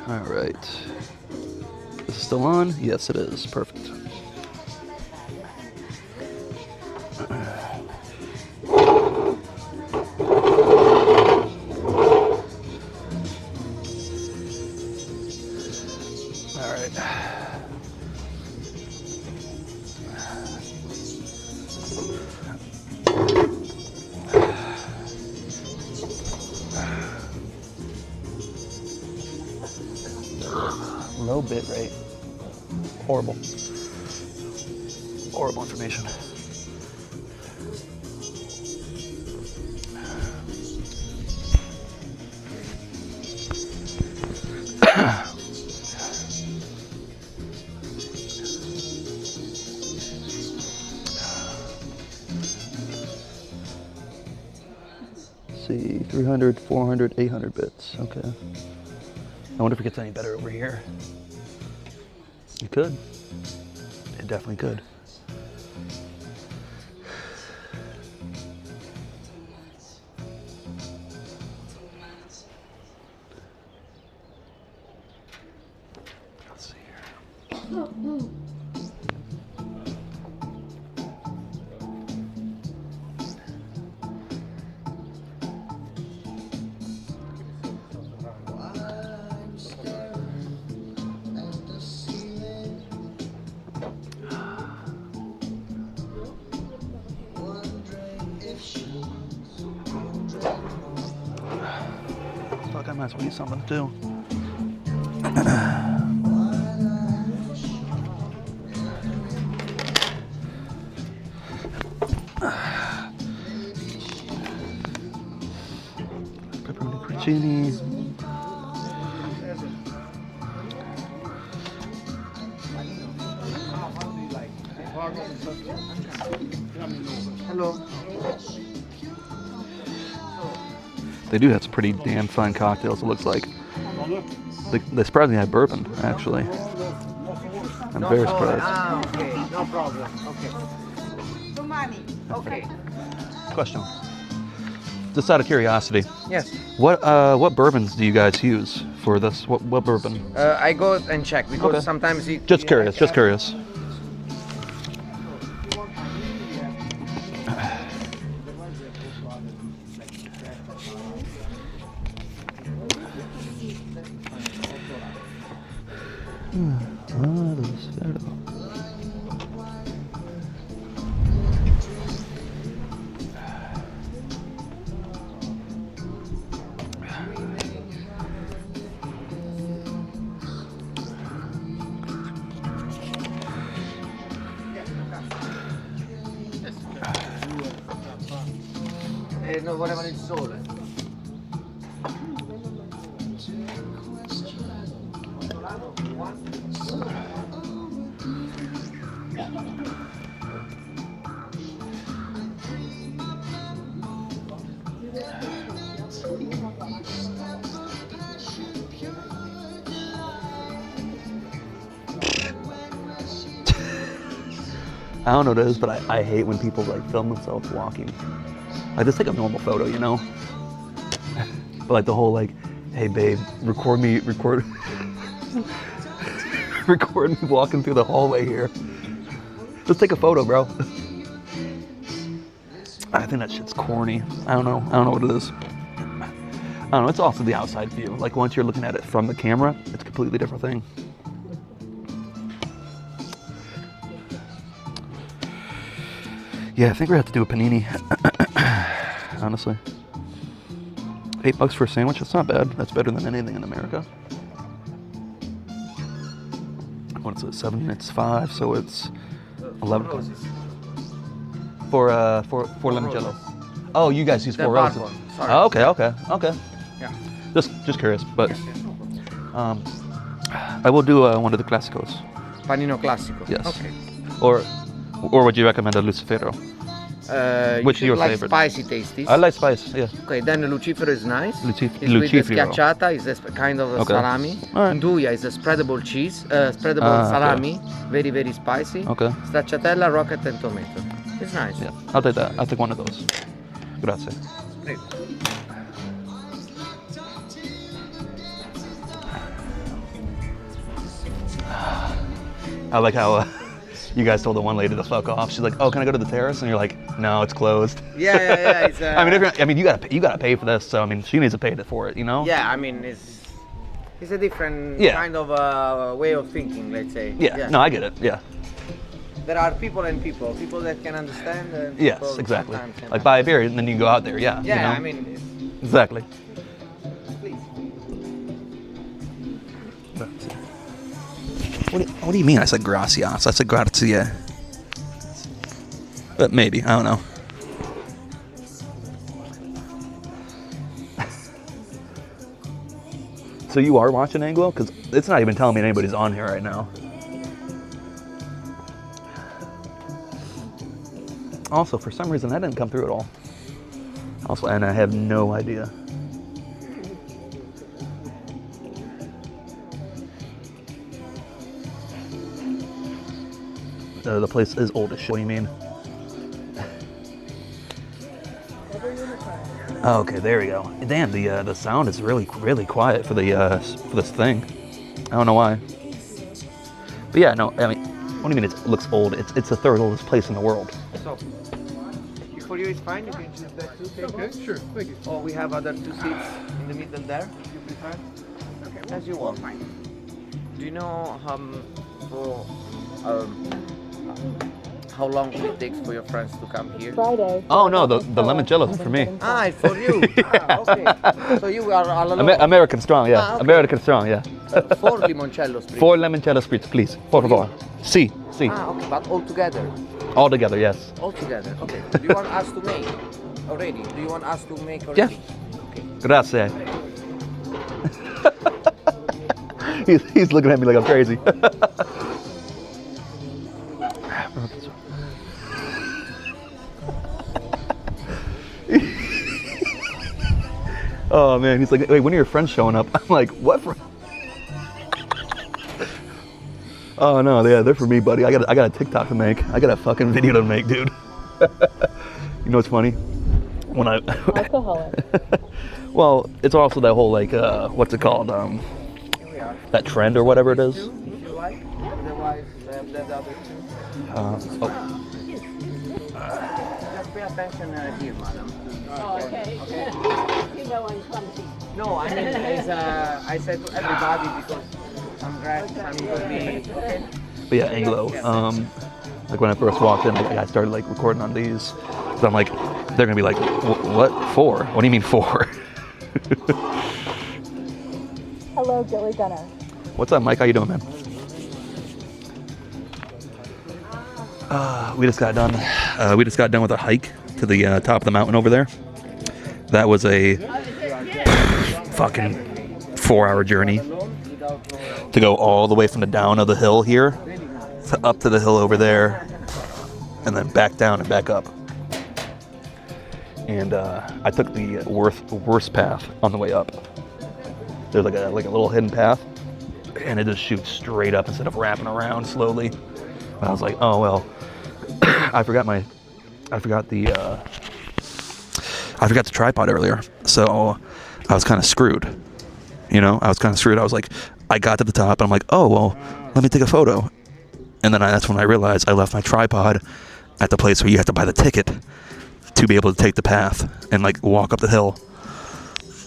All right. Is it still on? Yes, it is. Perfect. All right. Low bit rate. Horrible. Horrible information. See, 300, 400, 800 bits. Okay. I wonder if it gets any better over here. It could. It definitely could. Let's see here. Fuck, I might as well eat something too. Pepperoni cricini. Hello. They do have some pretty damn fine cocktails, it looks like. They surprisingly have bourbon, actually. I'm very surprised. Ah, okay, no problem. Okay. Too money. Okay. Question. Just out of curiosity, Yes. what bourbons do you guys use for this? What bourbon? I go and check because Okay. sometimes it. Just curious, just curious. Non volevano il sole. I don't know what it is, but I hate when people like film themselves walking. Like, just take a normal photo, you know? But like the whole like, hey babe, record record me walking through the hallway here. Just take a photo, bro. I think that shit's corny. I don't know what it is. I don't know, it's also the outside view. Like once you're looking at it from the camera, it's a completely different thing. Yeah, I think we're gonna have to do a panini. Honestly. $8 for a sandwich, that's not bad. That's better than anything in America. What's it, 7, it's 5, so it's 11. For limoncello. Oh, you guys use The 4 bad roses. one, sorry. Oh, okay. Yeah. Just curious, but I will do one of the classicos. Panino classico. Yes. Okay. Or would you recommend a Lucifero? Which is your like favorite? spicy tasties. I like spice, yeah. Okay, then Lucifero is nice. It's with the Lucifero. schiacciata, is a kind of a Okay. salami. Alright. Nduja is a spreadable cheese, spreadable Okay. salami, very very spicy. Okay. Stracciatella, rocket and tomato. It's nice. Yeah, I'll take that. I'll take one of those. Grazie. Prego. I like how you guys told the one lady to fuck off. She's like, "Oh, can I go to the terrace?" And you're like, "No, it's closed." Yeah. It's, I mean, you gotta pay for this. So I mean, she needs to pay for it, you know? yeah, I mean it's a different Yeah. kind of way of thinking, let's say. Yeah. No, I get it. Yeah. There are people and people that can understand. And Yes, people exactly. sometimes cannot. Like buy a beer and then you go out there. Yeah. Yeah, you know? I mean, Exactly. please. What do you mean? I said gracias. I said grazie. But maybe, I don't know. So you are watching Anglo? Because it's not even telling me anybody's on here right now. Also, for some reason, that didn't come through at all. Also, and I have no idea. The place is old as shit. What do you mean? Oh, okay, there we go. Damn, the sound is really quiet for this thing. I don't know why. But yeah, no, I mean, what do you mean it looks old? It's the third oldest place in the world. So, for you it's fine. You can choose that too. Okay, sure. Thank you. Or we have other 2 seats in the middle there. You prefer? Okay, as you want. Fine. Do you know how long it takes for your friends to come here? Friday. Oh no, the limoncello is for me. Ah, it's for you. Okay. So you are all alone. American strong, yeah. Ah, okay. American strong, yeah. 4 limoncellos, please. 4 limoncello spritz, please. Por favor. Si. Ah, okay, but all together. All together, yes. All together. Okay. Do you want us to make already? Do you want us to make already? Yeah. Okay. Grazie. he's looking at me like I'm crazy. Oh man, he's like, wait, when are your friends showing up? I'm like, what? Oh no, yeah, they're for me, buddy. I got a TikTok to make. I got a fucking video to make, dude. You know what's funny? When I Alcoholic. well, it's also that whole like what's it called? Here we are. That trend or whatever it is. If you like. Otherwise, the other 2. Oh. Just pay attention here, madam. Oh, okay. You know I'm clumsy. No, I mean, I said to everybody because some grass, some could be. Okay. But yeah, Anglo. Like when I first walked in, like, I started like recording on these. So I'm like, they're gonna be like, what for? What do you mean for? Hello, Billy Gunner. What's up, Mike? How you doing, man? We just got done. We just got done with a hike to the top of the mountain over there. That was a fucking 4-hour journey to go all the way from the down of the hill here to up to the hill over there, and then back down and back up. And I took the worst path on the way up. There's like a little hidden path, and it just shoots straight up instead of wrapping around slowly. And I was like, oh well, I forgot the tripod earlier, so I was kind of screwed. You know, I was kind of screwed. I was like, I got to the top, and I'm like, oh well, let me take a photo. And then that's when I realized I left my tripod at the place where you have to buy the ticket to be able to take the path and like walk up the hill.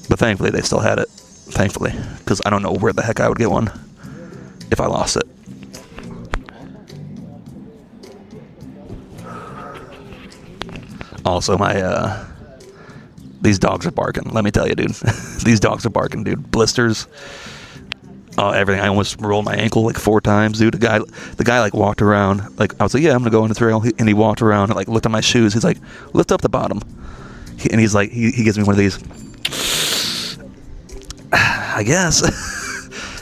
But thankfully they still had it. Thankfully, because I don't know where the heck I would get one if I lost it. Also, these dogs are barking. Let me tell you, dude. These dogs are barking, dude. Blisters. Everything. I almost rolled my ankle like 4 times, dude. The guy like walked around. Like I was like, yeah, I'm gonna go on the trail, and he walked around and like looked at my shoes. He's like, lift up the bottom, and he's like, he gives me one of these. I guess,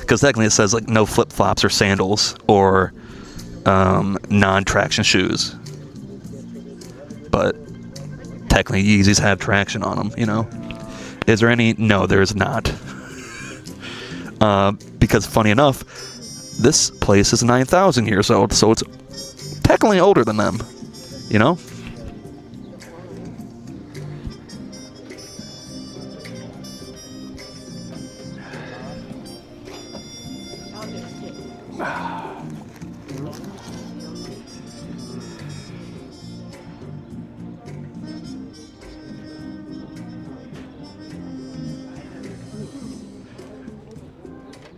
because technically it says like no flip flops or sandals or non-traction shoes. But technically Yeezys have traction on them, you know. Is there any? No, there's not. Because funny enough, this place is 9,000 years old, so it's technically older than them, you know.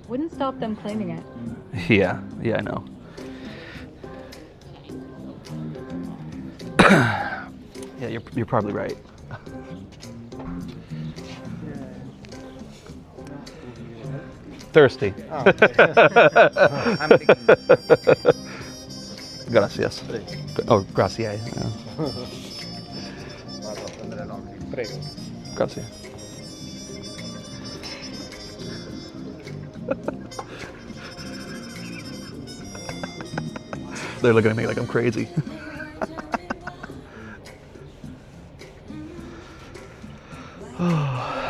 Wouldn't stop them claiming it. Yeah, I know. Yeah, you're probably right. Thirsty. Oh, okay. I'm thinking. Gracias. Oh, gracias. Yeah. Prego. Gracias. They're looking at me like I'm crazy.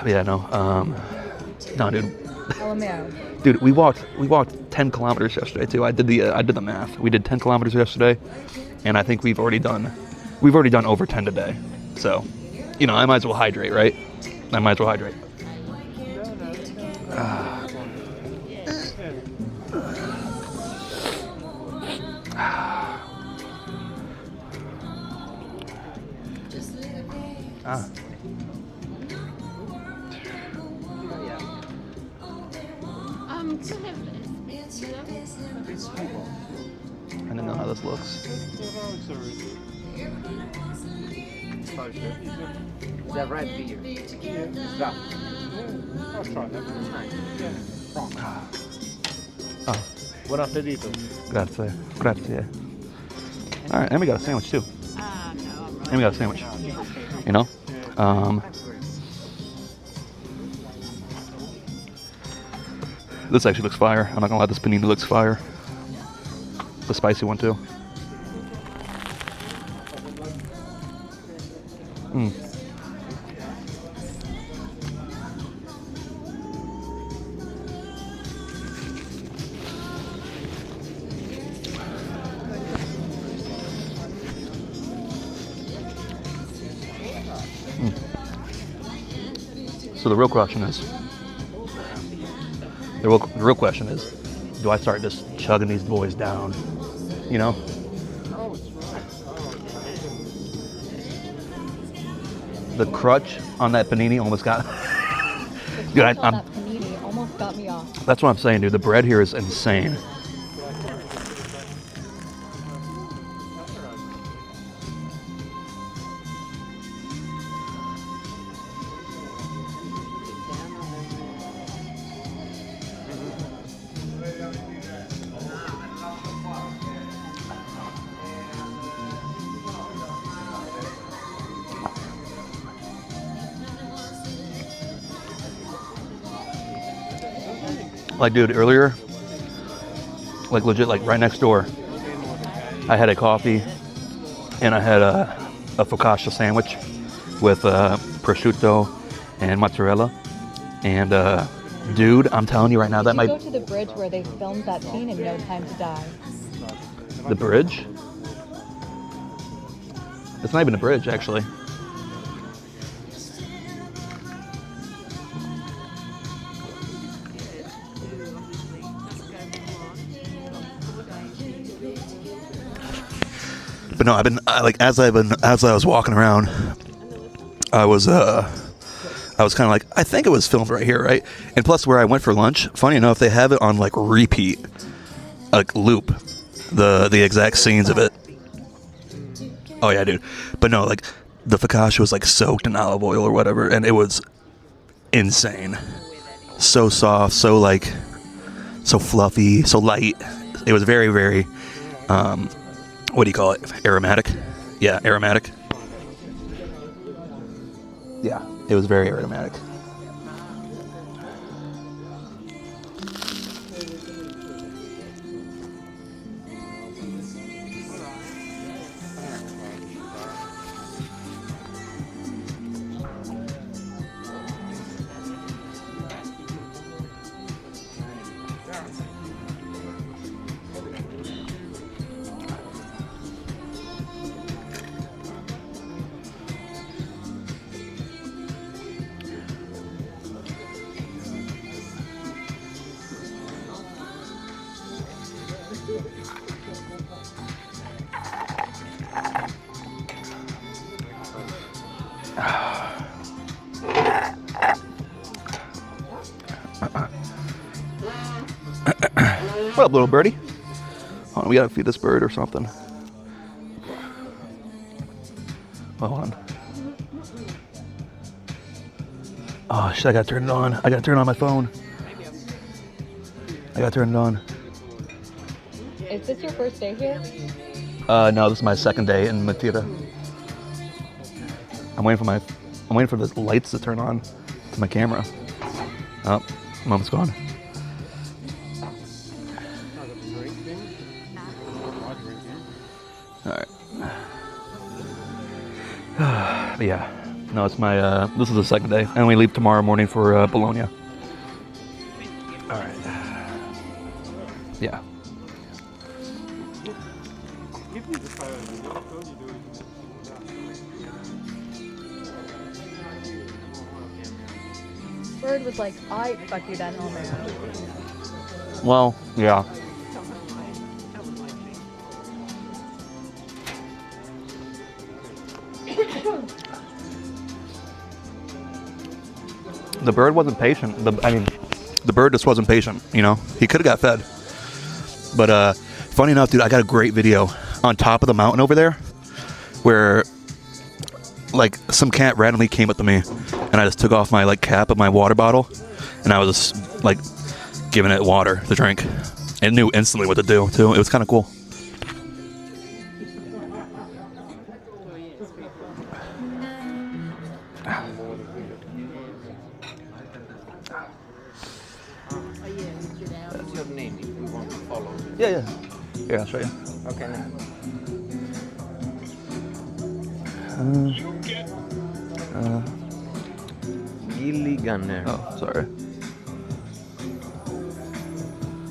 Yeah, no, dude. LMAO. Dude, we walked 10 kilometers yesterday too. I did the math. We did 10 kilometers yesterday, and I think we've already done over 10 today. So, you know, I might as well hydrate, right? I might as well hydrate. I don't know how this looks. Is that right beer? It's that. I'll try that. Oh, Buon appetito. grazie. All right, and we got a sandwich too. And we got a sandwich. You know, this actually looks fire. I'm not gonna lie, this panini looks fire. The spicy one too. So the real question is, do I start just chugging these boys down? You know? The crutch on that panini almost got. Dude, That panini almost got me off. That's what I'm saying, dude. The bread here is insane. Like, dude, earlier, like legit, like right next door, I had a coffee and I had a focaccia sandwich with prosciutto and mozzarella. And dude, I'm telling you right now, that might go to the bridge where they filmed that scene in No Time to Die. the bridge. It's not even a bridge, actually. But no, as I was walking around, I was kind of like, I think it was filmed right here, right? And plus, where I went for lunch, funny enough, they have it on like repeat, like loop, the exact scenes of it. Oh yeah, dude. But no, like the focaccia was like soaked in olive oil or whatever, and it was insane. So soft, so like, so fluffy, so light. It was very, very. What do you call it? Aromatic? Yeah, aromatic. Yeah, it was very aromatic. What up, little birdie? Hold on, we gotta feed this bird or something. Hold on. Oh shit, I gotta turn it on. I gotta turn on my phone. I gotta turn it on. Is this your first day here? No, this is my second day in Matira. I'm waiting for the lights to turn on to my camera. Oh, mom's gone. Alright. But yeah. No, it's my this is the second day. And we leave tomorrow morning for Bologna. Alright. Yeah. Bird was like, I fuck you then, Homer. Well, yeah. The bird wasn't patient. The bird just wasn't patient, you know? He could have got fed. But funny enough, dude, I got a great video on top of the mountain over there where like some cat randomly came up to me and I just took off my like cap of my water bottle and I was just like giving it water to drink. It knew instantly what to do too. It was kind of cool. What's your name if we want to follow? Yeah. Here, I'll show you. Okay. Gilly Gunner. Oh, sorry.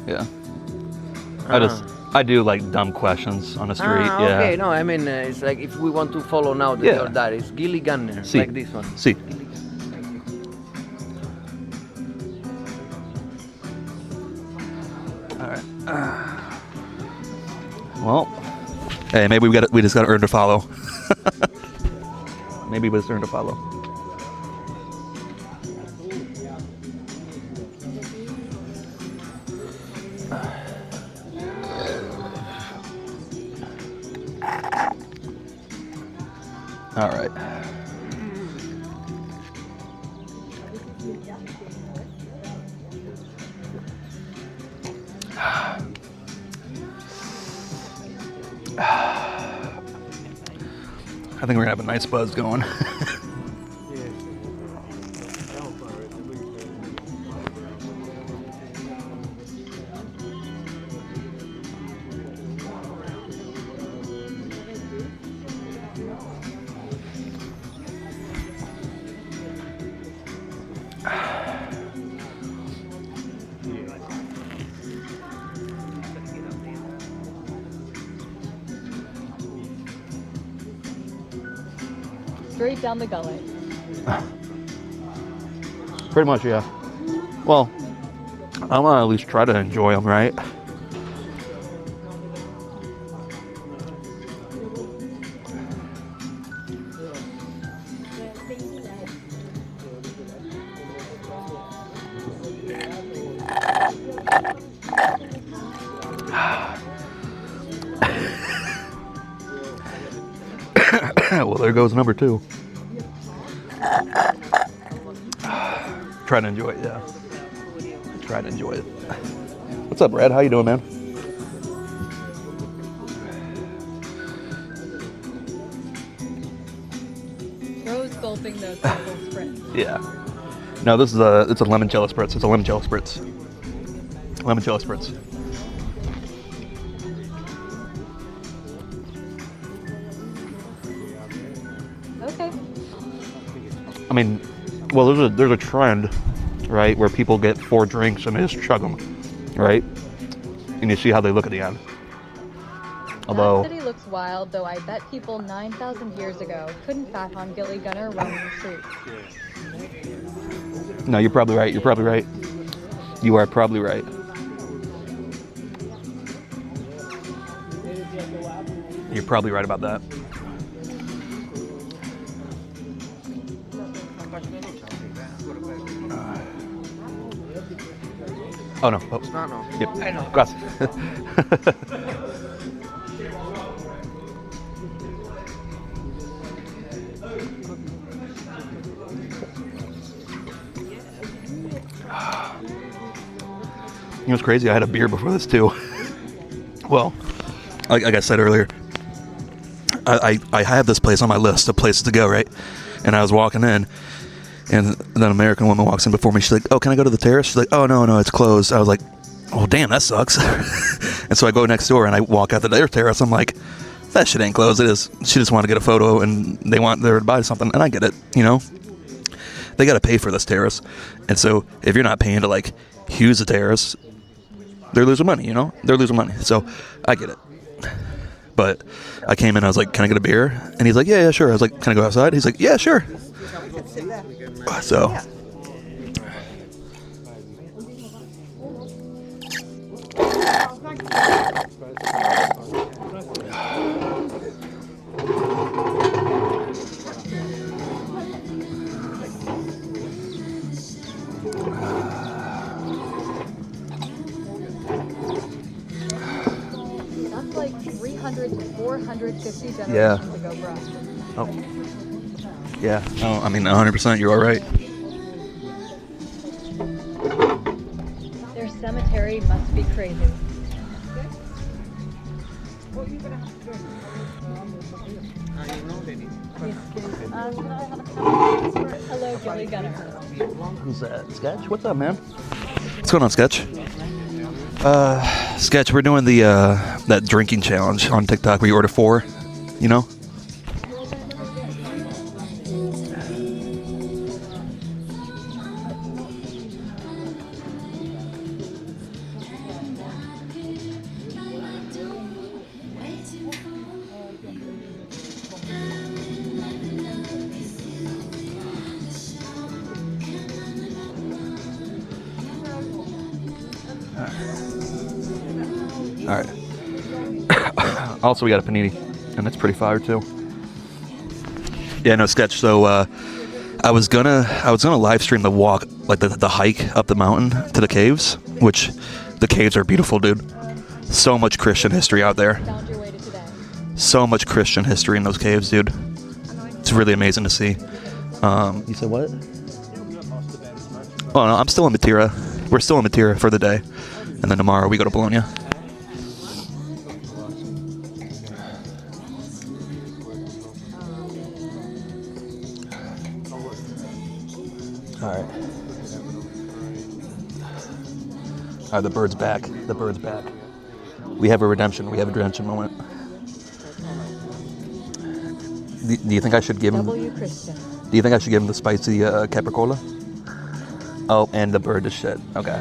Yeah. I do like dumb questions on the street. Yeah. Okay, no, I mean, it's like if we want to follow now the your dad, it's Gilly Gunner, Sí. like this one. Sí. Alright. Well, hey, maybe we just gotta earn to follow. Maybe we just earn to follow. All right. I think we're gonna have a nice buzz going. Straight down the gullet. Pretty much, yeah. Well, I want to at least try to enjoy them, right? Well, there goes number 2. Try to enjoy it, yeah. Try to enjoy it. What's up, Brad? How you doing, man? Rose gulping those apple spritz. Yeah. No, this is it's a limoncello spritz. It's a limoncello spritz. Limoncello spritz. Okay. I mean, well, there's a trend, right, where people get 4 drinks and they just chug them, right? And you see how they look at the end. Although, That city looks wild, though I bet people 9,000 years ago couldn't fat on Gilly Gunner roaming the streets. no, you're probably right. You're probably right. You are probably right. You're probably right about that. Oh no. Oh. No, no. Yep. I know. Grazie. You know what's crazy? I had a beer before this too. Well, like I said earlier, I have this place on my list of places to go, right? And I was walking in, and then an American woman walks in before me. She's like, "Oh, can I go to the terrace?" She's like, "Oh, no, it's closed." I was like, "Oh, damn, that sucks." And so I go next door and I walk out to their terrace. I'm like, "That shit ain't closed. It is." She just wanted to get a photo and they want there to buy something, and I get it. You know, they got to pay for this terrace, and so if you're not paying to like use the terrace, they're losing money. You know, they're losing money. So I get it. But I came in, I was like, "Can I get a beer?" And he's like, yeah, sure. I was like, "Can I go outside?" He's like, "Yeah, sure." So. That's like 300 to 450 generations Yeah. ago, bro. Oh. Yeah. Oh, I mean, 100%. You're all right. Their cemetery must be crazy. Hello, Gilly Gunner. Who's that? Sketch? What's up, man? What's going on, Sketch? Sketch, we're doing the that drinking challenge on TikTok where you order 4, you know? All right. Also, we got a panini, and that's pretty fire too. Yeah, no, Sketch. So I was gonna live stream the walk, like the hike up the mountain to the caves, which the caves are beautiful, dude. So much Christian history out there. Found your way to today. So much Christian history in those caves, dude. It's really amazing to see. You said what? Oh no, I'm still in Matera. We're still in Matera for the day, and then tomorrow we go to Bologna. All right. All right, the bird's back. The bird's back. We have a redemption. We have a redemption moment. Do you think I should give him? W. Christian. Do you think I should give him the spicy capricola? Oh, and the bird just shit. Okay.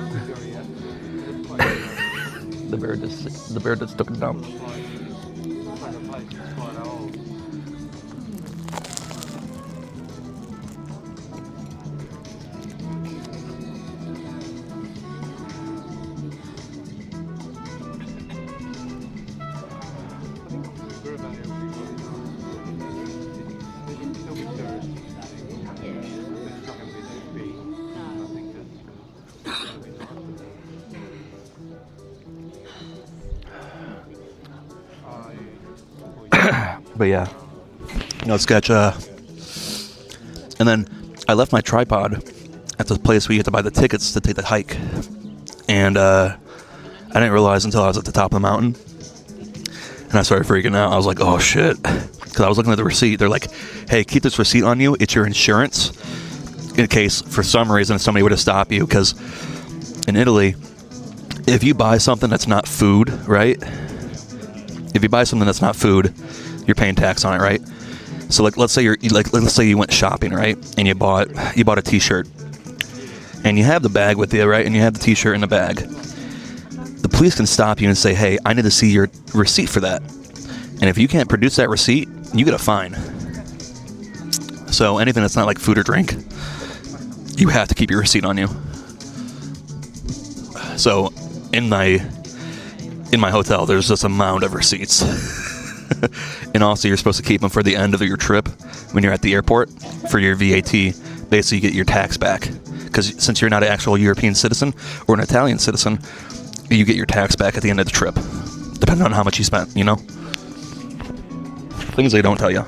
the bird just took a dump. But yeah, Sketch. And then I left my tripod at the place where you have to buy the tickets to take the hike, and I didn't realize until I was at the top of the mountain, and I started freaking out. I was like, "Oh shit!" Because I was looking at the receipt. They're like, "Hey, keep this receipt on you. It's your insurance in case for some reason somebody were to stop you." Because in Italy, if you buy something that's not food, right? If you buy something that's not food, you're paying tax on it, right? So let's say let's say you went shopping, right? And you bought a t-shirt. And you have the bag with you, right? And you have the t-shirt in the bag. The police can stop you and say, "Hey, I need to see your receipt for that." And if you can't produce that receipt, you get a fine. So anything that's not like food or drink, you have to keep your receipt on you. So in my hotel, there's just a mound of receipts. And also, you're supposed to keep them for the end of your trip when you're at the airport for your VAT. Basically, you get your tax back. Because since you're not an actual European citizen or an Italian citizen, you get your tax back at the end of the trip, depending on how much you spent, you know? Things they don't tell you.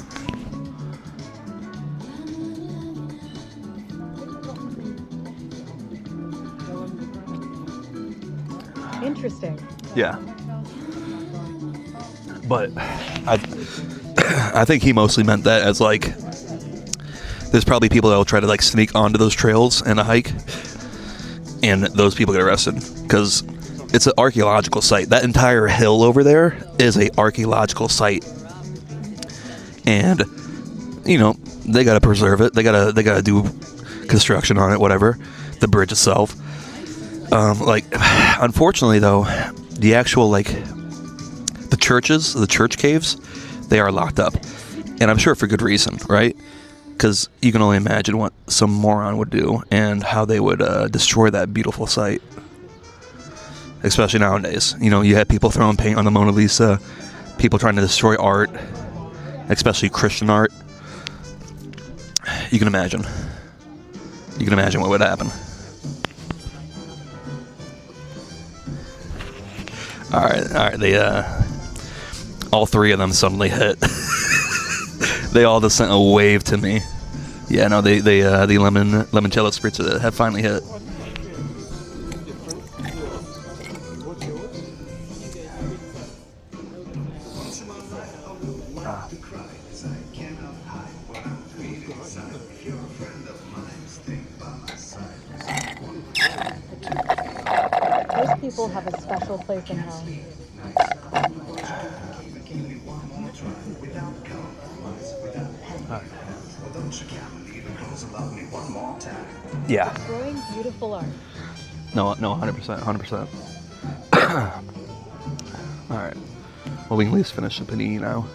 Interesting. Yeah. But I think he mostly meant that as like, there's probably people that will try to like sneak onto those trails in a hike, and those people get arrested because it's an archaeological site. That entire hill over there is a archaeological site, and you know they gotta preserve it. They gotta do construction on it, whatever. The bridge itself. Like, unfortunately though, the actual like the churches, the church caves, they are locked up, and I'm sure for good reason, right? Because you can only imagine what some moron would do and how they would destroy that beautiful site. Especially nowadays. You know, you had people throwing paint on the Mona Lisa, people trying to destroy art, especially Christian art. You can imagine. You can imagine what would happen. Alright, they, all three of them suddenly hit. They all just sent a wave to me. Yeah, no, the limoncello spritz have finally hit. Those people have a special place in hell. Yeah. Destroying beautiful art. No, 100%. Alright. Well, we can at least finish the panini now.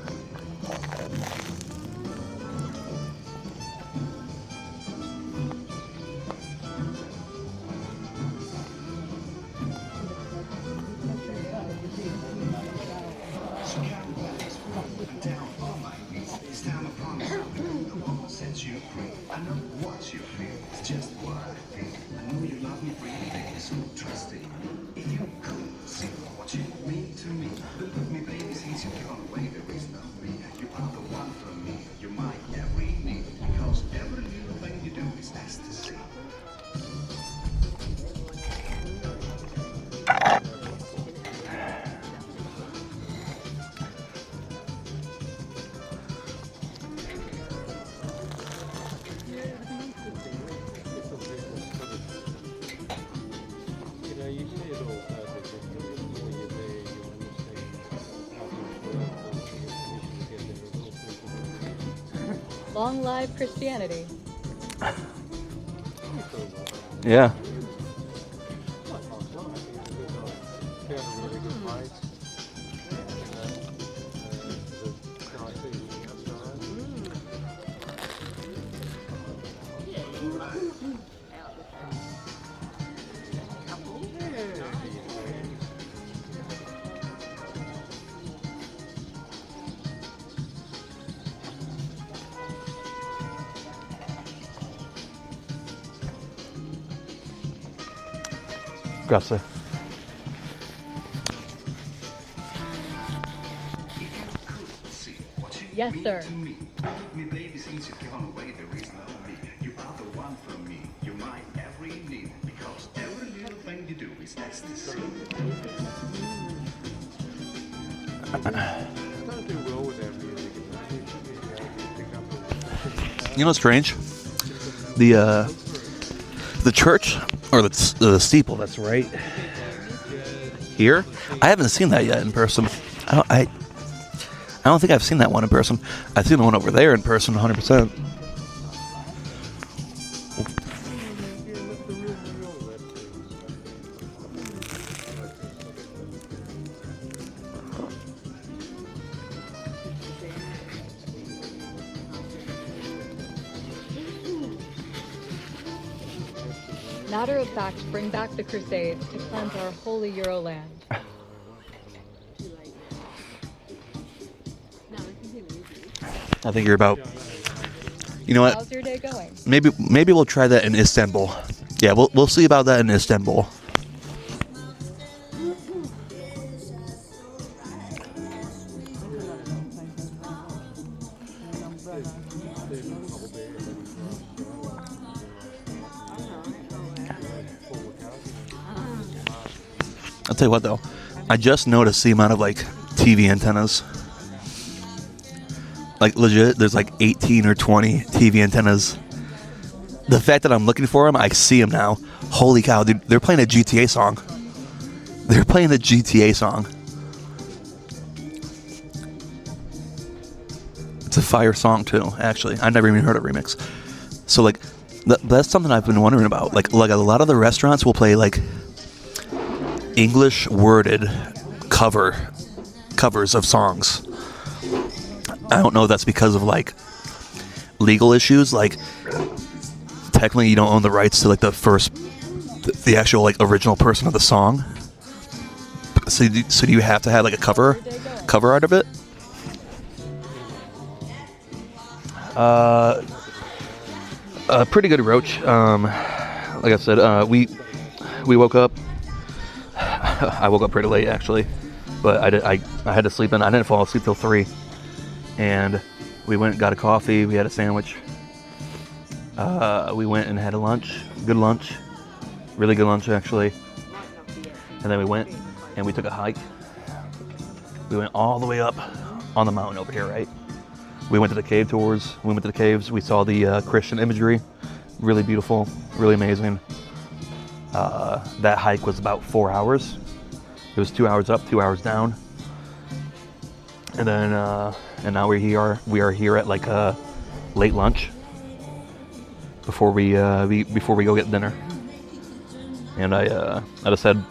Long live Christianity. Yeah. Grazie. Yes, sir. You know what's strange? The church, or the steeple that's right here, I haven't seen that yet in person. I don't think I've seen that one in person. I've seen the one over there in person 100%. Matter of fact, bring back the Crusades to cleanse our holy Euroland. I think you're about. You know what? How's your day going? Maybe we'll try that in Istanbul. Yeah, we'll see about that in Istanbul. I'll tell you what though, I just noticed the amount of like TV antennas. Like legit, there's like 18 or 20 TV antennas. The fact that I'm looking for them, I see them now. Holy cow, dude, they're playing a GTA song. They're playing the GTA song. It's a fire song too, actually. I never even heard a remix. So like, that's something I've been wondering about. Like a lot of the restaurants will play like English worded covers of songs. I don't know if that's because of like legal issues. Like technically you don't own the rights to like the actual like original person of the song. So do you have to have like a cover art of it? A pretty good roach. Like I said, we woke up. I woke up pretty late actually, but I had to sleep in. I didn't fall asleep till 3, and we went and got a coffee. We had a sandwich. We went and had a lunch. Good lunch, really good lunch actually. And then we went and we took a hike. We went all the way up on the mountain over here, right? We went to the cave tours. We went to the caves. We saw the Christian imagery. Really beautiful, really amazing. That hike was about 4 hours. It was 2 hours up, 2 hours down. And then, and now we are here at like a late lunch before we go get dinner. And I just had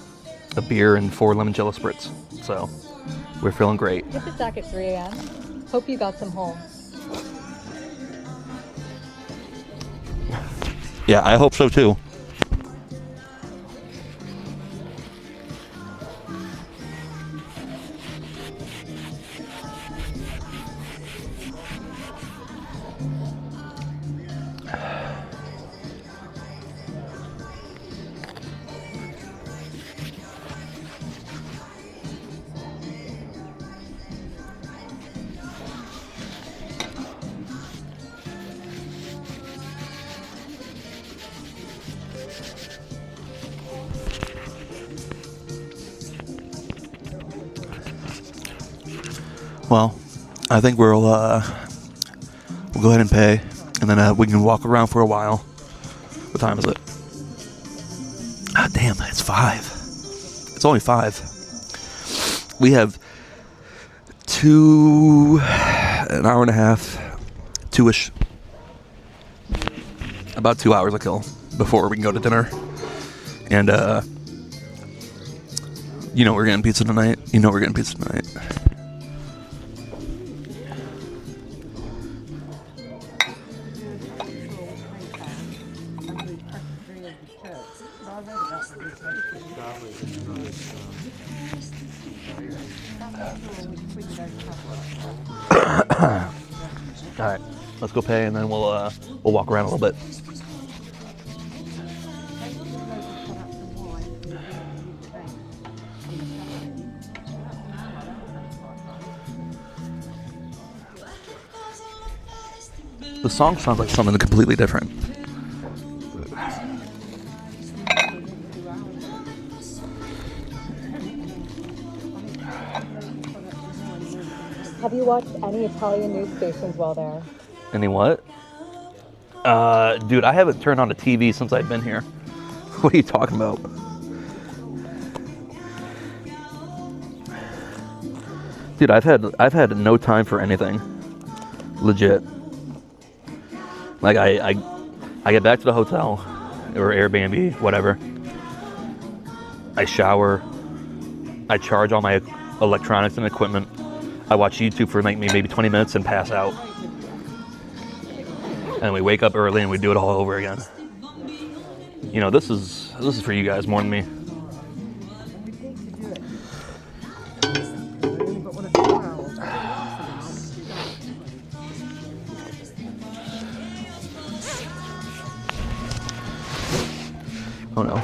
a beer and 4 limoncello spritz. So we're feeling great. Hit the sack at 3 a.m. Hope you got some home. Yeah, I hope so too. Well, I think we'll go ahead and pay, and then we can walk around for a while. What time is it? Ah, damn, it's 5. It's only 5. We have an hour and a half, 2-ish, about 2 hours to kill before we can go to dinner. And we're getting pizza tonight. We're getting pizza tonight. All right, let's go pay, and then we'll walk around a little bit. The song sounds like something completely different. Have you watched any Italian news stations while there? Any what? Dude, I haven't turned on the TV since I've been here. What are you talking about? Dude, I've had no time for anything. Legit. Like I get back to the hotel or Airbnb, whatever. I shower. I charge all my electronics and equipment. I watch YouTube for like maybe 20 minutes and pass out. And we wake up early and we do it all over again. This is for you guys more than me. Oh no.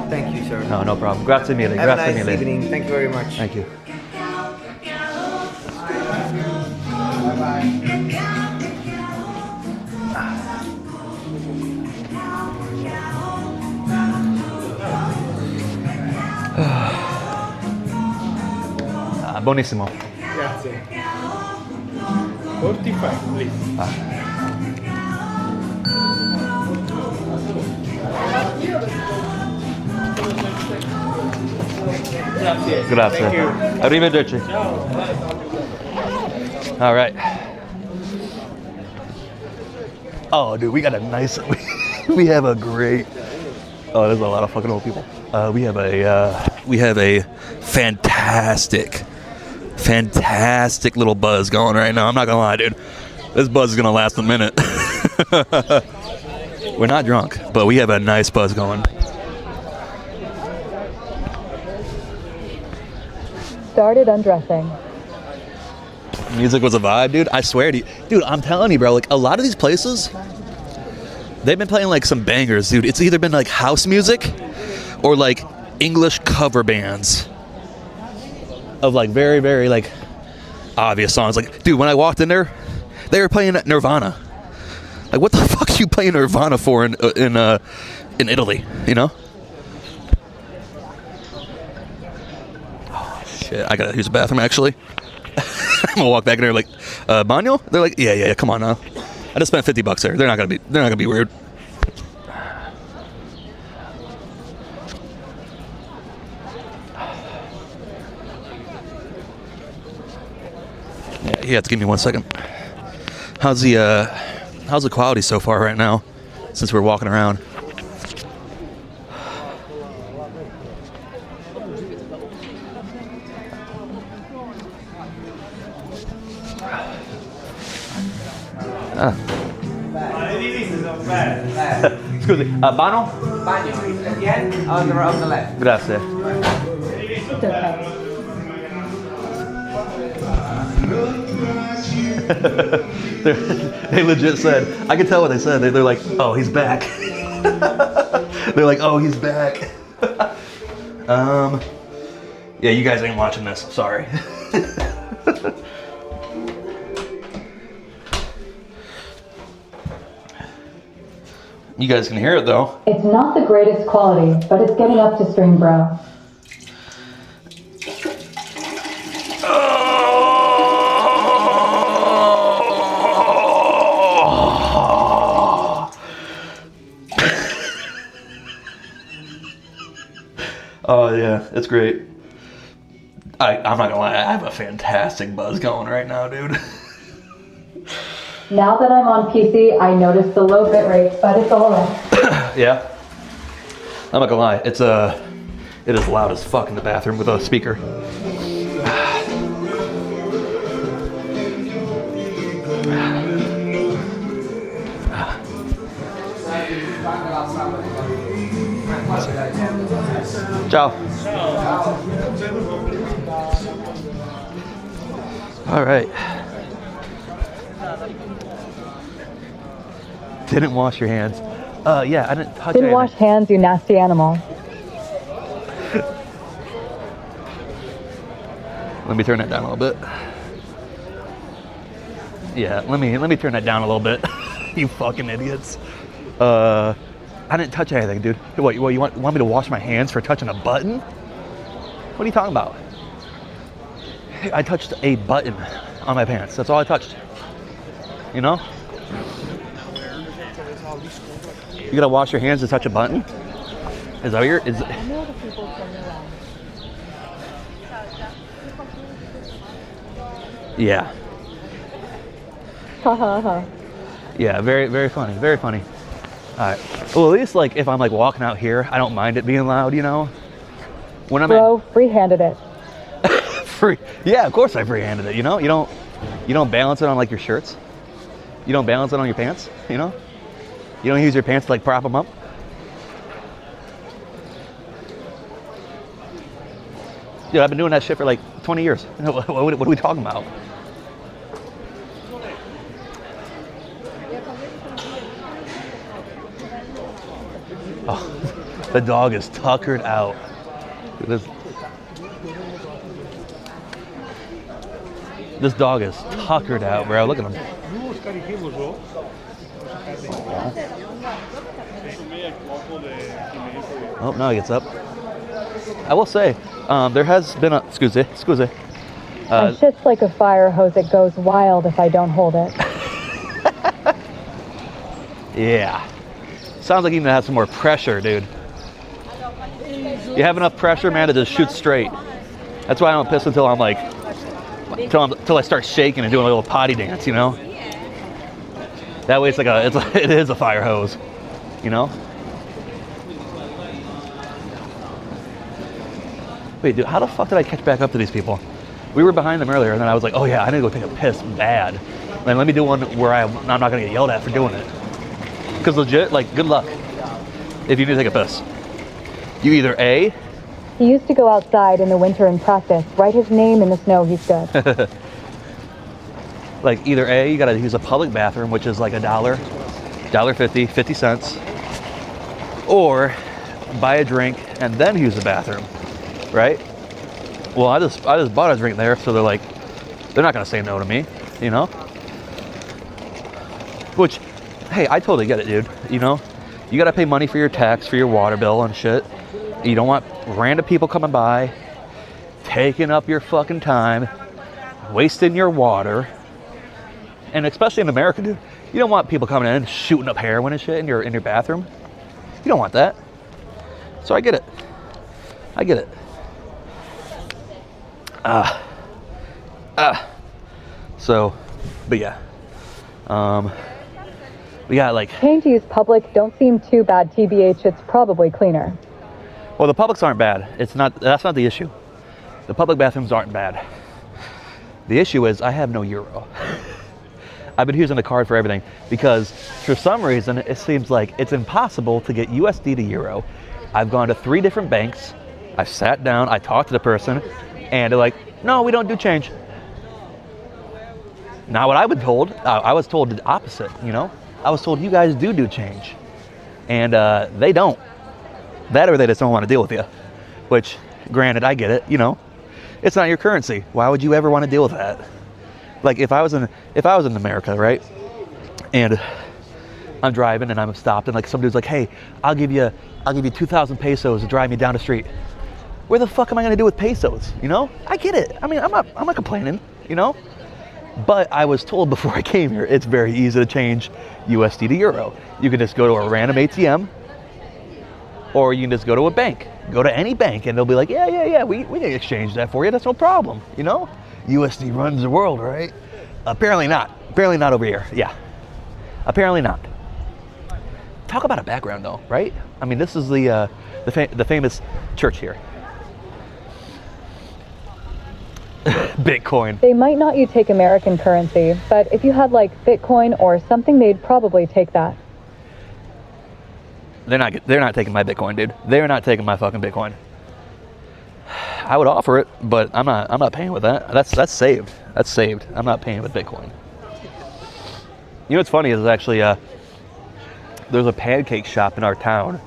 Thank you, sir. No, no problem. Grazie mille. Have a Grazie nice mille. evening. Thank you very much. Thank you. Ah, buonissimo. Grazie. 45, please. Grazie. Grazie. Thank you. Arrivederci. All right. Oh, dude, we got a nice. We have a great. Oh, there's a lot of fucking old people. We have a fantastic little buzz going right now. I'm not gonna lie, dude. This buzz is gonna last a minute. We're not drunk, but we have a nice buzz going. Started undressing. Music was a vibe, dude. I swear to you. Dude, I'm telling you, bro, like a lot of these places, they've been playing like some bangers, dude. It's either been like house music or like English cover bands of like very, very like obvious songs. Like, dude, when I walked in there, they were playing Nirvana. Like, what the fuck are you playing Nirvana for in Italy, you know? Oh, shit, I gotta use the bathroom, actually. I'm gonna walk back in there like, Bagno? They're like, yeah, come on now. I just spent $50 there. They're not gonna be weird. Yeah, you have to give me 1 second. How's the quality so far right now, since we're walking around? Scusi, Bano? Bagno. At the end, on the left. Grazie. It's okay. They legit said, I can tell what they said. They're like, oh, he's back. They're like, oh, he's back. Yeah, you guys ain't watching this. Sorry. You guys can hear it though. It's not the greatest quality, but it's getting up to stream, bro. Oh yeah, it's great. I'm not gonna lie, I have a fantastic buzz going right now, dude. Now that I'm on PC, I notice the low bit rate, but it's alright. Yeah. I'm not gonna lie, it is loud as fuck in the bathroom with a speaker. Ciao. All right. Didn't wash your hands. Yeah, I didn't touch Didn't anything. wash hands, you nasty animal. Let me turn that down a little bit. Yeah, let me turn that down a little bit. You fucking idiots. I didn't touch anything, dude. What you want me to wash my hands for touching a button? What are you talking about? I touched a button on my pants. That's all I touched. You know? You gotta wash your hands to touch a button? Is that weird? Is I know the people from Milan. Yeah. Ha ha ha. Yeah, very, very funny. Very funny. All right. Well, at least like if I'm like walking out here, I don't mind it being loud, you know? When I'm Bro, free-handed it. Free. Yeah, of course I free-handed it. You know, you don't balance it on like your shirts. You don't balance it on your pants. You know, you don't use your pants to like prop them up. Dude, I've been doing that shit for like 20 years. What are we talking about? Oh, the dog is tuckered out. This dog is tuckered out, bro. Look at him. Oh, now he gets up. I will say, there has been a... Excuse me. My shit's like a fire hose. It goes wild if I don't hold it. Yeah. Sounds like you need to have some more pressure, dude. You have enough pressure, man, to just shoot straight. That's why I don't piss until I'm like... Until I start shaking and doing a little potty dance, you know? That way it's like it is a fire hose, you know? Wait, dude, how the fuck did I catch back up to these people? We were behind them earlier, and then I was like, oh yeah, I need to go take a piss bad. Man, let me do one where I'm not gonna get yelled at for doing it. Because legit, like, good luck if you need to take a piss. You either A, He used to go outside in the winter and practice. Write his name in the snow, he's good. like either A, you gotta use a public bathroom, which is like $1.50, 50 cents, or buy a drink and then use the bathroom, right? Well, I just bought a drink there, so they're not gonna say no to me, you know? Which, hey, I totally get it, dude, you know? You gotta pay money for your tax, for your water bill and shit. You don't want random people coming by, taking up your fucking time, wasting your water. And especially in America, dude, you don't want people coming in shooting up heroin and shit in your bathroom. You don't want that. So I get it. So, but yeah. We got like... Paying to use public don't seem too bad, TBH. It's probably cleaner. Well, the publics aren't bad. That's not the issue. The public bathrooms aren't bad. The issue is I have no euro. I've been using the card for everything because for some reason it seems like it's impossible to get USD to euro. I've gone to 3 different banks. I've sat down, I talked to the person, and they're like, no, we don't do change. Not what I've been told. I was told the opposite, you know? I was told you guys do change. And they don't. That or they just don't want to deal with you. Which, granted, I get it, you know. It's not your currency. Why would you ever want to deal with that? Like if I was in America, right? And I'm driving and I'm stopped and like some dude's like, hey, I'll give you 2,000 pesos to drive me down the street. Where the fuck am I gonna do with pesos? You know? I get it. I mean, I'm not complaining, you know? But I was told before I came here, it's very easy to change USD to euro. You can just go to a random ATM, or you can just go to a bank. Go to any bank and they'll be like, yeah, we can exchange that for you. That's no problem, you know? USD runs the world, right? Apparently not. Apparently not over here, yeah. Apparently not. Talk about a background though, right? I mean, this is the famous church here. Bitcoin. They might not you take American currency, but if you had like Bitcoin or something, they'd probably take that. They're not taking my Bitcoin, dude. They're not taking my fucking Bitcoin. I would offer it, but I'm not paying with that. That's saved. That's saved. I'm not paying with Bitcoin. You know what's funny is actually there's a pancake shop in our town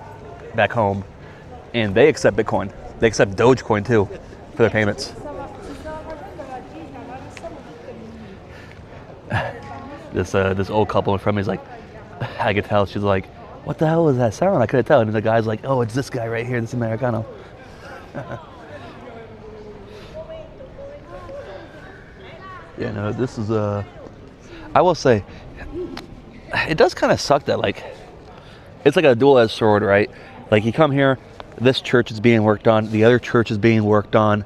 back home, and they accept Bitcoin. They accept Dogecoin too for their payments. This old couple in front of me is like, I could tell she's like, what the hell was that sound? I couldn't tell. And the guy's like, oh, it's this guy right here, this Americano. Yeah, no, this is I will say, it does kind of suck that like, it's like a dual-edged sword, right? Like you come here, this church is being worked on, the other church is being worked on,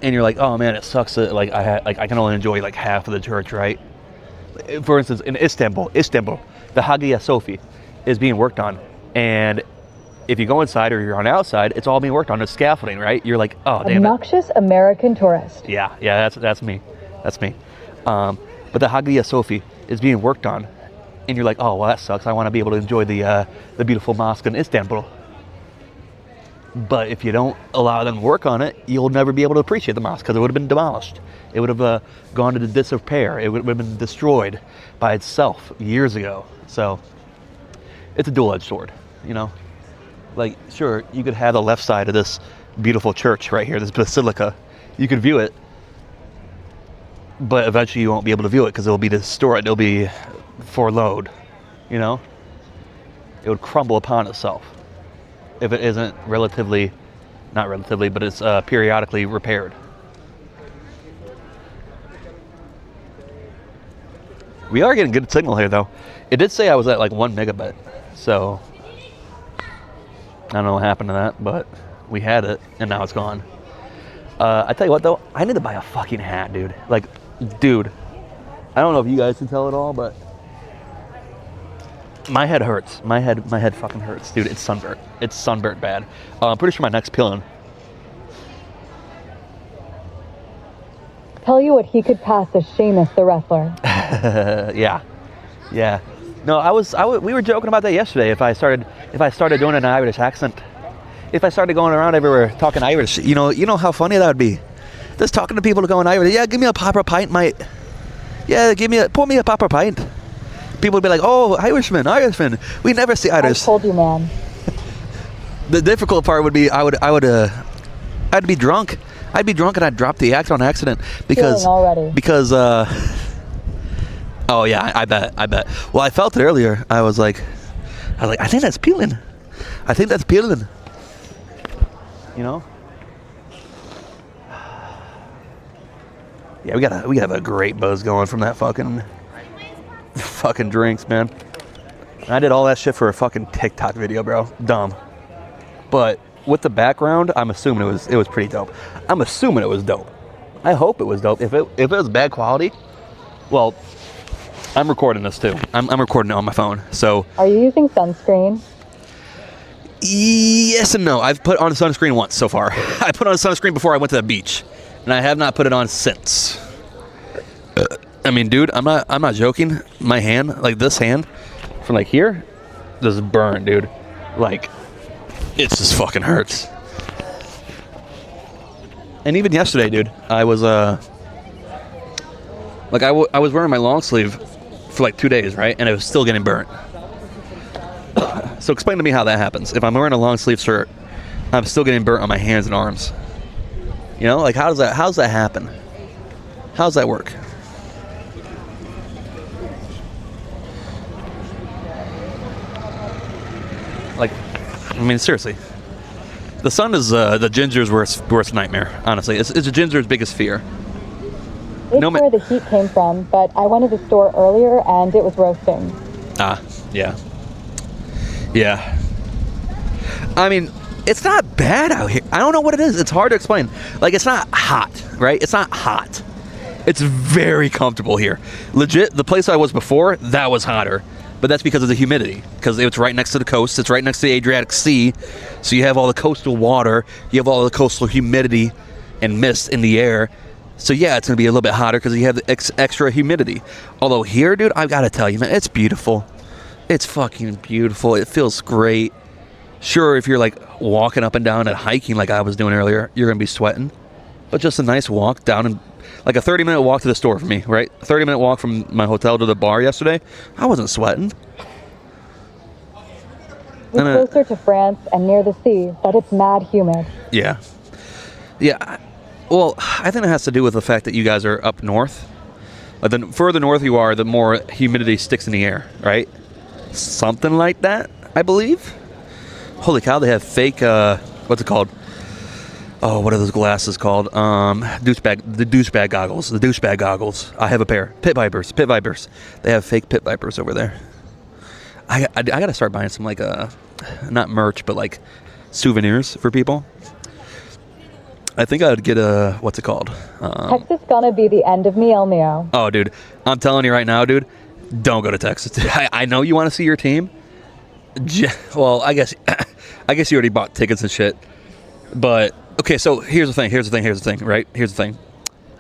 and you're like, oh man, it sucks that like I can only enjoy like half of the church, right? For instance, in Istanbul, the Hagia Sophia is being worked on, and if you go inside or you're on the outside, it's all being worked on. It's scaffolding, right? You're like, oh, damn it. Obnoxious American tourist. Yeah, that's me. That's me. But the Hagia Sophia is being worked on, and you're like, oh, well, that sucks. I want to be able to enjoy the beautiful mosque in Istanbul. But if you don't allow them to work on it, you'll never be able to appreciate the mosque because it would have been demolished. It would have gone into disrepair. It would have been destroyed by itself years ago. So it's a dual-edged sword, you know? Like, sure, you could have the left side of this beautiful church right here, this basilica. You could view it, but eventually you won't be able to view it because it'll be destroyed. It'll be forlorn, you know? It would crumble upon itself if it isn't not relatively, but it's periodically repaired. We are getting good signal here, though. It did say I was at like 1 megabit, so I don't know what happened to that, but we had it, and now it's gone. I tell you what, though, I need to buy a fucking hat, dude. Like, dude, I don't know if you guys can tell at all, but my head hurts. My head fucking hurts, dude. It's sunburnt. It's sunburnt bad. I'm pretty sure my neck's peeling. Tell you what he could pass as Sheamus the wrestler. Yeah. No, we were joking about that yesterday. If I started doing an Irish accent, if I started going around everywhere talking Irish, you know how funny that would be. Just talking to people going Irish. Yeah, give me a proper pint, mate. Yeah, pour me a proper pint. People would be like, oh, Irishman. We never see Irish. I told you, man. The difficult part would be I'd be drunk. I'd be drunk and I'd drop the act on accident because oh yeah, I bet. Well, I felt it earlier. I was like, I think that's peeling. You know? Yeah, we got a great buzz going from that fucking drinks, man. I did all that shit for a fucking TikTok video, bro. Dumb. But with the background, I'm assuming it was pretty dope. I'm assuming it was dope. I hope it was dope. If it was bad quality, well, I'm recording this too. I'm recording it on my phone. So are you using sunscreen? Yes and no. I've put on sunscreen once so far. I put on sunscreen before I went to the beach, and I have not put it on since. I mean, dude, I'm not joking. My hand, like this hand, from like here, just burned, dude. Like, it just fucking hurts. And even yesterday, dude, I was I was wearing my long sleeve for like 2 days, right? And it was still getting burnt. So explain to me how that happens. If I'm wearing a long sleeve shirt, I'm still getting burnt on my hands and arms. You know, like how's that happen? How's that work? Like, I mean, seriously. The sun is the ginger's worst nightmare, honestly. It's a ginger's biggest fear. It's where the heat came from, but I went to the store earlier and it was roasting. Ah, yeah. Yeah. I mean, it's not bad out here. I don't know what it is. It's hard to explain. Like, it's not hot, right? It's not hot. It's very comfortable here. Legit, the place I was before, that was hotter. But that's because of the humidity. Because it's right next to the coast. It's right next to the Adriatic Sea. So you have all the coastal water. You have all the coastal humidity and mist in the air. So yeah, it's going to be a little bit hotter because you have the extra humidity. Although here, dude, I've got to tell you, man, it's beautiful. It's fucking beautiful. It feels great. Sure, if you're like walking up and down and hiking like I was doing earlier, you're going to be sweating. But just a nice walk down and like a 30-minute walk to the store for me, right? A 30-minute walk from my hotel to the bar yesterday. I wasn't sweating. We're closer to France and near the sea, but it's mad humid. Yeah. Yeah. Well, I think it has to do with the fact that you guys are up north. The further north you are, the more humidity sticks in the air, right? Something like that, I believe. Holy cow, they have fake, what's it called? Oh, what are those glasses called? The douchebag goggles. I have a pair. Pit vipers. They have fake pit vipers over there. I gotta start buying some like not merch, but like souvenirs for people. I think I would get a, what's it called? Texas gonna be the end of me, El Neo. Oh, dude, I'm telling you right now, dude, don't go to Texas. I know you want to see your team. Well, I guess I guess you already bought tickets and shit. But okay, so here's the thing, right? Here's the thing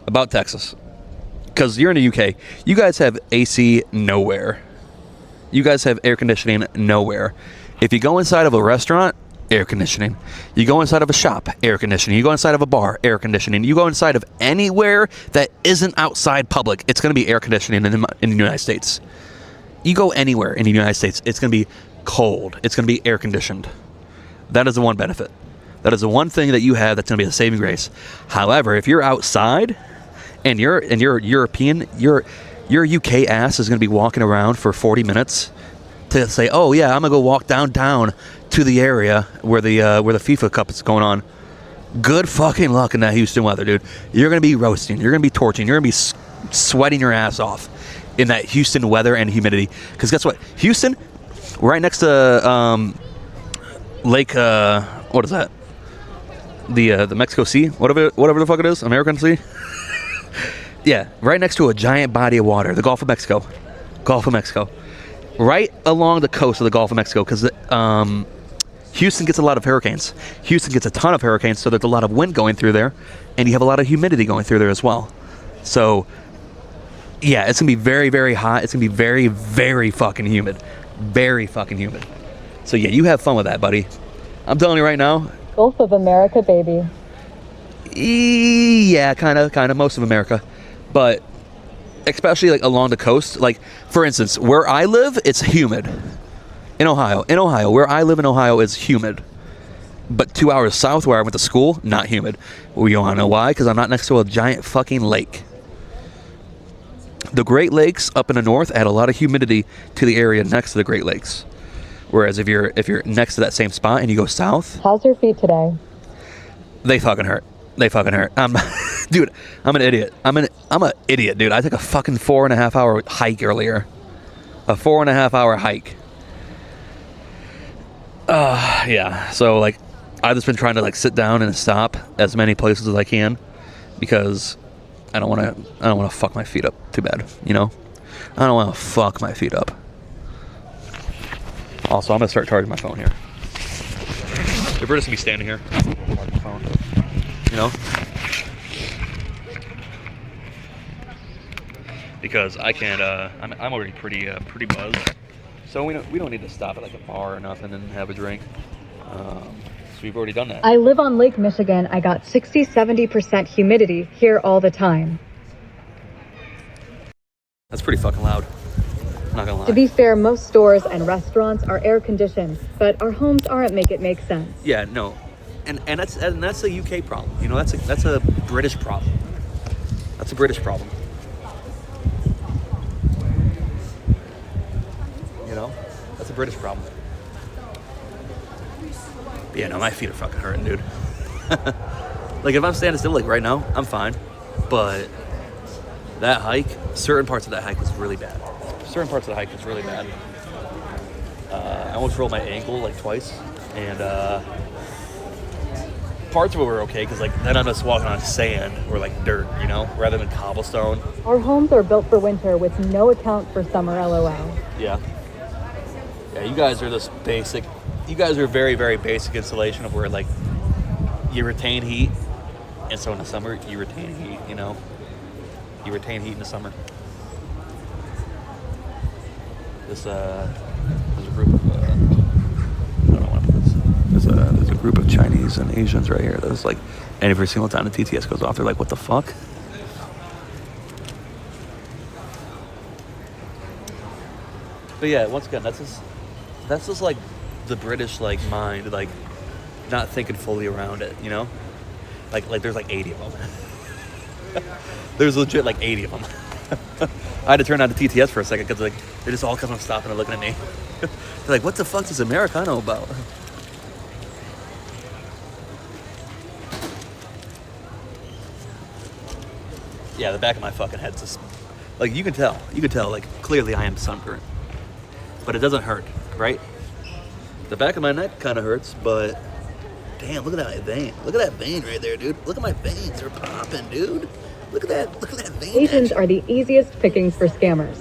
about Texas. Because you're in the UK, you guys have AC nowhere. You guys have air conditioning nowhere. If you go inside of a restaurant, air conditioning. You go inside of a shop, air conditioning. You go inside of a bar, air conditioning. You go inside of anywhere that isn't outside public, it's going to be air conditioning in the United States. You go anywhere in the United States, it's going to be cold. It's going to be air conditioned. That is the one benefit. That is the one thing that you have that's going to be a saving grace. However, if you're outside and you're European, your UK ass is going to be walking around for 40 minutes to say, oh yeah, I'm gonna go walk downtown to the area where the FIFA Cup is going on. Good fucking luck in that Houston weather, dude. You're gonna be roasting. You're gonna be torching. You're gonna be sweating your ass off in that Houston weather and humidity. Because guess what? Houston, right next to Lake. What is that? The Mexico Sea, whatever the fuck it is, American Sea. Yeah, right next to a giant body of water, the Gulf of Mexico. Right along the coast of the Gulf of Mexico, because Houston gets a lot of hurricanes. Houston gets a ton of hurricanes, so there's a lot of wind going through there, and you have a lot of humidity going through there as well. So, yeah, it's going to be very, very hot. It's going to be very, very fucking humid. Very fucking humid. So, yeah, you have fun with that, buddy. I'm telling you right now. Gulf of America, baby. Yeah, kind of, most of America. But especially like along the coast, like for instance, where I live, it's humid. In Ohio, where I live in Ohio is humid. But 2 hours south where I went to school, not humid. Well, you wanna know why? Because I'm not next to a giant fucking lake. The Great Lakes up in the north add a lot of humidity to the area next to the Great Lakes. Whereas if you're next to that same spot and you go south, How's your feet today? they fucking hurt. Dude, I'm an idiot. I'm an idiot, dude. I took a fucking 4.5 hour hike earlier. A 4.5 hour hike. Yeah. So like, I've just been trying to like sit down and stop as many places as I can, because I don't want to fuck my feet up too bad. You know, I don't want to fuck my feet up. Also, I'm gonna start charging my phone here. If we're just gonna be standing here, I'll charge my phone. You know, because I can't. I'm already pretty buzzed, so we don't need to stop at like a bar or nothing and have a drink. So we've already done that. I live on Lake Michigan. I got 60-70% humidity here all the time. That's pretty fucking loud. Not gonna lie. To be fair, most stores and restaurants are air conditioned, but our homes aren't. Make it make sense. Yeah, no, and that's a UK problem. You know, that's a British problem. That's a British problem. You know, that's a British problem. But yeah, no, my feet are fucking hurting, dude. Like if I'm standing still, like right now, I'm fine. But that hike, certain parts of that hike was really bad. I almost rolled my ankle like twice, and parts of it were okay because like then I'm just walking on sand or like dirt, you know, rather than cobblestone. Our homes are built for winter with no account for summer, LOL. Yeah, you guys are this basic. You guys are very, very basic insulation of where like you retain heat, and so in the summer you retain heat. You know, you retain heat in the summer. There's a group of I don't know what it is. There's a group of Chinese and Asians right here. That's like every single time the TTS goes off, they're like, "What the fuck?" But yeah, once again, that's just like the British like mind, like not thinking fully around it, you know? Like there's like 80 of them. There's legit like 80 of them. I had to turn on the TTS for a second because like they just all come up stopping and looking at me. They're like, "What the fuck does America know about?" Yeah, the back of my fucking head's just like you can tell like clearly I am sunburned, but it doesn't hurt, right? The back of my neck kind of hurts, but damn, look at that vein. Look at that vein right there, dude. Look at my veins, they're popping, dude. Look at that vein. Asians are the easiest pickings for scammers.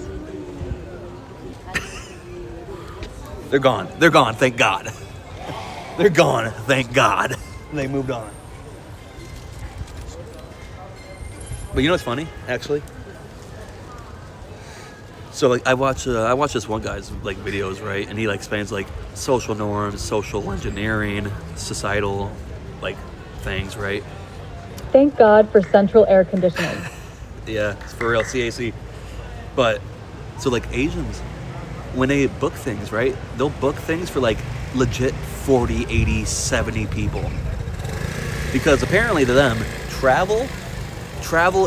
They're gone, thank God. They're gone, thank God. They moved on. But you know what's funny, actually? So like I watch this one guy's like videos, right? And he like explains like social norms, social engineering, societal like things, right? Thank God for central air conditioning. Yeah, it's for real, CAC. But so like Asians, when they book things, right? They'll book things for like legit 40, 80, 70 people. Because apparently to them, travel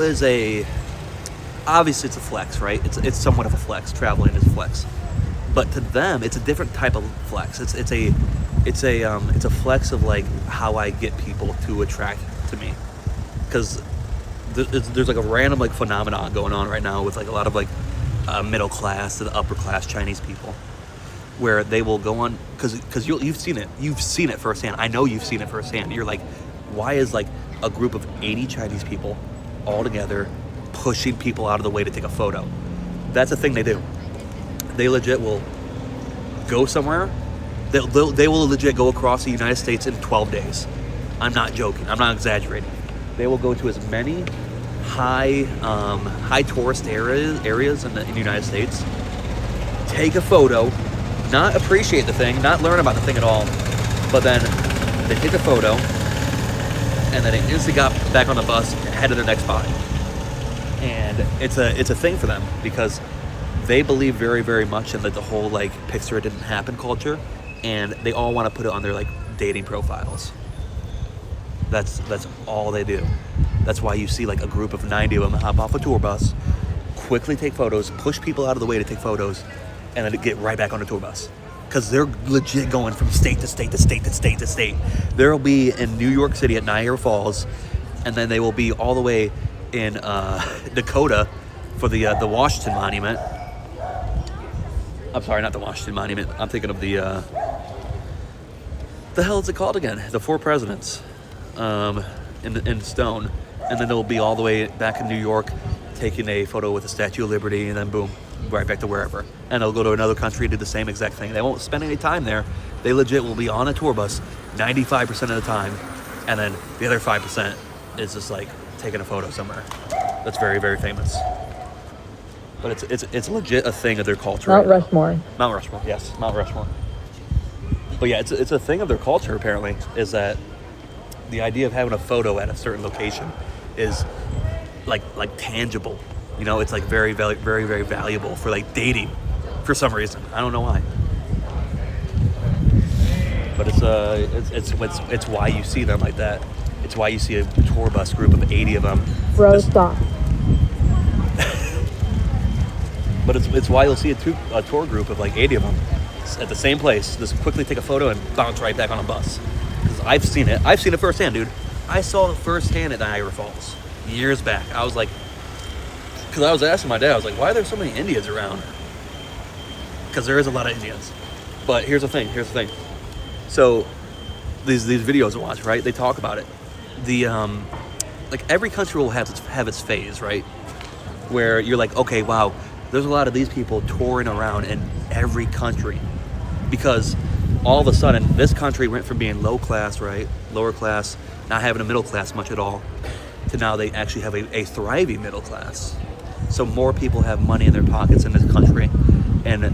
is obviously it's a flex, right? It's somewhat of a flex. Traveling is a flex. But to them, it's a different type of flex. It's a flex of like how I get people to attract to me. Because there's like a random like phenomenon going on right now with like a lot of like middle class to the upper class Chinese people, where they will go on because you've seen it firsthand. I know you've seen it firsthand. You're like, why is like a group of 80 Chinese people all together pushing people out of the way to take a photo? That's a thing they do. They legit will go somewhere. They will legit go across the United States in 12 days. I'm not joking. I'm not exaggerating. They will go to as many high tourist areas in the United States, take a photo, not appreciate the thing, not learn about the thing at all, but then they take a photo, and then they instantly got back on the bus and head to their next spot. And it's a thing for them because they believe very, very much in like the whole like picture it didn't happen culture, and they all want to put it on their like dating profiles. That's all they do. That's why you see like a group of 90 of them hop off a tour bus, quickly take photos, push people out of the way to take photos, and then get right back on the tour bus. Because they're legit going from state to state to state to state to state. They'll be in New York City at Niagara Falls, and then they will be all the way in Dakota for the Washington Monument. I'm sorry, not the Washington Monument. I'm thinking of the hell is it called again? The Four Presidents in stone. And then they'll be all the way back in New York taking a photo with the Statue of Liberty, and then boom, right back to wherever. And they'll go to another country and do the same exact thing. They won't spend any time there. They legit will be on a tour bus 95% of the time, and then the other 5% is just like taking a photo somewhere. That's very, very famous. But it's legit a thing of their culture. Mount Rushmore. Mount Rushmore, yes, Mount Rushmore. But yeah, it's a thing of their culture apparently, is that the idea of having a photo at a certain location is like tangible. You know, it's like very, very, very, very valuable for like dating for some reason. I don't know why. But it's why you see them like that. It's why you see a tour bus group of 80 of them. Bro, stop. But it's why you'll see a tour group of like 80 of them at the same place, just quickly take a photo and bounce right back on a bus. Because I've seen it firsthand, dude. I saw it firsthand at Niagara Falls years back. I was like, because I was asking my dad, I was like, why are there so many Indians around? Because there is a lot of Indians. But here's the thing. So these videos I watch, right? They talk about it. The like every country will have its phase, right? Where you're like, okay, wow, there's a lot of these people touring around in every country, because all of a sudden this country went from being low class, right, lower class, not having a middle class much at all, to now they actually have a thriving middle class. So more people have money in their pockets in this country, and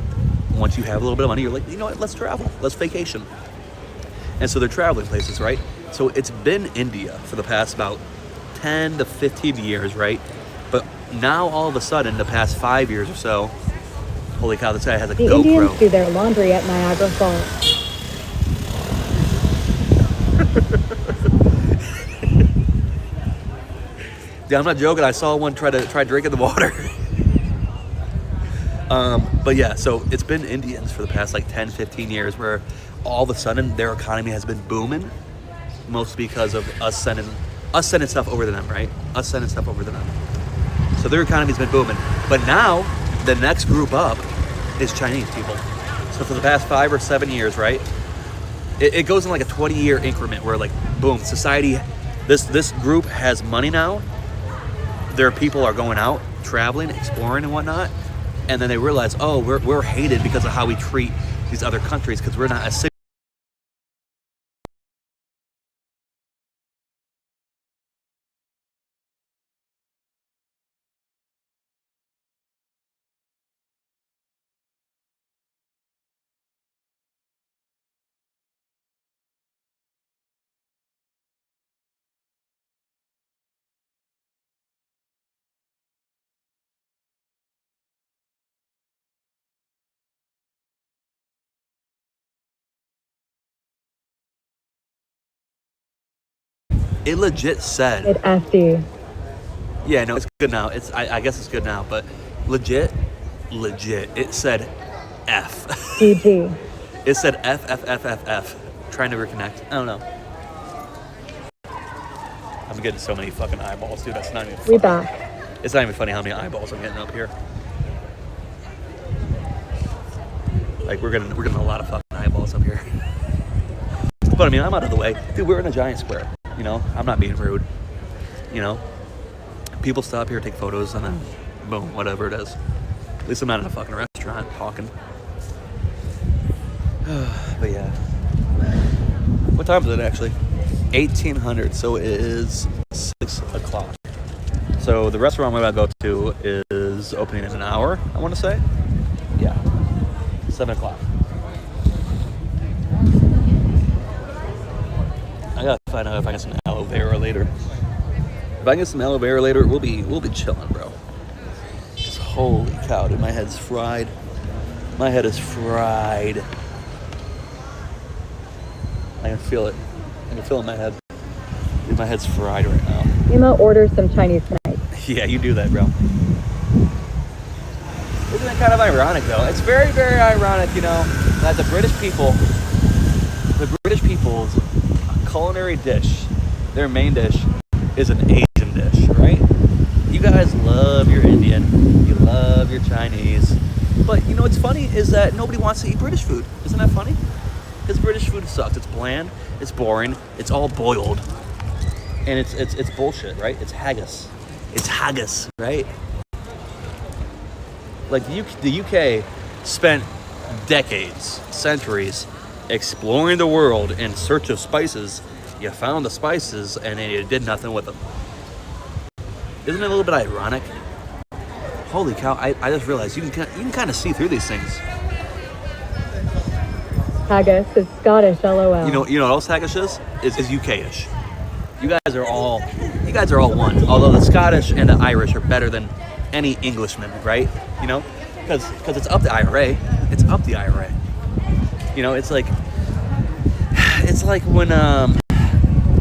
once you have a little bit of money, you're like, you know what, let's travel, let's vacation. And so they're traveling places, right? So it's been India for the past about 10 to 15 years, right? But now all of a sudden, the past 5 years or so, holy cow, this guy has a The GoPro. Indians do their laundry at Niagara Falls. Yeah, I'm not joking. I saw one try drinking the water. But yeah, so it's been Indians for the past like 10, 15 years where all of a sudden their economy has been booming, mostly because of us sending stuff over to them, right? Us sending stuff over to them. So their economy's been booming. But now the next group up is Chinese people. So for the past 5 or 7 years, right? It goes in like a 20-year increment where like, boom, society, this group has money now. Their people are going out, traveling, exploring and whatnot. And then they realize, oh, we're hated because of how we treat these other countries because we're not as It legit said. It SD. Yeah, no, it's good now. I guess it's good now, but legit, it said F. GG. It said F. Trying to reconnect. I don't know. I'm getting so many fucking eyeballs, dude. That's not even funny. We back. It's not even funny how many eyeballs I'm getting up here. Like we're getting a lot of fucking eyeballs up here. But I mean, I'm out of the way. Dude, we're in a giant square. You know, I'm not being rude. You know, people stop here, take photos, and then boom, whatever it is. At least I'm not in a fucking restaurant talking. But yeah. What time is it actually? 1800, so it is 6 o'clock. So the restaurant I'm about to go to is opening in an hour, I want to say. Yeah, 7 o'clock. I gotta find out if I get some aloe vera later. If I get some aloe vera later, we'll be chilling, bro. Just holy cow, dude, my head's fried. My head is fried. I can feel it. I can feel it in my head. Dude, my head's fried right now. Emma orders some Chinese tonight. Yeah, you do that, bro. Isn't it kind of ironic, though? It's very, very ironic, you know, that the British people's culinary dish, their main dish, is an Asian dish, right? You guys love your Indian, you love your Chinese, but you know what's funny is that nobody wants to eat British food. Isn't that funny? Because British food sucks. It's bland, it's boring, it's all boiled, and it's bullshit, right? It's haggis. It's haggis, right? Like the UK spent decades, centuries, exploring the world in search of spices. You found the spices and then you did nothing with them. Isn't it a little bit ironic? Holy cow, I just realized you can kind of see through these things. Haggis is Scottish, LOL. You know what else haggis is? Is UK-ish. You guys are all one. Although the Scottish and the Irish are better than any Englishman, right? You know, because it's up the IRA. It's up the IRA. You know, it's like when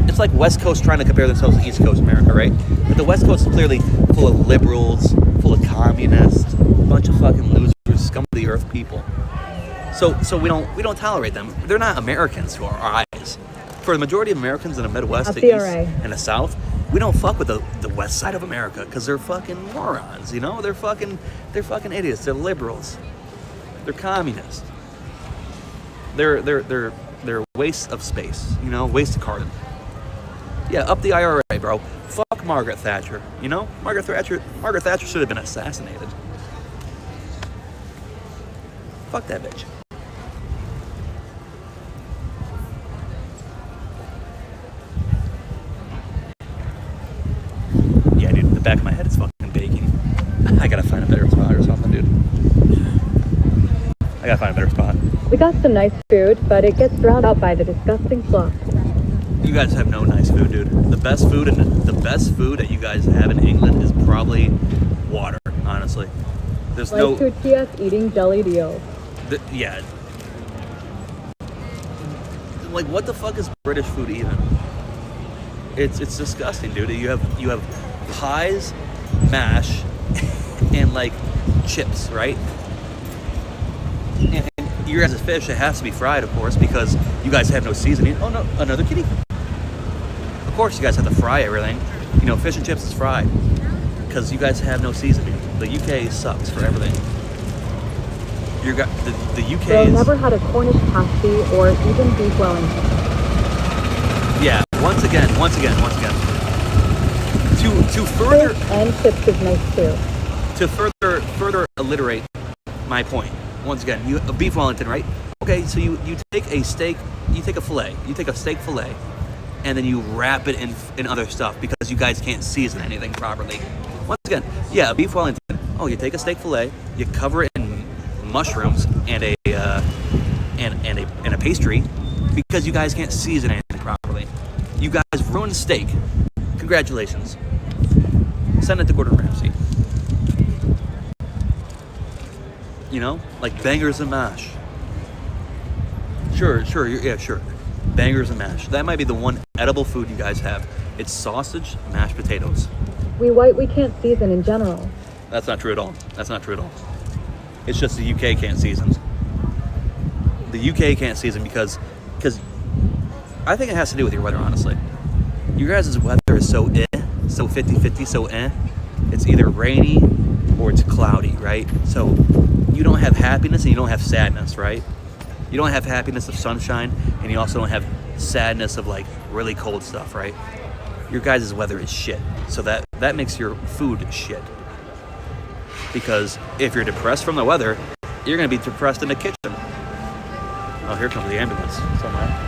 it's like West Coast trying to compare themselves to East Coast America, right? But the West Coast is clearly full of liberals, full of communists, a bunch of fucking losers, scum of the earth people. So we don't tolerate them. They're not Americans to our eyes. For the majority of Americans in the Midwest, the East, and the South, we don't fuck with the West side of America because they're fucking morons. You know, they're fucking idiots. They're liberals. They're communists. They're waste of space. You know, waste of carbon. Yeah, up the IRA, bro. Fuck Margaret Thatcher. You know, Margaret Thatcher should have been assassinated. Fuck that bitch. Yeah, dude, the back of my head is fucking baking. I gotta find a better spot or something, dude. I gotta find a better spot. We got some nice food, but it gets drowned out by the disgusting fluff. You guys have no nice food, dude. The best food that you guys have in England is probably water, honestly. There's like no tortillas eating jellied eels. Yeah. Like, what the fuck is British food even? It's disgusting, dude. You have pies, mash, and like chips, right? And your guys' fish, it has to be fried, of course, because you guys have no seasoning. Oh no, another kitty. Of course, you guys have to fry everything. You know, fish and chips is fried because you guys have no seasoning. The UK sucks for everything. The UK They is... never had a Cornish pasty or even beef Wellington. Yeah, once again. To further... Fish and chips is nice too. To further alliterate my point, once again, a beef Wellington, right? Okay, so you take a steak, you take a steak fillet, and then you wrap it in other stuff because you guys can't season anything properly. Once again, yeah, a beef Wellington. Oh, you take a steak fillet, you cover it in mushrooms and a pastry because you guys can't season anything properly. You guys ruined steak. Congratulations. Send it to Gordon Ramsay. You know, like bangers and mash. Sure. Bangers and mash. That might be the one edible food you guys have. It's sausage, mashed potatoes. We white we can't season in general. That's not true at all. That's not true at all. It's just the UK can't season. The UK can't season because I think it has to do with your weather, honestly. Your guys' weather is so 50-50, so It's either rainy or it's cloudy, right? So you don't have happiness and you don't have sadness, right? You don't have happiness of sunshine and you also don't have sadness of like really cold stuff, right? Your guys' weather is shit. So that makes your food shit. Because if you're depressed from the weather, you're gonna be depressed in the kitchen. Oh, here comes the ambulance somewhere.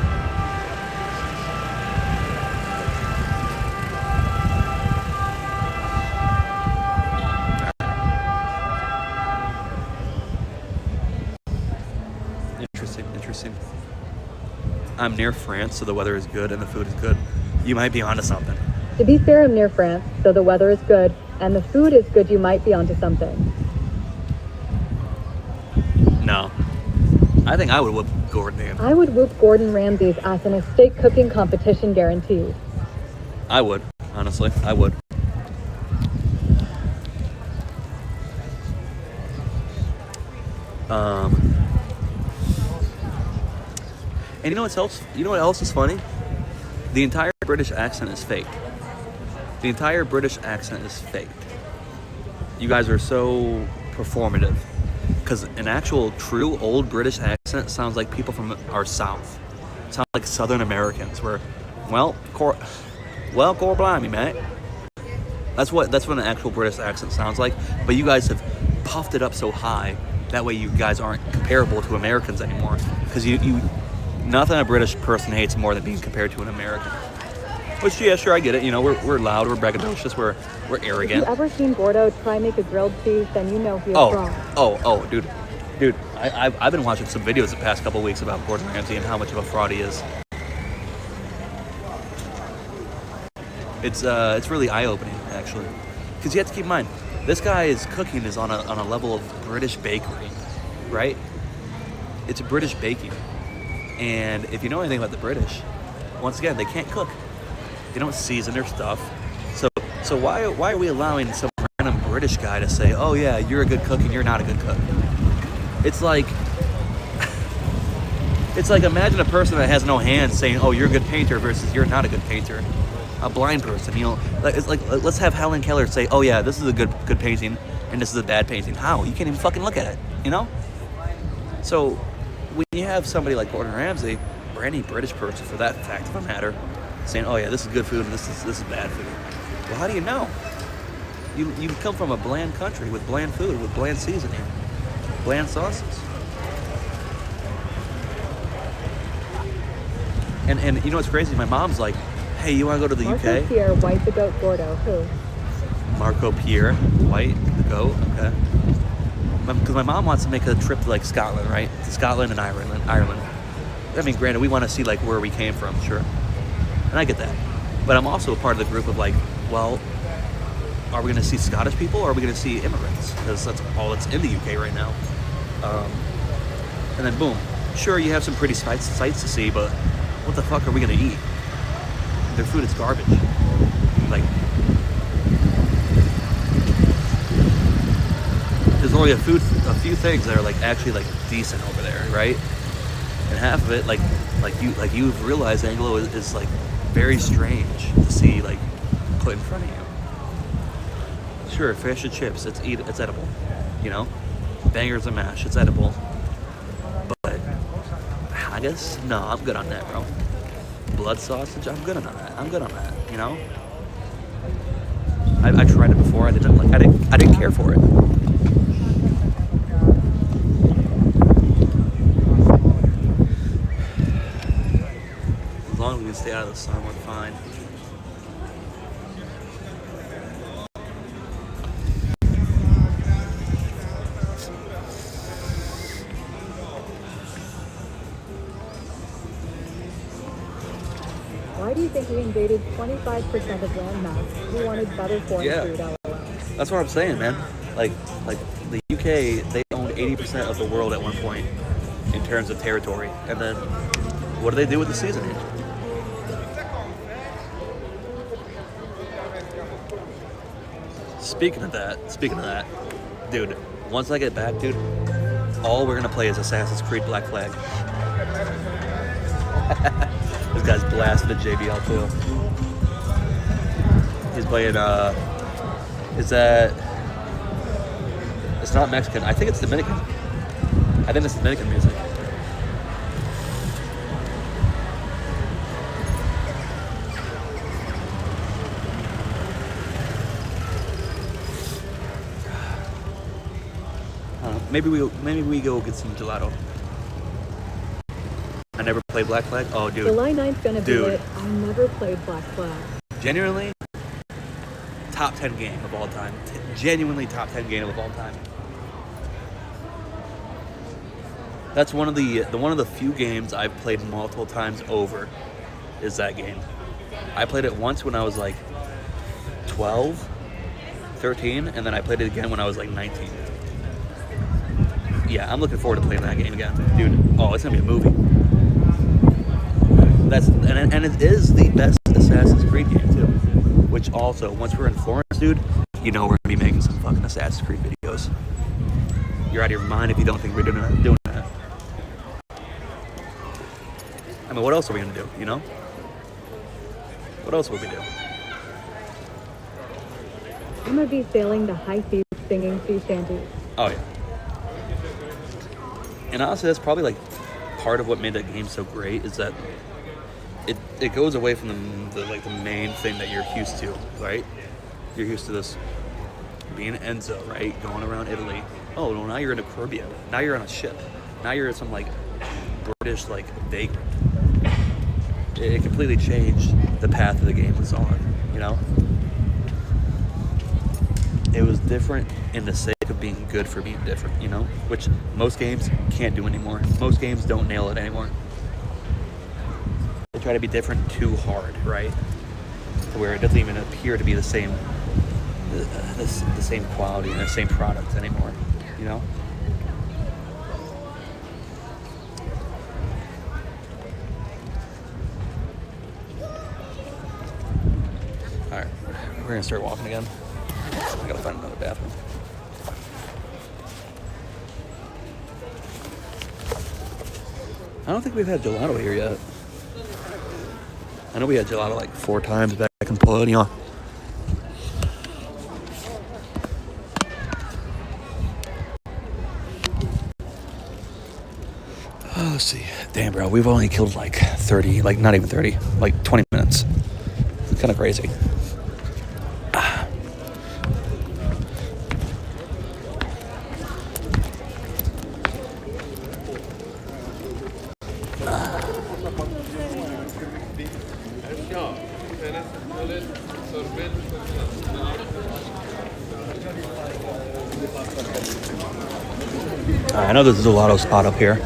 Interesting. I'm near France, so the weather is good and the food is good. You might be onto something. To be fair, I'm near France, so the weather is good, and the food is good. You might be onto something. No. I think I would whoop Gordon Ramsay. I would whoop Gordon Ramsay's ass in a steak cooking competition, guaranteed. I would, honestly. I would. And you know what else? You know what else is funny? The entire British accent is fake. The entire British accent is fake. You guys are so performative. Because an actual, true, old British accent sounds like people from our South. Sounds like Southern Americans, where, well, core blimey, mate. That's what an actual British accent sounds like. But you guys have puffed it up so high, that way you guys aren't comparable to Americans anymore. Because you nothing a British person hates more than being compared to an American. Which, yeah, sure, I get it. You know, we're loud, we're braggadocious, we're arrogant. If you ever seen Gordo try make a grilled cheese, then you know he is wrong. Dude, I've been watching some videos the past couple weeks about Gordon Ramsay and how much of a fraud he is. It's really eye-opening, actually, because you have to keep in mind, this guy's cooking is on a level of British bakery, right? It's a British baking, and if you know anything about the British, once again, they can't cook. They don't season their stuff. So why are we allowing some random British guy to say, oh yeah, you're a good cook and you're not a good cook? It's like imagine a person that has no hands saying, oh, you're a good painter versus you're not a good painter. A blind person, you know, it's like, let's have Helen Keller say, oh yeah, this is a good painting and this is a bad painting. How? You can't even fucking look at it, you know? So when you have somebody like Gordon Ramsay, or any British person for that fact of a matter, saying, oh yeah, this is good food and this is bad food. Well, how do you know? You come from a bland country with bland food, with bland seasoning, bland sauces. And you know what's crazy? My mom's like, hey, you want to go to the Marco UK? Pierre, White the Goat, Gordo, who? Marco Pierre, White the Goat, okay. Because my mom wants to make a trip to like Scotland, right? To Scotland and Ireland. I mean, granted, we want to see like where we came from, sure. And I get that. But I'm also a part of the group of like, well, are we going to see Scottish people or are we going to see immigrants? Because that's all that's in the UK right now. And then boom. Sure, you have some pretty sights to see, but what the fuck are we going to eat? Their food is garbage. Like, there's only a few things that are like actually like decent over there, right? And half of it, like you've realized, Anglo is like very strange to see like put in front of you. Sure, fish and chips, it's edible, you know. Bangers and mash, it's edible. But haggis, no, I'm good on that, bro. Blood sausage, I'm good on that, you know. I tried it before. I didn't care for it. As long as we can stay out of the sun, we're fine. Why do you think we invaded 25% of landmass? We wanted better foreign food, LOL. That's what I'm saying, man. Like the UK, they owned 80% of the world at one point in terms of territory, and then What do they do with the seasoning? Speaking of that, dude, once I get back, dude, all we're gonna play is Assassin's Creed Black Flag. This guy's blasted at JBL too. He's playing, is that, it's not Mexican, I think it's Dominican. I think it's Dominican music. Maybe we go get some gelato. I never played Black Flag. Oh, dude. July 9th gonna be Dude. lit. I never played Black Flag. Genuinely, top 10 game of all time. Genuinely top 10 game of all time. That's one of the few games I've played multiple times over. Is that game? I played it once when I was like 12, 13, and then I played it again when I was like 19. Yeah, I'm looking forward to playing that game again, dude. Oh, it's gonna be a movie. And it is the best Assassin's Creed game too. Which also, once we're in Florence, dude, you know we're gonna be making some fucking Assassin's Creed videos. You're out of your mind if you don't think we're doing that. I mean, what else are we gonna do? You know? What else would we do? I'm gonna be sailing the high seas singing sea shanties. Oh yeah. And honestly, that's probably like part of what made that game so great is that it goes away from the main thing that you're used to, right? You're used to this being Enzo, right? Going around Italy. Oh, well, now you're in the Caribbean. Now you're on a ship. Now you're in some like British like vagrant. It completely changed the path of the game was on, you know? It was different in the sake of being good for being different, you know? Which most games can't do anymore. Most games don't nail it anymore. They try to be different too hard, right? To where it doesn't even appear to be the same the same quality and the same product anymore, you know? Alright, we're gonna start walking again. I gotta find another bathroom. I don't think we've had gelato here yet. I know we had gelato like 4 times back in Polonia. Oh, let's see. Damn, bro, we've only killed like 30, like not even 30, like 20 minutes. It's kind of crazy. I know there's a gelato spot up here.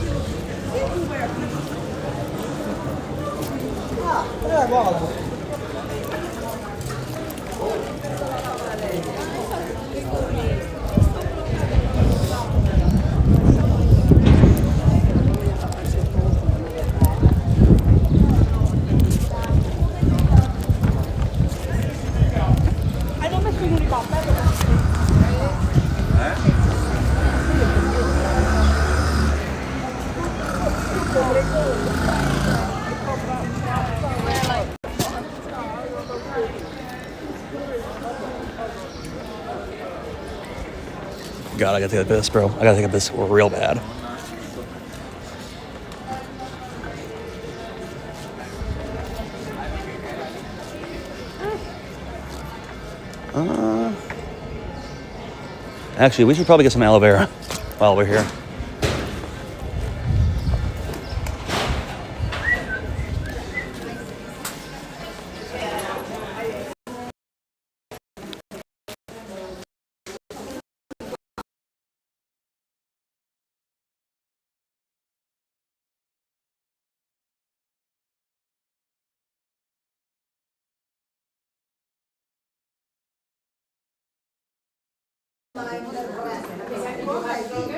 God, I gotta take a piss, bro. I gotta take a piss real bad. Actually, we should probably get some aloe vera while we're here.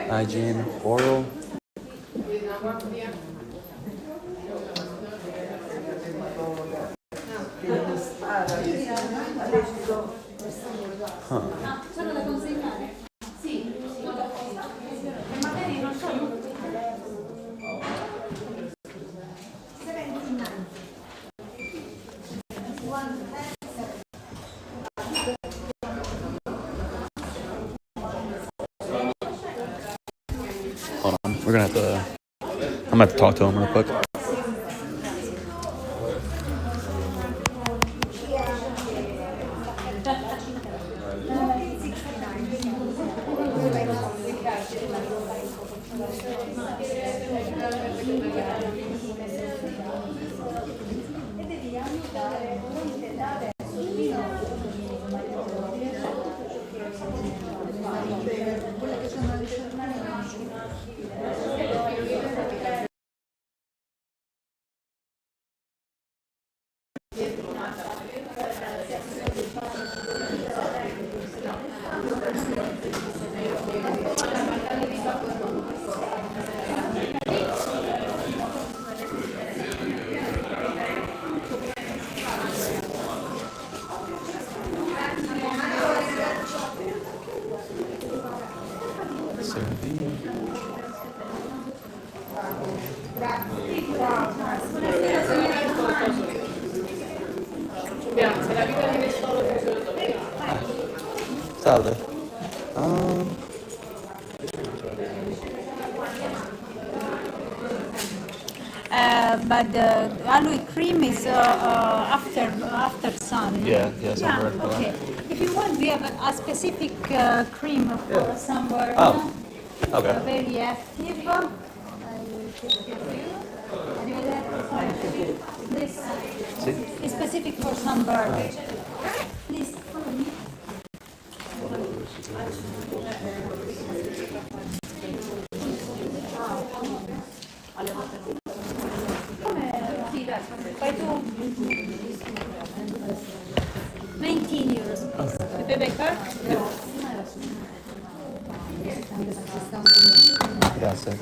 Hygiene, oral. We're gonna have to. I'm gonna have to talk to him real quick. Salve. But the aloe cream is after sun. Yeah, sunburn. Okay. If you want, we have a specific cream for sunburn. Oh, okay. Very active. I will take it for you. And we'll have this is specific for sunburn. Please follow me. Fai tu 19 euros. You pay by card? Grazie.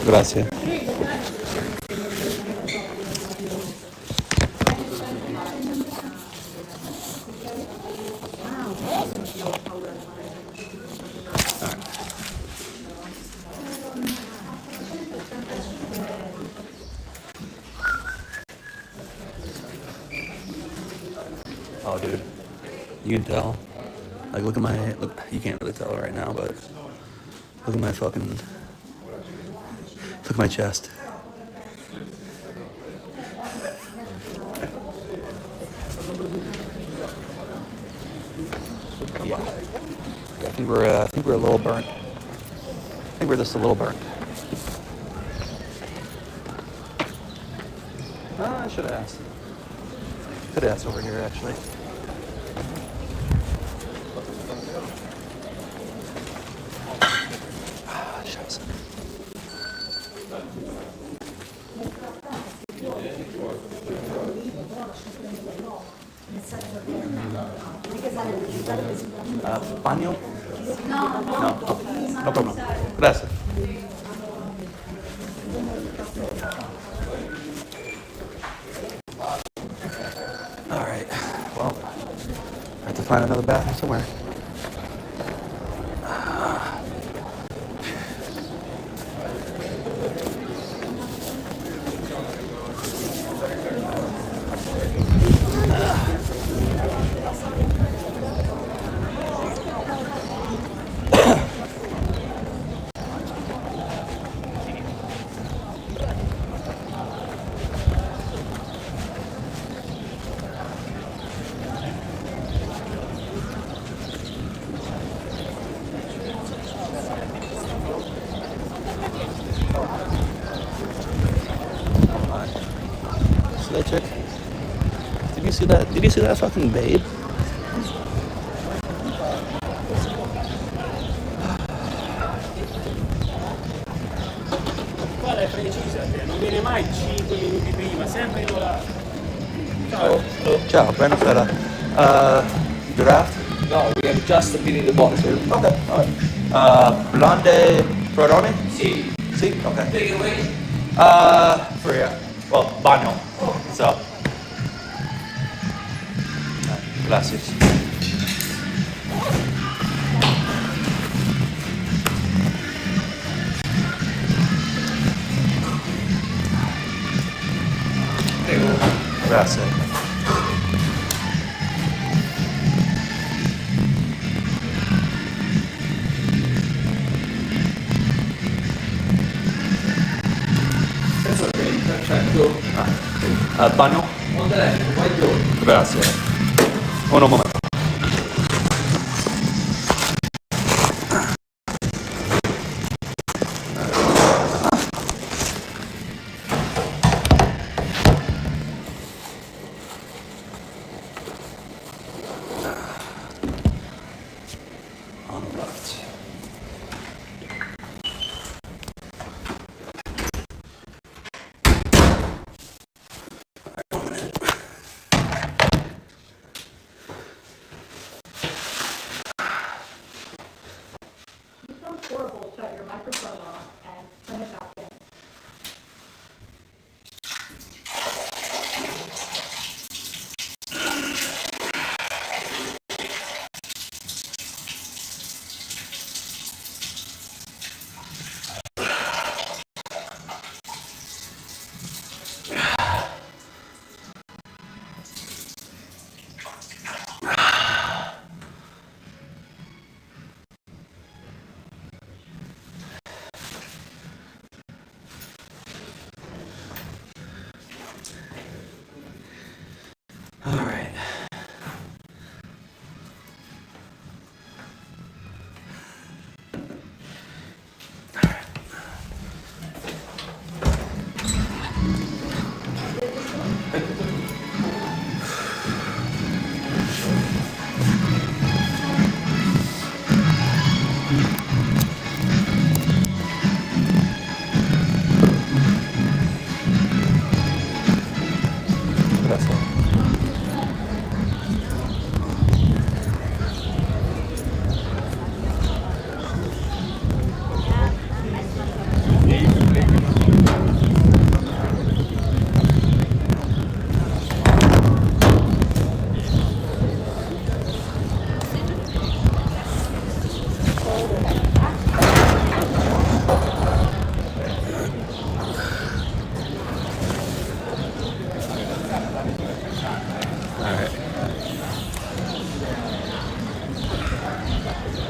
Grazie. Oh, dude, you can tell. Like, look at my look. You can't really tell right now, but look at my fucking. Look at my chest. Yeah. I think we're a little burnt. I think we're just a little burnt. I should have asked. Could have asked over here, actually. Shucks. Bagno? No. No problem. Gracias. Alright. Well, I have to find another bathroom somewhere. See that chick? Did you see that? Did you see that fucking babe? Guarda, è precisa, non viene mai 5 minuti prima, sempre l'ora. Ciao, buonasera. Draft? No, we have just been in the box. Okay, alright. Blonde Florone? Sì. See? Okay. Take it away. For well, bagno. So. Gracias. Grazie. Bagno? Grazie. Un momento. Horrible, shut your microphone off and turn it back in. All right.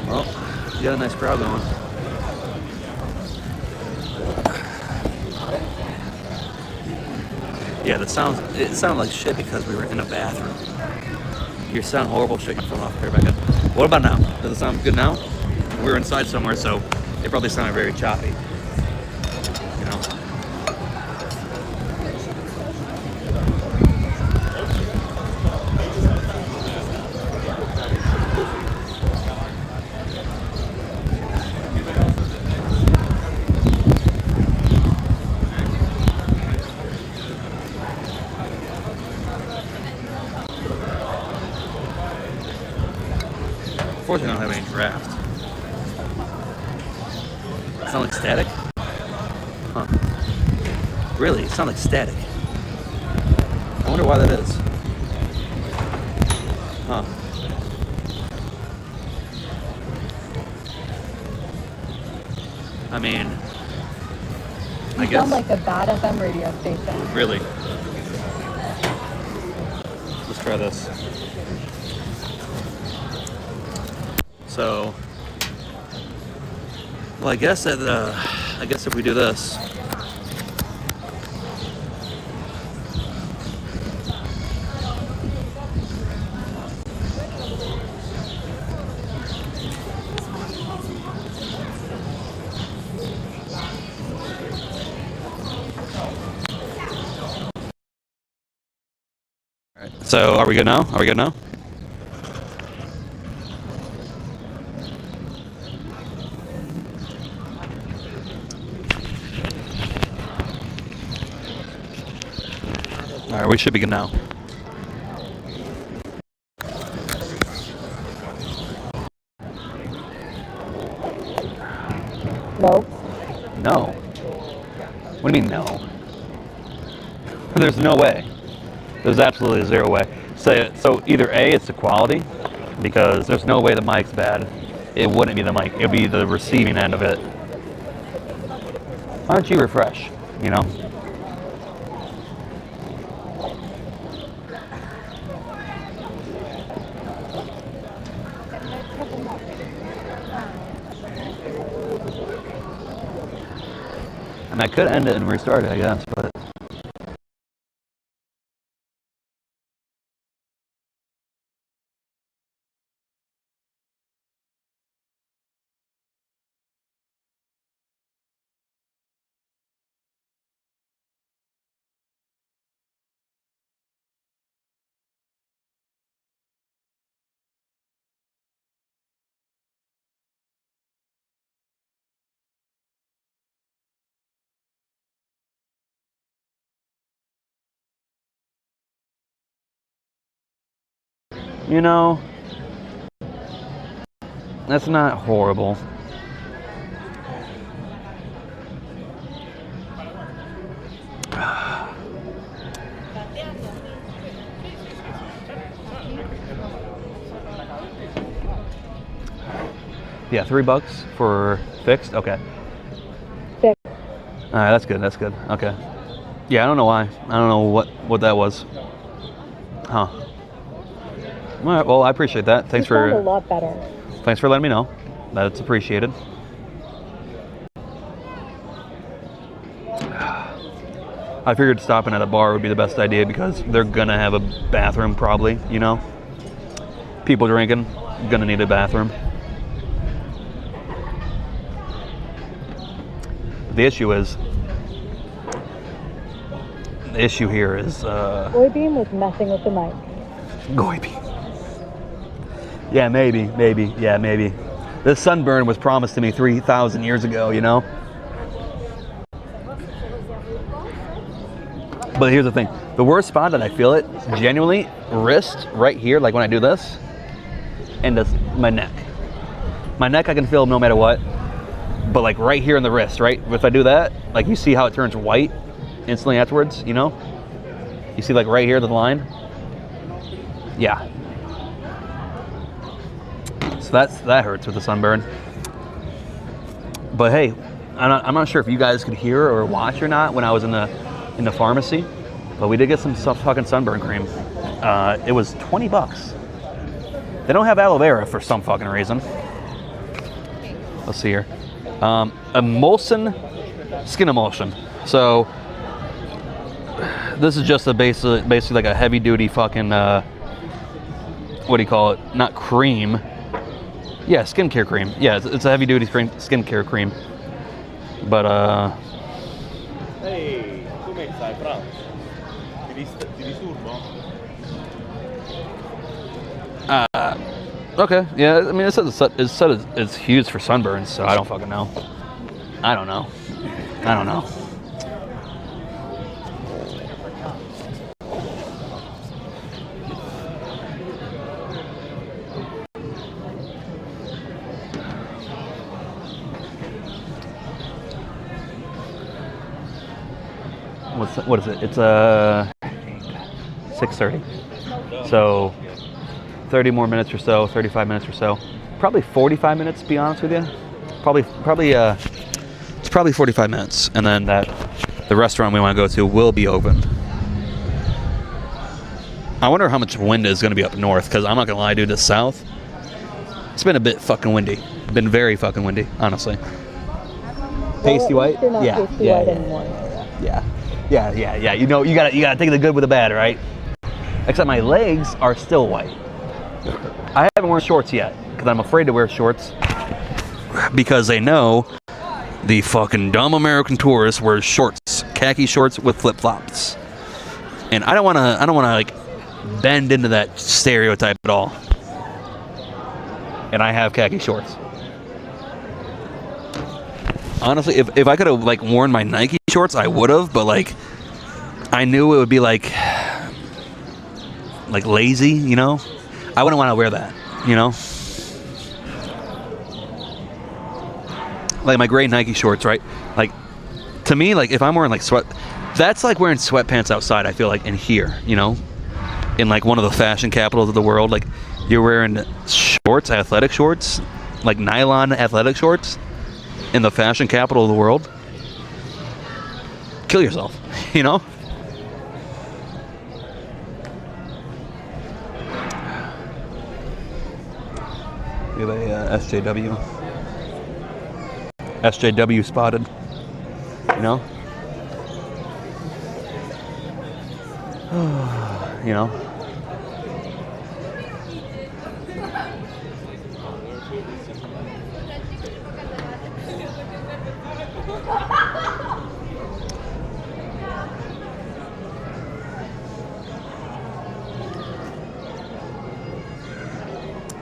Well, you got a nice crowd going. Yeah, it sounded like shit because we were in a bathroom. You sound horrible, shit your phone off here back up. What about now? Does it sound good now? We were inside somewhere, so it probably sounded very choppy. You know? Unfortunately, I don't have any draft. Sound like static? Huh. Really? It sounds like static. I wonder why that is. Huh. I mean, I You guess. sound like a bad FM radio station. Really? Let's try this. So, well, I guess if we do this, so are we good now? Are we good now? All right, we should be good now. Nope. No. What do you mean no? There's no way. There's absolutely zero way. So either A, it's the quality, because there's no way the mic's bad. It wouldn't be the mic. It would be the receiving end of it. Why don't you refresh? You know? I could end it and restart it, I guess, but. You know, that's not horrible. Yeah, $3 for fixed. Okay. Fixed. All right, that's good. That's good. Okay. Yeah, I don't know why. I don't know what that was. Huh. All right. Well, I appreciate that. Thanks You sound a for lot better. thanks for letting me know. That's appreciated. I figured stopping at a bar would be the best idea because they're gonna have a bathroom probably. You know, people drinking, gonna need a bathroom. The issue here is Soybean was messing with the mic. Goiby. Yeah, maybe. Yeah, maybe. This sunburn was promised to me 3,000 years ago, you know? But here's the thing. The worst spot that I feel it, genuinely, wrist, right here, like when I do this, and my neck. My neck I can feel no matter what. But like right here in the wrist, right? If I do that, like you see how it turns white instantly afterwards, you know? You see like right here, the line? Yeah. So that hurts with the sunburn. But hey, I'm not sure if you guys could hear or watch or not when I was in the pharmacy, but we did get some fucking sunburn cream. It was $20. They don't have aloe vera for some fucking reason. Let's see here. Emulsion, skin emulsion. So this is just a basically like a heavy duty fucking what do you call it? Not cream. Yeah, skincare cream. Yeah, it's a heavy duty skincare cream. But Ehi, come stai, Franz? Ti disturbo? okay, yeah. I mean, it said it's used for sunburns, so I don't fucking know. I don't know. What is it? It's 6:30. So 30 more minutes or so, 35 minutes or so. Probably 45 minutes, to be honest with you. It's probably 45 minutes, and then the restaurant we want to go to will be open. I wonder how much wind is going to be up north, because I'm not going to lie, dude, the south, it's been a bit fucking windy. Been very fucking windy, honestly. Pasty white? They're not Yeah. pasty Yeah, white yeah. anymore. Yeah. You know, you gotta take the good with the bad, right? Except my legs are still white. I haven't worn shorts yet because I'm afraid to wear shorts because they know the fucking dumb American tourist wears shorts, khaki shorts with flip flops, and I don't want to like bend into that stereotype at all. And I have khaki shorts. Honestly, if I could have like worn my Nike shorts, I would have, but like I knew it would be like lazy, you know? I wouldn't want to wear that, you know? Like my gray Nike shorts, right? Like to me, like if I'm wearing like that's like wearing sweatpants outside, I feel like, in here, you know? In like one of the fashion capitals of the world, like you're wearing shorts, athletic shorts, like nylon athletic shorts in the fashion capital of the world. Kill yourself, you know? We have a SJW. SJW spotted, you know? You know?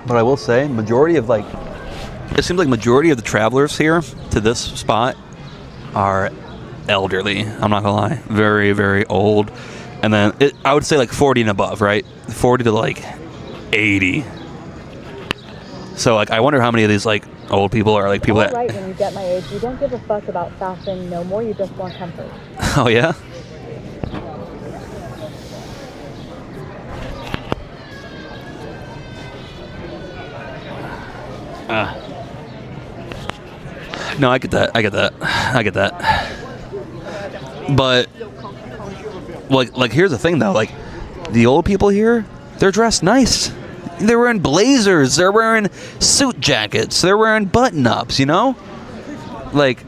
But I will say, majority of like, it seems like majority of the travelers here to this spot are elderly. I'm not gonna lie, very, very old. And then I would say like 40 and above, right? 40 to like 80. So like, I wonder how many of these like old people are like people that. Right, when you get my age, you don't give a fuck about fashion no more. You just want comfort. Oh yeah. No, I get that. I get that. I get that. But like here's the thing though, like the old people here, they're dressed nice. They're wearing blazers, they're wearing suit jackets, they're wearing button-ups, you know? Like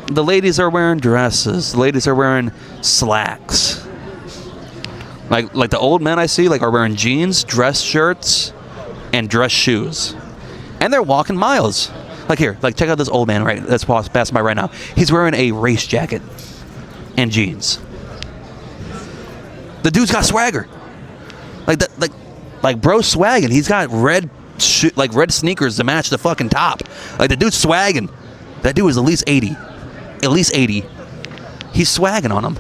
the ladies are wearing dresses, the ladies are wearing slacks. Like the old men I see like are wearing jeans, dress shirts, and dress shoes. And they're walking miles. Like here, like check out this old man right that's passing by right now. He's wearing a race jacket and jeans. The dude's got swagger. Like that, like bro swagging. He's got red sneakers to match the fucking top. Like the dude's swagging. That dude is at least 80. At least 80. He's swagging on them.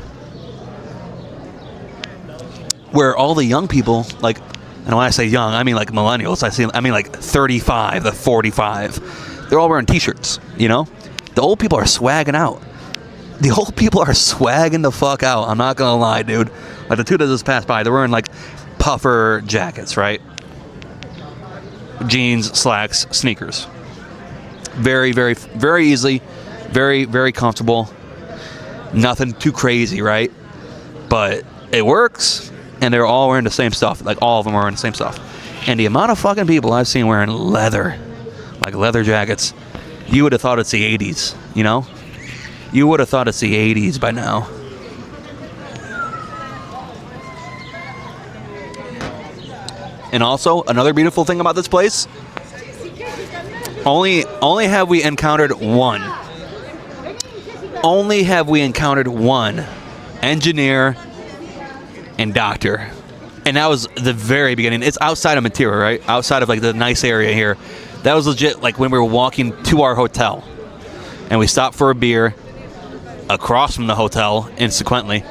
Where all the young people, like, and when I say young, I mean like millennials. I mean like 35 to 45. They're all wearing t-shirts, you know? The old people are swagging out. The old people are swagging the fuck out. I'm not gonna lie, dude. Like the two that just passed by, they're wearing like puffer jackets, right? Jeans, slacks, sneakers. Very, very, very easily. Very, very comfortable. Nothing too crazy, right? But it works. And they're all wearing the same stuff. Like all of them are wearing the same stuff. And the amount of fucking people I've seen wearing leather, like leather jackets, you would have thought it's the 80s, you know? You would have thought it's the 80s by now. And also, another beautiful thing about this place, only have we encountered one. Only have we encountered one engineer and doctor. And that was the very beginning. It's outside of Matira, right? Outside of like the nice area here. That was legit like when we were walking to our hotel. And we stopped for a beer across from the hotel, insequently.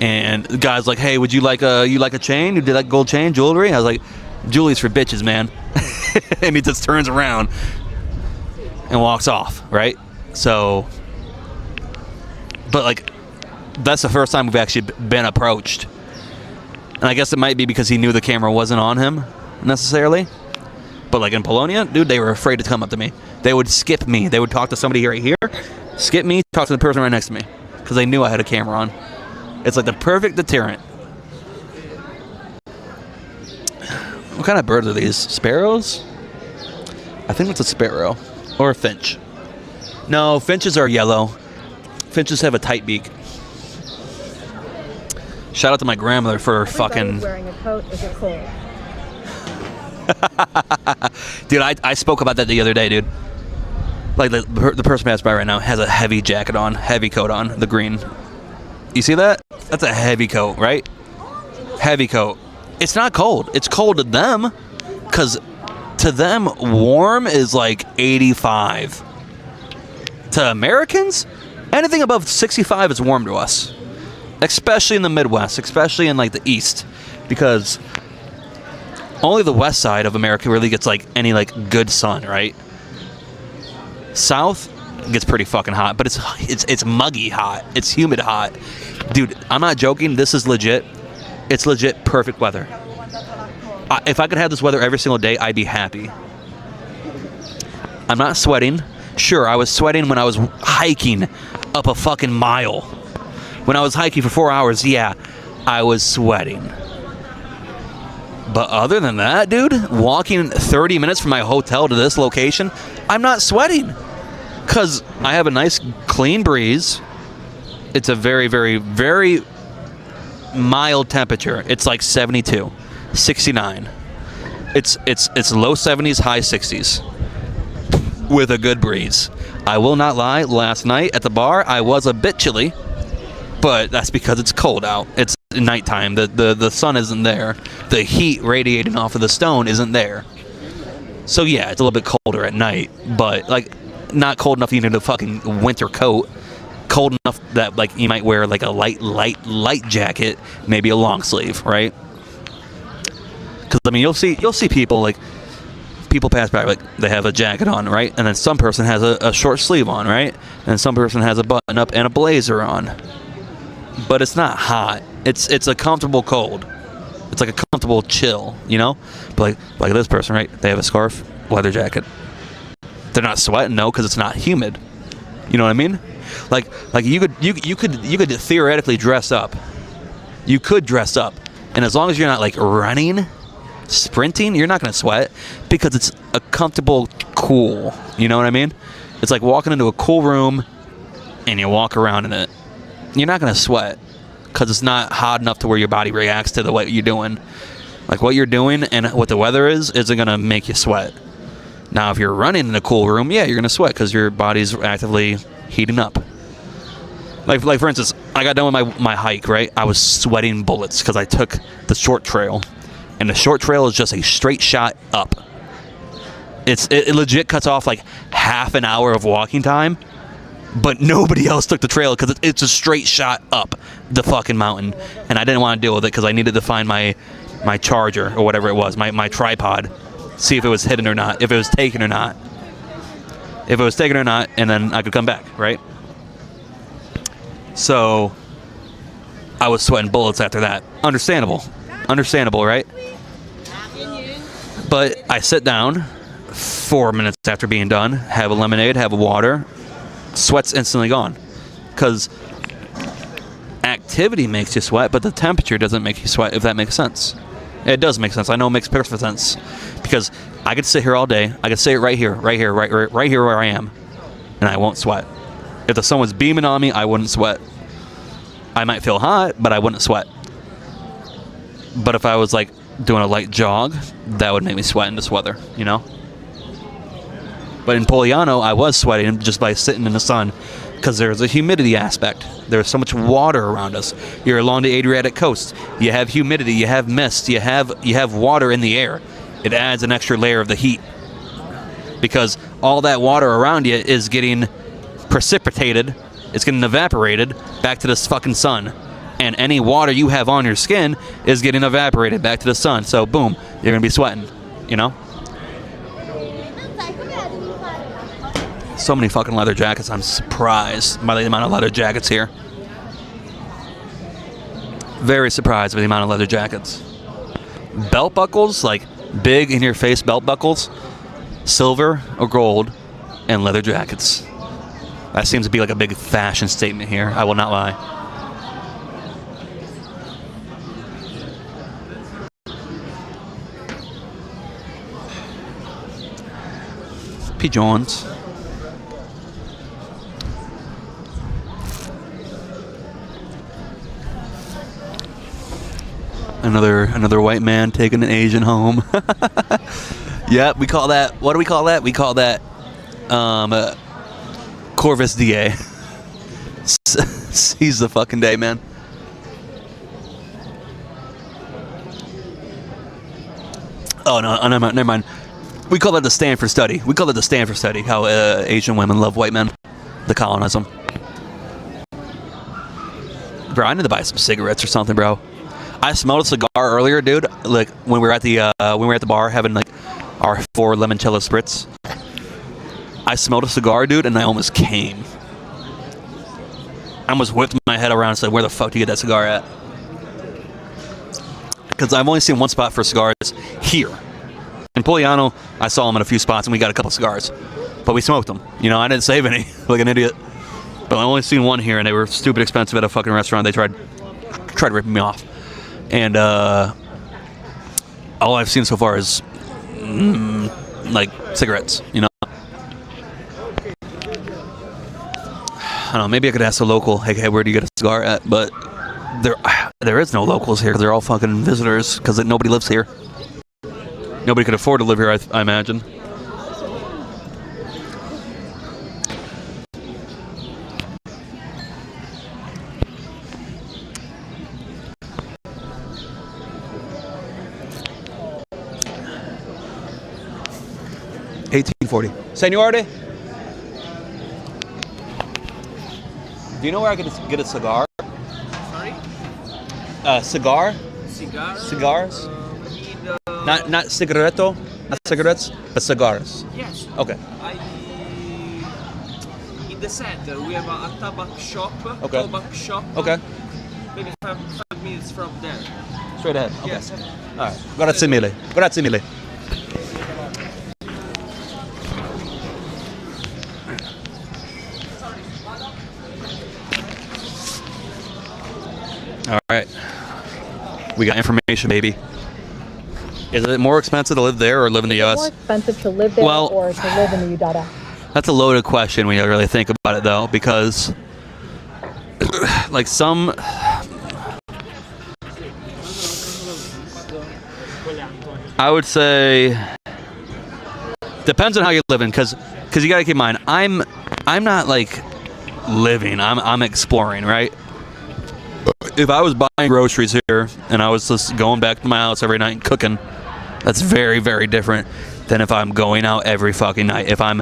And the guy's like, hey, would you like a chain? You did like gold chain, jewelry? I was like, jewelry's for bitches, man. And he just turns around and walks off, right? So, but like, that's the first time we've actually been approached. And I guess it might be because he knew the camera wasn't on him, necessarily. But like in Polonia, dude, they were afraid to come up to me. They would skip me. They would talk to somebody right here, skip me, talk to the person right next to me. Because they knew I had a camera on. It's like the perfect deterrent. What kind of birds are these? Sparrows? I think it's a sparrow. Or a finch. No, finches are yellow. Finches have a tight beak. Shout out to my grandmother for fucking... wearing a coat. Is it cold? Dude, I spoke about that the other day, dude. Like the person passed by right now has a heavy jacket on, heavy coat on, the green. You see that? That's a heavy coat, right? Heavy coat. It's not cold. It's cold to them, because to them, warm is like 85. To Americans, anything above 65 is warm to us. Especially in the Midwest, especially in like the East, because only the west side of America really gets like any like good sun, right? South gets pretty fucking hot, but it's muggy hot. It's humid hot. Dude, I'm not joking. This is legit. It's legit perfect weather. If I could have this weather every single day, I'd be happy. I'm not sweating. Sure, I was sweating when I was hiking up a fucking mile. When I was hiking for 4 hours, yeah, I was sweating. But other than that, dude, walking 30 minutes from my hotel to this location, I'm not sweating. Because I have a nice, clean breeze. It's a very, very, very mild temperature. It's like 72, 69. It's low 70s, high 60s with a good breeze. I will not lie, last night at the bar I was a bit chilly, but that's because it's cold out. It's nighttime. The sun isn't there. The heat radiating off of the stone isn't there. So yeah, it's a little bit colder at night, but like not cold enough you need a fucking winter coat. Cold enough that like you might wear like a light jacket, maybe a long sleeve, right? Because I mean you'll see people like people pass by like they have a jacket on, right? And then some person has a short sleeve on, right? And some person has a button up and a blazer on. But it's not hot. It's a comfortable cold. It's like a comfortable chill, you know? But like this person, right? They have a scarf, leather jacket. They're not sweating, no, because it's not humid. You know what I mean? Like you could theoretically dress up. You could dress up, and as long as you're not like running, sprinting, you're not gonna sweat because it's a comfortable cool. You know what I mean? It's like walking into a cool room, and you walk around in it. You're not gonna sweat because it's not hot enough to where your body reacts to the what you're doing. Like what you're doing and what the weather isn't gonna make you sweat. Now, if you're running in a cool room, yeah, you're gonna sweat because your body's actively heating up. Like for instance, I got done with my hike, right? I was sweating bullets because I took the short trail, and the short trail is just a straight shot up. It legit cuts off like half an hour of walking time, but nobody else took the trail because it's a straight shot up the fucking mountain, and I didn't want to deal with it because I needed to find my charger or whatever it was, my tripod, see if it was hidden or not, if it was taken or not. If it was taken or not, and then I could come back, right? So I was sweating bullets after that. Understandable, right? But I sit down 4 minutes after being done, have a lemonade, have a water, sweat's instantly gone. Because activity makes you sweat, but the temperature doesn't make you sweat, if that makes sense. It does make sense. I know it makes perfect sense. Because I could sit here all day. I could sit right here where I am, and I won't sweat. If the sun was beaming on me, I wouldn't sweat. I might feel hot, but I wouldn't sweat. But if I was like doing a light jog, that would make me sweat in this weather, you know? But in Poliano, I was sweating just by sitting in the sun because there's a humidity aspect. There's so much water around us. You're along the Adriatic coast. You have humidity, you have mist, you have water in the air. It adds an extra layer of the heat because all that water around you is getting precipitated, it's getting evaporated back to this fucking sun. And any water you have on your skin is getting evaporated back to the sun. So boom, you're gonna be sweating, you know? So many fucking leather jackets. I'm surprised by the amount of leather jackets here. Very surprised by the amount of leather jackets. Belt buckles, like big in your face belt buckles, silver or gold, and leather jackets. That seems to be like a big fashion statement here. I will not lie. Pigeons. Another white man taking an Asian home. Yeah, we call that. What do we call that? We call that Corvus DA. Seize the fucking day, man. Oh no, never mind. We call that the Stanford study. We call it the Stanford study. How Asian women love white men. The colonialism. Bro, I need to buy some cigarettes or something, bro. I smelled a cigar earlier, dude. Like when we were at the bar having like our 4 limoncello spritz. I smelled a cigar, dude, and I almost came. I almost whipped my head around and said, "Where the fuck do you get that cigar at?" Because I've only seen one spot for cigars here. In Poliano, I saw them in a few spots, and we got a couple cigars, but we smoked them. You know, I didn't save any, like an idiot. But I've only seen one here, and they were stupid expensive at a fucking restaurant. They tried ripping me off. And all I've seen so far is like cigarettes, you know. I don't know, maybe I could ask a local, hey, where do you get a cigar at? But there is no locals here. They're all fucking visitors because nobody lives here. Nobody could afford to live here, I imagine. $18.40. Señorita? Do you know where I could get a cigar? Sorry? Cigar? Cigar? Cigars? We need, Not cigaretto? Not cigarettes? But cigars. yes. Okay. In the center, we have a tobacco shop. Okay. Tobacco shop. Okay. Maybe 5 minutes from there. Straight ahead. Okay. Yes. All right. Grazie mille. Grazie mille. All right. We got information, baby. Is it more expensive to live there or live in the More U.S.? expensive to live there Well- or to live in the U.S.? That's a loaded question when you really think about it, though, because like some. I would say depends on how you're living, because you gotta keep in mind I'm not like living. I'm exploring, right? If I was buying groceries here and I was just going back to my house every night and cooking, that's very, very different than if I'm going out every fucking night. If I'm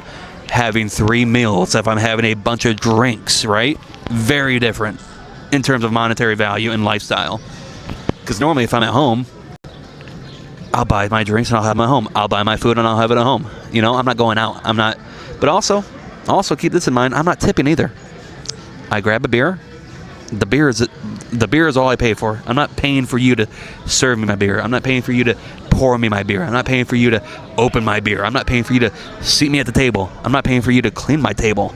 having 3 meals, if I'm having a bunch of drinks, right? Very different in terms of monetary value and lifestyle. Because normally if I'm at home, I'll buy my drinks and I'll have them at home. I'll buy my food and I'll have it at home. You know, I'm not going out. I'm not. But also keep this in mind, I'm not tipping either. I grab a beer. The beer is all I pay for. I'm not paying for you to serve me my beer. I'm not paying for you to pour me my beer. I'm not paying for you to open my beer. I'm not paying for you to seat me at the table. I'm not paying for you to clean my table.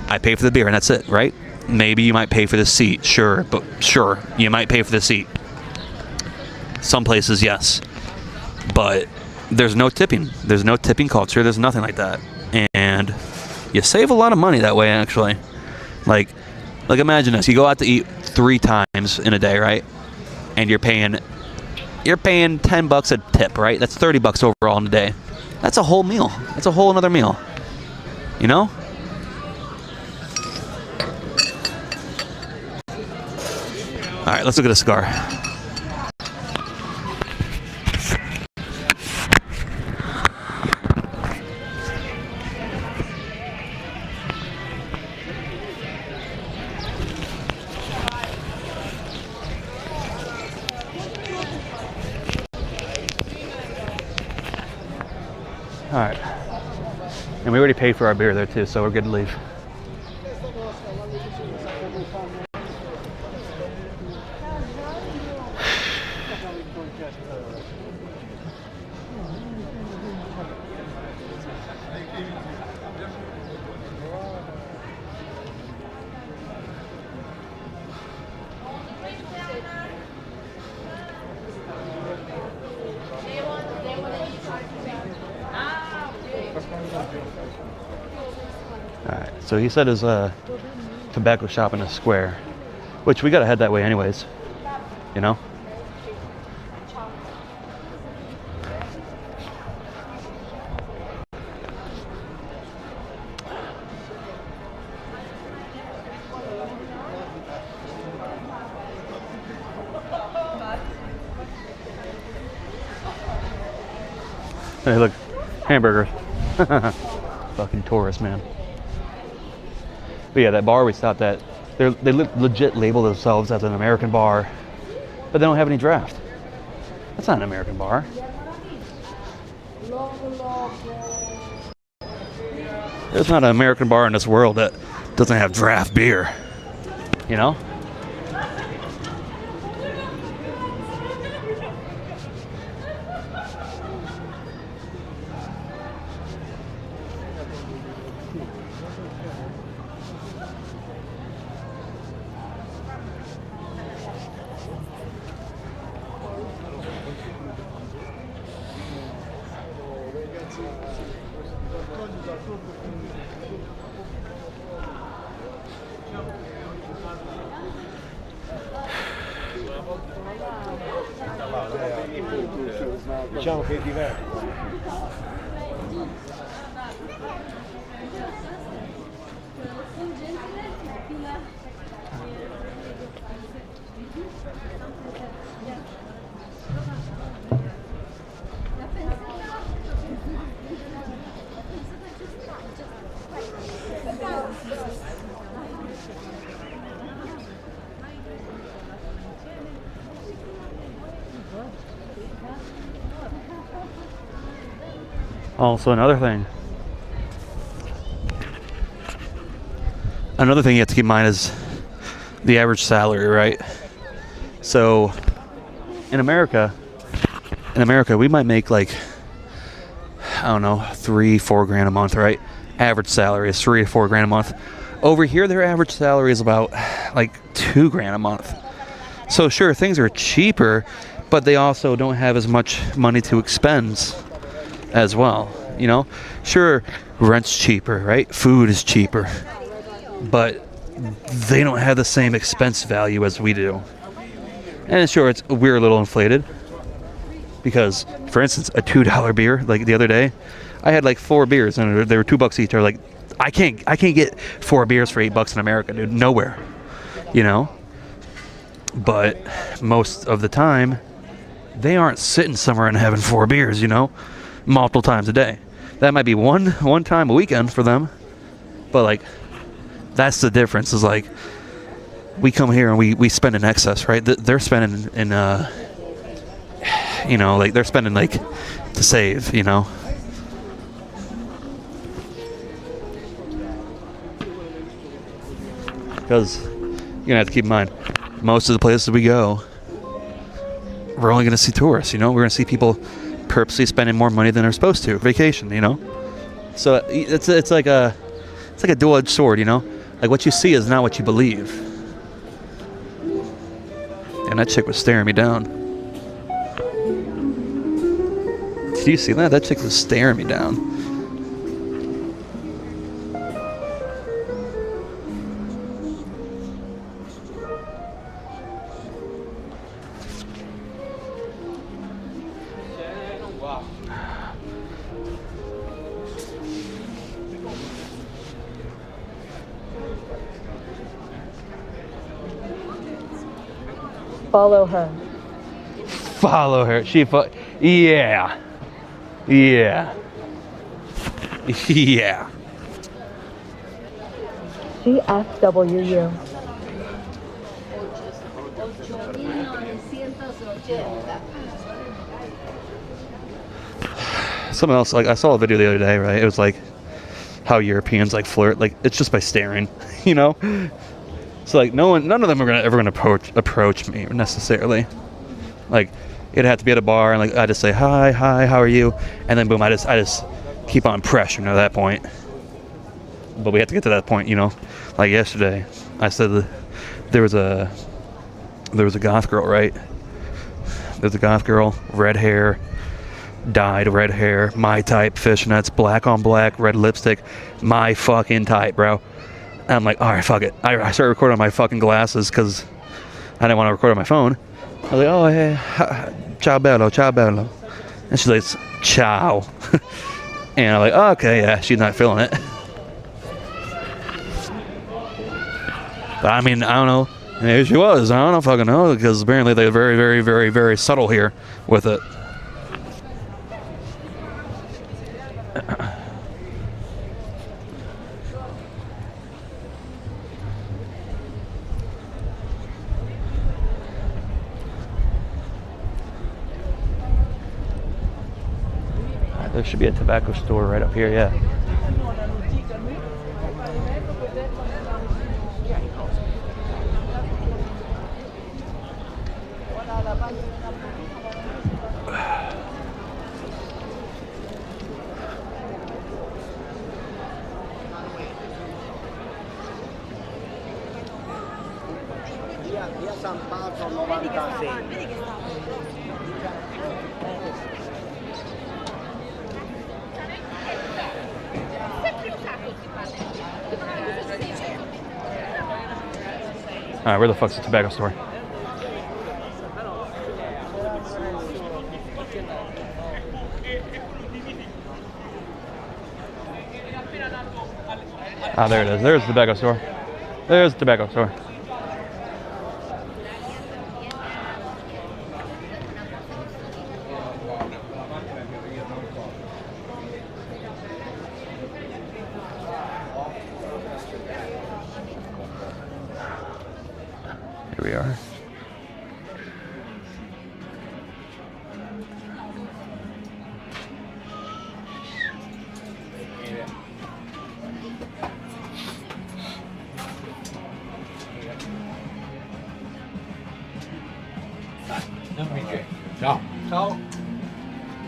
I pay for the beer and that's it, right? Maybe you might pay for the seat, sure, but sure, you might pay for the seat. Some places, yes. But there's no tipping. There's no tipping culture. There's nothing like that. And you save a lot of money that way, actually. Like imagine this. You go out to eat 3 times in a day, right? And you're paying $10 a tip, right? That's $30 overall in a day. That's a whole meal. That's a whole another meal. You know? All right, let's look at a cigar. All right. And we already paid for our beer there too, so we're good to leave. Alright, so he said his tobacco shop in a square, which we gotta head that way anyways, you know? Hey, look, hamburgers. Fucking tourist, man. But yeah, that bar we stopped at, they legit label themselves as an American bar, but they don't have any draft. That's not an American bar. There's not an American bar in this world that doesn't have draft beer. You know? Diciamo che è diverso. Also, another thing you have to keep in mind is the average salary, right? So in America, we might make like, I don't know, 3-4 grand a month, right? Average salary is 3 to 4 grand a month. Over here, their average salary is about like 2 grand a month. So sure, things are cheaper, but they also don't have as much money to expend as well, you know? Sure, rent's cheaper, right? Food is cheaper, but they don't have the same expense value as we do. And sure, we're a little inflated because, for instance, a $2 beer, like the other day, I had like 4 beers and they were $2 each. They're like, I can't get 4 beers for $8 in America, dude. Nowhere, you know? But most of the time, they aren't sitting somewhere and having 4 beers, you know? Multiple times a day. That might be one time a weekend for them, but like that's the difference. Is like we come here and we spend in excess, right? They're spending in you know, like they're spending like to save, you know. Because you're gonna have to keep in mind, most of the places we go, we're only gonna see tourists, you know. We're gonna see people purposely spending more money than they're supposed to vacation, you know. So it's like a double-edged sword, you know. Like what you see is not what you believe. And that chick was staring me down. Did you see that? That chick was staring me down. Follow her. Follow her. Yeah. Yeah. Yeah. CFWU. Something else, like I saw a video the other day, right? It was like how Europeans like flirt, like it's just by staring, you know? So like none of them are ever gonna approach me necessarily. Like it'd have to be at a bar and like I just say hi, how are you? And then boom, I just keep on pressuring at that point. But we have to get to that point, you know. Like yesterday, I said there was a goth girl, right? There's a goth girl, red hair, dyed red hair, my type, fishnets, black on black, red lipstick, my fucking type, bro. And I'm like, all right, fuck it. I started recording on my fucking glasses because I didn't want to record on my phone. I was like, oh, hey, ciao bello, ciao bello. And she's like, ciao. And I'm like, oh, okay, yeah, she's not feeling it. But I mean, I don't know. Maybe she was. I don't know, fucking know, because apparently they're very, very, very, very subtle here with it. There should be a tobacco store right up here, yeah. Alright, where the fuck's the tobacco store? Ah, there it is. There's the tobacco store. There's the tobacco store. Here we are. Ciao.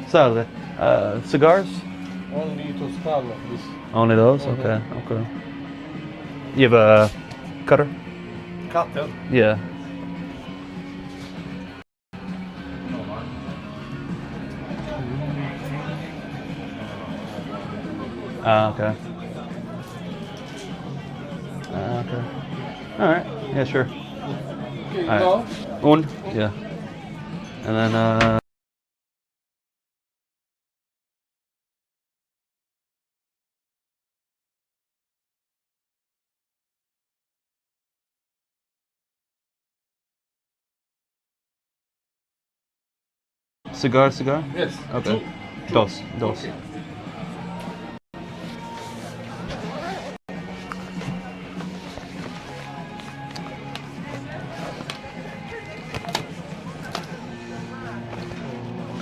Salve. Cigars? Only Toscano, this. Only those? Okay, okay. You have a cutter? Cutter. Yeah. Okay. Okay. Alright. Yeah, sure. Okay, Alright. no? Un? Yeah. And then, cigar? Yes. Okay. Dos.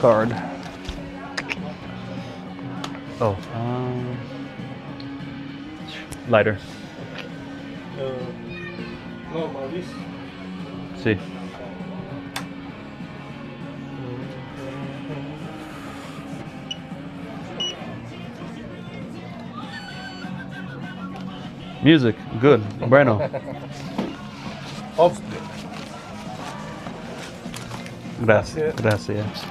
Card. Oh, lighter. Normal, this. See. Music, good. Bueno. Austria. Gracias.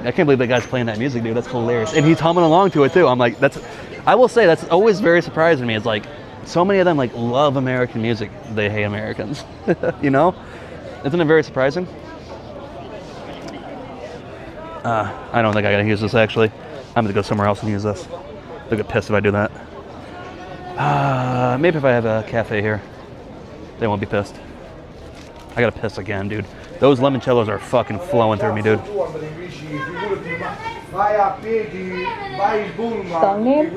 I can't believe that guy's playing that music, dude. That's hilarious. And he's humming along to it too. I'm like, I will say that's always very surprising to me. It's like, so many of them like love American music. They hate Americans. You know? Isn't it very surprising? I don't think I gotta use this actually. I'm gonna go somewhere else and use this. They'll get pissed if I do that. Maybe if I have a cafe here, they won't be pissed. I gotta piss again, dude. Those limoncellos are fucking flowing through me, dude. Song name?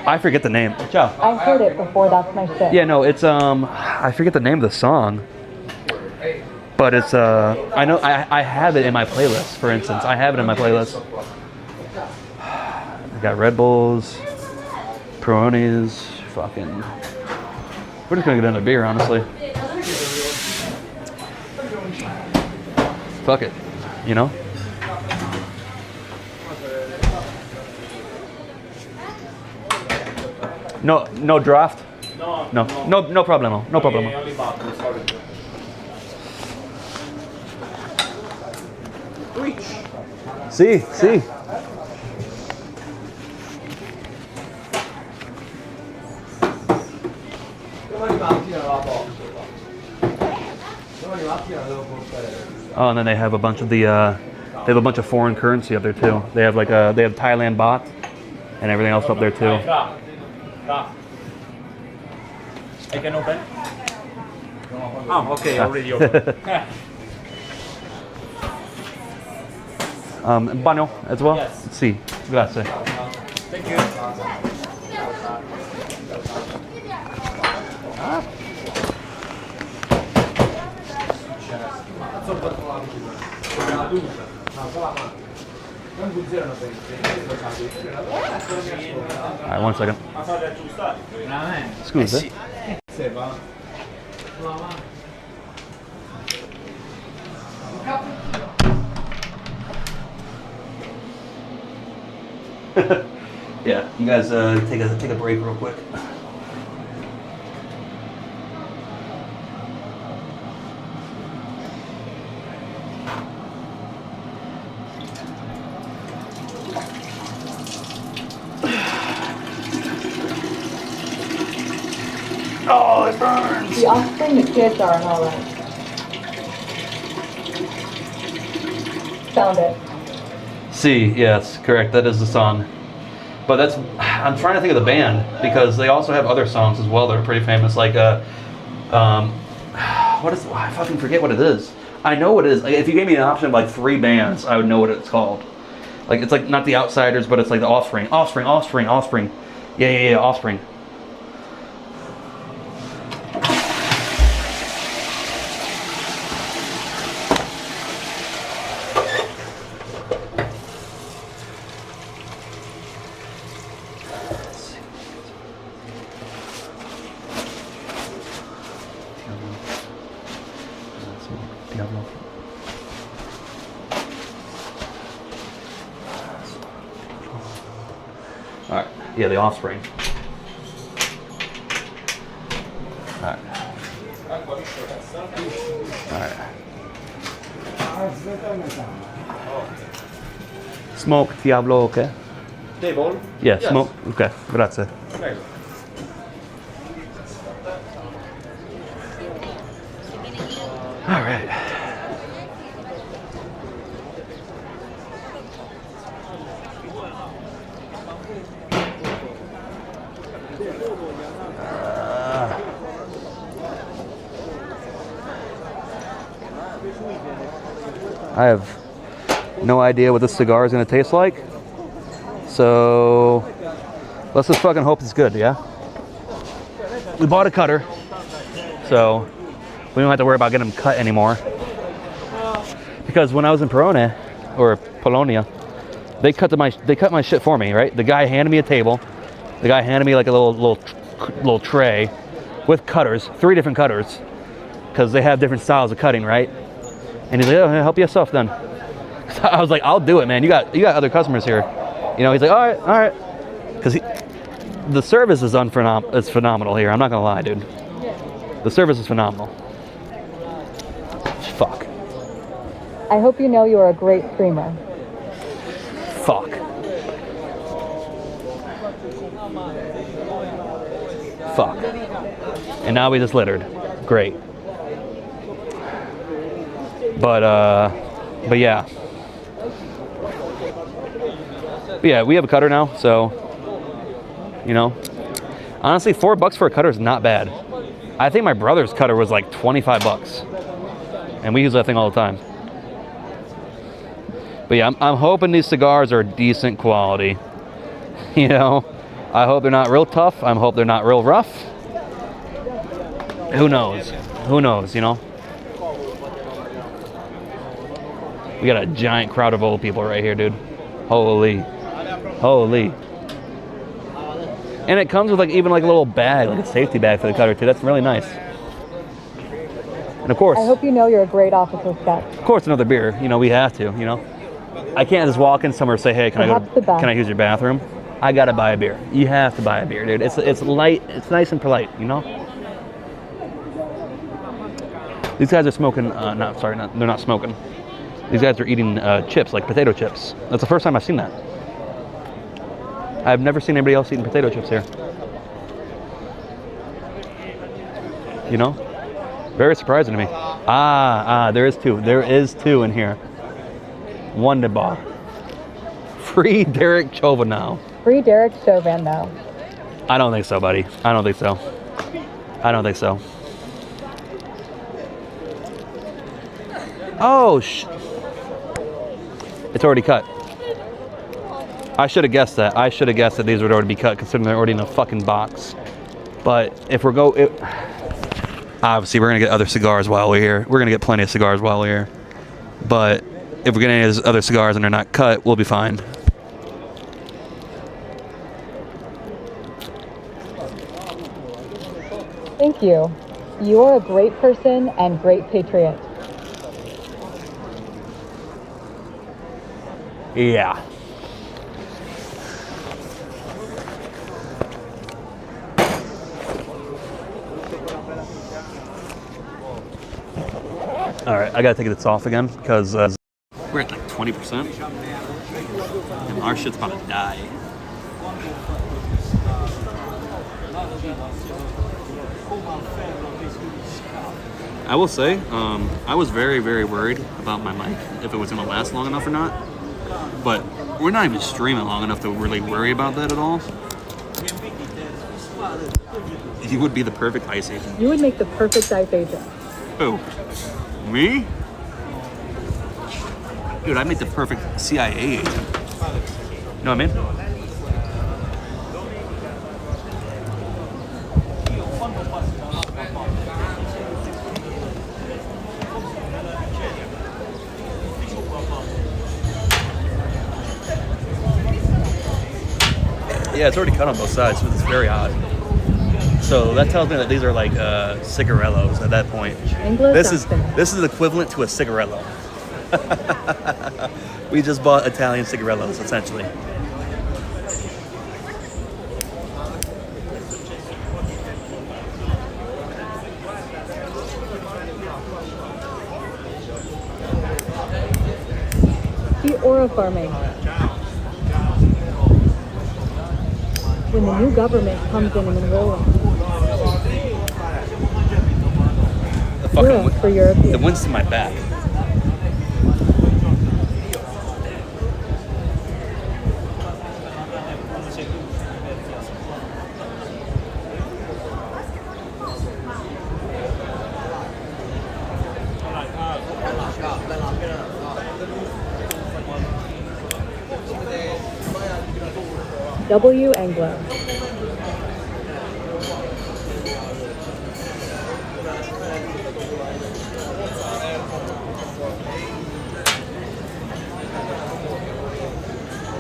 I forget the name. Ciao. I heard it before, that's my shit. Yeah, no, it's I forget the name of the song. But it's I know I have it in my playlist, for instance. I have it in my playlist. I got Red Bulls, Peronis, fucking. We're just gonna get into beer, honestly. Fuck it, you know? No draft? No problemo. No problemo. Sí. Oh, and then they have a bunch of foreign currency up there too. They have they have Thailand baht and everything else up there too. I can open? Oh, okay, already open. Bagno as well? Yes. Sì, grazie. Thank you. Alright, 1 second. Scusa. Yeah, you guys take a break real quick. Oh, it burns. The offspring is CSR and all that. Found it. See, yes, correct. That is the song. But that's, I'm trying to think of the band because they also have other songs as well that are pretty famous. Like, what is? I fucking forget what it is. I know what it is. Like, if you gave me an option of like 3 bands, I would know what it's called. Like, it's like not the Outsiders, but it's like the Offspring. Offspring. Yeah, Offspring. Diablo. Alright, yeah, the Offspring. Alright. Alright. Smoke Diablo, okay? Table? Yeah, smoke. Okay, grazie. Prego. Alright. I have no idea what this cigar is going to taste like. So let's just fucking hope it's good, yeah? We bought a cutter, so we don't have to worry about getting them cut anymore. Because when I was in Polonia, they cut my shit for me, right? The guy handed me a table. The guy handed me like a little tray with cutters, 3 different cutters, because they have different styles of cutting, right? And he's like, "Oh, help yourself then." So I was like, "I'll do it, man. You got other customers here." You know, he's like, all right. Because the service is phenomenal here. I'm not gonna lie, dude. The service is phenomenal. Fuck. I hope you know you are a great streamer. Fuck. Fuck. And now we just littered. Great. But yeah. But yeah, we have a cutter now, so, you know. Honestly, $4 for a cutter is not bad. I think my brother's cutter was like $25. And we use that thing all the time. But yeah, I'm hoping these cigars are decent quality. You know, I hope they're not real tough. I hope they're not real rough. Who knows? Who knows, you know? We got a giant crowd of old people right here, dude. Holy. And it comes with like even like a little bag, like a safety bag for the cutter too. That's really nice. And of course, I hope you know you're a great officer spec. of course, another beer. You know, we have to. You know, I can't just walk in somewhere and say, "Hey, can I use your bathroom?" I gotta buy a beer. You have to buy a beer, dude. It's light. It's nice and polite. You know. These guys are smoking. They're not smoking. These guys are eating chips, like potato chips. That's the first time I've seen that. I've never seen anybody else eating potato chips here. You know? Very surprising to me. There is 2. There is 2 in here. Wunderbar. Free Derek Chauvin now. Free Derek Chauvin now. I don't think so, buddy. I don't think so. Oh, it's already cut. I should have guessed that. These would already be cut, considering they're already in a fucking box. But if obviously we're gonna get other cigars while we're here. We're gonna get plenty of cigars while we're here. But if we're getting any other cigars and they're not cut, we'll be fine. Thank you. You are a great person and great patriot. Yeah. All right, I gotta take this off again because we're at like 20%, and our shit's about to die. I will say, I was very, very worried about my mic, if it was going to last long enough or not. But we're not even streaming long enough to really worry about that at all. You would be the perfect ice agent. You would make the perfect ice agent. Who? Me? Dude, I make the perfect CIA agent. You know what I mean? Yeah, it's already cut on both sides, so it's very odd. So that tells me that these are like cigarellos at that point. This is equivalent to a cigarello. We just bought Italian cigarellos, essentially. The aura farming. When the new government comes in and enrolls. The fucking For Europeans. the wind's to my back. W. Anglo.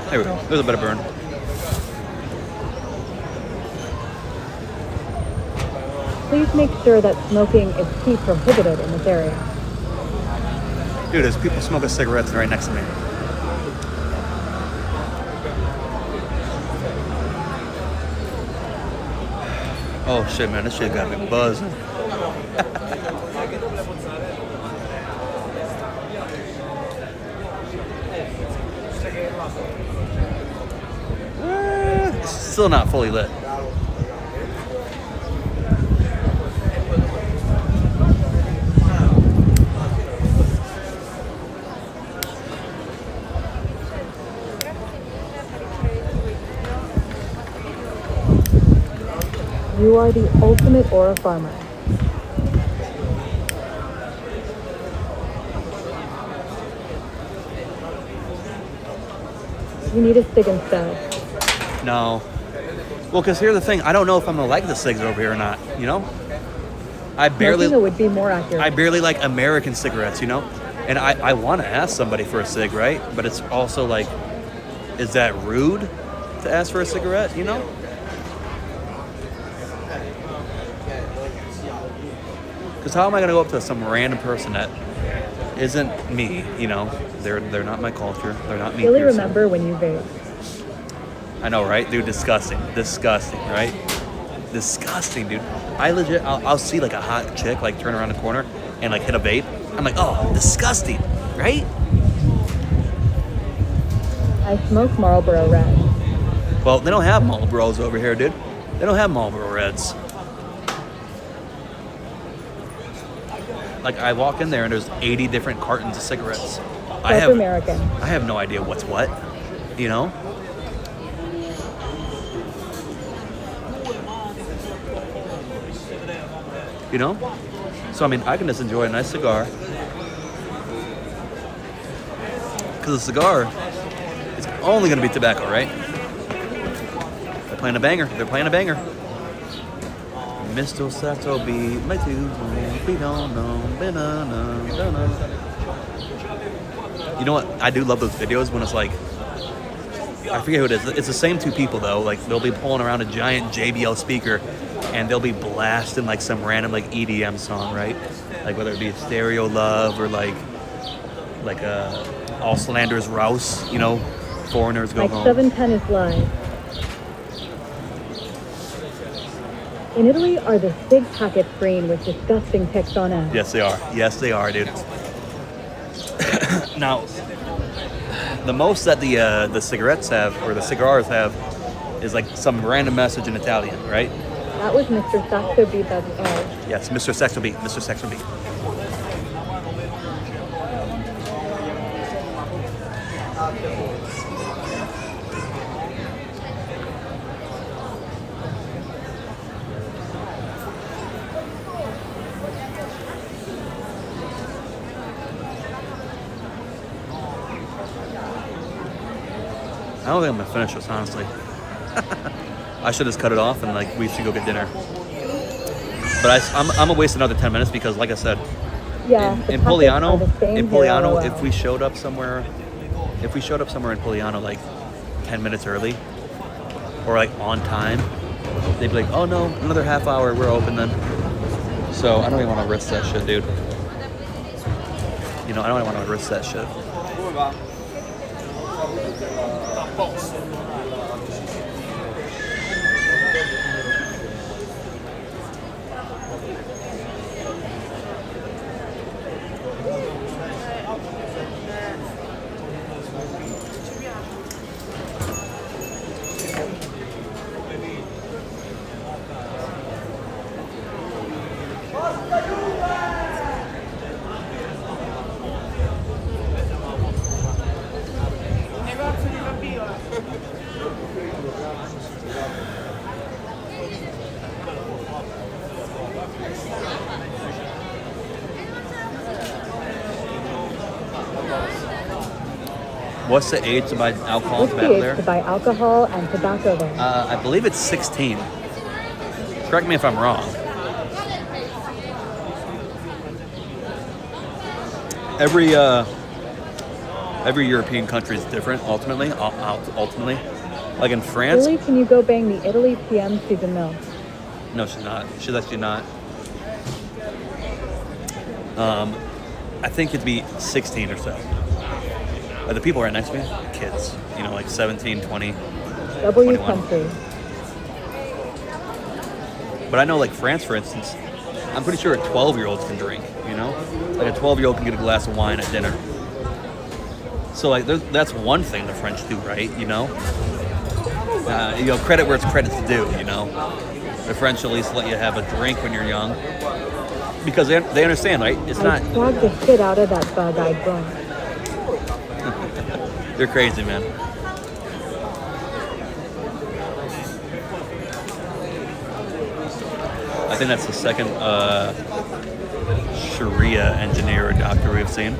There we go. There's a better burn. Please make sure that smoking is key prohibited in this area. Dude, there's people smoking cigarettes right next to me. Oh shit, man, this shit got me buzzing. It's still not fully lit. You are the ultimate aura farmer. You need a cig instead. No. Well, because here's the thing. I don't know if I'm going to like the cigs over here or not, you know? I barely... Smoking would be more accurate. I barely like American cigarettes, you know? And I want to ask somebody for a cig, right? But it's also like, is that rude to ask for a cigarette, you know? Because how am I going to go up to some random person that isn't me, you know? They're not my culture. They're not me. Really person. remember when you vape. I know, right? Dude, disgusting. Disgusting, right? Disgusting, dude. I legit, I'll see like a hot chick like turn around the corner and like hit a vape. I'm like, oh, disgusting, right? I smoke Marlboro Red. Well, they don't have Marlboros over here, dude. They don't have Marlboro Reds. Like, I walk in there and there's 80 different cartons of cigarettes. I American. have no idea what's what, you know? You know? So, I mean, I can just enjoy a nice cigar. Because a cigar is only going to be tobacco, right? They're playing a banger. They're playing a banger. Mr. Sato be my two, You know what? I do love those videos when it's like, I forget who it is. It's the same two people though. Like they'll be pulling around a giant JBL speaker and they'll be blasting like some random like EDM song, right? Like whether it be Stereo Love or like All Slanders Rouse, you know, Foreigners Go Like Home. 710 is live. In Italy, are the cig packets green with disgusting ticks on it? Yes, they are. Yes, they are, dude. Now, the most that the cigarettes have, or the cigars have, is like some random message in Italian, right? That was Mr. Saxo Beat that's Yes, Mr. Saxo Beat. Mr. Saxo Beat. I don't think I'm gonna finish this, honestly. I should just cut it off and like we should go get dinner. But I'm gonna waste another 10 minutes because, like I said, Yeah. in the topics are Poliano, the same in here, Poliano, LOL. if we showed up somewhere in Poliano like 10 minutes early or like on time, they'd be like, "Oh no, another half hour, we're open then." So I don't even want to risk that shit, dude. You know, I don't even want to risk that shit. What's the age to buy alcohol and What's tobacco the age there? to buy alcohol and tobacco there? I believe it's 16. Correct me if I'm wrong. Every European country is different. Ultimately, like in France, Italy, can you go bang the Italy PM Susan Mill? no, she's not. She's actually not. I think it'd be 16 or so. The people right next to me, kids, you know, like 17, 20. W 21. country. But I know, like France, for instance, I'm pretty sure 12-year-olds can drink, you know? Like a 12-year-old can get a glass of wine at dinner. So, like, that's one thing the French do right, you know? You know, credit where it's credit's due, you know? The French at least let you have a drink when you're young. Because they understand, right? It's not... I swagged the shit out of that bug-eyed blunt. They're crazy, man. I think that's the second Sharia engineer or doctor we've seen.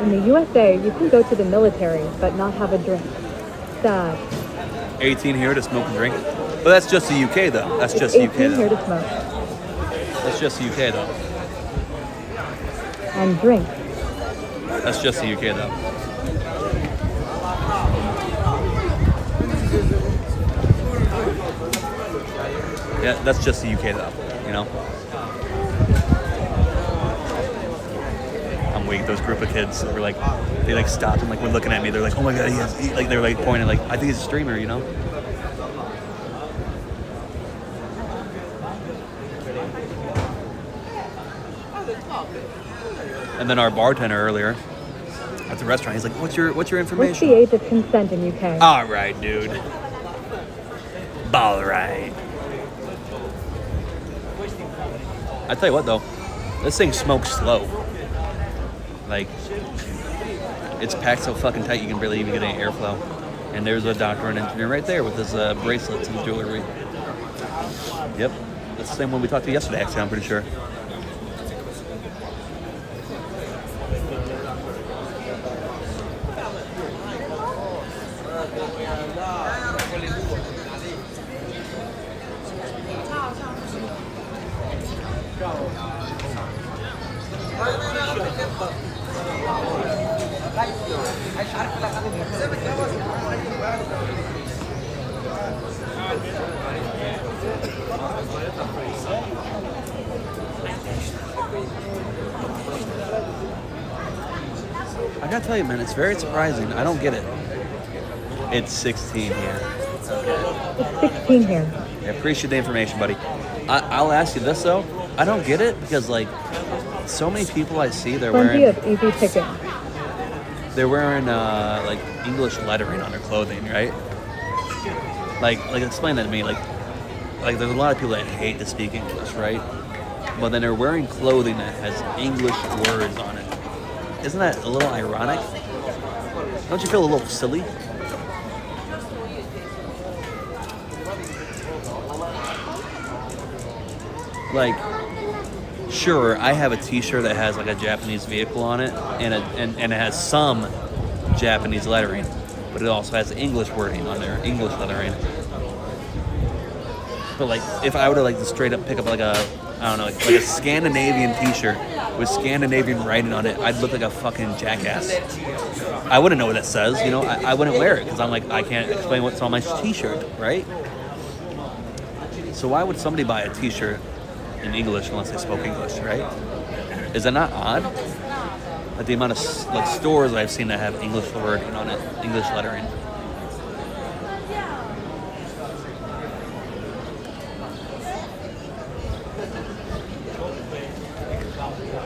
In the USA, you can go to the military, but not have a drink. Sad. 18 here to smoke and drink. But that's just the UK, though. That's just It's the UK, 18 here though. to smoke That's just the UK, though. and drink. That's just the UK, though. Yeah, that's just the UK, though. You know. I'm weak. Those group of kids that were like, they like stopped and like were looking at me. They're like, "Oh my god, he like they were like pointing like, I think he's a streamer," you know. And then our bartender earlier at the restaurant, he's like, "What's your What's information?" the age of consent in UK? All right, dude. All right. I tell you what, though, this thing smokes slow. Like, it's packed so fucking tight you can barely even get any airflow. And there's a doctor and engineer right there with his bracelets and jewelry. Yep, that's the same one we talked to yesterday. Actually, I'm pretty sure. I gotta tell you, man, it's very surprising. I don't get it. It's 16 here. It's 16 here. I appreciate the information, buddy. I'll ask you this, though. I don't get it because like so many people I see they're Plenty wearing of easy picking. like English lettering on their clothing, right? Like explain that to me. Like there's a lot of people that hate to speak English, right? But then they're wearing clothing that has English words on it. Isn't that a little ironic? Don't you feel a little silly? Like, sure, I have a T-shirt that has like a Japanese vehicle on it, and it has some Japanese lettering, but it also has English wording on there, English lettering. But like, if I were to like just straight up pick up like a, I don't know, like a Scandinavian T-shirt with Scandinavian writing on it, I'd look like a fucking jackass. I wouldn't know what it says, you know. I wouldn't wear it because I'm like, I can't explain what's on my T-shirt, right? So why would somebody buy a T-shirt in English unless they spoke English, right? Is that not odd? Like the amount of like stores I've seen that have English wording on it, English lettering.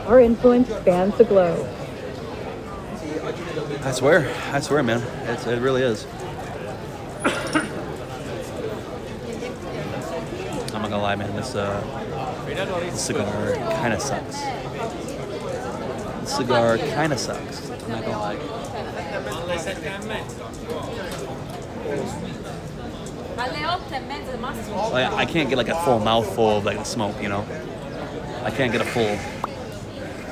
Our influence spans the globe. I swear, man, it really is. I'm not gonna lie, man. This cigar kind of sucks. The cigar kind of sucks. I'm not gonna lie. Like, I can't get like a full mouthful of like the smoke, you know. I can't get a full,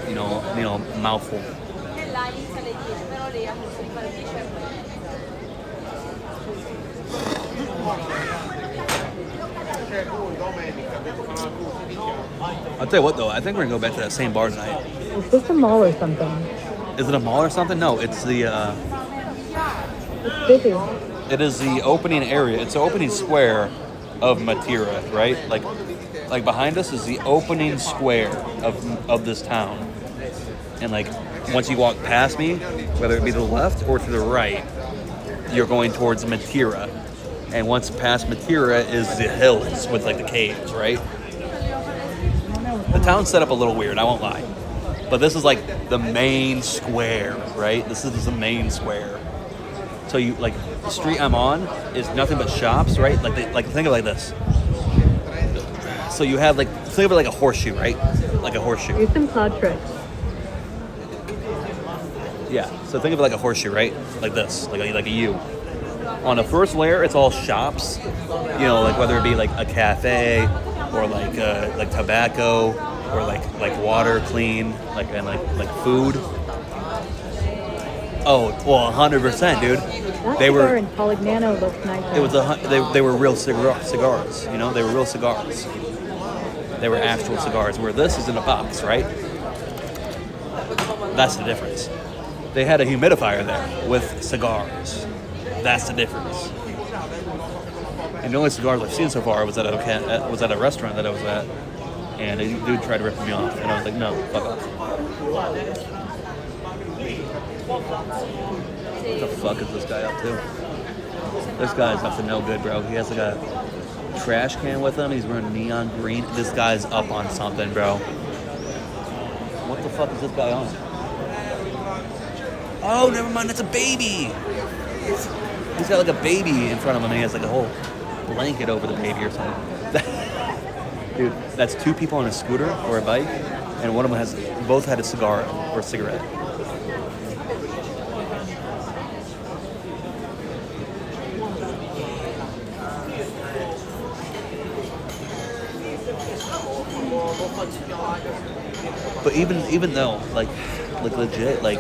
you know, mouthful. I'll tell you what though, I think we're gonna go back to that same bar tonight. Is this a mall or something? Is it a mall or something? No, it's the It's busy. it is the opening area. It's the opening square of Matira, right? Like behind us is the opening square of this town. And like once you walk past me, whether it be to the left or to the right, you're going towards Matira. And once past Matira is the hills with like the caves, right? The town's set up a little weird, I won't lie. But this is like the main square, right? This is the main square. So you like the street I'm on is nothing but shops, right? Like think of it like this. So you have like think of it like a horseshoe, right? Like a horseshoe. Do some cloud tricks. Yeah. So think of it like a horseshoe, right? Like this, like a U. On the first layer, it's all shops. You know, like whether it be like a cafe or like tobacco or like water, clean, like food. Oh, well, 100%, dude. That They cigar were. in Polignano looks nice. It was they were real cigars, you know. They were real cigars. They were actual cigars. Where this is in a box, right? That's the difference. They had a humidifier there with cigars. That's the difference. And the only cigars I've seen so far was at a restaurant that I was at, and a dude tried to rip me off, and I was like, no, fuck off. What the fuck is this guy up to? This guy's up to no good, bro. He has like a trash can with him. He's wearing neon green. This guy's up on something, bro. What the fuck is this guy on? Oh, never mind. That's a baby. He's got like a baby in front of him, and he has like a whole blanket over the baby or something. Dude, that's two people on a scooter or a bike, and one of them both had a cigar or a cigarette. But even though, like legit, like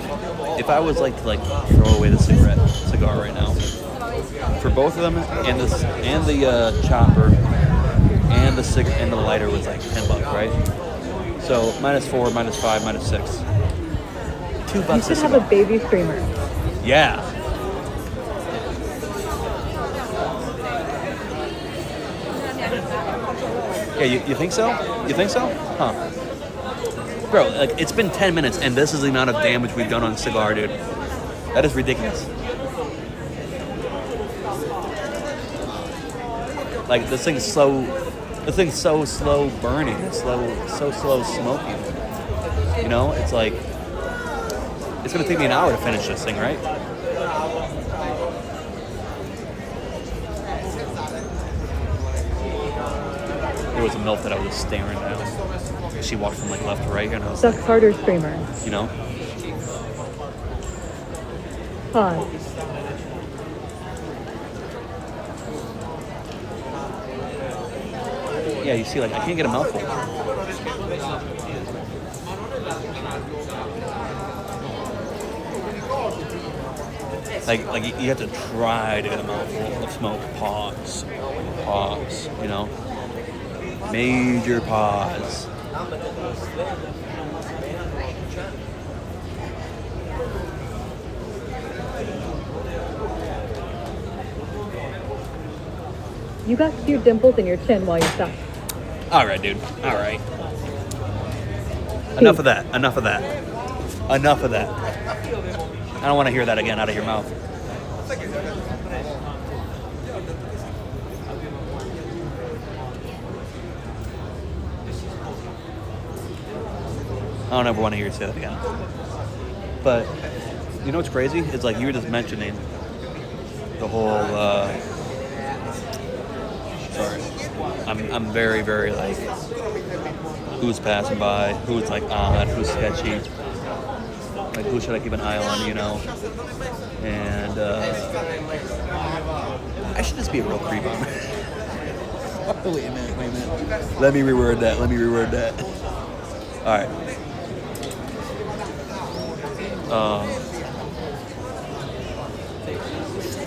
if I was like to like throw away the cigar right now, for both of them and the chopper and the cigarette and the lighter was like $10, right? So -4, -5, -6. $2 You a should have cigar. a baby streamer. Yeah. Yeah, you think so? You think so? Huh. Bro, like, it's been 10 minutes, and this is the amount of damage we've done on cigar, dude. That is ridiculous. Like, this thing is so This thing's so slow burning, so slow smoking. You know, it's like it's gonna take me an hour to finish this thing, right? There was a MILF that I was just staring at. She walked from like left to right, and I was Suck harder, screamer. you know, Pause. yeah, you see, like I can't get a mouthful. Like you have to try to get a mouthful of smoke. Pause. You know, major pause. You got cute dimples in your chin while you suck. All right, dude. All right. Enough of that. I don't want to hear that again out of your mouth. I don't ever want to hear you say that again. But you know what's crazy? It's like you were just mentioning the whole. Sorry, I'm very, very like who's passing by, who's like odd, who's sketchy, like who should I keep an eye on, you know? And I should just be a real creep on. Wait a minute. Let me reword that. All right.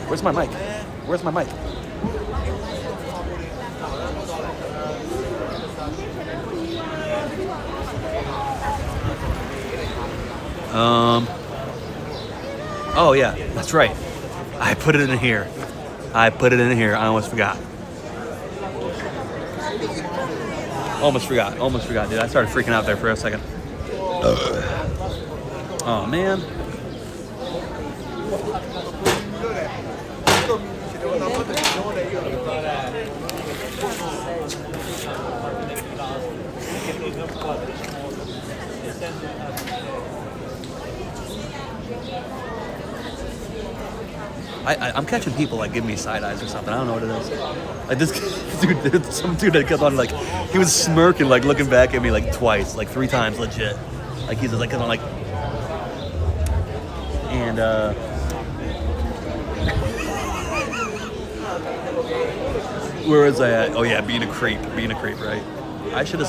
Where's my mic? Oh yeah, that's right. I put it in here. I almost forgot. Almost forgot, dude. I started freaking out there for a second. Oh man. I'm catching people like giving me side eyes or something. I don't know what it is. Like this dude, there's some dude that kept on like he was smirking, like looking back at me like twice, like 3 times, legit. Like he's just like kept on like, and where was I at? Oh yeah, being a creep, right? I should have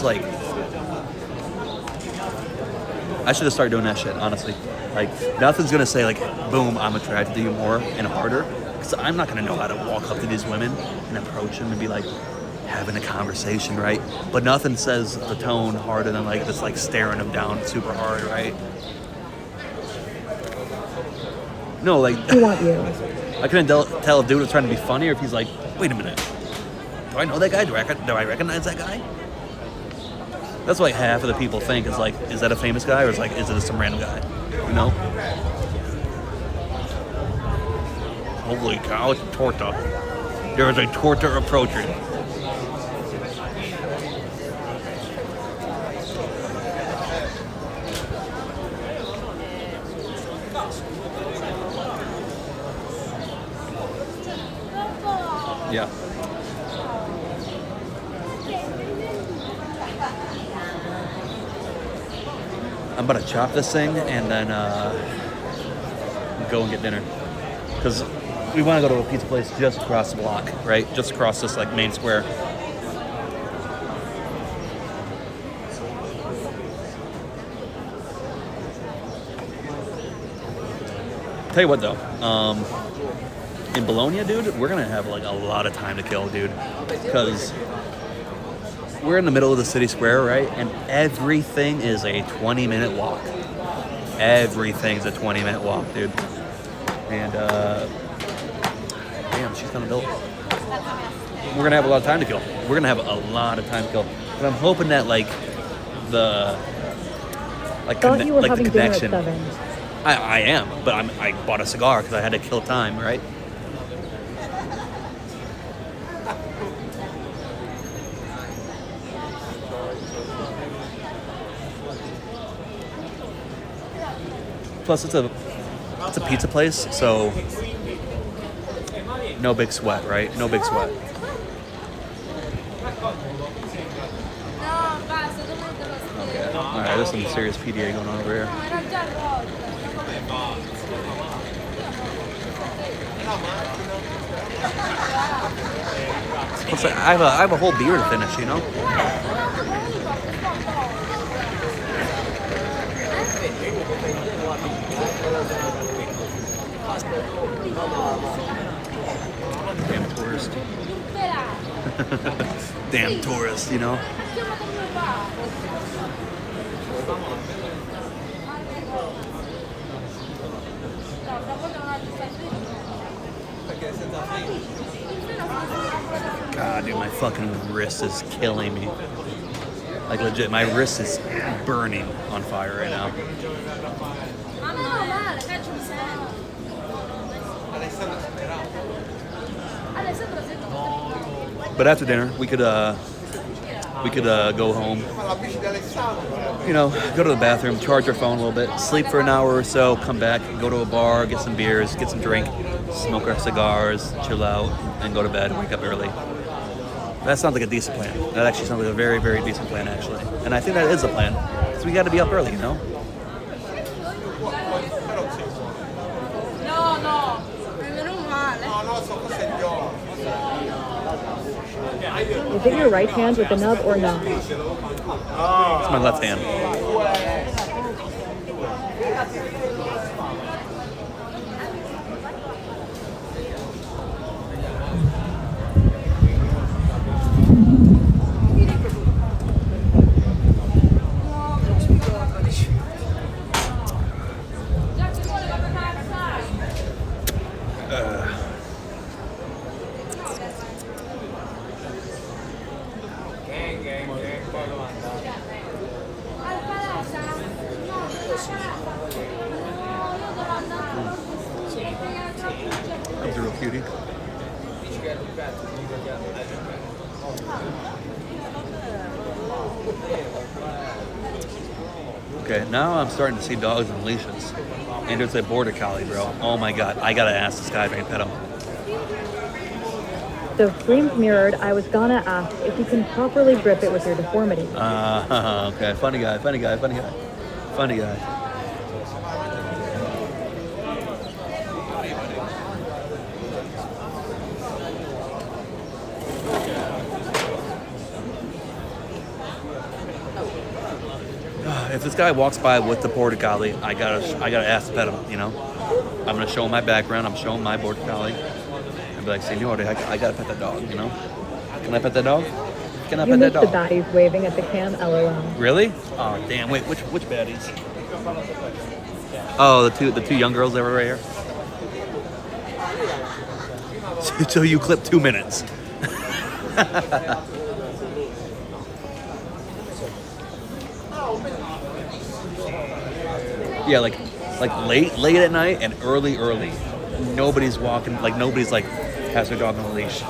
started doing that shit, honestly. Like, nothing's gonna say, like, boom, I'm attracted to you more and harder. Because I'm not gonna know how to walk up to these women and approach them and be like, having a conversation, right? But nothing says the tone harder than, like, just, like, staring them down super hard, right? No, like, I want you. I couldn't tell if dude was trying to be funny or if he's like, wait a minute. Do I know that guy? Do I recognize that guy? That's what like half of the people think is like, is that a famous guy or is it just some random guy? You know? Holy cow, it's a torta. There is a torta approaching. Yeah. I'm about to chop this thing and then go and get dinner. Because we want to go to a pizza place just across the block, right? Just across this like main square. Tell you what though, in Bologna, dude, we're gonna have like a lot of time to kill, dude. Because we're in the middle of the city square, right? And everything is a 20-minute walk. Everything's a 20-minute walk, dude. And, damn, she's gonna build. We're gonna have a lot of time to kill. We're gonna have a lot of time to kill. But I'm hoping that, like, the, like, Thought you were like having the dinner at connection. 7. I am, but I bought a cigar because I had to kill time, right? Plus, it's a pizza place, so no big sweat, right? No big sweat. Okay. All right, there's some serious PDA going on over here. Looks like I have a whole beer to finish, you know. Damn tourist. Damn tourist, you know. God, dude, my fucking wrist is killing me. Like legit, my wrist is burning on fire right now. But after dinner, we could go home. You know, go to the bathroom, charge our phone a little bit, sleep for an hour or so, come back, go to a bar, get some beers, get some drink, smoke our cigars, chill out, and go to bed and wake up early. That sounds like a decent plan. That actually sounds like a very, very decent plan, actually. And I think that is a plan. So we got to be up early, you know? Is it your right hand with the nub or no? It's my left hand. Comes a real cutie. Okay, now I'm starting to see dogs on leashes. And it's a border collie, bro. Oh my god, I gotta ask this guy if I can pet him. So framed mirrored, I was gonna ask if you can properly grip it with your deformity. Okay, funny guy. If this guy walks by with the border collie, I gotta ask to pet him. You know, I'm gonna show him my background. I'm showing my border collie, and be like, "Señor, I gotta pet that dog." You know, can I pet that dog? Can I You pet that missed the dog? baddies waving at the cam, lol. Really? Oh damn! Wait, which baddies? Oh, the two young girls that were right here. So you clipped 2 minutes. Yeah, like late at night and early. Nobody's walking, like nobody's like has their dog on a leash.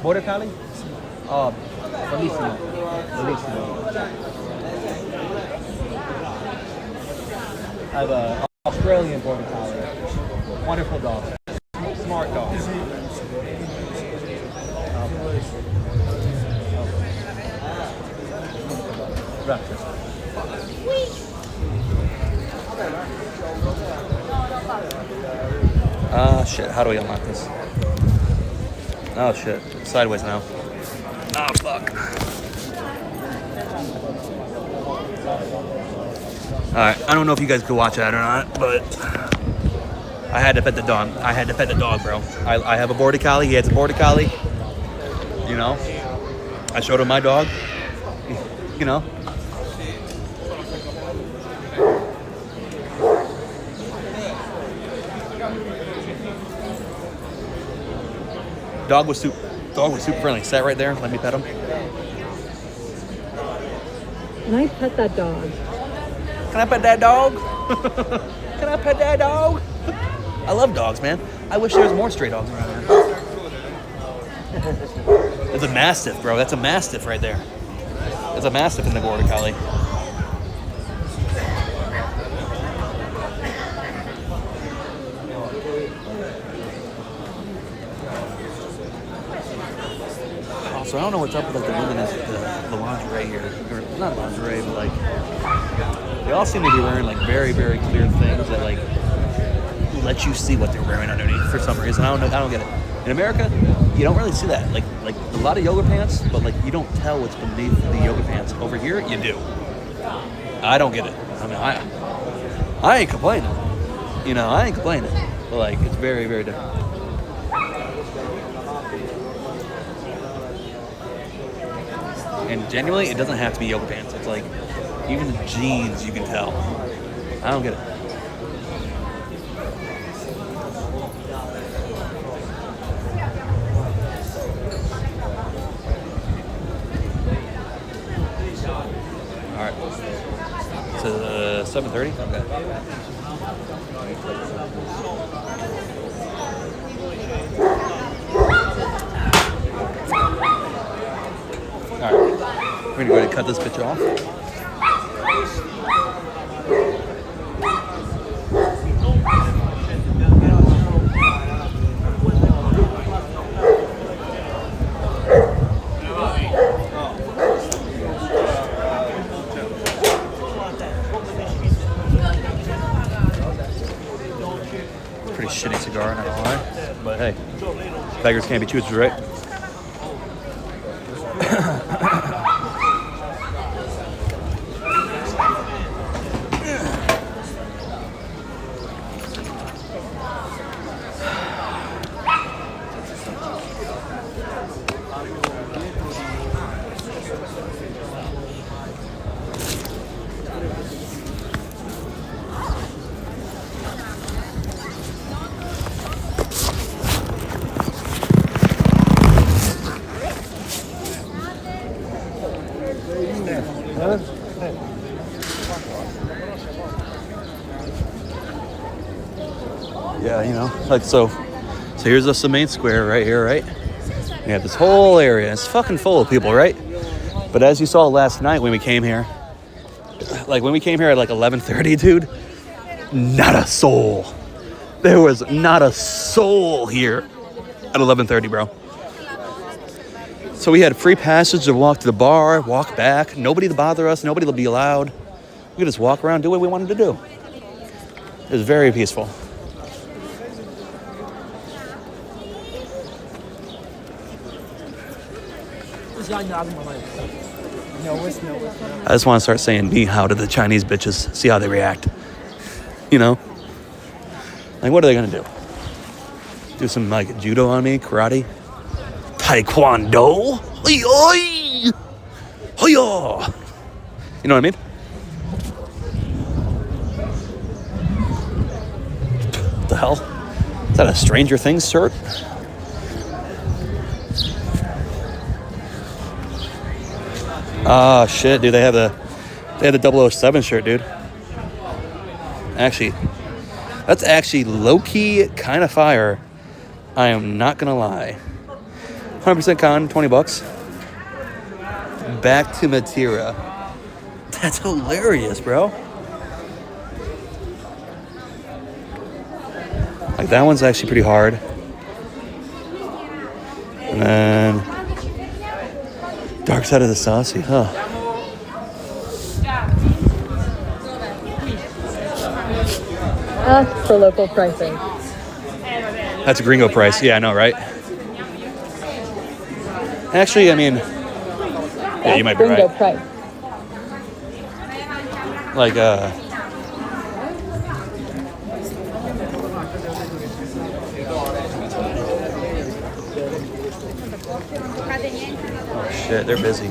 Border collie? Oh, bellissimo. I have an Australian border collie. Wonderful dog. Smart dog. Shit, how do we unlock this? Oh shit, sideways now. Oh fuck. Alright, I don't know if you guys could watch that or not, but I had to pet the dog. Bro. I have a border collie, he has a border collie. You know? I showed him my dog. You know? Dog was super friendly. Sat right there. Let me pet him. Can I pet that dog? Can I pet that dog? Can I pet that dog? I love dogs, man. I wish there was more stray dogs around here. It's a Mastiff, bro. That's a Mastiff right there. That's a Mastiff in the Border Collie. Also, I don't know what's up with like the women in the lingerie here. Or not lingerie, but like they all seem to be wearing like very, very clear things that like let you see what they're wearing underneath for some reason. I don't get it. In America, you don't really see that. Like a lot of yoga pants, but like you don't tell what's beneath the yoga pants. Over here, you do. I don't get it. I mean, I ain't complaining. You know, I ain't complaining. But like, it's very, very different. And genuinely, it doesn't have to be yoga pants. It's like, even the jeans, you can tell. I don't get it. All right. So 7:30. Okay. All right. We're gonna go ahead and cut this bitch off. Pretty shitty cigar, not gonna lie. But hey, beggars can't be choosers, right? Yeah, you know, like so here's the main square right here, right? We have this whole area. It's fucking full of people, right? But as you saw last night when we came here, like when we came here at like 11:30, dude, not a soul. There was not a soul here at 11:30, bro. So we had free passage to walk to the bar, walk back. Nobody to bother us. Nobody to be allowed. We could just walk around, do what we wanted to do. It was very peaceful. I just want to start saying ni hao to the Chinese bitches. See how they react. You know? Like, what are they going to do? Do some, like, judo on me? Karate? Taekwondo? Oi! Hoyo! You know what I mean? What the hell? Is that a Stranger Things shirt? Oh shit, dude, they have the 007 shirt, dude. Actually, that's actually low-key kind of fire. I am not gonna lie. 100% con, $20. Back to Matira. That's hilarious, bro. Like, that one's actually pretty hard. And then Dark Side of the Saucy, huh? Ask for local pricing. That's a gringo price. Yeah, I know, right? Actually, I mean, yeah, you might be Gringo right. price. Like, oh shit, they're busy.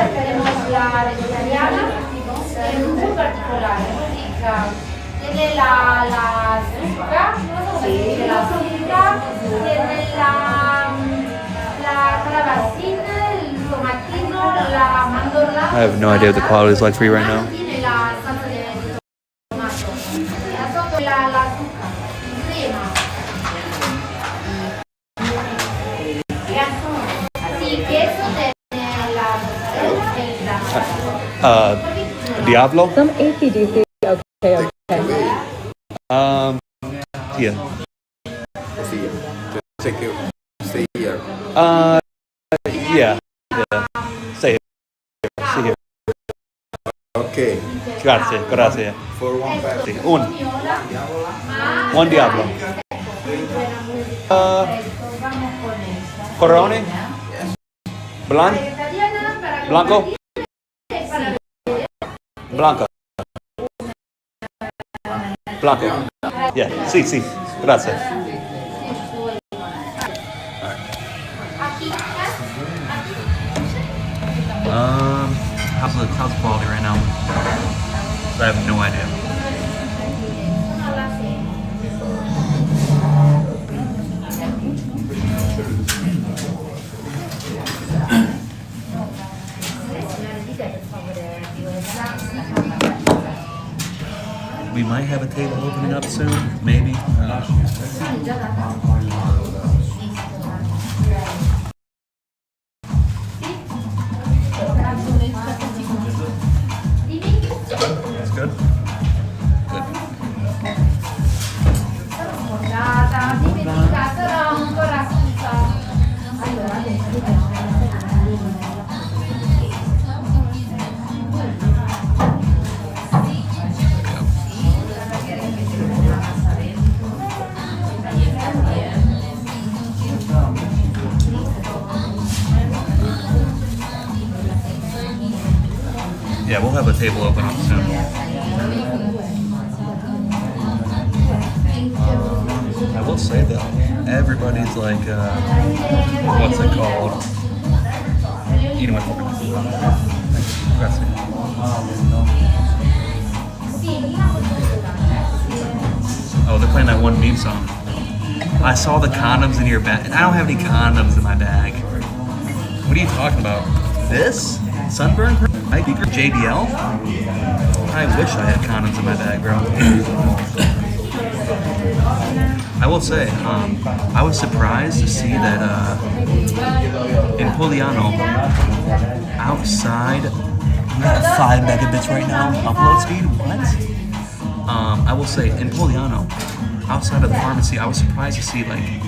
Tenemos la vegetariana, es muy particolare. Tiene la azúcar, tiene la azúcar, tiene la calabacina, el tomatino, la mandorla. I have no idea what the quality is like for you right now. Tiene la salsa de tomato. La azúcar, crema. Sí, queso tiene la mozzarella y la Diablo? Some ACDC. Okay, okay. Yeah. Stay here. Yeah. Stay here. Stay here. Okay. Grazie, grazie. For one person. Sì, un Diablo. Corone? Blanco? Blanco. Blanco. Yeah, sì, sì. Grazie. How's the quality right now? I have no idea. We might have a table opening up soon, maybe. That's good. Good. La dimenticata era ancora Yeah, we'll have a table open up soon. I will say though, everybody's like, what's it called? Eating with Oh, they're playing that one meme song. I saw the condoms in your bag. I don't have any condoms in my bag. What are you talking about? This? Sunburn? JBL? I wish I had condoms in my bag, bro. I will say, I was surprised to see that in Poliano, outside, we got 5 megabits right now, upload speed. What? I will say, in Poliano, outside of the pharmacy, I was surprised to see like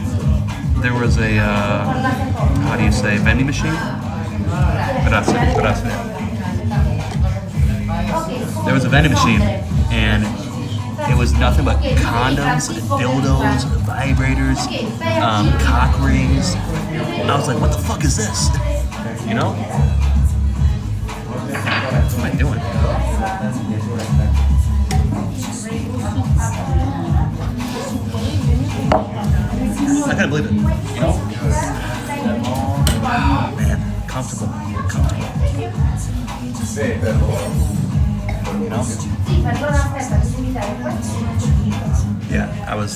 there was a how do you say, vending machine? Grazie. There was a vending machine, and it was nothing but condoms, dildos, vibrators, cock rings. I was like, what the fuck is this? You know? What am I doing? I can't believe it. You know? Oh, man, comfortable. You know? Yeah, I was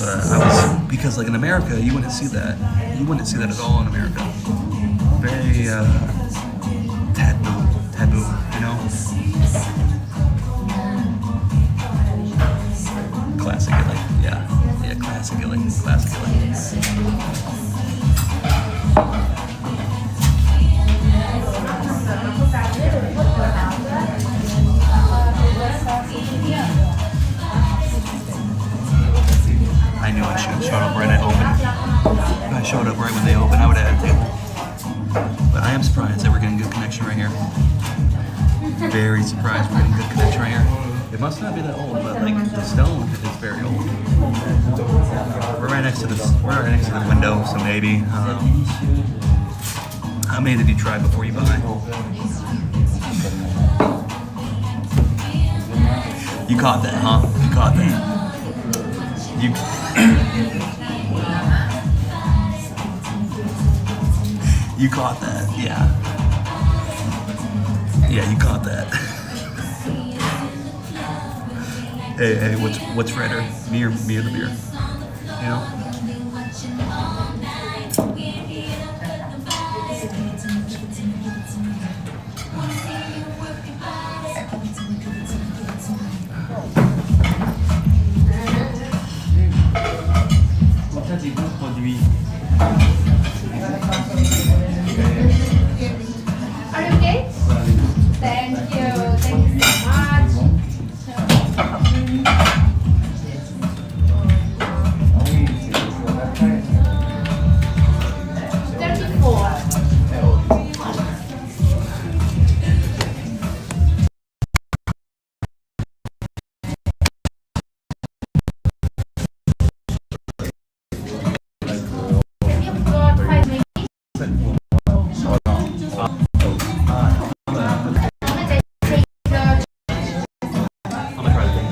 because like in America, you wouldn't see that. You wouldn't see that at all in America. Very taboo, you know? Classic Illy, yeah, classic Illy. I knew I should have showed up right at open. If I showed up right when they opened, I would have had a table. But I am surprised that we're getting good connection right here. Very surprised we're getting good connection right here. It must not be that old, but like the stone is very old. We're right next to the window, so maybe how many did you try before you buy? You caught that, huh? You caught that. You caught that, yeah. Yeah, you caught that. hey, what's redder, me or the beer? You know. Are you okay? Thank you. Thank you so much. 34. You've got 5 minutes. I'm gonna try to think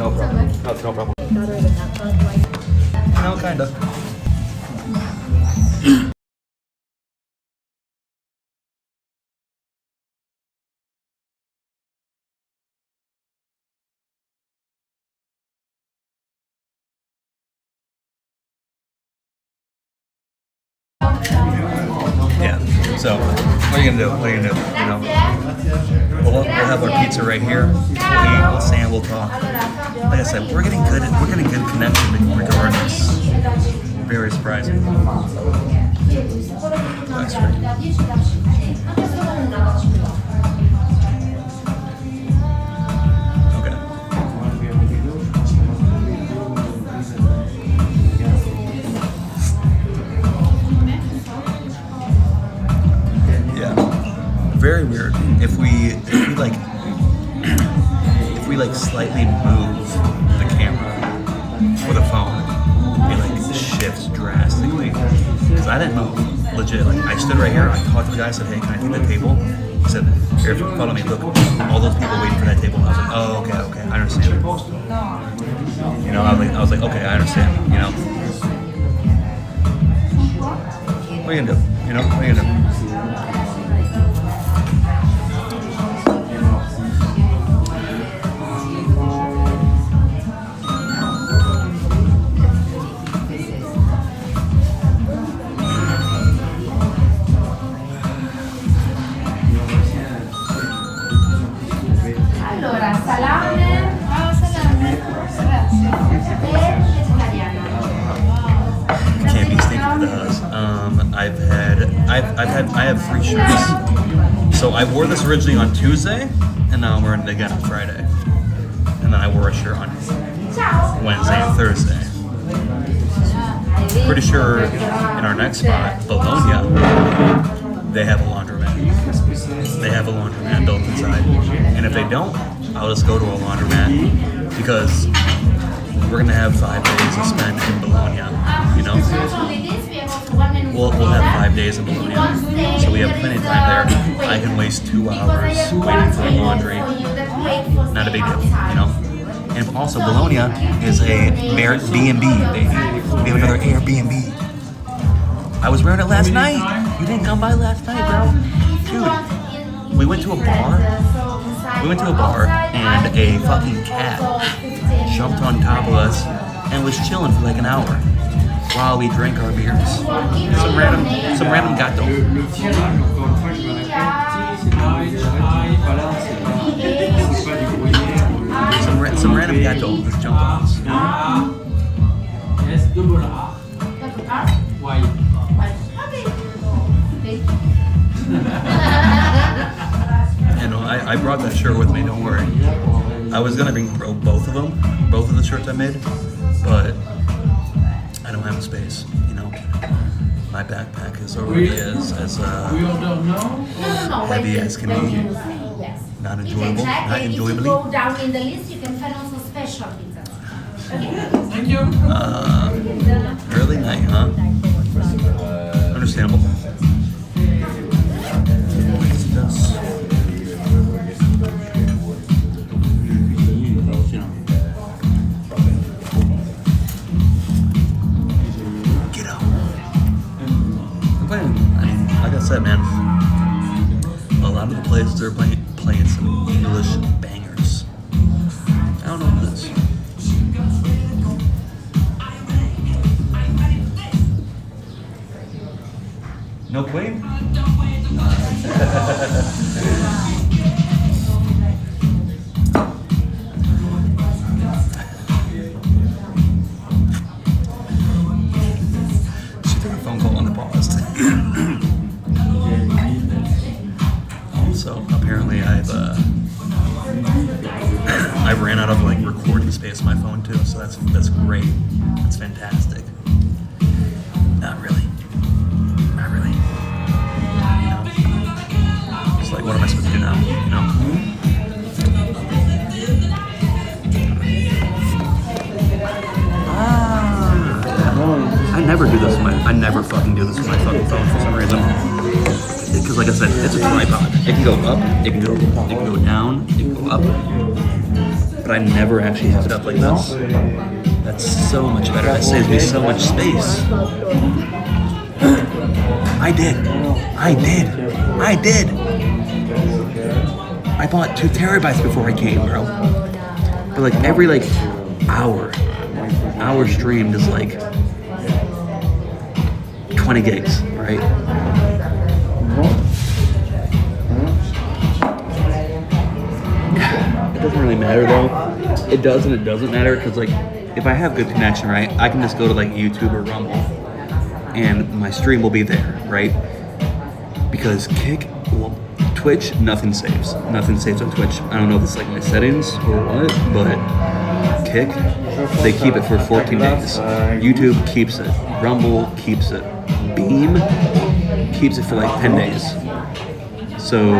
No problem. That's no problem. No, kinda. Yeah. So, what are you gonna do? What are you gonna do? You know, we'll have our pizza right here. We'll eat. We'll stand. We'll talk. Like I said, we're getting good connection regardless. Very surprising. That's right. Okay. Yeah. Very weird. If we slightly move the camera or the phone, it like shifts drastically. Because I didn't move, legit. Like I stood right here, I talked to the guy, I said, hey, can I take the table? He said, here, follow me, look, all those people waiting for that table. I was like, oh, okay, I understand. You know, I was like, okay, I understand, you know. What are you gonna do? You know, what are you gonna do? Allora, salame. Salame. Grazie. E vegetariano. Can't be stinky for the house. I have 3 shirts. So I wore this originally on Tuesday, and now I'm wearing it again on Friday. And then I wore a shirt on Wednesday and Thursday. Pretty sure in our next spot, Bologna, they have a laundromat. They have a laundromat built inside. And if they don't, I'll just go to a laundromat because we're gonna have 5 days to spend in Bologna, you know? We'll have 5 days in Bologna, so we have plenty of time there. I can waste 2 hours waiting for laundry. Not a big deal, you know? And also, Bologna is a B&B, baby. We have another Airbnb. I was wearing it last night. You didn't come by last night, bro. Dude, we went to a bar. And a fucking cat jumped on top of us and was chilling for like an hour while we drank our beers. Some random gatto. Some random gatto just jumped on us. Yes, double R. Why? You know, I brought that shirt with me, don't worry. I was gonna bring both of them, both of the shirts I made, but I don't have the space, you know. My backpack is already as heavy as can be. Not enjoyable, not enjoyably. Go down in the list, you can find also special pizzas. Okay? Thank you. Early night, huh? Understandable. Get out. said, man, a lot of the places are playing some English bangers. I don't know what it is. No Queen? She took a phone call unpaused. Also, apparently I've ran out of like recording space on my phone too, so that's great. That's fantastic. Not really. Not really. You know? It's like, what am I supposed to do now? You know? I never do this with I never fucking do this with my fucking phone for some reason. Because like I said, it's a tripod. It can go up, it can go down, it can go up. But I never actually have it up like this. That's so much better. That saves me so much space. I did. I bought 2 terabytes before I came, bro. But like every like hour streamed is like 20 gigs, right? It doesn't really matter though. It does and it doesn't matter because like if I have good connection, right, I can just go to like YouTube or Rumble and my stream will be there, right? Because Twitch, nothing saves. Nothing saves on Twitch. I don't know if it's like my settings or what, but Kick, they keep it for 14 days. YouTube keeps it. Rumble keeps it. Beam keeps it for like 10 days. So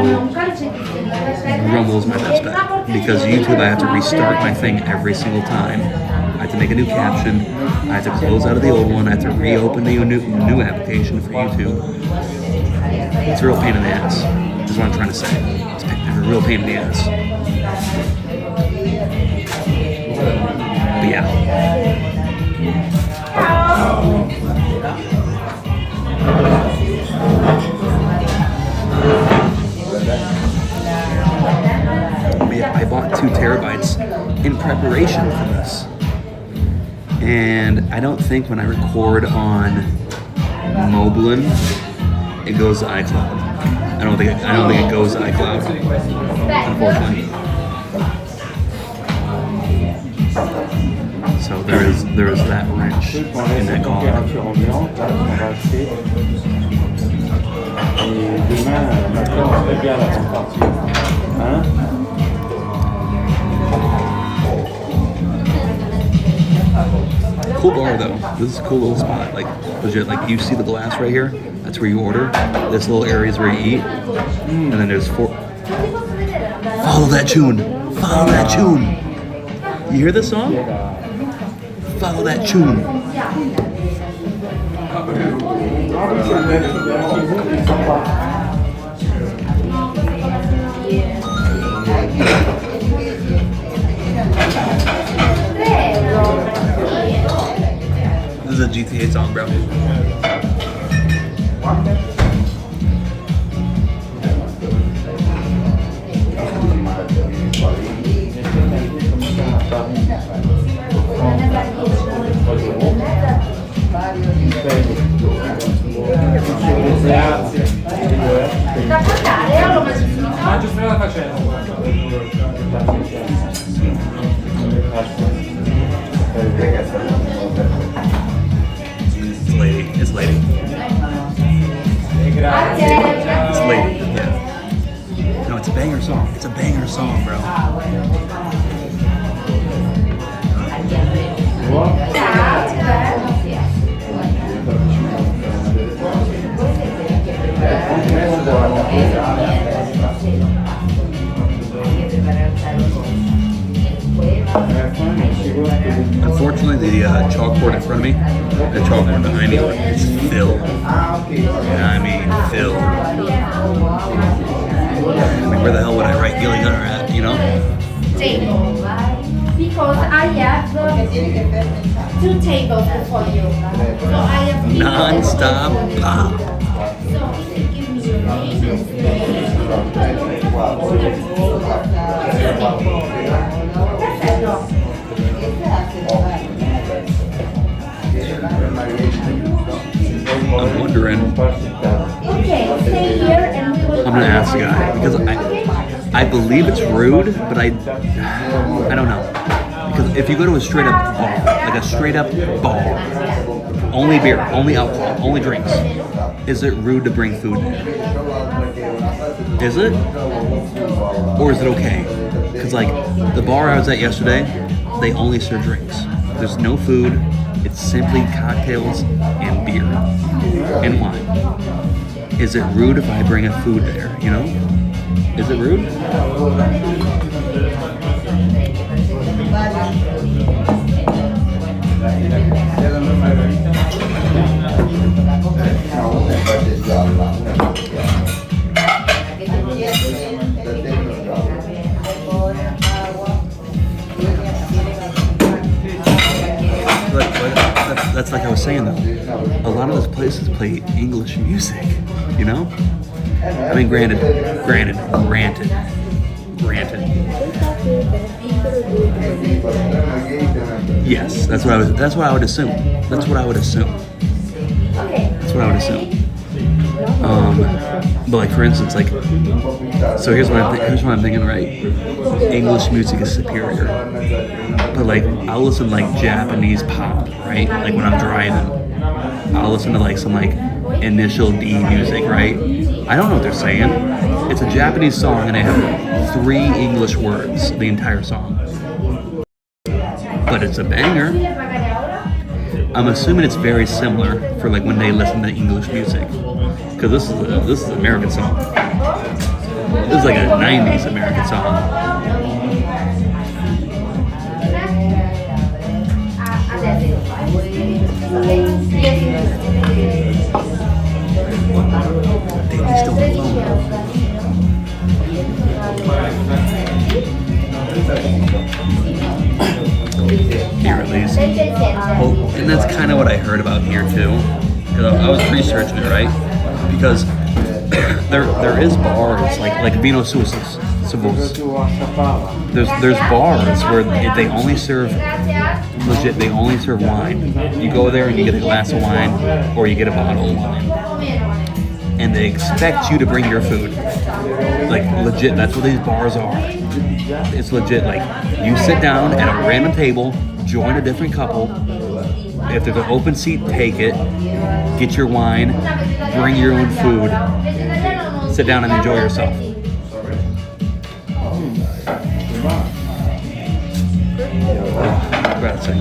Rumble is my best bet because YouTube I have to restart my thing every single time. I have to make a new caption. I have to close out of the old one. I have to reopen the new application for YouTube. It's a real pain in the ass. That's what I'm trying to say. It's a real pain in the ass. But yeah. I bought 2 terabytes in preparation for this. And I don't think when I record on Moblin, it goes to iCloud. I don't think it goes to iCloud, unfortunately. So there is that wrench in that car. Cool bar though. This is a cool little spot. Like legit, like you see the glass right here? That's where you order. This little area is where you eat. And then there's 4. Follow that tune. Follow that tune. You hear this song? Follow that tune. This is a GTA song, bro. Mangio strada facendo. It's lady. It's lady, yeah. No, it's a banger song. It's a banger song, bro. Unfortunately, the chalkboard in front of me, the chalkboard behind me, is filled. And I mean filled. I mean, where the hell would I write Gilly Gunner at, you know? Table. Because I have 2 tables for you. So I have Non-stop pop. So if you give me I'm wondering. Okay, stay here and we will. I'm gonna ask the guy because I believe it's rude, but I don't know. Because if you go to a straight up bar, like a straight up bar, only beer, only alcohol, only drinks, is it rude to bring food there? Is it? Or is it okay? Because like the bar I was at yesterday, they only serve drinks. There's no food. It's simply cocktails and beer and wine. Is it rude if I bring a food there, you know? Is it rude? That's like I was saying though. A lot of those places play English music, you know? I mean, granted. Yes, that's what I would assume. That's what I would assume. But like for instance, like, so here's what I'm thinking, right? English music is superior, but like I'll listen to like Japanese pop, right? Like when I'm driving, I'll listen to like some like Initial D music, right? I don't know what they're saying. It's a Japanese song and they have 3 English words, the entire song. But it's a banger. I'm assuming it's very similar for like when they listen to English music, because this is an American song. This is like a '90s American song. They still here at least. Well, and that's kind of what I heard about here too. Because I was researching it, right? Because there is bars like Vino Suices. There's bars where they only serve legit. They only serve wine. You go there and you get a glass of wine or you get a bottle of wine, and they expect you to bring your food. Like legit, that's what these bars are. It's legit. Like you sit down at a random table, join a different couple. If there's an open seat, take it. Get your wine. Bring your own food. Sit down and enjoy yourself. Grazie.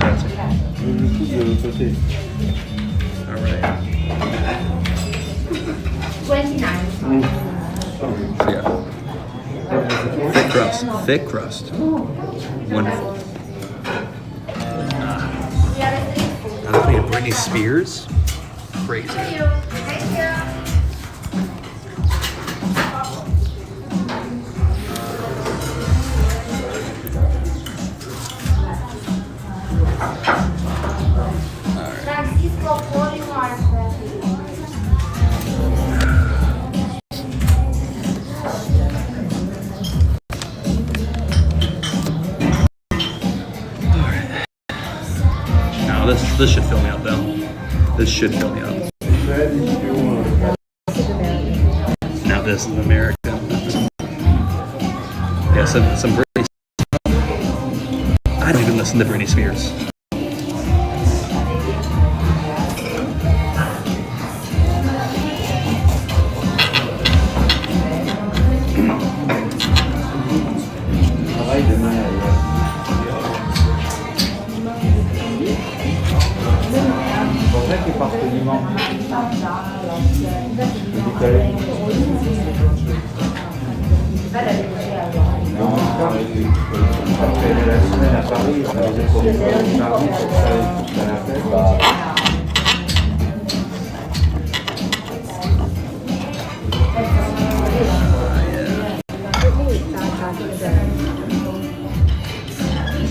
All right. 29. So yeah. Thick crust. Wonderful. I'm playing Britney Spears. Crazy. Thank you. Francisco Polimar. Now this should fill me up though. This should fill me up. Now this is American. Yeah, some Britney. I don't even listen to Britney Spears.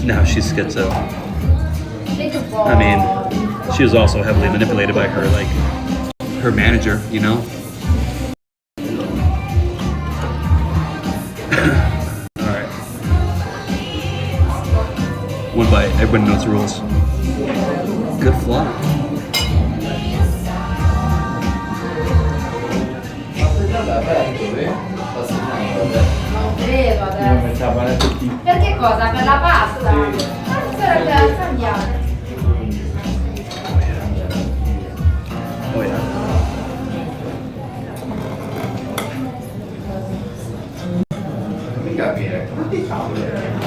Now she's schizo. I mean, she was also heavily manipulated by her manager, you know? Owned by Everybody Knows the Rules. Good fly. Non credo adesso. Per che cosa? Per la pasta? Non sarebbe cambiato. Oh yeah.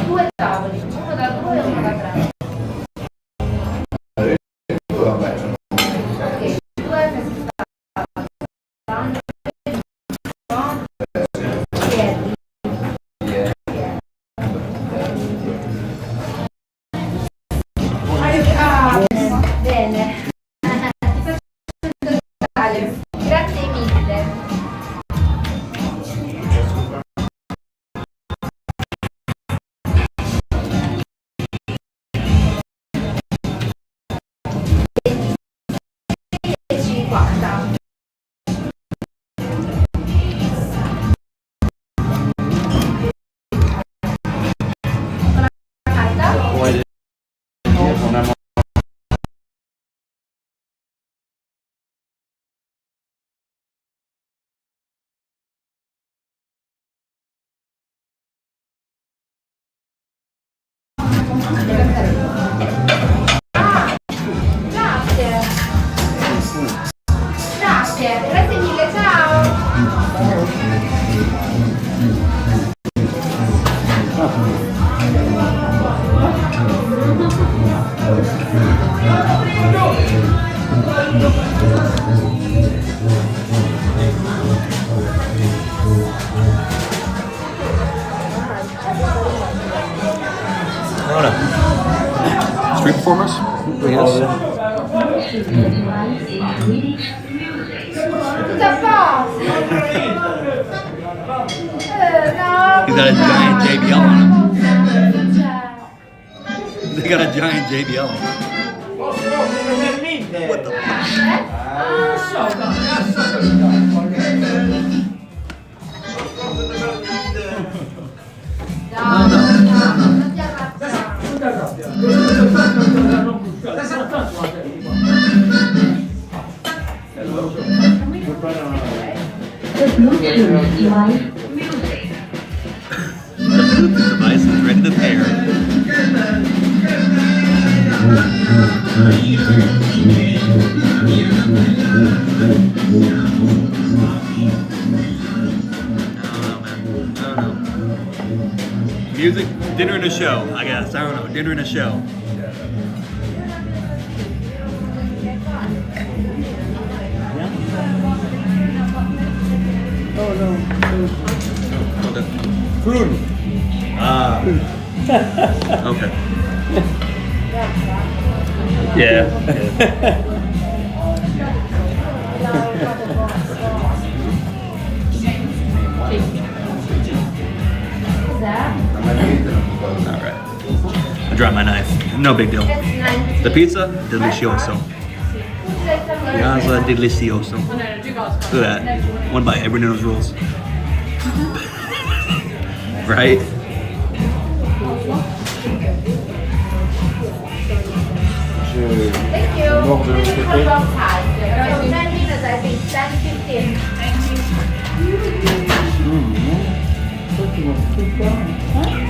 Due tavoli, uno da 2 e uno da 3. Ok, 2 questi tavoli. Ah, bene. Ti faccio un totale. Grazie mille. E 50. Con la carta? Grazie. Grazie mille, ciao. Street performers? I guess. Tutto a posto. No. He's got a giant JBL on him. Cioè. They got a giant JBL on him. What the No, non ti arrabbiare. The Bluetooth device is ready to pair. Music, dinner and a show, I guess. I don't know. Dinner and a show. Prune. Ah. Okay. Yeah. All right. I dropped my knife. No big deal. The pizza, delicioso. Piazza delicioso. Look at that. One by Everybody Knows Rules. Right? Thank you. About time. 10 minutes, I think. 10, 15.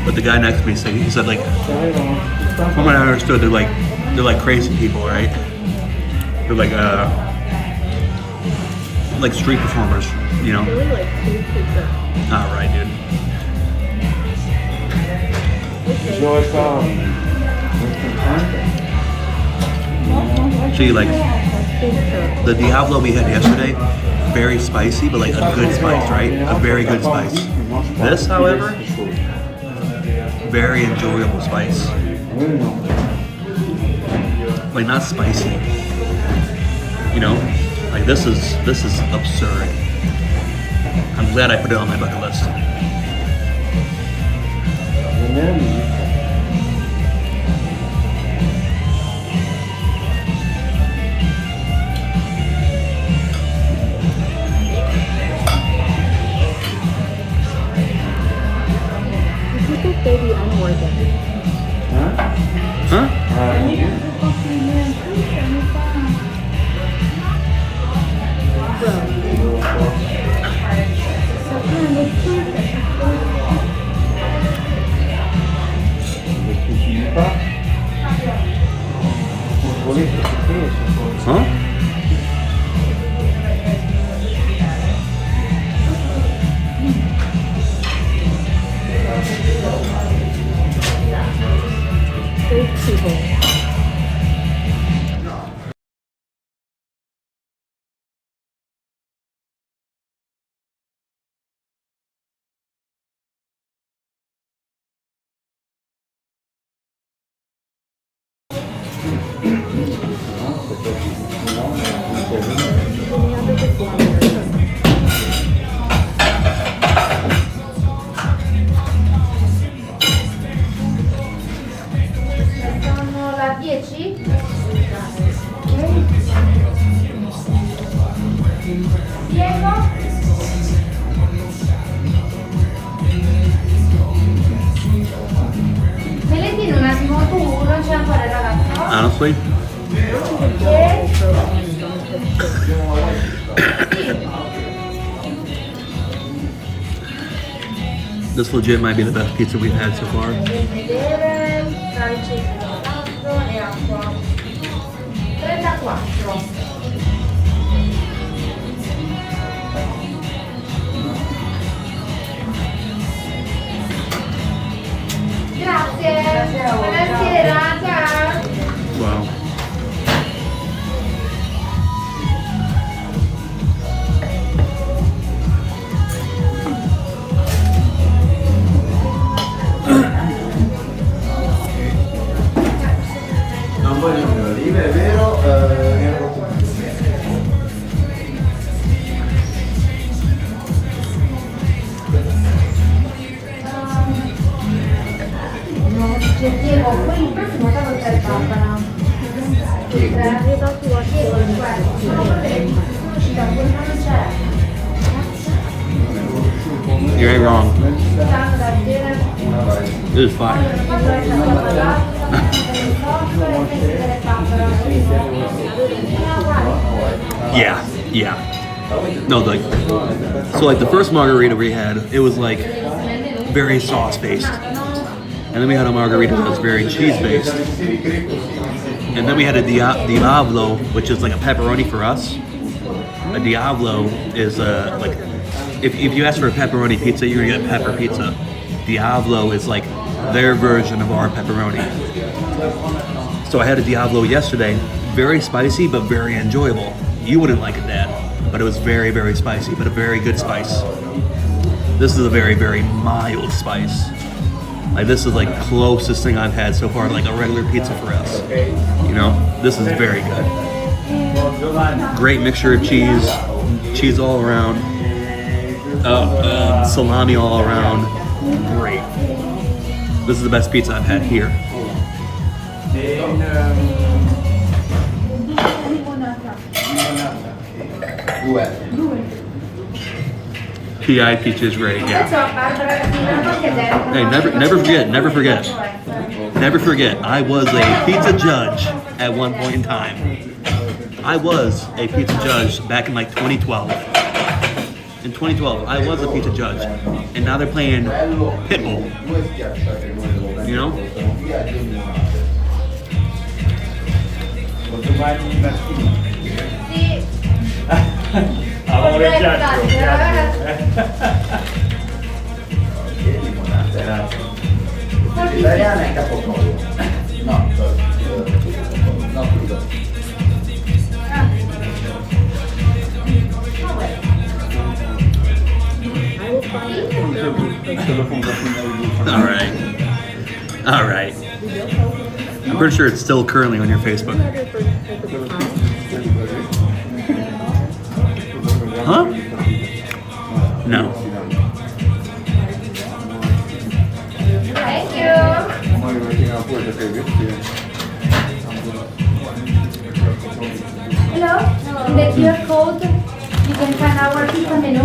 But the guy next to me said, he said like, from what I understood, they're like crazy people, right? They're like street performers, you know? All right, dude. See, like the Diablo we had yesterday, very spicy, but like a good spice, right? A very good spice. This, however, very enjoyable spice. Like not spicy, you know? Like this is absurd. I'm glad I put it on my bucket list. People say the N-word then. Huh? Sono la 10? Diego? Me le tieni un attimo tu, non c'è ancora il ragazzo? Honestly, this legit might be the best pizza we've had so far. Vedere, calci e acqua. 34. Grazie. Buonasera, ciao. Wow. Non voglio le olive, è vero? Diego, poi il prossimo tavolo c'è il papà. You ain't wrong. This is fine. Yeah, yeah. No, like, so like the first margarita we had, it was like very sauce based. And then we had a margarita that was very cheese based. And then we had a Diavolo, which is like a pepperoni for us. A Diavolo is like, if you ask for a pepperoni pizza, you're gonna get pepper pizza. Diavolo is like their version of our pepperoni. So I had a Diavolo yesterday, very spicy but very enjoyable. You wouldn't like it, Dad, but it was very, very spicy, but a very good spice. This is a very, very mild spice. Like this is like closest thing I've had so far, like a regular pizza for us. You know, this is very good. Great mixture of cheese all around, salami all around. Great. This is the best pizza I've had here. PI pizza is great. Yeah. Hey, never forget. I was a pizza judge at one point in time. I was a pizza judge back in like 2012. In 2012, I was a pizza judge, and now they're playing Pitbull. You know? L'italiana è capocollo. No, no, crudo. All right. I'm pretty sure it's still currently on your Facebook. Huh? No. Thank you. Hello. In the QR code, you can find our pizza menu.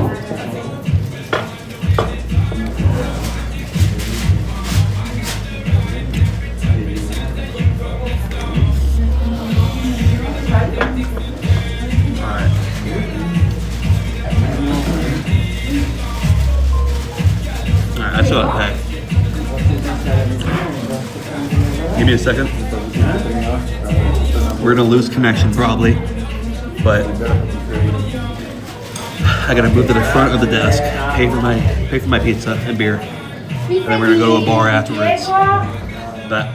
a second. We're gonna lose connection probably, but I gotta move to the front of the desk, pay for my pizza and beer, and then we're gonna go to a bar afterwards. But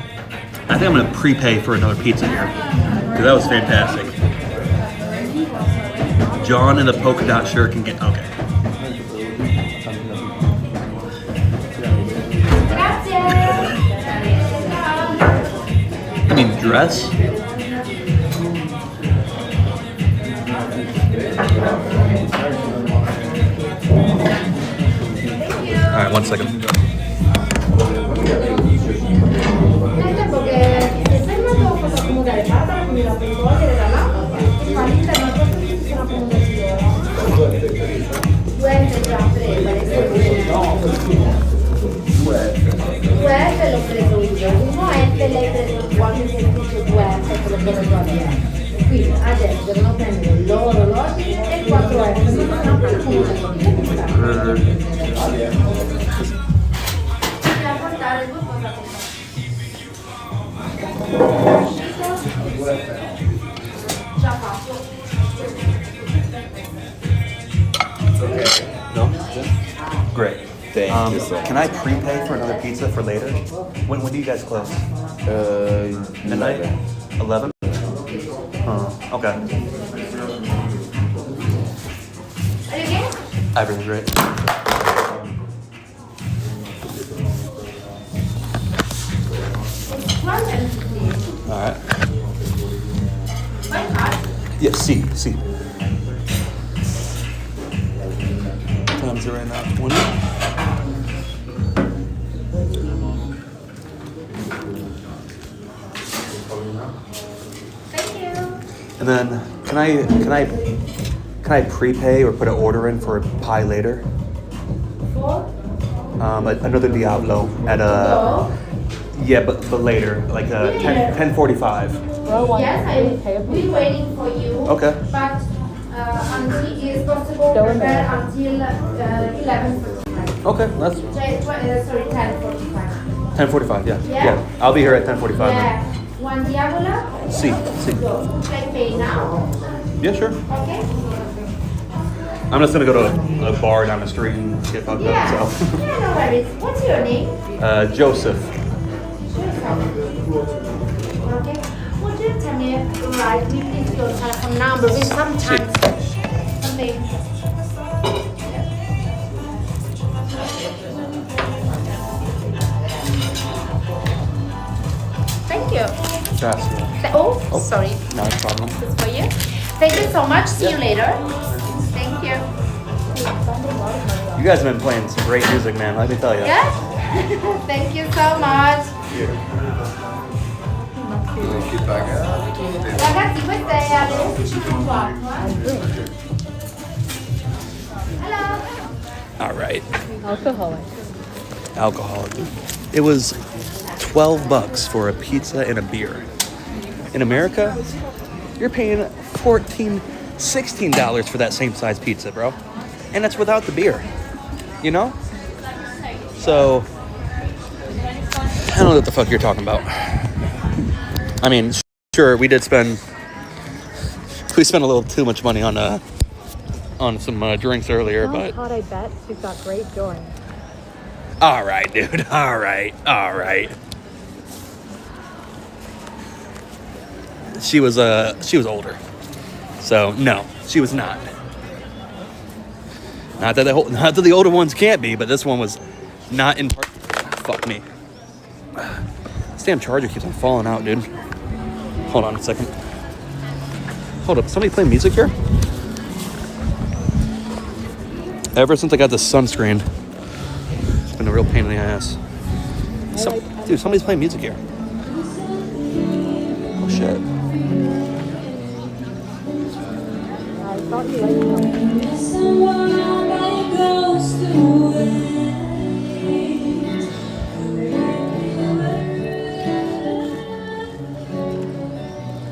I think I'm gonna prepay for another pizza here because that was fantastic. John in the polka dot shirt can get okay. I mean dress. All right, 1 second. Nel tempo che ti sei fermato, posso accomodare il barbaro, quindi la puoi togliere da là, e qua all'interno del posto ci sono accomodazioni. Due F già prese, due F l'ho preso io, uno F l'hai preso qualche servizio 2F che l'ho preso io. Quindi adesso devono prendere l'orologio e il 4F, non sono più accomodazioni. Da portare due cose. Già fatto. No? Great. Thank you so much. Can I prepay for another pizza for later? When do you guys close? Midnight? 11? Okay. Are you okay? Everything's great. Alright. My card. Yeah, see. What time is it right now? 20? Thank you. And then can I prepay or put an order in for a pie later? Four. Another Diablo at Oh. yeah, but later, like 10:45. Yes, I will be waiting for you. Okay. But until it's possible Go in prepare there. until 11:45. Okay, that's Sorry, 10:45. 10:45. Yeah. Yeah? I'll be here at 10:45. Yeah. One diavola. See. Go. Should I pay now? Yeah, sure. Okay. I'm just gonna go to a bar down the street and get fucked Yeah. up. So, Yeah, no worries. What's your name? Joseph. Okay. Would you tell me right please your telephone number? Because sometimes something. Thank you. Gracias. Oh, sorry. No problem. This is for you. Thank you so much. See you later. Thank you. You guys have been playing some great music, man. Let me tell you. Yeah? Thank you so much. Ragazzi, questa è alle 11:54. Hello. All right. Alcoholic. It was $12 for a pizza and a beer. In America, you're paying $14, $16 for that same size pizza, bro. And that's without the beer. You know? So, I don't know what the fuck you're talking about. I mean, sure, we spent a little too much money on some drinks earlier, but Hot, I bet. She's got great joy. all right, dude. All right. She was older, so no, she was not. Not that the older ones can't be, but this one was not in. Fuck me. This damn charger keeps on falling out, dude. Hold on a second. Hold up, somebody playing music here? Ever since I got this sunscreen, it's been a real pain in the ass. Dude, somebody's playing music here. Oh shit. I thought you liked it.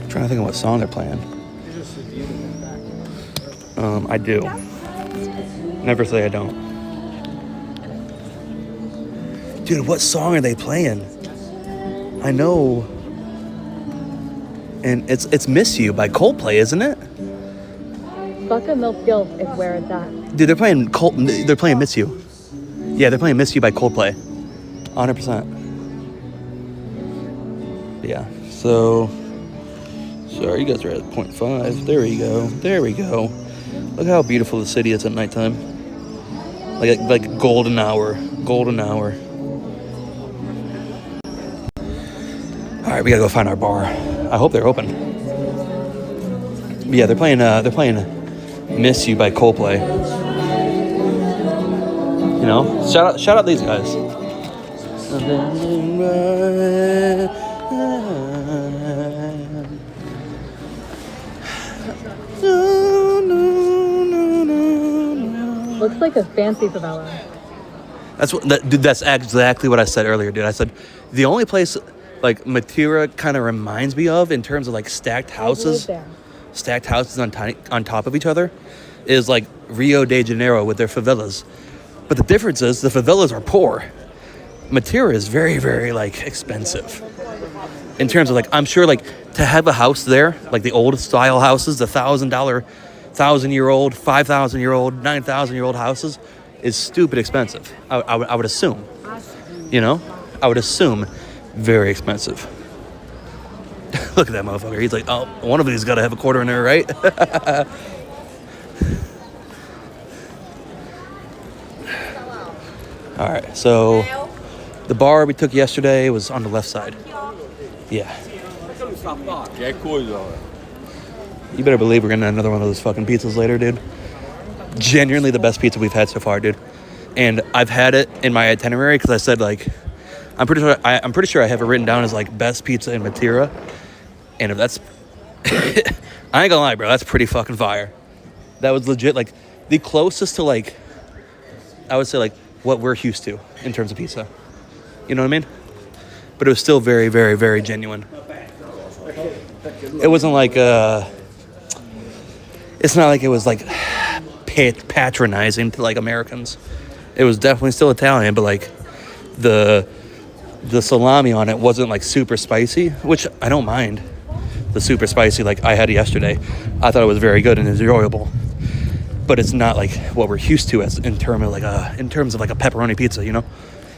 I'm trying to think of what song they're playing. I do. Never say I don't. Dude, what song are they playing? I know And it's Miss You by Coldplay, isn't it? Buttermilk Guilt is where it's at. Dude, they're playing Miss You. Yeah, they're playing Miss You by Coldplay. 100%. Yeah, so... Sorry, you guys are at 0.5. There we go. There we go. Look how beautiful the city is at nighttime. Like golden hour. Golden hour. Alright, we gotta go find our bar. I hope they're open. But yeah, they're playing Miss You by Coldplay. You know? Shout out these guys. Looks like a fancy favela. Dude, that's exactly what I said earlier, dude. I said the only place like Matira kind of reminds me of in terms of like stacked houses on top of each other is like Rio de Janeiro with their favelas. But the difference is the favelas are poor. Matira is very, very like expensive. In terms of like, I'm sure like to have a house there, like the old style houses, the $1,000, 1,000-year-old, 5,000-year-old, 9,000-year-old houses is stupid expensive. I would assume, you know, I would assume very expensive. Look at that motherfucker. He's like, oh, one of these got to have a quarter in there, right? All right, so the bar we took yesterday was on the left side. Yeah. You better believe we're getting another one of those fucking pizzas later, dude. Genuinely the best pizza we've had so far, dude. And I've had it in my itinerary because I said like, I'm pretty sure I have it written down as like best pizza in Matira. And if that's, I ain't gonna lie, bro, that's pretty fucking fire. That was legit like the closest to like, I would say like what we're used to in terms of pizza. You know what I mean? But it was still very, very, very genuine. It wasn't like, it's not like it was like patronizing to like Americans. It was definitely still Italian, but like the salami on it wasn't like super spicy, which I don't mind. The super spicy like I had yesterday, I thought it was very good and enjoyable. But it's not like what we're used to as in terms of like a pepperoni pizza, you know.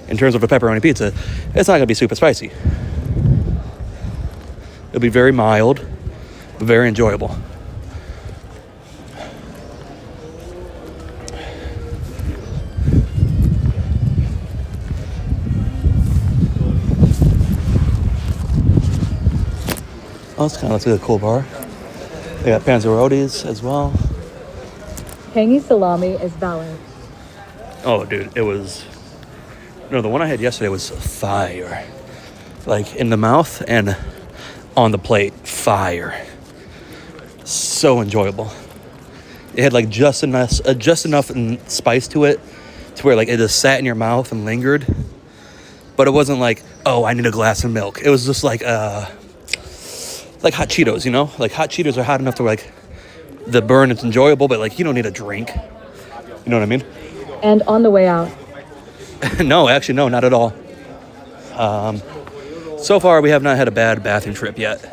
In terms of a pepperoni pizza, it's not gonna be super spicy. It'll be very mild, but very enjoyable. Oh, this kind of looks like a cool bar. They got panzerotis as well. Tangy salami is valid. Oh, dude, it was... No, the one I had yesterday was fire. Like, in the mouth and on the plate, fire. So enjoyable. It had, like, just enough spice to it to where, like, it just sat in your mouth and lingered. But it wasn't like, oh, I need a glass of milk. It was just like hot Cheetos, you know? Like, hot Cheetos are hot enough to, like, the burn is enjoyable, but, like, you don't need a drink. You know what I mean? And on the way out. No, actually, no, not at all. So far, we have not had a bad bathroom trip yet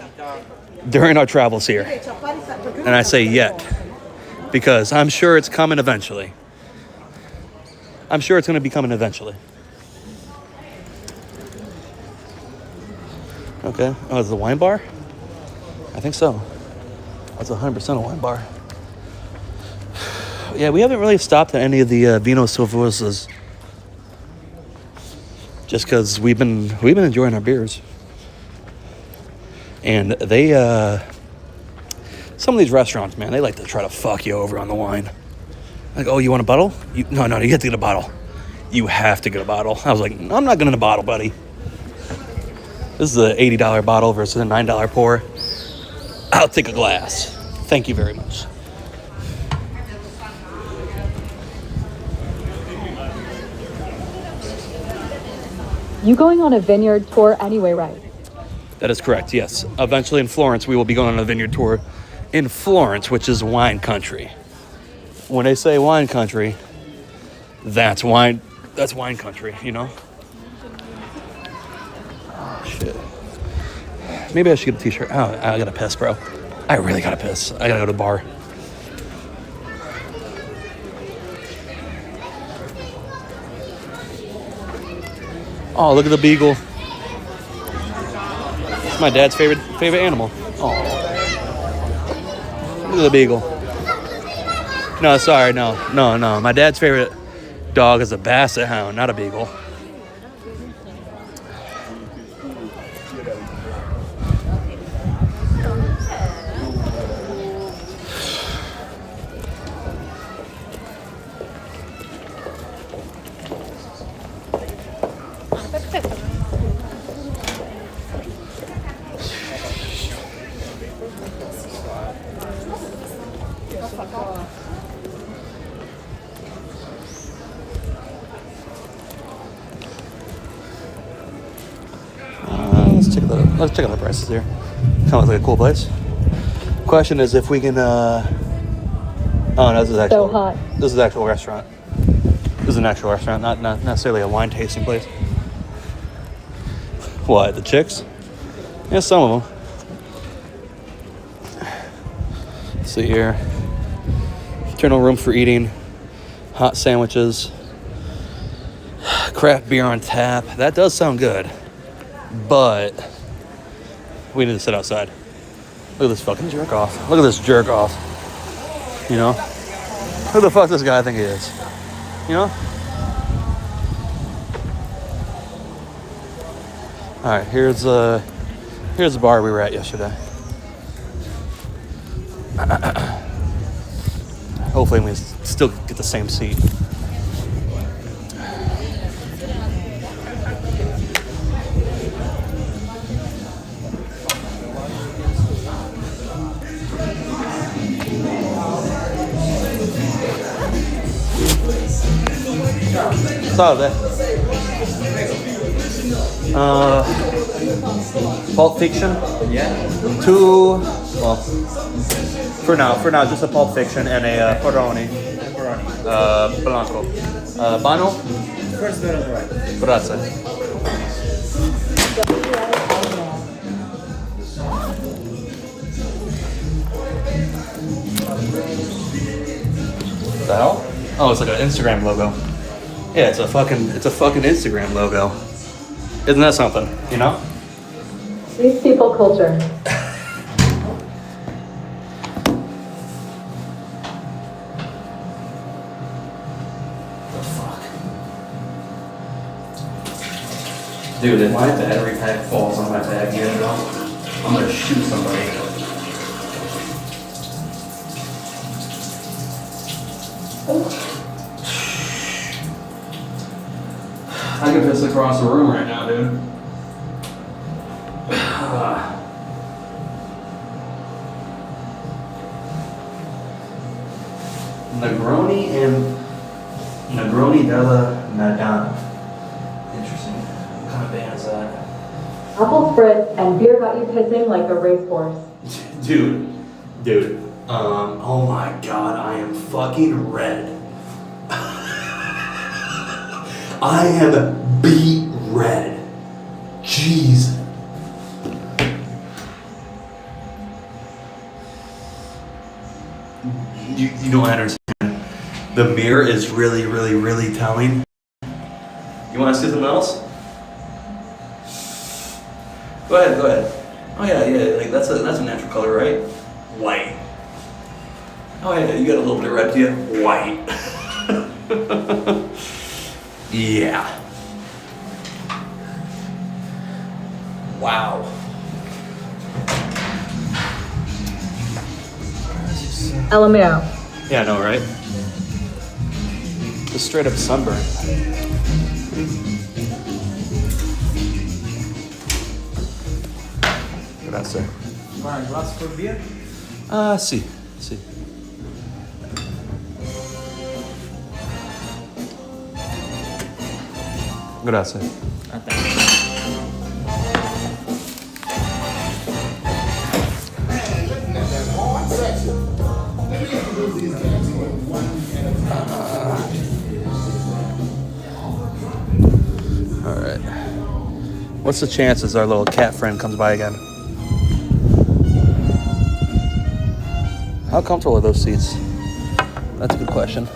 during our travels here. And I say yet, because I'm sure it's coming eventually. I'm sure it's going to be coming eventually. Okay. Oh, is it a wine bar? I think so. That's 100% a wine bar. Yeah, we haven't really stopped at any of the Vino Silvosas. Just because we've been enjoying our beers. And they, some of these restaurants, man, they like to try to fuck you over on the wine. Like, oh, you want a bottle? No, you have to get a bottle. You have to get a bottle. I was like, I'm not getting a bottle, buddy. This is an $80 bottle versus a $9 pour. I'll take a glass. Thank you very much. You going on a vineyard tour anyway, right? That is correct, yes. Eventually in Florence, we will be going on a vineyard tour in Florence, which is wine country. When they say wine country, that's wine country, you know? Oh, shit. Maybe I should get a t-shirt. Oh, I gotta piss, bro. I really gotta piss. I gotta go to the bar. Oh, look at the beagle. It's my dad's favorite animal. Oh, look at the beagle. No, sorry, no. My dad's favorite dog is a basset hound, not a beagle. Let's check out the prices here. Kind of looks like a cool place. Question is if we can. Oh, no, this is actual. So hot. This is an actual restaurant. This is an actual restaurant, not necessarily a wine tasting place. What, the chicks? Yeah, some of them. Let's see here. Internal room for eating. Hot sandwiches. Craft beer on tap. That does sound good. But we need to sit outside. Look at this fucking jerk off. Look at this jerk off. You know? Who the fuck does this guy think he is? You know? Alright, here's the bar we were at yesterday. Hopefully we still get the same seat. Salve. Pulp Fiction? Yeah. 2, well, for now, just a Pulp Fiction and a Peroni. Blanco. Bano? First one on the right. Grazie. What the hell? Oh, it's like an Instagram logo. Yeah, it's a fucking Instagram logo. Isn't that something? You know? These people culture. The fuck? Dude, if my battery pack falls on my bag again, I'm gonna shoot somebody. I can piss across the room right now, dude. Negroni della Madonna. Interesting. What kind of band is that? Apple spritz and beer got you pissing like a racehorse. Dude. Oh my god, I am fucking red. I am beet red. Jeez. You don't understand. The mirror is really, really, really telling. You want to see something else? Go ahead. Oh yeah, like that's a natural color, right? White. Oh yeah, you got a little bit of red to you? White. Yeah. Wow. LMAO. Yeah, I know, right? Just straight up sunburn. Grazie. Want a glass for beer? Sì. Grazie. All right. What's the chances our little cat friend comes by again? How comfortable are those seats? That's a good question.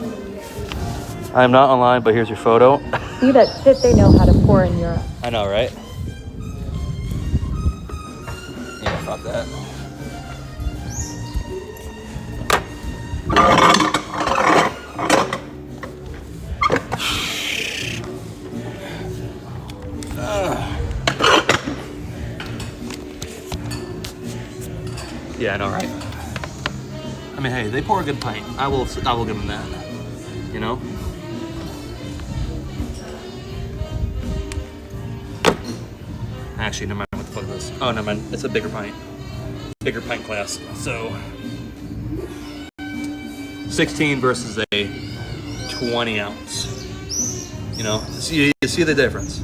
I am not online, but here's your photo. See that shit they know how to pour in Europe. I know, right? Yeah, fuck that. Yeah, I know, right? I mean, hey, they pour a good pint. I will give them that. You know? Actually, never mind what the fuck this. Oh, never mind. It's a bigger pint. Bigger pint class. So 16 versus a 20 ounce. You know, you see the difference.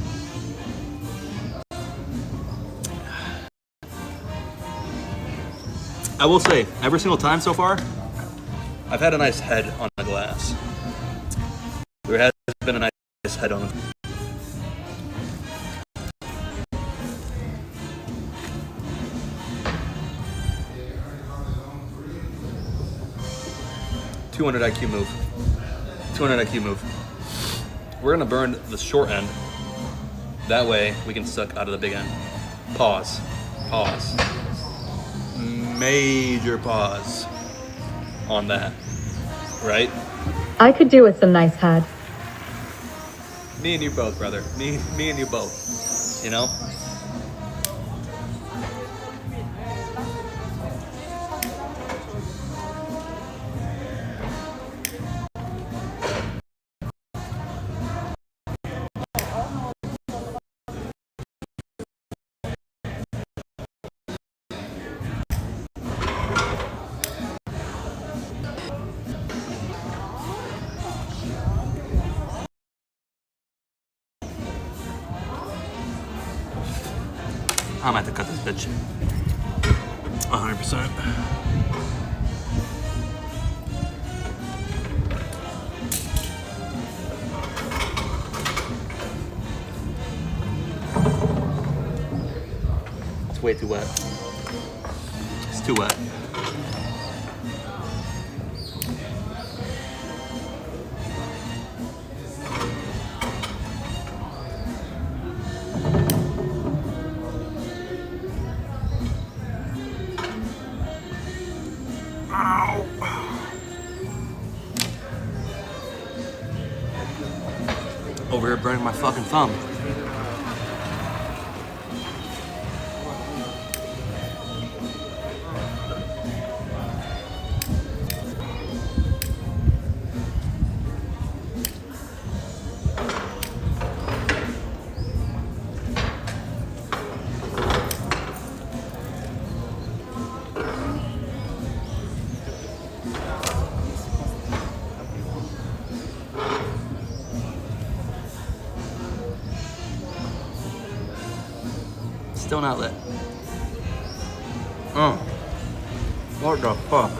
I will say, every single time so far, I've had a nice head on the glass. There has been a nice head on it. $200 IQ move. 200 IQ move. We're gonna burn the short end. That way we can suck out of the big end. Pause. Pause. Major pause on that. Right? I could do with some nice head. Me and you both, brother. Me and you both. You know? I'm gonna have to cut this bitch. 100%. It's way too wet. It's too wet. Over here burning my fucking thumb. Still not lit. Oh. What the fuck?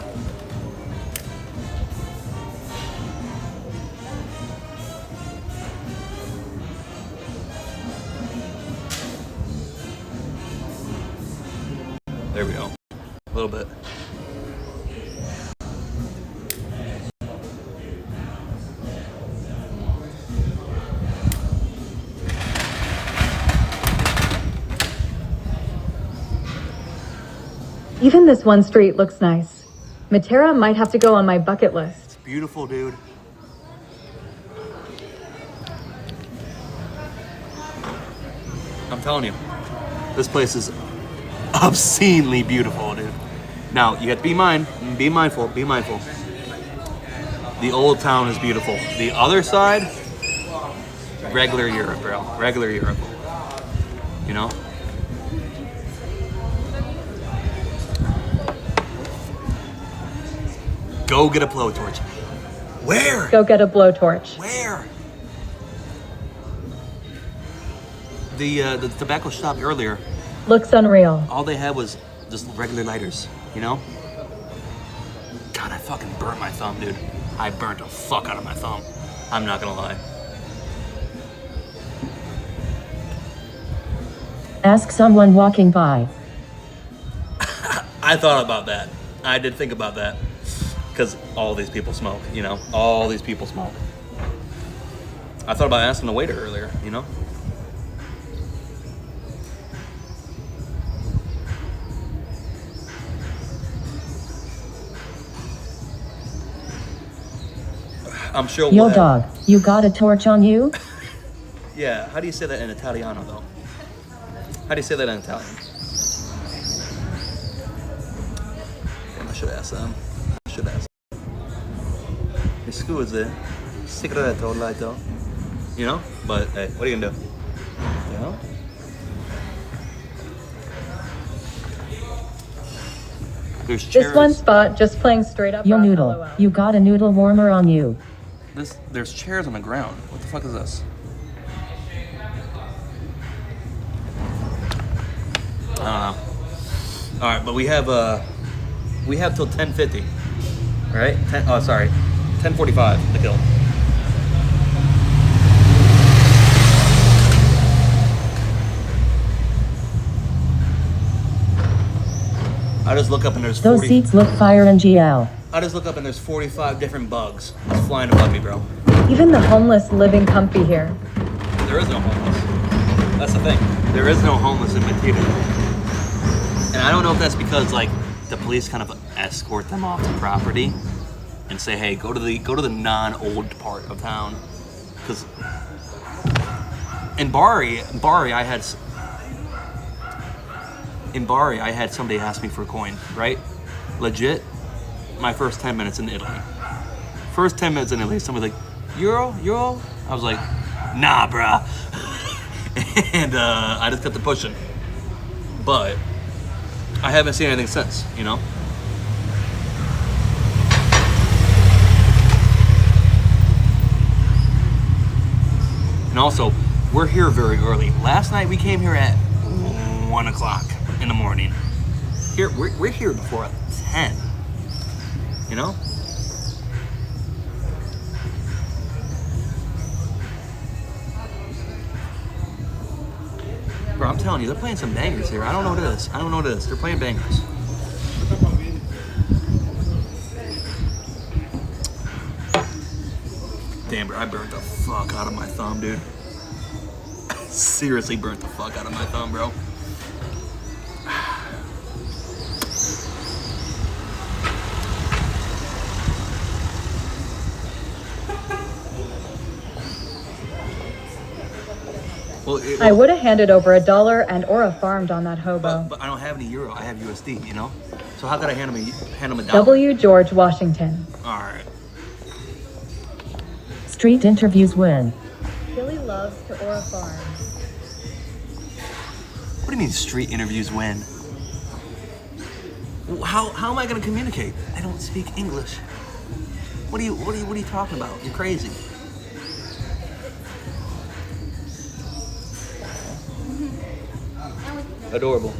There we go. A little bit. Even this one street looks nice. Matera might have to go on my bucket list. Beautiful, dude. I'm telling you, this place is obscenely beautiful, dude. Now, you have to be mindful. The old town is beautiful. The other side, regular Europe, bro. Regular Europe. You know? Go get a blowtorch. Where? Go get a blowtorch. Where? The tobacco shop earlier, Looks unreal. all they had was just regular lighters, you know? God, I fucking burnt my thumb, dude. I burnt the fuck out of my thumb. I'm not gonna lie. Ask someone walking by. I thought about that. I did think about that. Because all these people smoke, you know? All these people smoke. I thought about asking the waiter earlier, you know? I'm sure we'll Yo have- dog, you got a torch on you? Yeah, how do you say that in Italiano though? How do you say that in Italian? Damn, I should ask them. I should ask them. Mi scusi, segreto lighto. You know? But hey, what are you gonna do? You know? There's chairs. This one spot just playing straight up. Yo rock, noodle, LOL. you got a noodle warmer on you. There's chairs on the ground. What the fuck is this? I don't know. All right, but we have till 10:50, right? 10:45 to kill. I just look up and there's Those 40. seats look fire and GL. I just look up and there's 45 different bugs just flying above me, bro. Even the homeless living comfy here. There is no homeless. That's the thing. There is no homeless in Manteca. And I don't know if that's because like the police kind of escort them off the property and say, hey, go to the non-old part of town. Because in Bari, I had somebody ask me for a coin, right? Legit, my first 10 minutes in Italy. First 10 minutes in Italy, somebody's like, Euro? I was like, nah, bruh. And I just kept it pushing. But I haven't seen anything since, you know? And also, we're here very early. Last night we came here at 1 o'clock in the morning. Here, we're here before 10, you know? Bro, I'm telling you, they're playing some bangers here. I don't know what it is. They're playing bangers. Damn, bro, I burnt the fuck out of my thumb, dude. Seriously burnt the fuck out of my thumb, bro. Well, I would have handed over $1 and or a farmed on that hobo. but I don't have any euro. I have USD, you know? So how could I hand him a dollar? W. George Washington. All right. Street interviews win. Billy loves to Aura Farm. What do you mean street interviews win? How am I gonna communicate? I don't speak English. What are you talking about? You're crazy. Adorable.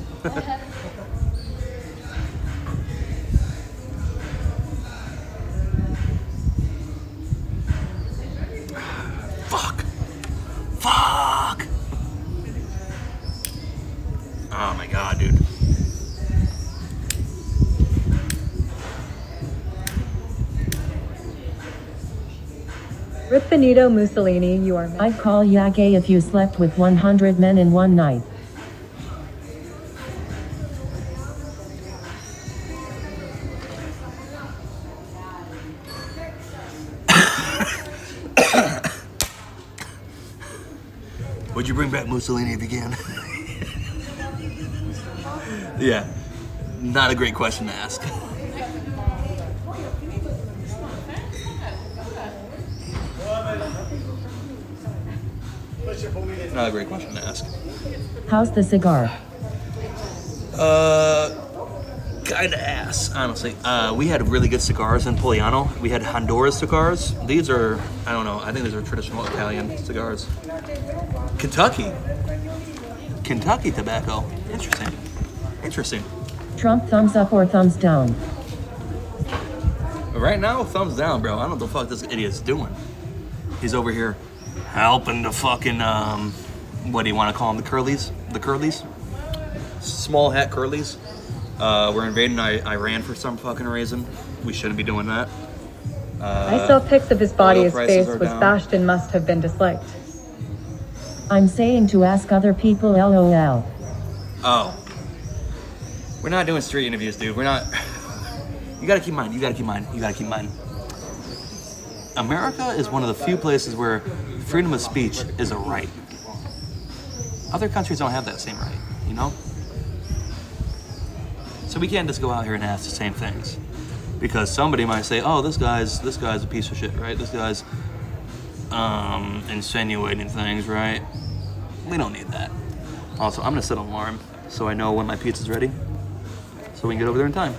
Fuck. Oh my god, dude. Rip Benito Mussolini, you are I'd call ya gay if you slept with 100 men in one night. Would you bring back Mussolini if you can? Yeah, not a great question to ask. Not a great question to ask. How's the cigar? Kinda ass, honestly. We had really good cigars in Poliano. We had Honduras cigars. These are, I don't know, I think these are traditional Italian cigars. Kentucky tobacco. Interesting. Trump thumbs up or thumbs down? Right now, thumbs down, bro. I don't know what the fuck this idiot's doing. He's over here helping the fucking, what do you want to call them? The curlies? Small hat curlies. We're invading Iran for some fucking reason. We shouldn't be doing that. I saw pics of his body. oil His prices face are was down. bashed and must have been disliked. I'm saying to ask other people LOL. Oh. We're not doing street interviews, dude. We're not. You gotta keep in mind. You gotta keep in mind. You gotta keep in mind. America is one of the few places where freedom of speech is a right. Other countries don't have that same right, you know? So we can't just go out here and ask the same things. Because somebody might say, oh, this guy's a piece of shit, right? This guy's insinuating things, right? We don't need that. Also, I'm gonna set an alarm so I know when my pizza's ready, so we can get over there in time.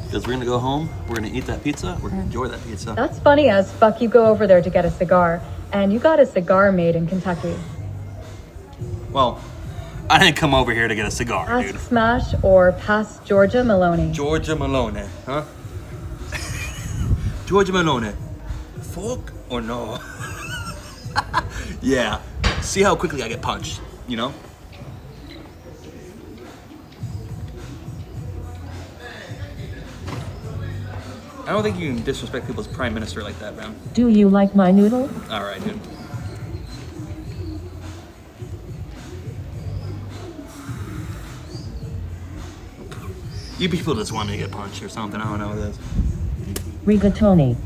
Because we're gonna go home, we're gonna eat that pizza, we're gonna enjoy that pizza. That's funny as fuck. You go over there to get a cigar, and you got a cigar made in Kentucky. Well, I didn't come over here to get a cigar, Ask dude. Smash or pass Georgia Maloney. Georgia Malone, huh? Georgia Malone, fork or no? Yeah, see how quickly I get punched, you know? I don't think you can disrespect people's prime minister like that, man. Do you like my noodle? All right, dude. You people just want me to get punched or something. I don't know what it is. Rigatoni.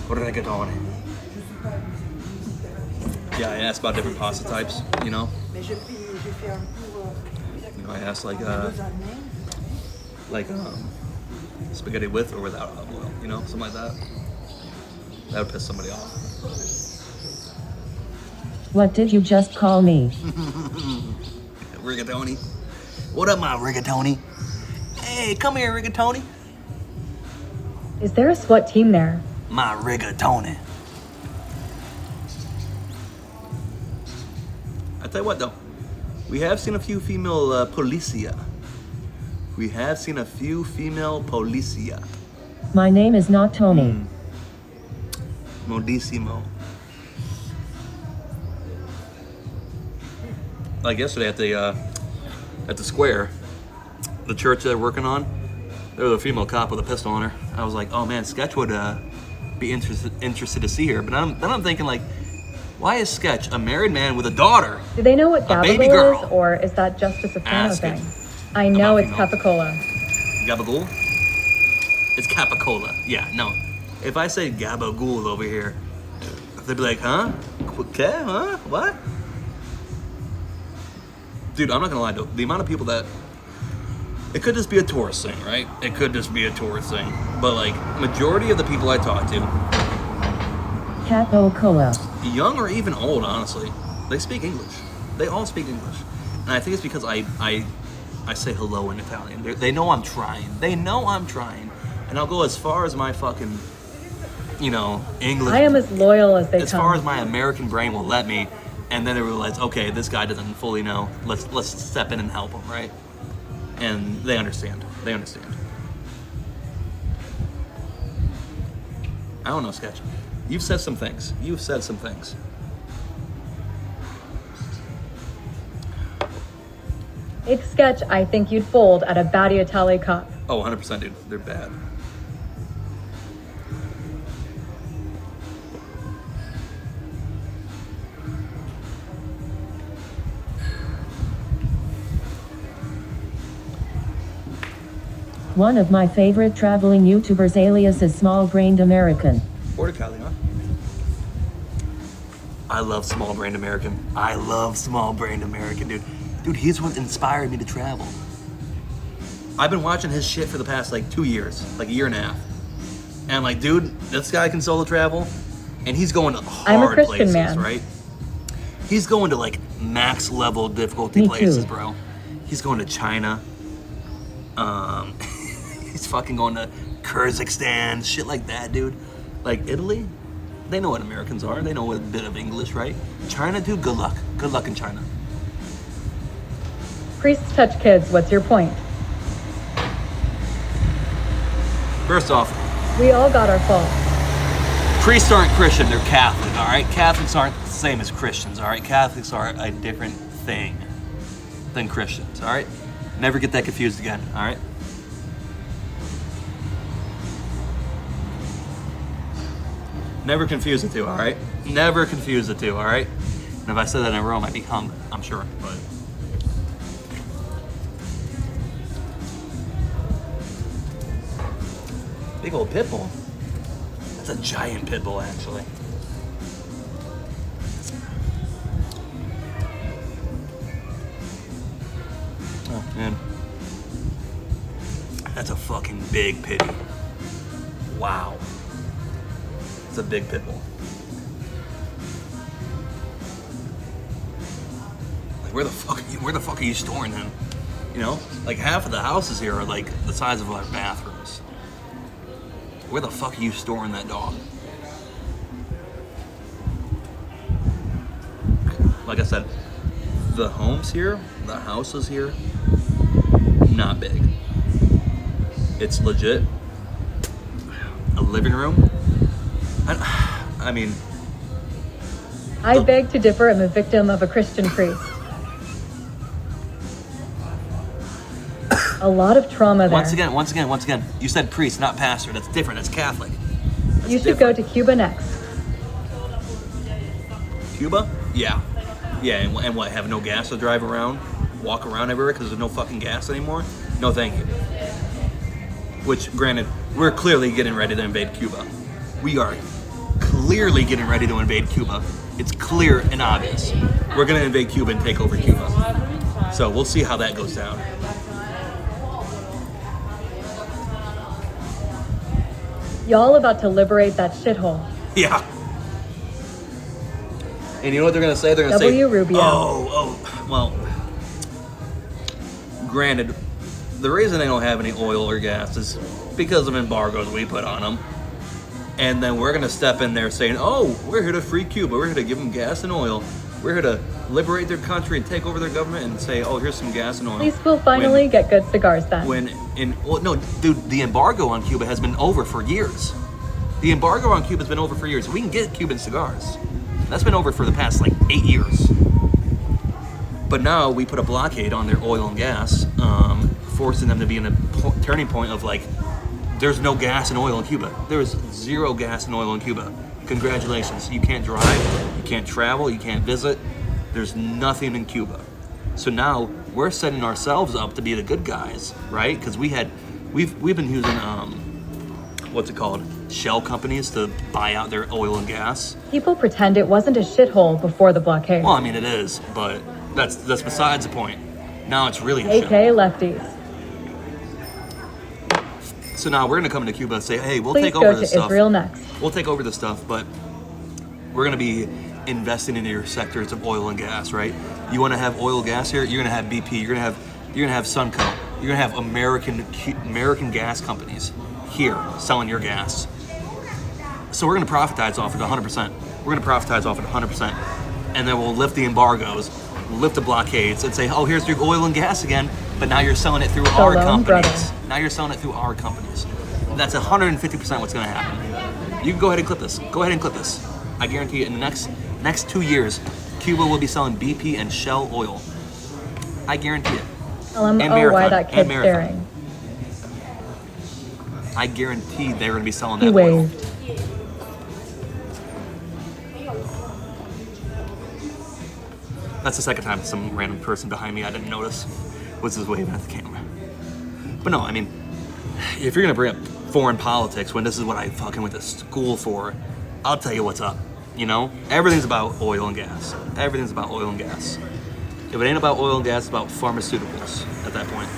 Rigatoni. Yeah, I asked about different pasta types, you know? I asked like spaghetti with or without olive oil, you know, something like that. That would piss somebody off. What did you just call me? Rigatoni. What up, my rigatoni? Hey, come here, rigatoni. Is there a SWAT team there? My rigatoni. I tell you what, though, we have seen a few female policia. We have seen a few female policia. My name is not Tony. Modissimo. Like yesterday at the square, the church they're working on, there was a female cop with a pistol on her. I was like, oh man, Sketch would be interested to see her. But then I'm thinking like, why is Sketch a married man with a daughter? Do they know what A baby Gabagool girl. is, or is that just a soprano Ask it. thing? I know About it's female. Capicola. Gabagool? It's Capicola. Yeah, no. If I say Gabagool over here, they'd be like, huh? Okay, huh? What? Dude, I'm not gonna lie, though. The amount of people that... It could just be a tourist thing, right? It could just be a tourist thing. But, like, majority of the people I talk to, Capicola. young or even old, honestly, they speak English. They all speak English. And I think it's because I say hello in Italian. They know I'm trying. They know I'm trying. And I'll go as far as my fucking, you know, English. I am as loyal as they as come. far as my American brain will let me. And then they realize, okay, this guy doesn't fully know. Let's step in and help him, right? And they understand. They understand. I don't know, Sketch. You've said some things. You've said some things. Big Sketch, I think you'd fold at a Battiatale Cup. Oh, 100%, dude. They're bad. One of my favorite traveling YouTubers alias is Small Brained American. Border Collie, huh? I love Small Brained American. I love Small Brained American, dude. Dude, he's what inspired me to travel. I've been watching his shit for the past like 2 years, like a year and a half. And like, dude, this guy can solo travel, and he's going to I'm a hard Christian places, man. right? He's going to like max level difficulty Me places, too. bro. He's going to China. He's fucking going to Kyrgyzstan, shit like that, dude. Like Italy, they know what Americans are. They know a bit of English, right? China, dude, good luck. Good luck in China. Priests touch kids, what's your point? First off, We all got our faults. priests aren't Christian, they're Catholic, all right? Catholics aren't the same as Christians, all right? Catholics are a different thing than Christians, all right? Never get that confused again, all right? Never confuse the two, all right? Never confuse the two, all right? And if I said that in a row, I might be hung, I'm sure, but... Big old pit bull. That's a giant pit bull, actually. Oh, man. That's a fucking big pitty. Wow. It's a big pit bull. Like, where the fuck are you storing him? You know? Like, half of the houses here are like the size of our bathrooms. Where the fuck are you storing that dog? Like I said, the homes here, the houses here, not big. It's legit a living room. I mean, I beg to differ. I'm a victim of a Christian priest. A lot of trauma there. once again, you said priest, not pastor. That's different. That's Catholic. That's You should go to Cuba next. Cuba? Yeah. Yeah, and what, have no gas to drive around? Walk around everywhere because there's no fucking gas anymore? No thank you. Which, granted, we're clearly getting ready to invade Cuba. We are clearly getting ready to invade Cuba. It's clear and obvious. We're gonna invade Cuba and take over Cuba. So we'll see how that goes down. Y'all about to liberate that shithole. Yeah. And you know what they're gonna say? They're gonna W. say, Rubio. well, granted, the reason they don't have any oil or gas is because of embargoes we put on them. And then we're gonna step in there saying, oh, we're here to free Cuba. We're here to give them gas and oil. We're here to liberate their country and take over their government and say, oh, here's some gas and oil. At least we'll finally get good cigars then. No, dude, the embargo on Cuba has been over for years. The embargo on Cuba has been over for years. We can get Cuban cigars. That's been over for the past, 8 years. But now we put a blockade on their oil and gas, forcing them to be in a turning point of, there's no gas and oil in Cuba. There is zero gas and oil in Cuba. Congratulations. You can't drive, you can't travel, you can't visit. There's nothing in Cuba. So now we're setting ourselves up to be the good guys, right? Because we've been using what's it called? Shell companies to buy out their oil and gas. People pretend it wasn't a shithole before the blockade. Well, I mean it is, but that's besides the point. Now it's really a AK shell. lefties. So now we're gonna come into Cuba and say, hey, we'll Please take go over to this stuff. Israel next. We'll take over this stuff, but we're gonna be investing in your sectors of oil and gas, right? You want to have oil and gas here? You're gonna have BP. You're gonna have Sunco. You're gonna have American gas companies here selling your gas. So we're gonna profitize off it 100%. We're gonna profitize off it 100%, and then we'll lift the embargoes, lift the blockades, and say, oh, here's your oil and gas again. But now you're selling it through our companies. Brother. Now you're selling it through our companies. That's 150% what's gonna happen. You can go ahead and clip this. Go ahead and clip this. I guarantee you in the next 2 years, Cuba will be selling BP and Shell oil. I guarantee it. Tell him, And oh, why Marathon. that kid's And Marathon. staring. I guarantee they're gonna be selling He that oil. waved. That's the second time some random person behind me I didn't notice was just waving at the camera. But no, I mean, if you're gonna bring up foreign politics when this is what I fucking went to school for, I'll tell you what's up. You know, everything's about oil and gas. Everything's about oil and gas. If it ain't about oil and gas, it's about pharmaceuticals at that point.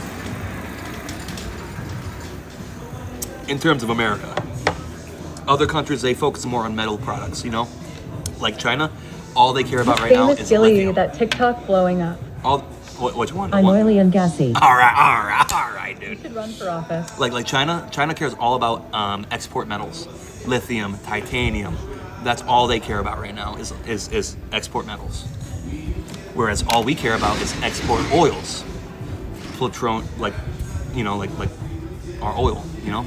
In terms of America, other countries, they focus more on metal products, you know? Like China, all they care about right now Famous is Gilly, lithium. that TikTok blowing up. Which one? I'm What? oily and gassy. All right, dude. Should run for office. Like China cares all about export metals, lithium, titanium. That's all they care about right now is export metals. Whereas all we care about is export oils, like our oil, you know.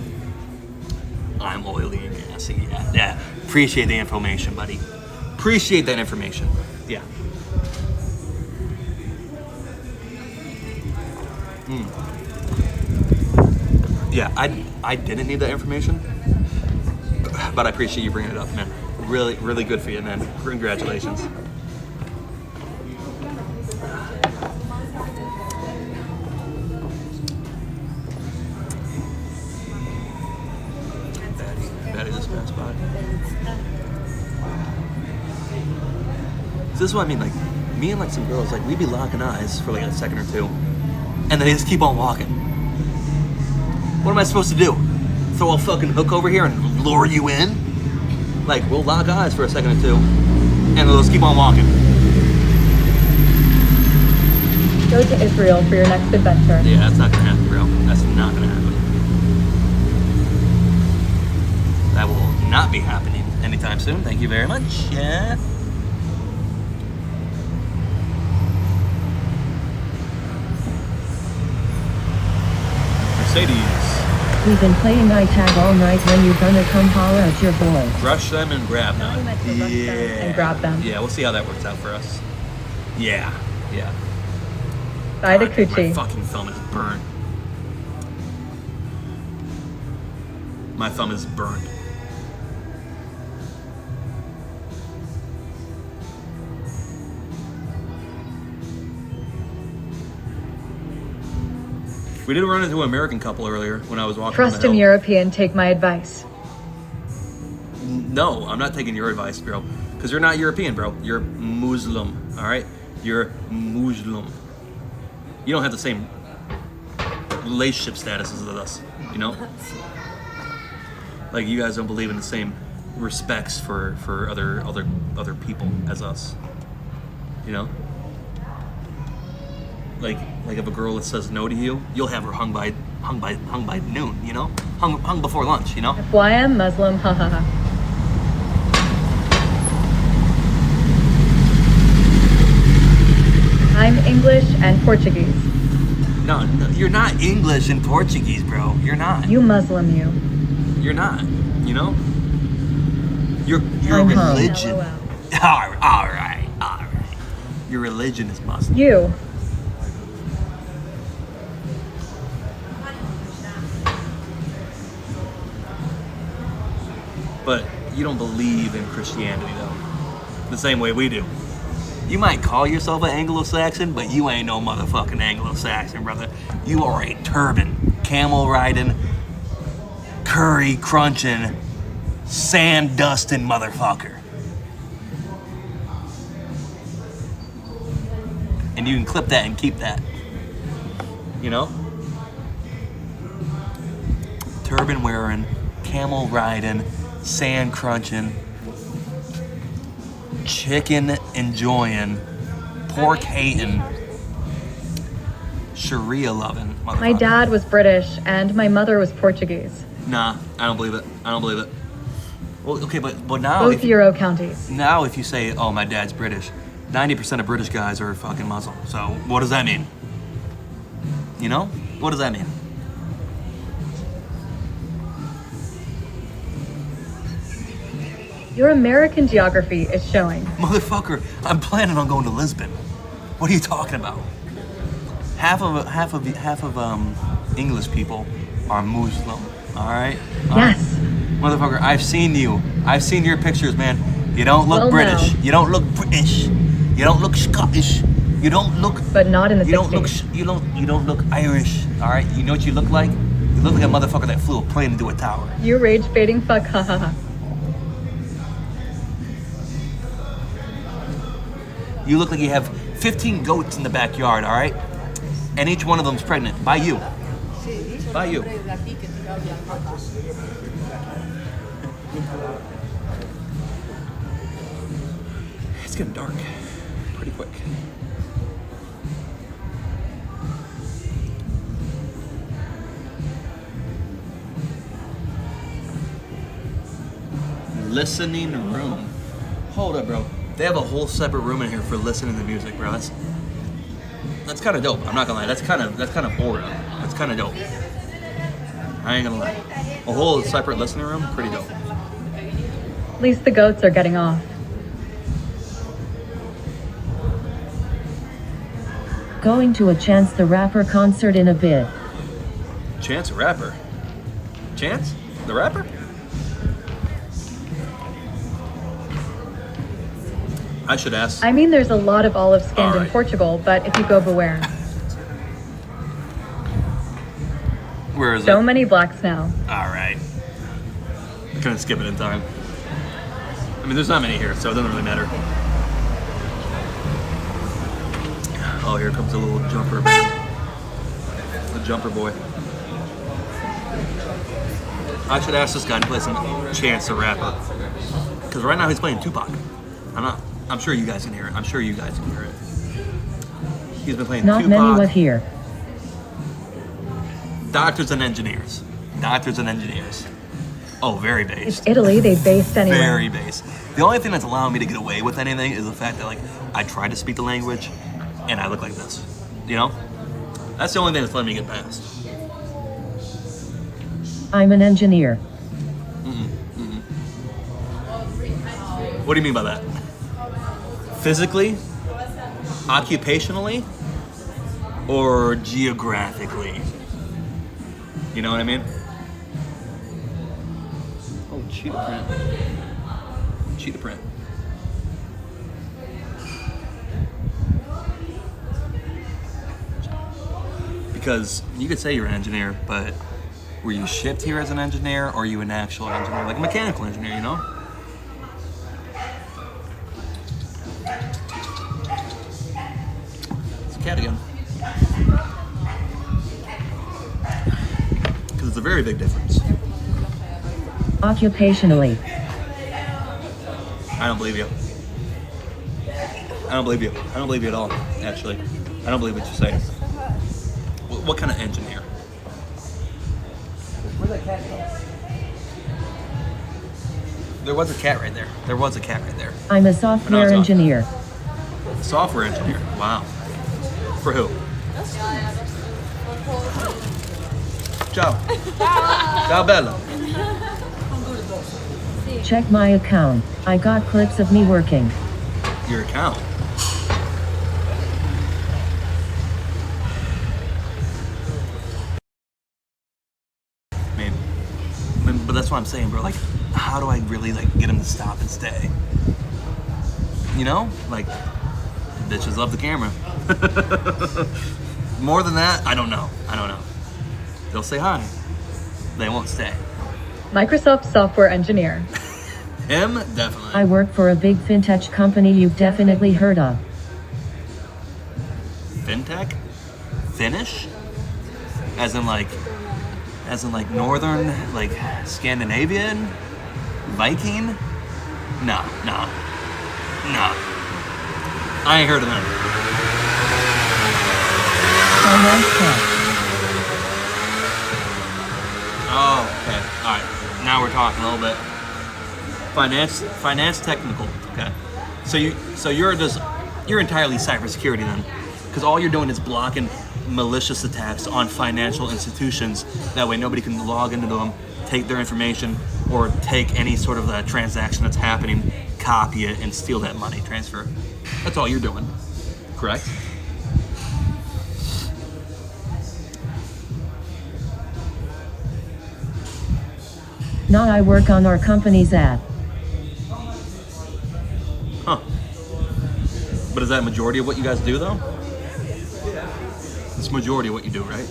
I'm oily and gassy. Yeah. Appreciate the information, buddy. Appreciate that information. Yeah. Yeah, I didn't need that information, but I appreciate you bringing it up, man. Really, really good for you, man. Congratulations. Betty just passed by. So this is what I mean, like, me and like some girls, like, we'd be locking eyes for like a second or two, and then they just keep on walking. What am I supposed to do? Throw a fucking hook over here and lure you in? Like, we'll lock eyes for a second or two, and they'll just keep on walking. Go to Israel for your next adventure. Yeah, that's not gonna happen, bro. That's not gonna happen. That will not be happening anytime soon. Thank you very much. Yeah. Mercedes. We've been playing night tag all night. When you gonna come holler at your boys? Rush them and grab them. I meant to rush them and grab them. Yeah, we'll see how that works out for us. Yeah. Bye to My Coochie. fucking thumb is burnt. My thumb is burnt. We did run into an American couple earlier when I was walking Trust on the an hill. European, take my advice. No, I'm not taking your advice, bro. Because you're not European, bro. You're Muslim, all right? You're Muslim. You don't have the same relationship status as us, you know? Like, you guys don't believe in the same respects for other people as us, you know? Like if a girl that says no to you, you'll have her hung by noon, you know? Hung before lunch, you know? Why I'm Muslim, haha. I'm English and Portuguese. No, you're not English and Portuguese, bro. You're not. You Muslim, you. You're not. You know? Your I'm home. religion. LOL. All right. Your religion is Muslim. You. But you don't believe in Christianity, though. The same way we do. You might call yourself an Anglo-Saxon, but you ain't no motherfucking Anglo-Saxon, brother. You are a turban, camel riding, curry crunching, sand dusting motherfucker. And you can clip that and keep that. You know? Turban wearing, camel riding, sand crunching, chicken enjoying, pork hating, Sharia loving motherfucker. My dad was British and my mother was Portuguese. Nah, I don't believe it. Well, okay, but now Both Euro counties. now if you say, oh, my dad's British, 90% of British guys are fucking Muslim. So what does that mean? You know? What does that mean? Your American geography is showing. Motherfucker, I'm planning on going to Lisbon. What are you talking about? Half of English people are Muslim. All right? Yes. Motherfucker, I've seen you. I've seen your pictures, man. You don't look Well, British. no. You don't look British. You don't look Scottish. You don't look. But not in the You don't 60s. look. You don't look Irish. All right. You know what you look like? You look like a motherfucker that flew a plane into a tower. You rage baiting fuck, haha. You look like you have 15 goats in the backyard. All right. And each one of them's pregnant by you. By you. It's getting dark pretty quick. Listening room. Hold up, bro. They have a whole separate room in here for listening to music, bro. That's kind of dope. I'm not gonna lie. That's kind of aura. That's kind of dope. I ain't gonna lie. A whole separate listening room, pretty dope. At least the goats are getting off. Going to a Chance the Rapper concert in a bit. Chance the Rapper. Chance? The rapper? I should ask. I mean, there's a lot of olive skinned in Alright. Portugal, but if you go beware. Where is So it? many blacks now. Alright. I couldn't skip it in time. I mean, there's not many here, so it doesn't really matter. Oh, here comes a little jumper man. The jumper boy. I should ask this guy to play some Chance the Rapper. Because right now he's playing Tupac. I'm sure you guys can hear it. I'm sure you guys can hear it. He's been playing Not Tupac. many what here. Doctors and engineers. Doctors and engineers. Oh, very based. It's Italy, they based anywhere. Very based. The only thing that's allowing me to get away with anything is the fact that, like, I try to speak the language and I look like this. You know? That's the only thing that's letting me get past. I'm an engineer. What do you mean by that? Physically? Occupationally? Or geographically? You know what I mean? Oh, cheetah print. Cheetah print. Because you could say you're an engineer, but were you shipped here as an engineer or are you an actual engineer? Like a mechanical engineer, you know? It's a cat again. Because it's a very big difference. Occupationally. I don't believe you. I don't believe you. I don't believe you at all, actually. I don't believe what you're saying. What kind of engineer? Where'd that cat go? There was a cat right there. There was a cat right there. I'm a software off. engineer. Software engineer. Wow. For who? Ciao. Ciao, Bella. Check my account. I got clips of me working. Your account. But that's what I'm saying, bro. Like, how do I really like get him to stop and stay? You know, like, bitches love the camera. More than that, I don't know. I don't know. They'll say hi. They won't stay. Microsoft software engineer. Him, definitely. I work for a big fintech company you've definitely heard of. Fintech? Finnish? As in like northern, like Scandinavian? Viking? No. I ain't heard of them. Finance tech. Oh, okay. Alright. Now we're talking a little bit. Finance technical. Okay. So you're entirely cybersecurity then. Because all you're doing is blocking malicious attacks on financial institutions. That way nobody can log into them, take their information, or take any sort of transaction that's happening, copy it, and steal that money, transfer. That's all you're doing. Correct? Now I work on our company's app. Huh. But is that majority of what you guys do though? It's majority of what you do, right?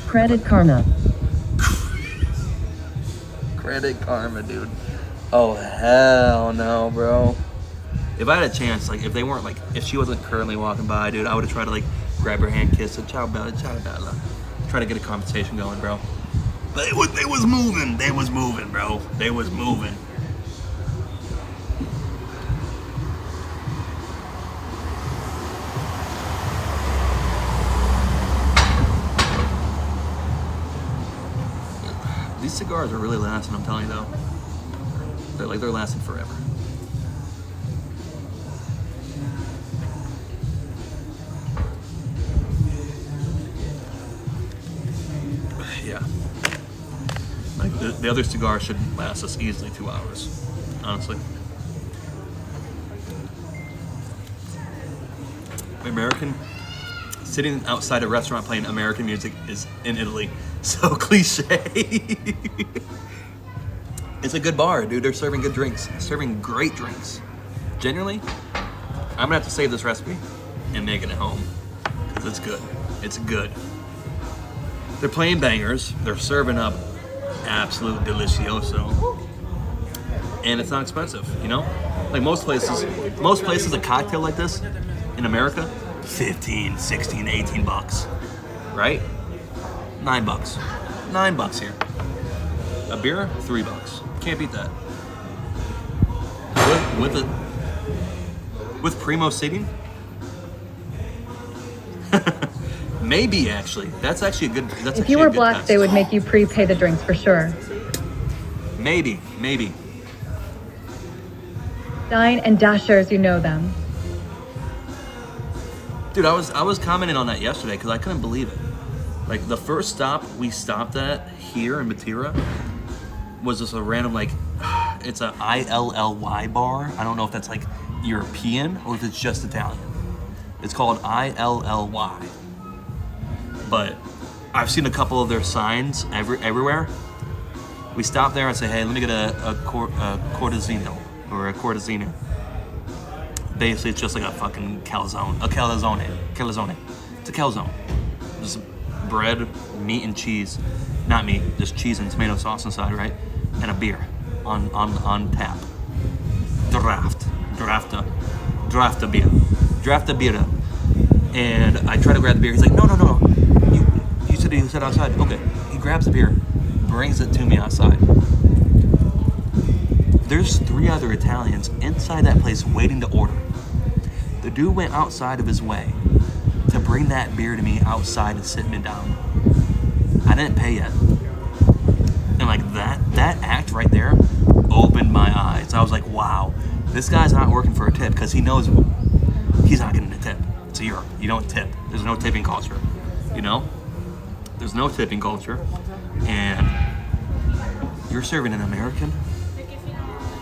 Credit Karma. Credit Karma, dude. Oh, hell no, bro. If I had a chance, like, if they weren't, like, if she wasn't currently walking by, dude, I would have tried to, like, grab her hand, kiss her, ciao, Bella, try to get a conversation going, bro. But they was moving. They was moving, bro. They was moving. These cigars are really lasting, I'm telling you, though. They're lasting forever. Yeah. Like the other cigar should last us easily 2 hours, honestly. American, sitting outside a restaurant playing American music is in Italy. So cliche. It's a good bar, dude. They're serving good drinks, serving great drinks. Generally, I'm gonna have to save this recipe and make it at home because it's good. It's good. They're playing bangers. They're serving up absolute delicioso, and it's not expensive. You know, like most places, a cocktail like this in America, 15, 16, 18 bucks, right? $9. $9 here. A beer, $3. Can't beat that. With primo seating? Maybe actually. That's actually a good. That's If you were black, they would make you prepay the drinks for sure. Maybe. Dine and Dashers, you know them. Dude, I was commenting on that yesterday because I couldn't believe it. Like the first stop we stopped at here in Matera was just a random it's a ILLY bar. I don't know if that's like European or if it's just Italian. It's called ILLY. But I've seen a couple of their signs everywhere. We stop there and say, hey, let me get a cortesino or a cortesina. Basically, it's just like a fucking calzone. Calzone. It's a calzone. Just bread, meat, and cheese. Not meat, just cheese and tomato sauce inside, right? And a beer on tap. Drafta beer. And I try to grab the beer. He's like, no. You said outside. Okay. He grabs the beer, brings it to me outside. There's 3 other Italians inside that place waiting to order. The dude went outside of his way to bring that beer to me outside and sit me down. I didn't pay yet. And like that act right there opened my eyes. I was like, wow, this guy's not working for a tip because he knows he's not getting a tip. It's Europe. You don't tip. There's no tipping culture. You know? There's no tipping culture. And you're serving an American.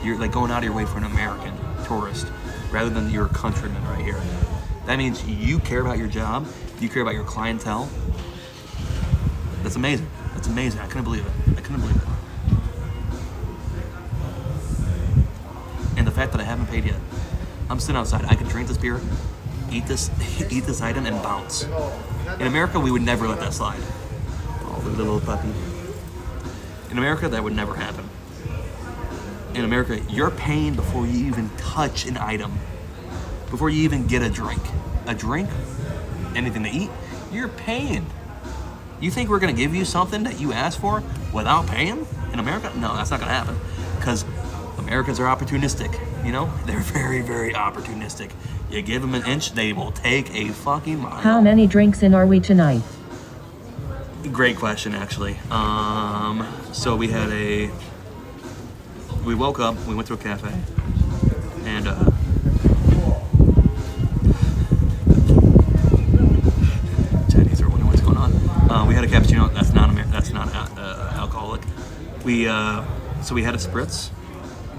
You're like going out of your way for an American tourist rather than your countryman right here. That means you care about your job. You care about your clientele. That's amazing. That's amazing. I couldn't believe it. And the fact that I haven't paid yet. I'm sitting outside. I could drink this beer, eat this item, and bounce. In America, we would never let that slide. Oh, look at the little puppy. In America, that would never happen. In America, you're paying before you even touch an item. Before you even get a drink. A drink, anything to eat, you're paying. You think we're gonna give you something that you asked for without paying in America? No, that's not gonna happen. Because Americans are opportunistic, you know? They're very, very opportunistic. You give them an inch, they will take a fucking mile. How many drinks in are we tonight? Great question, actually. So we woke up, we went to a cafe, and Chinese are wondering what's going on. We had a cappuccino. That's not alcoholic. So we had a spritz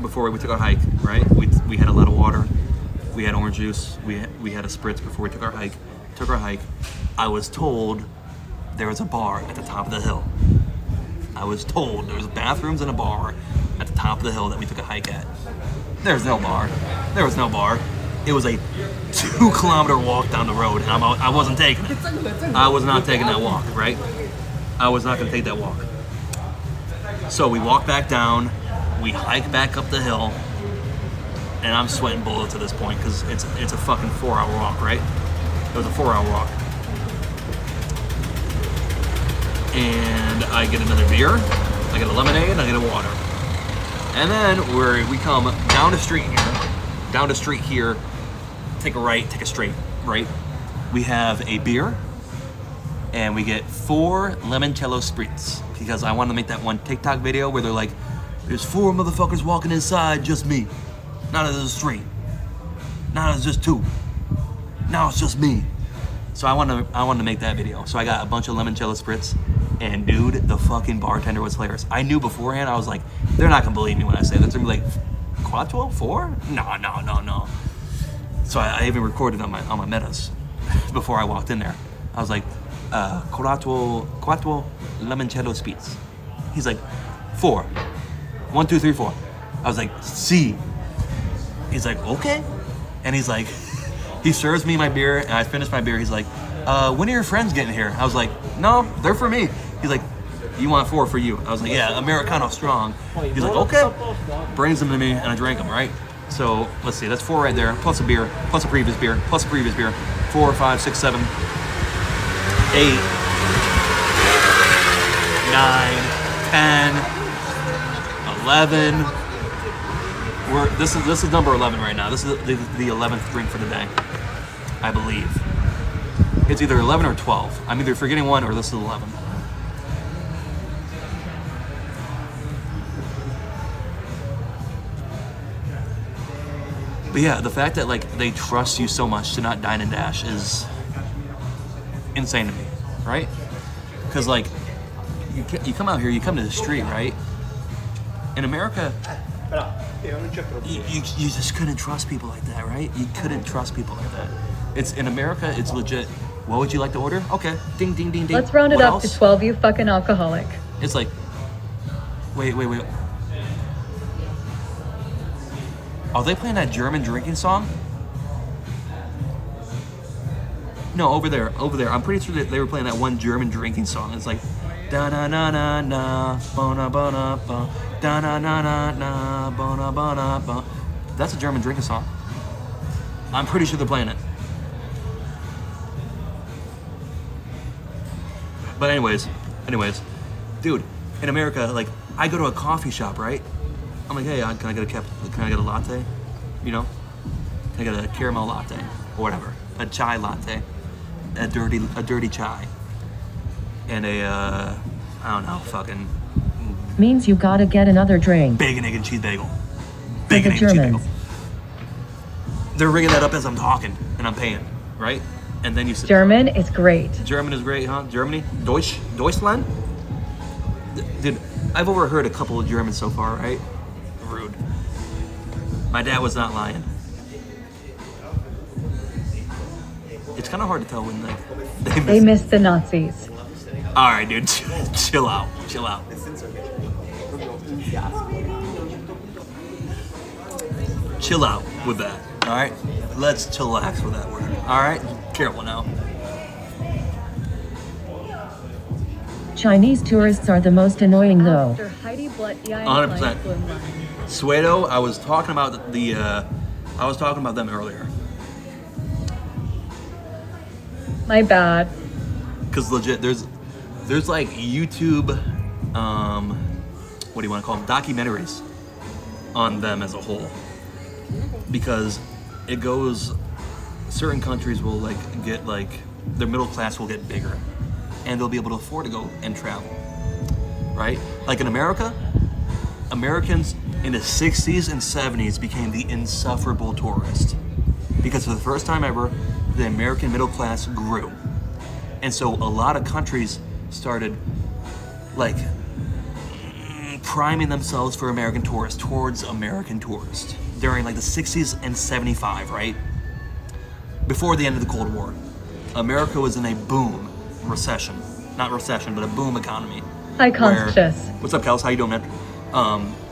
before we took our hike, right? We had a lot of water. We had orange juice. We had a spritz before we took our hike. I was told there was a bar at the top of the hill. I was told there was bathrooms and a bar at the top of the hill that we took a hike at. There's no bar. There was no bar. It was a 2-kilometer walk down the road, and I wasn't taking it. I was not taking that walk, right? I was not gonna take that walk. So we walk back down, we hike back up the hill, and I'm sweating bullets at this point because it's a fucking 4-hour walk, right? It was a 4-hour walk. And I get another beer, I get a lemonade, and I get a water. And then we come down the street here, take a right, take a straight, right? We have a beer, and we get 4 limoncello spritz because I want to make that one TikTok video where they're like, There's 4 motherfuckers walking inside, just me. Now there's a street. Now there's just 2. Now it's just me. So I wanted to make that video. So I got a bunch of limoncello spritz, and dude, the fucking bartender was hilarious. I knew beforehand, I was like, they're not gonna believe me when I say that. They're gonna be like, Quattro? 4? No. So I even recorded on my metas before I walked in there. I was like, quattro limoncello spritz. He's like, 4. 1, 2, 3, 4. I was like, C. He's like, okay. And he's like, he serves me my beer, and I finished my beer. He's like, when are your friends getting here? I was like, no, they're for me. He's like, you want 4 for you? I was like, yeah, Americano strong. He's like, okay. Brings them to me, and I drank them, right? So let's see, that's 4 right there, plus a beer, plus a previous beer, plus a previous beer. 4, 5, 6, 7, 8, 9, 10. 11. This is number 11 right now. This is the 11th drink for the day, I believe. It's either 11 or 12. I'm either forgetting one or this is 11. But yeah, the fact that like they trust you so much to not dine and dash is insane to me, right? Because like you come out here, you come to the street, right? In America, you just couldn't trust people like that, right? You couldn't trust people like that. It's in America, it's legit. What would you like to order? Okay, ding, ding, ding, ding. Let's round it What up else? to 12, you fucking alcoholic. It's like, wait. Are they playing that German drinking song? No, over there. I'm pretty sure that they were playing that one German drinking song. It's like, da na na na na, bona bona ba, da na na na na, bona bona ba. That's a German drinking song. I'm pretty sure they're playing it. But anyways, dude, in America, like, I go to a coffee shop, right? I'm like, hey, can I get a latte? You know? Can I get a caramel latte or whatever? A chai latte, a dirty chai, and a I don't know, fucking Means you gotta get another drink. bacon, egg, and cheese bagel. Like Bacon, the egg, and cheese bagel. Germans. They're ringing that up as I'm talking and I'm paying, right? And then you sit. German is great. German is great, huh? Germany? Deutschland? Dude, I've overheard a couple of Germans so far, right? Rude. My dad was not lying. It's kind of hard to tell when They miss the Nazis. All right, dude, chill out. Chill out with that, all right? Let's chillax with that word, all right? Careful now. Chinese tourists are the most annoying though. After Heidi Blutt, 100%. Suedo, I was talking about them earlier. My bad. Cause legit, there's like YouTube, what do you want to call them? Documentaries on them as a whole. Because it goes, certain countries will like get like, their middle class will get bigger and they'll be able to afford to go and travel, right? Like in America, Americans in the 60s and 70s became the insufferable tourist because for the first time ever, the American middle class grew. And so a lot of countries started like priming themselves for American tourists, towards American tourists during like the 60s and 75, right? Before the end of the Cold War. America was in a boom recession. Not recession, but a boom economy. Hi, Constance. What's up, Kels? How you doing, man?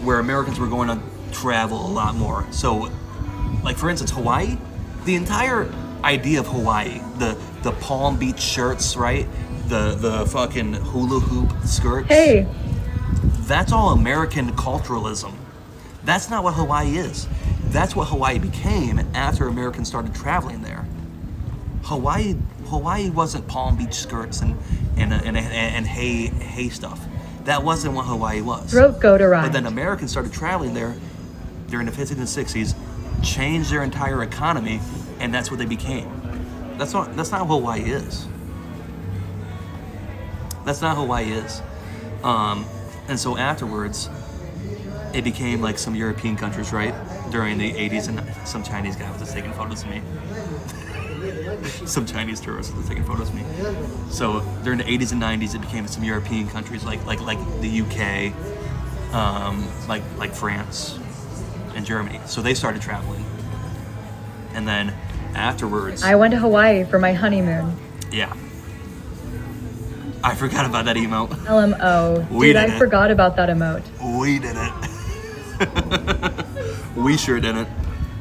Where Americans were going to travel a lot more. So, like for instance, Hawaii, the entire idea of Hawaii, the Palm Beach shirts, right? The fucking hula hoop skirts. Hey. That's all American culturalism. That's not what Hawaii is. That's what Hawaii became after Americans started traveling there. Hawaii wasn't Palm Beach skirts and hay stuff. That wasn't what Hawaii was. Throat go to ride. But then Americans started traveling there during the 50s and 60s, changed their entire economy, and that's what they became. That's not what Hawaii is. That's not Hawaii is. And so afterwards, it became like some European countries, right? During the 80s, and some Chinese guy was just taking photos of me. Some Chinese tourists was taking photos of me. So during the 80s and 90s, it became some European countries like the UK, like France and Germany. So they started traveling. And then afterwards, I went to Hawaii for my honeymoon. yeah. I forgot about that emote. LMO. We Dude, I didn't. forgot about that emote. We didn't. We sure didn't.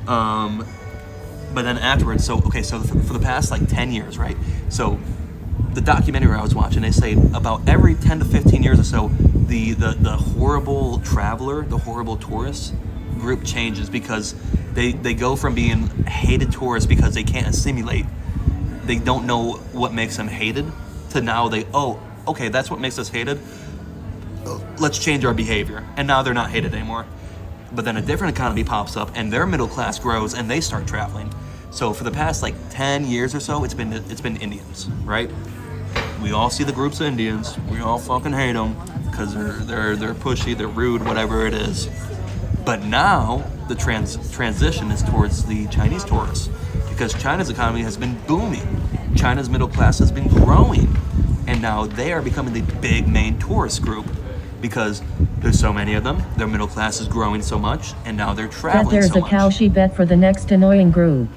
But then afterwards, so for the past like 10 years, right? So the documentary I was watching, they say about every 10 to 15 years or so, the horrible traveler, the horrible tourist group changes because they go from being hated tourists because they can't assimilate, they don't know what makes them hated, to now okay, that's what makes us hated. Let's change our behavior. And now they're not hated anymore. But then a different economy pops up and their middle class grows and they start traveling. So for the past like 10 years or so, it's been Indians, right? We all see the groups of Indians. We all fucking hate them because they're pushy, they're rude, whatever it is. But now the transition is towards the Chinese tourists because China's economy has been booming. China's middle class has been growing. And now they are becoming the big main tourist group because there's so many of them, their middle class is growing so much, and now they're Bet traveling there's so a much. cow she bet for the next annoying group.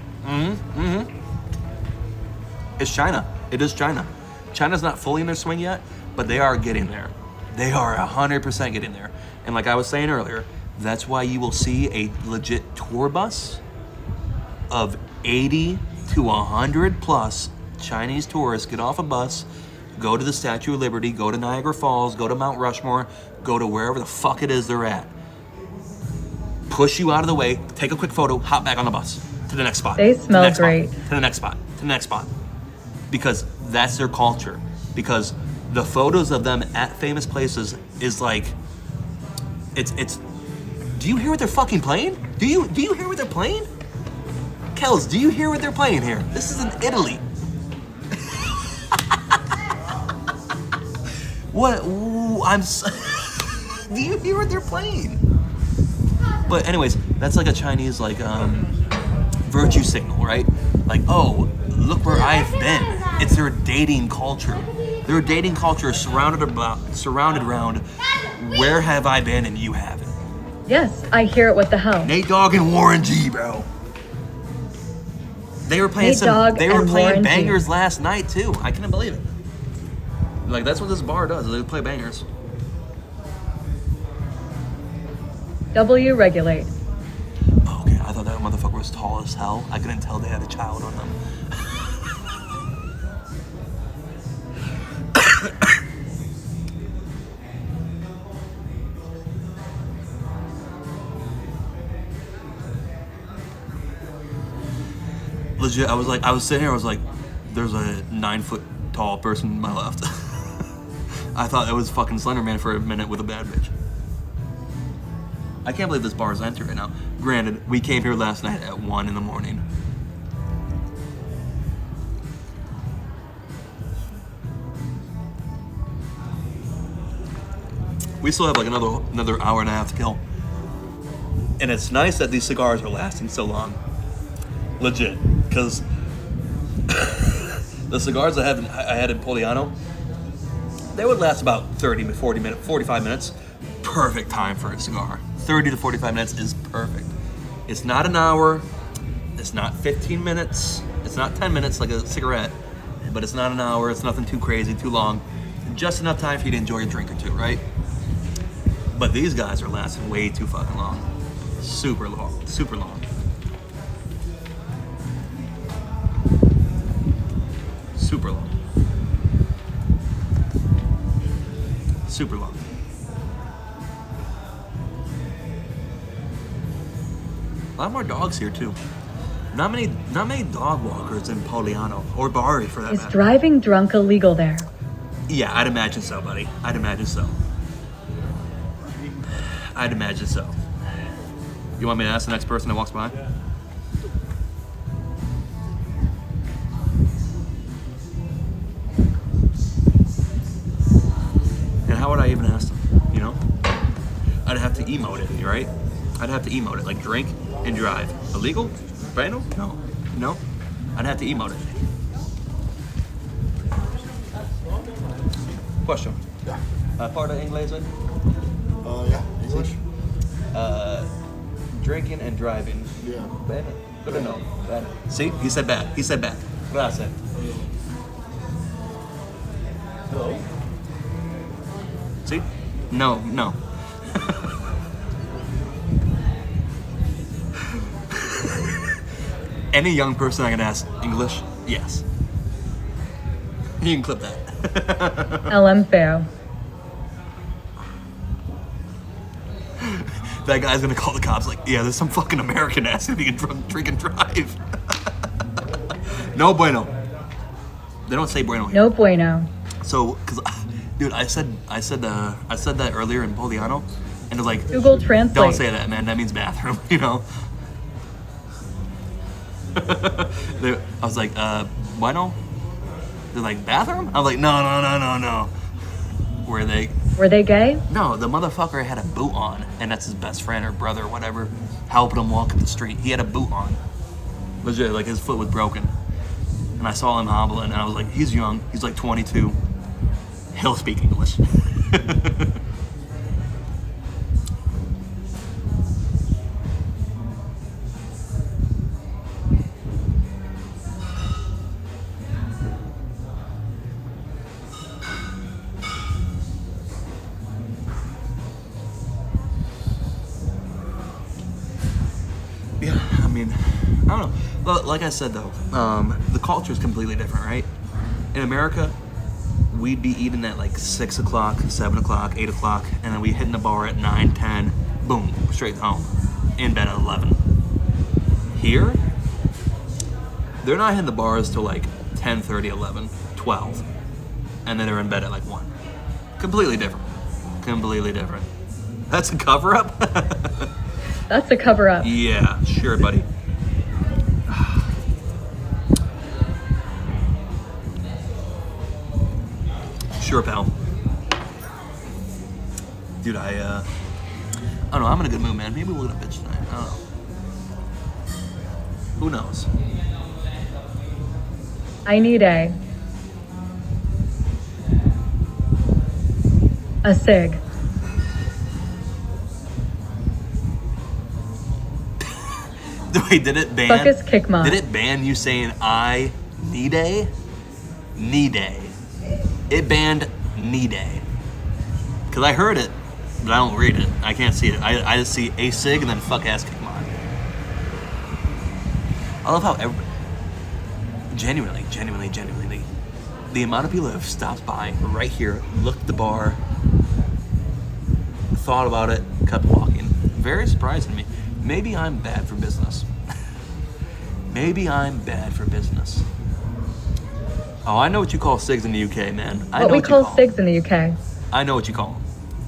It's China. It is China. China's not fully in their swing yet, but they are getting there. They are 100% getting there. And like I was saying earlier, that's why you will see a legit tour bus of 80 to 100 plus Chinese tourists get off a bus, go to the Statue of Liberty, go to Niagara Falls, go to Mount Rushmore, go to wherever the fuck it is they're at. Push you out of the way, take a quick photo, hop back on the bus to the next spot. They to the smell next great. Spot, to the next spot, to the next spot. Because that's their culture. Because the photos of them at famous places is like, it's. Do you hear what they're fucking playing? Do you hear what they're playing? Kels, do you hear what they're playing here? This is in Italy. What? Ooh, do you hear what they're playing? But anyways, that's like a Chinese virtue signal, right? Like, oh, look where I've been. It's their dating culture. Their dating culture is surrounded around where have I been and you haven't. Yes, I hear it. What the hell? Nate Dogg and Warren G, bro. They were playing Nate Dogg they were and playing Warren G. bangers last night too. I couldn't believe it. Like that's what this bar does. They play bangers. W regulate. Oh, okay, I thought that motherfucker was tall as hell. I couldn't tell they had a child on them. Legit, I was sitting here, I was like, there's a 9 foot tall person to my left. I thought it was fucking Slender Man for a minute with a bad bitch. I can't believe this bar is empty right now. Granted, we came here last night at 1 in the morning. We still have like another hour and a half to kill. And it's nice that these cigars are lasting so long. Legit, because the cigars I had in Poliano, they would last about 30 to 40 minutes, 45 minutes. Perfect time for a cigar. 30 to 45 minutes is perfect. It's not an hour, it's not 15 minutes, it's not 10 minutes like a cigarette, but it's not an hour, it's nothing too crazy, too long. Just enough time for you to enjoy a drink or two, right? But these guys are lasting way too fucking long. Super long, super long. Super long. Super long. A lot more dogs here too. Not many dog walkers in Poliano or Bari for that Is matter. driving drunk illegal there? Yeah, I'd imagine so, buddy. I'd imagine so. I'd imagine so. You want me to ask the next person that walks by? And how would I even ask them, you know? I'd have to emote it, right? I'd have to emote it, like drink and drive. Illegal? Bueno? No. No? I'd have to emote it. Question. Part of English? Yeah, English. Drinking and driving. Yeah. Bad? Good to know. Bad. See? He said bad. He said bad. Gracias. Hello? See? No, no. Any young person I can ask English? Yes. You can clip that. LMFAO. That guy's gonna call the cops like, yeah, there's some fucking American ass if he can drink and drive. No bueno. They don't say bueno here. No bueno. So, cause, dude, I said that earlier in Poliano, and it's like, Google Translate. don't say that, man. That means bathroom, you know. I was like, bueno? They're like, bathroom? I was like, no. Were they gay? No, the motherfucker had a boot on, and that's his best friend or brother or whatever, helping him walk up the street. He had a boot on. Legit, like his foot was broken. And I saw him hobbling, and I was like, he's young. He's like 22. He'll speak English. Yeah, I mean, I don't know. Well, like I said though, the culture is completely different, right? In America, we'd be eating at like 6 o'clock, 7 o'clock, 8 o'clock, and then we hitting the bar at 9, 10, boom, straight home, in bed at 11. Here, they're not hitting the bars till like 10:30, 11, 12, and then they're in bed at like 1. Completely different. Completely different. That's a cover-up? That's a cover-up. Yeah, sure, buddy. Sure, pal. Dude, I don't know. I'm in a good mood, man. Maybe we'll get a bitch tonight. I don't know. Who knows? I need a cig. Wait, did it ban? Fuck is kick mod. Did it ban you saying I need a? Need a. It banned need a. Cause I heard it, but I don't read it. I can't see it. I just see a sig and then fuck ass kick mod. I love how everybody, genuinely, the amount of people that have stopped by right here, looked at the bar, thought about it, kept walking. Very surprising to me. Maybe I'm bad for business. Maybe I'm bad for business. Oh, I know what you call SIGs in the UK, man. I know What we you call them. SIGs in the UK. I know what you call them.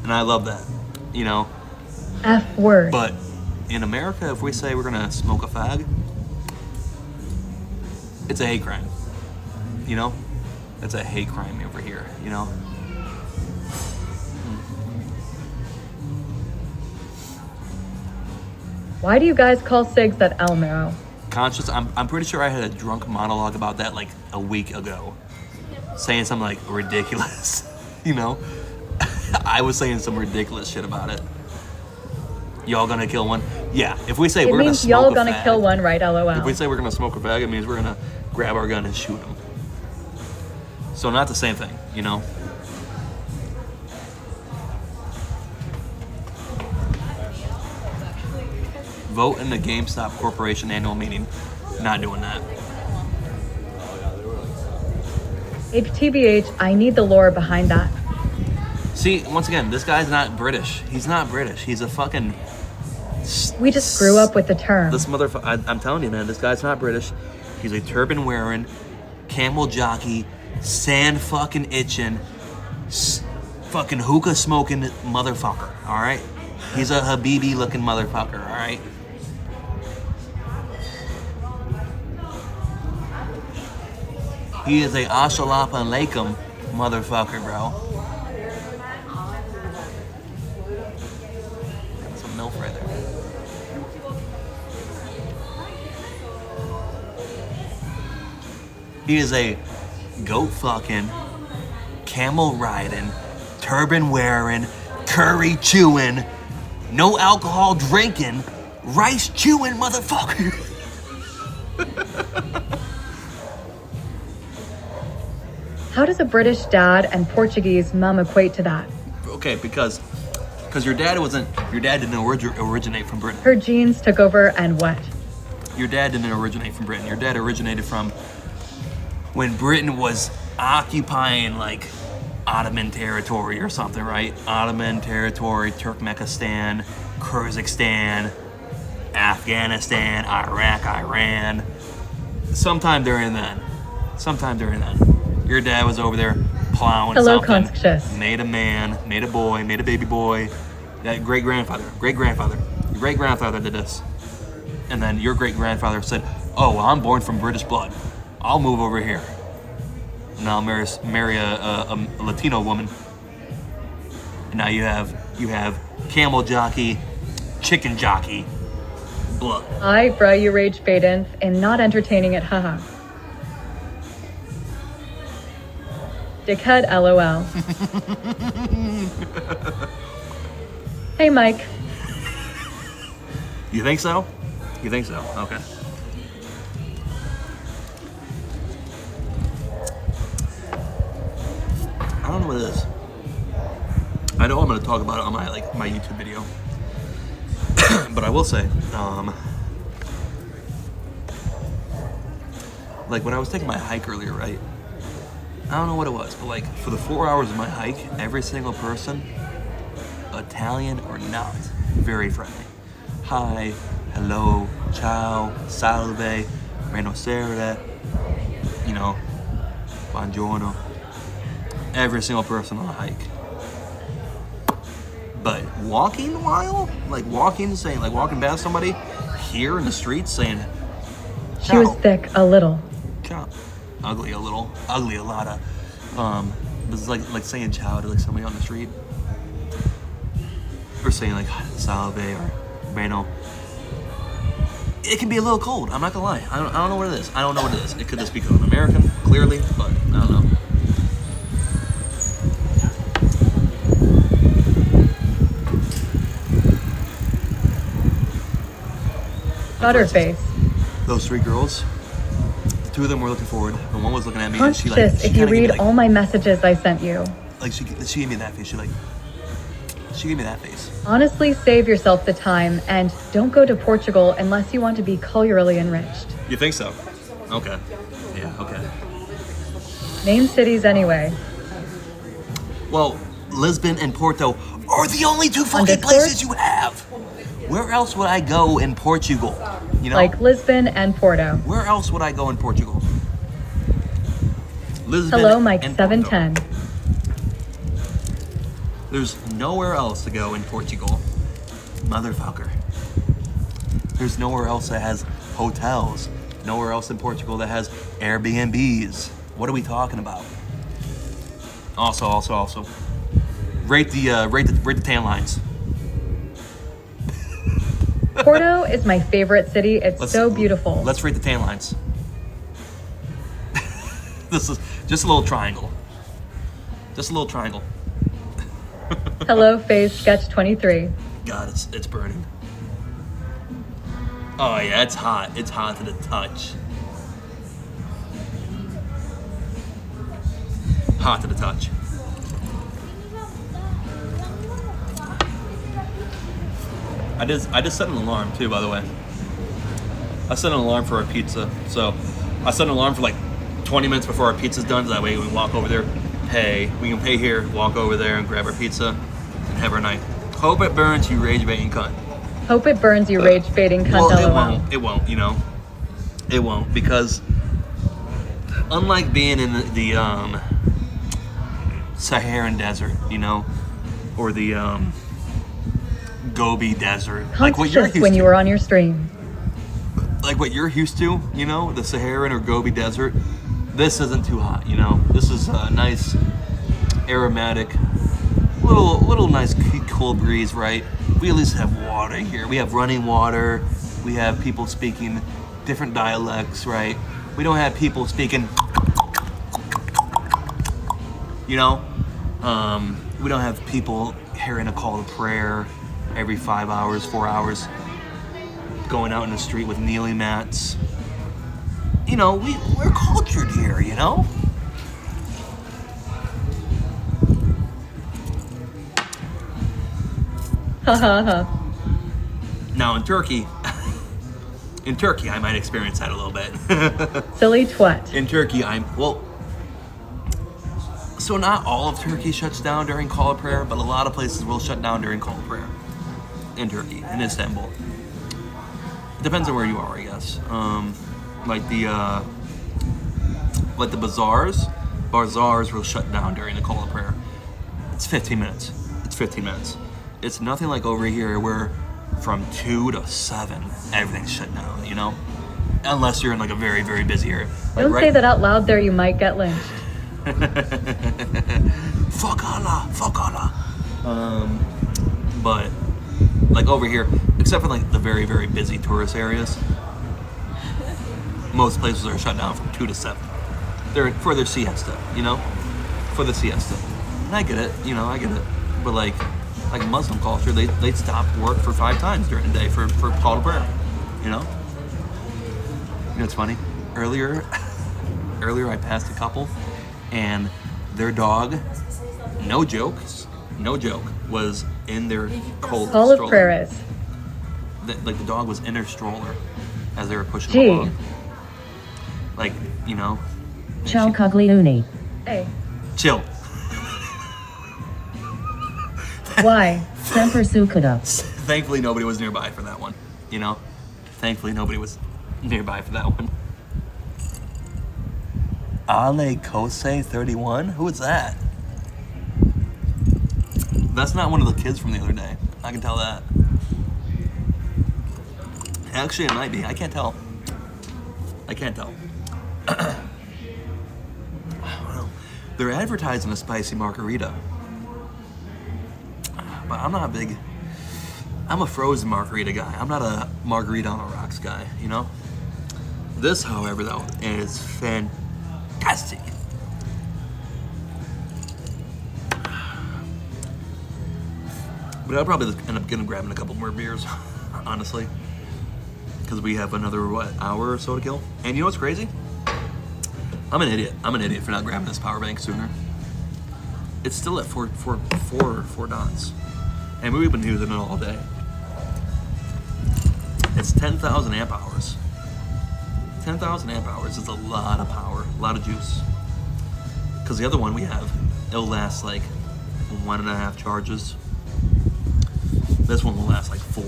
And I love that, you know? F word. But in America, if we say we're gonna smoke a fag, it's a hate crime. You know? It's a hate crime over here, you know? Why do you guys call SIGs that Elmero? Conscious, I'm pretty sure I had a drunk monologue about that like a week ago. Saying something like ridiculous, you know? I was saying some ridiculous shit about it. Y'all gonna kill one? Yeah, if we say It we're gonna means smoke y'all a gonna fag, kill one, right? LOL. if we say we're gonna smoke a fag, it means we're gonna grab our gun and shoot him. So not the same thing, you know? Vote in the GameStop Corporation annual meeting. Not doing that. HTBH, I need the lore behind that. See, once again, this guy's not British. He's not British. He's a fucking... We just grew up with the term. This motherfucker, I'm telling you, man, this guy's not British. He's a turban wearing, camel jockey, sand fucking itching, fucking hookah smoking motherfucker, alright? He's a Habibi looking motherfucker, alright? He is a Assalamu alaikum motherfucker, bro. He is a goat fucking, camel riding, turban wearing, curry chewing, no alcohol drinking, rice chewing motherfucker. How does a British dad and Portuguese mum equate to that? Okay, because your dad didn't originate from Britain. Her genes took over and what? Your dad didn't originate from Britain. Your dad originated from when Britain was occupying like Ottoman territory or something, right? Ottoman territory, Turkmenistan, Kyrgyzstan, Afghanistan, Iraq, Iran. Sometime during then. Your dad was over there plowing Hello, something. conscious. Made a man, made a boy, made a baby boy. That great-grandfather, your great-grandfather did this. And then your great-grandfather said, oh, well, I'm born from British blood. I'll move over here. And I'll marry a Latino woman. And now you have camel jockey, chicken jockey blood. I, bruh, you rage badens and not entertaining it, haha. Dickhead, LOL. Hey, Mike. You think so? Okay. I don't know what it is. I know I'm going to talk about it on my YouTube video. But I will say, like when I was taking my hike earlier, right? I don't know what it was, but like for the 4 hours of my hike, every single person, Italian or not, very friendly. Hi, hello, ciao, salve, buonasera, you know, buongiorno. Every single person on the hike. But walking past somebody here in the streets saying, ciao. She was thick, a little. Ciao. Ugly a little, ugly a lot of. This is like saying ciao to like somebody on the street. Or saying like salve or bueno. It can be a little cold, I'm not gonna lie. I don't know what it is. It could just be because I'm American, clearly, but I don't know. Butterface. Those three girls, two of them were looking forward, and one was looking at me and she Conscious if you read all my messages I sent you. like she gave me that face. She gave me that face. Honestly, save yourself the time and don't go to Portugal unless you want to be culturally enriched. You think so? Okay. Yeah, okay. Name cities anyway. Well, Lisbon and Porto are the only two fucking Discord? places you have. Where else would I go in Portugal? You know? Like Lisbon and Porto. Where else would I go in Portugal? Lisbon Hello, Mike and 710. Porto. There's nowhere else to go in Portugal. Motherfucker. There's nowhere else that has hotels. Nowhere else in Portugal that has Airbnbs. What are we talking about? Also. Rate the tan lines. Porto is my favorite city. It's so beautiful. Let's rate the tan lines. This is just a little triangle. Hello, Phase Sketch 23. God, it's burning. Oh yeah, it's hot. It's hot to the touch. Hot to the touch. I just set an alarm too, by the way. I set an alarm for our pizza. So I set an alarm for like 20 minutes before our pizza's done, so that way we can walk over there, we can pay here, walk over there and grab our pizza and have our night. Hope it burns, you rage baiting cunt. Hope it burns, you rage baiting cunt. Well, it won't, you know. It won't, because unlike being in the Saharan desert, you know, or the Gobi desert, like what you're used when to. you were on your stream. Like what you're used to, you know, the Saharan or Gobi desert. This isn't too hot, you know. This is a nice, aromatic, little nice cool breeze, right? We at least have water here. We have running water. We have people speaking different dialects, right? We don't have people speaking, you know? We don't have people hearing a call to prayer every 5 hours, 4 hours, going out in the street with kneeling mats. You know, we're cultured here, you know? Ha ha ha. Now in Turkey, I might experience that a little bit. Silly twat. In Turkey, so not all of Turkey shuts down during call of prayer, but a lot of places will shut down during call of prayer. In Turkey, in Istanbul. It depends on where you are, I guess. Like the bazaars will shut down during the call of prayer. It's 15 minutes. It's nothing like over here where from 2 to 7, everything's shut down, you know? Unless you're in like a very, very busy area. Like Don't say that out loud there, you might get lynched. Fuck Allah. But like over here, except for like the very, very busy tourist areas, most places are shut down from 2 to 7. They're for their siesta, you know? For the siesta. And I get it, But like Muslim culture, they stop work for 5 times during the day for call to prayer, you know? You know, it's funny. Earlier I passed a couple and their dog, no joke, was in their Call stroller. of prayer is. Like the dog was in her stroller as they were pushing Gee. along. Like, you know. Ciao Caglioni. Hey, Chill. Why? Semper Sucada. Thankfully nobody was nearby for that one, you know? Thankfully nobody was nearby for that one. Ale Kose 31? Who is that? That's not one of the kids from the other day. I can tell that. Actually, it might be. I can't tell. I don't know. They're advertising a spicy margarita. But I'm not I'm a frozen margarita guy. I'm not a margarita on the rocks guy, you know? This, however, though, is fantastic. But I'll probably end up grabbing a couple more beers, honestly. Because we have another, hour or so to kill. And you know what's crazy? I'm an idiot for not grabbing this power bank sooner. It's still at four dots. And we've been using it all day. It's 10,000 amp hours. 10,000 amp hours is a lot of power, a lot of juice. Because the other one we have, it'll last like 1.5 charges. This one will last like 4.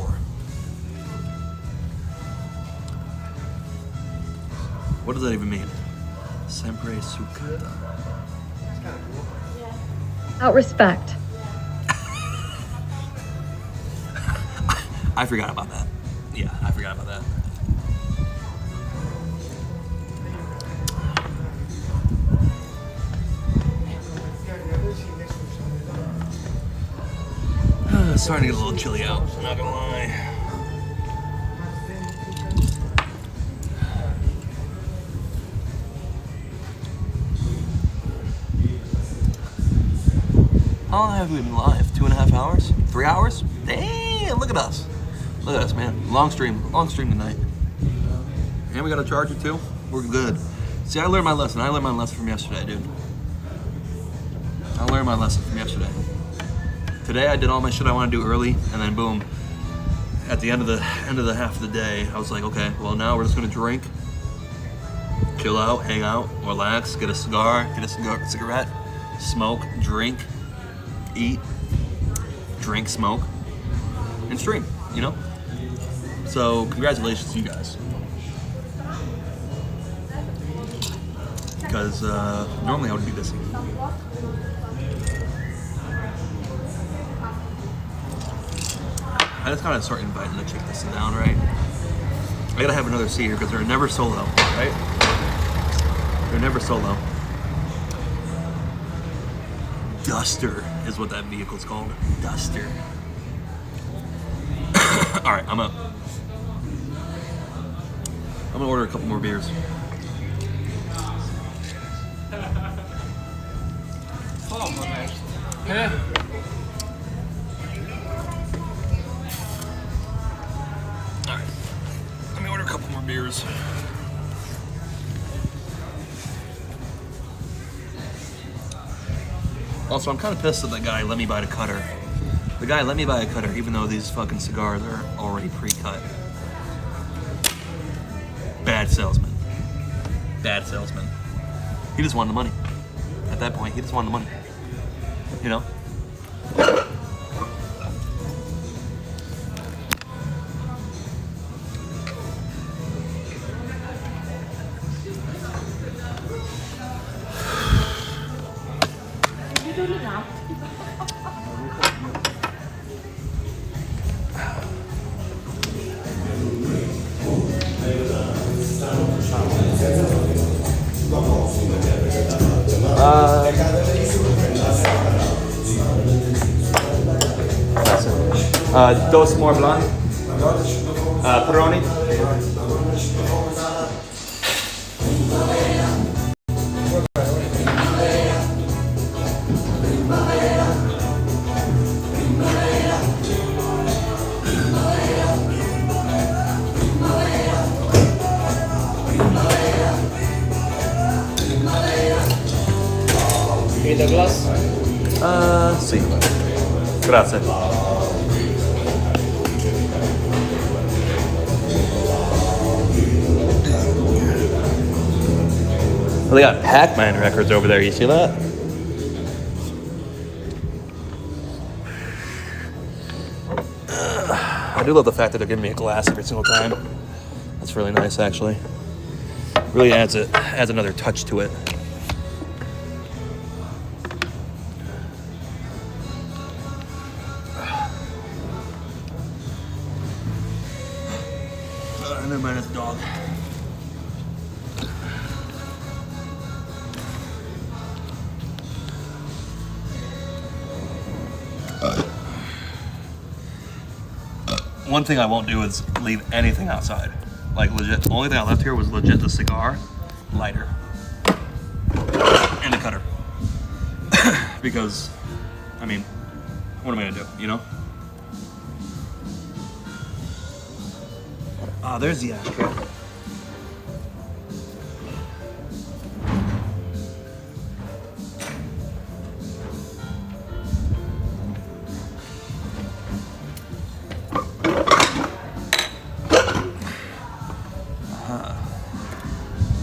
What does that even mean? Sempre sucata. out respect. I forgot about that. Yeah, I forgot about that. It's starting to get a little chilly out, I'm not gonna lie. How long have we been live? 2.5 hours? 3 hours? Damn, look at us. Look at us, man. Long stream tonight. And we got a charger too. We're good. See, I learned my lesson. I learned my lesson from yesterday, dude. I learned my lesson from yesterday. Today I did all my shit I want to do early, and then boom. At the end of the half of the day, I was like, okay, well now we're just gonna drink, chill out, hang out, relax, get a cigarette, smoke, drink, eat, drink, smoke, and stream, you know? So congratulations to you guys. Because normally I would be busy. I just gotta start inviting the chick to sit down, right? I gotta have another seat here because they're never solo, right? They're never solo. Duster is what that vehicle's called. Duster. Alright, I'm gonna order a couple more beers. Alright. Let me order a couple more beers. Also, I'm kind of pissed that the guy let me buy the cutter. The guy let me buy a cutter even though these fucking cigars are already pre-cut. Bad salesman. Bad salesman. He just wanted the money. At that point, he just wanted the money. You know? Dos more blonde. Peroni. Need a glass? Sì. Grazie. Well, they got Pac-Man records over there. You see that? I do love the fact that they're giving me a glass every single time. That's really nice, actually. Really adds another touch to it. Never mind, it's a dog. One thing I won't do is leave anything outside. Like legit, the only thing I left here was legit the cigar, lighter, and the cutter. Because, I mean, what am I gonna do, you know? Ah, there's the ashtray.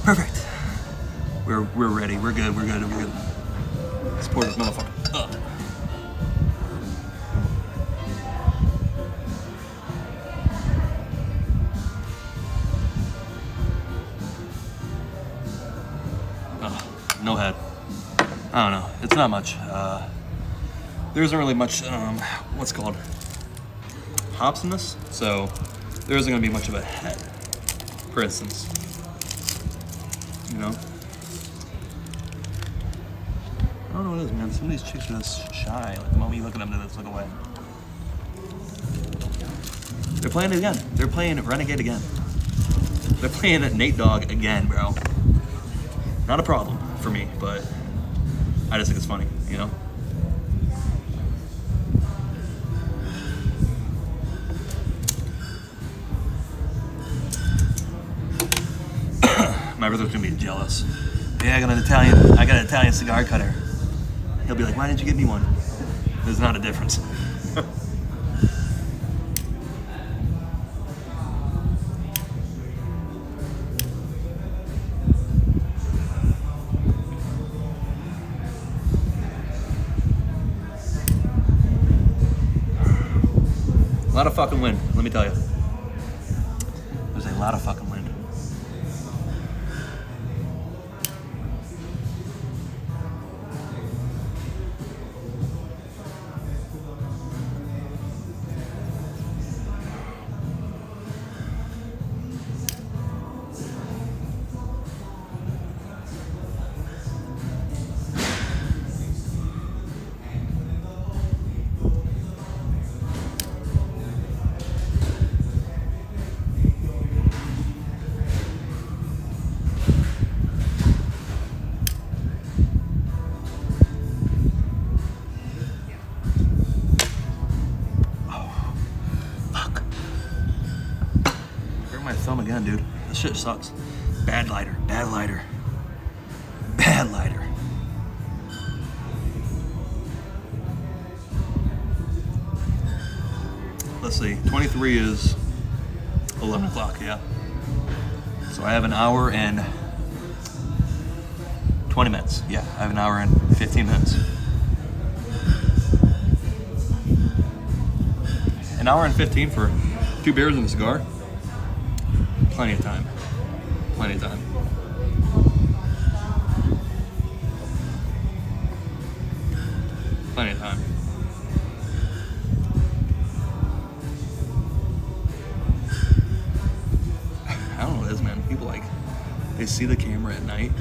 Perfect. We're ready. We're good. We're good. We're good. Let's pour this motherfucker up. No head. I don't know. It's not much. There isn't really much, what's it called? Hops in this, so there isn't going to be much of a head, for instance. You know? I don't know what it is, man. Some of these chicks are just shy. Like, the moment you look at them, they just look away. They're playing it again. They're playing Renegade again. They're playing Nate Dogg again, bro. Not a problem for me, but I just think it's funny, you know? My brother's gonna be jealous. Yeah, I got an Italian cigar cutter. He'll be like, why didn't you get me one? There's not a difference. A lot of fucking wind, let me tell you. There's a lot of fucking wind. dude. This shit sucks. Bad lighter. Bad lighter. Bad lighter. Let's see. 23 is 11 o'clock, yeah. So I have an hour and 20 minutes. Yeah, I have an hour and 15 minutes. An hour and 15 for 2 beers and a cigar. Plenty of time. Plenty of time. Plenty of time. I don't know what it is, man. People like, they see the camera at night.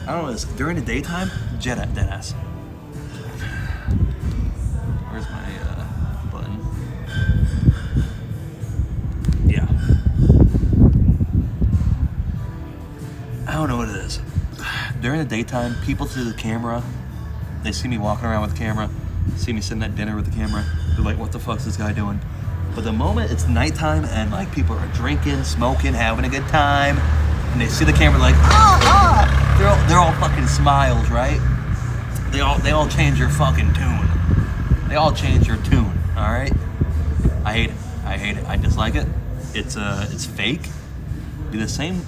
I don't know what it is. During the daytime, dead ass. Where's my button? Yeah. I don't know what it is. During the daytime, people see the camera. They see me walking around with the camera, see me sitting at dinner with the camera. They're like, what the fuck's this guy doing? But the moment it's nighttime and like people are drinking, smoking, having a good time, and they see the camera like, they're all fucking smiles, right? They all change your fucking tune. They all change your tune, all right? I hate it. I hate it. I dislike it. It's fake. Be the same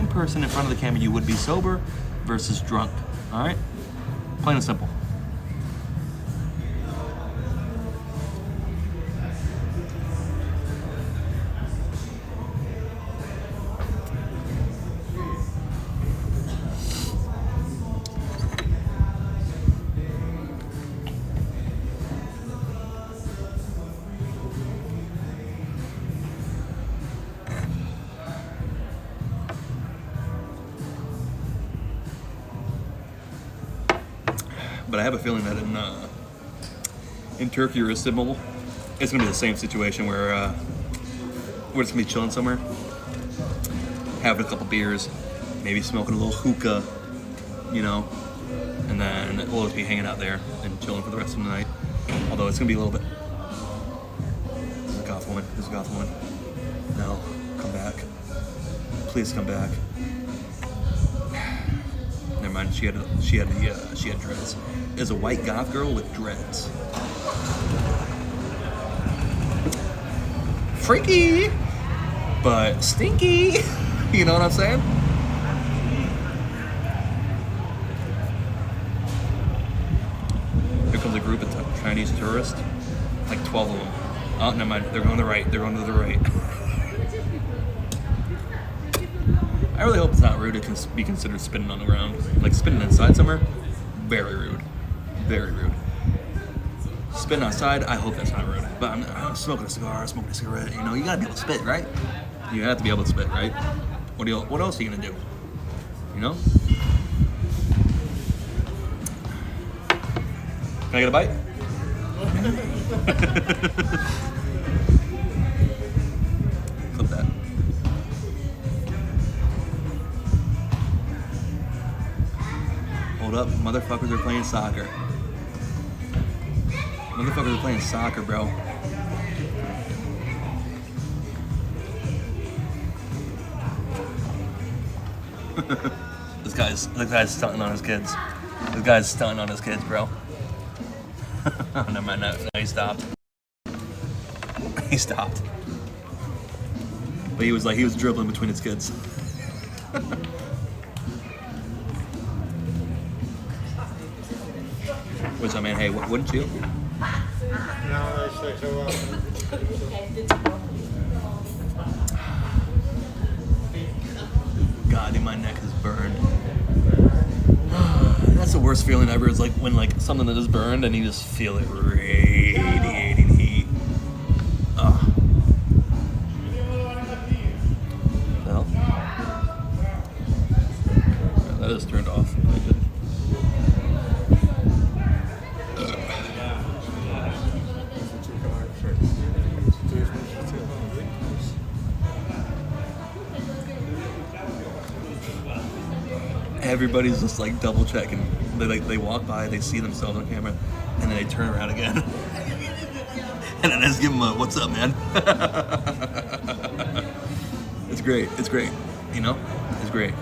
person in front of the camera you would be sober versus drunk, all right? Plain and simple. But I have a feeling that in Turkey or Istanbul, it's gonna be the same situation where we're just gonna be chilling somewhere, having a couple beers, maybe smoking a little hookah, you know, and then we'll just be hanging out there and chilling for the rest of the night. Although it's gonna be a little bit. This is a goth woman. This is a goth woman. No, come back. Please come back. Never mind. She had dreads. Is a white goth girl with dreads. Freaky, but stinky. You know what I'm saying? Here comes a group of Chinese tourists, like 12 of them. Oh, never mind. They're going to the right. They're going to the right. I really hope it's not rude to be considered spitting on the ground. Like spitting inside somewhere, very rude. Very rude. Spitting outside, I hope that's not rude. But I'm smoking a cigar, smoking a cigarette. You know, you gotta be able to spit, right? You have to be able to spit, right? What else are you gonna do? You know? Can I get a bite? Clip that. Hold up, motherfuckers are playing soccer. Motherfuckers are playing soccer, bro. This guy's stunting on his kids. This guy's stunting on his kids, bro. Never mind, no, he stopped. He stopped. But he was dribbling between his kids. Which, I mean, hey, wouldn't you? God, dude, my neck is burned. That's the worst feeling ever. Is like when like something that is burned and you just feel it radiating heat. Well, that is turned off. Everybody's just like double checking. They walk by, they see themselves on camera, and then they turn around again. And then I just give them a, what's up, man? It's great. It's great. you know, is great.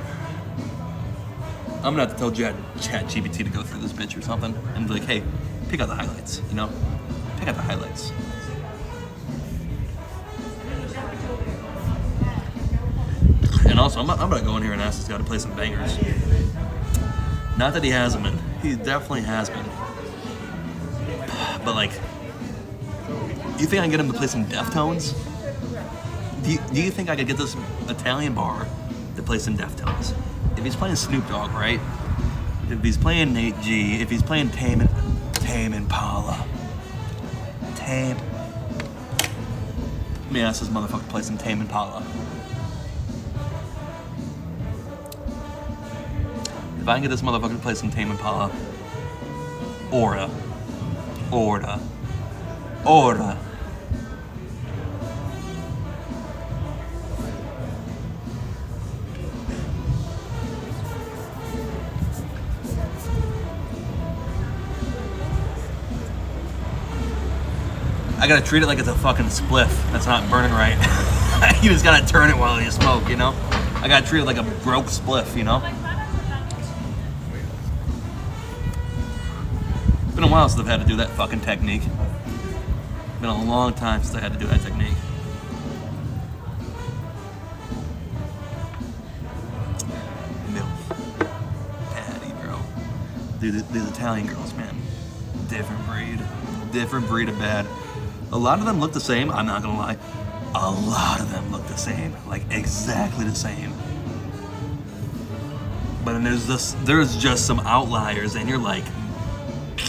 I'm gonna have to tell ChatGPT to go through this bitch or something and be like, hey, pick out the highlights, you know? Pick out the highlights. And also, I'm gonna go in here and ask this guy to play some bangers. Not that he hasn't been. He definitely has been. But like, you think I can get him to play some Deftones? Do you think I could get this Italian bar to play some Deftones? If he's playing Snoop Dogg, right? If he's playing Nate G, if he's playing Tame Impala. Let me ask this motherfucker to play some Tame Impala. If I can get this motherfucker to play some Tame Impala, Order. I gotta treat it like it's a fucking spliff that's not burning right. You just gotta turn it while you smoke, you know? I gotta treat it like a broke spliff, you know? It's been a while since I've had to do that fucking technique. It's been a long time since I had to do that technique. Milf. Patty, bro. Dude, these Italian girls, man. Different breed. Different breed of bad. A lot of them look the same, I'm not gonna lie. A lot of them look the same. Like, exactly the same. But then there's just some outliers, and you're like,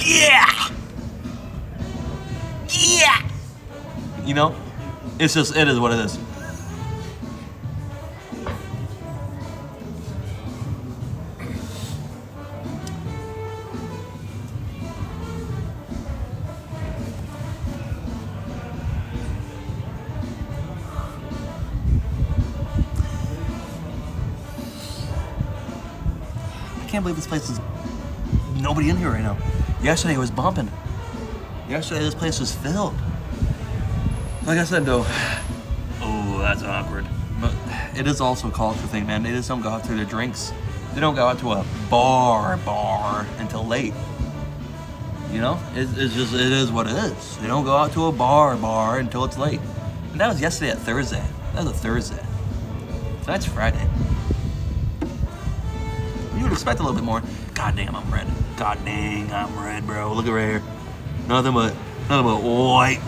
yeah! Yeah! You know? It is what it is. I can't believe this place is nobody in here right now. Yesterday it was bumping. Yesterday this place was filled. Like I said though, oh, that's awkward. But it is also a culture thing, man. They just don't go out to their drinks. They don't go out to a bar until late. You know, it is what it is. They don't go out to a bar until it's late. And that was yesterday at Thursday. That was a Thursday. Tonight's Friday. You would expect a little bit more. God damn, I'm red. God dang, I'm red, bro. Look at right here. Nothing but white.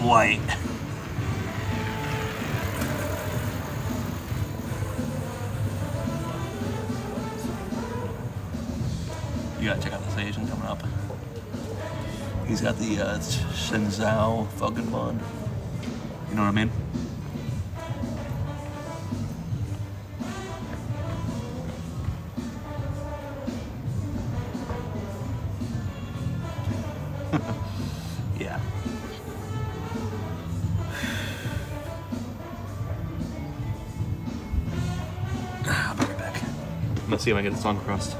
You gotta check out this Asian coming up. He's got the Shenzhou fucking bun. You know what I mean? Yeah. I'll be right back. I'm gonna see if I can get the song crossed.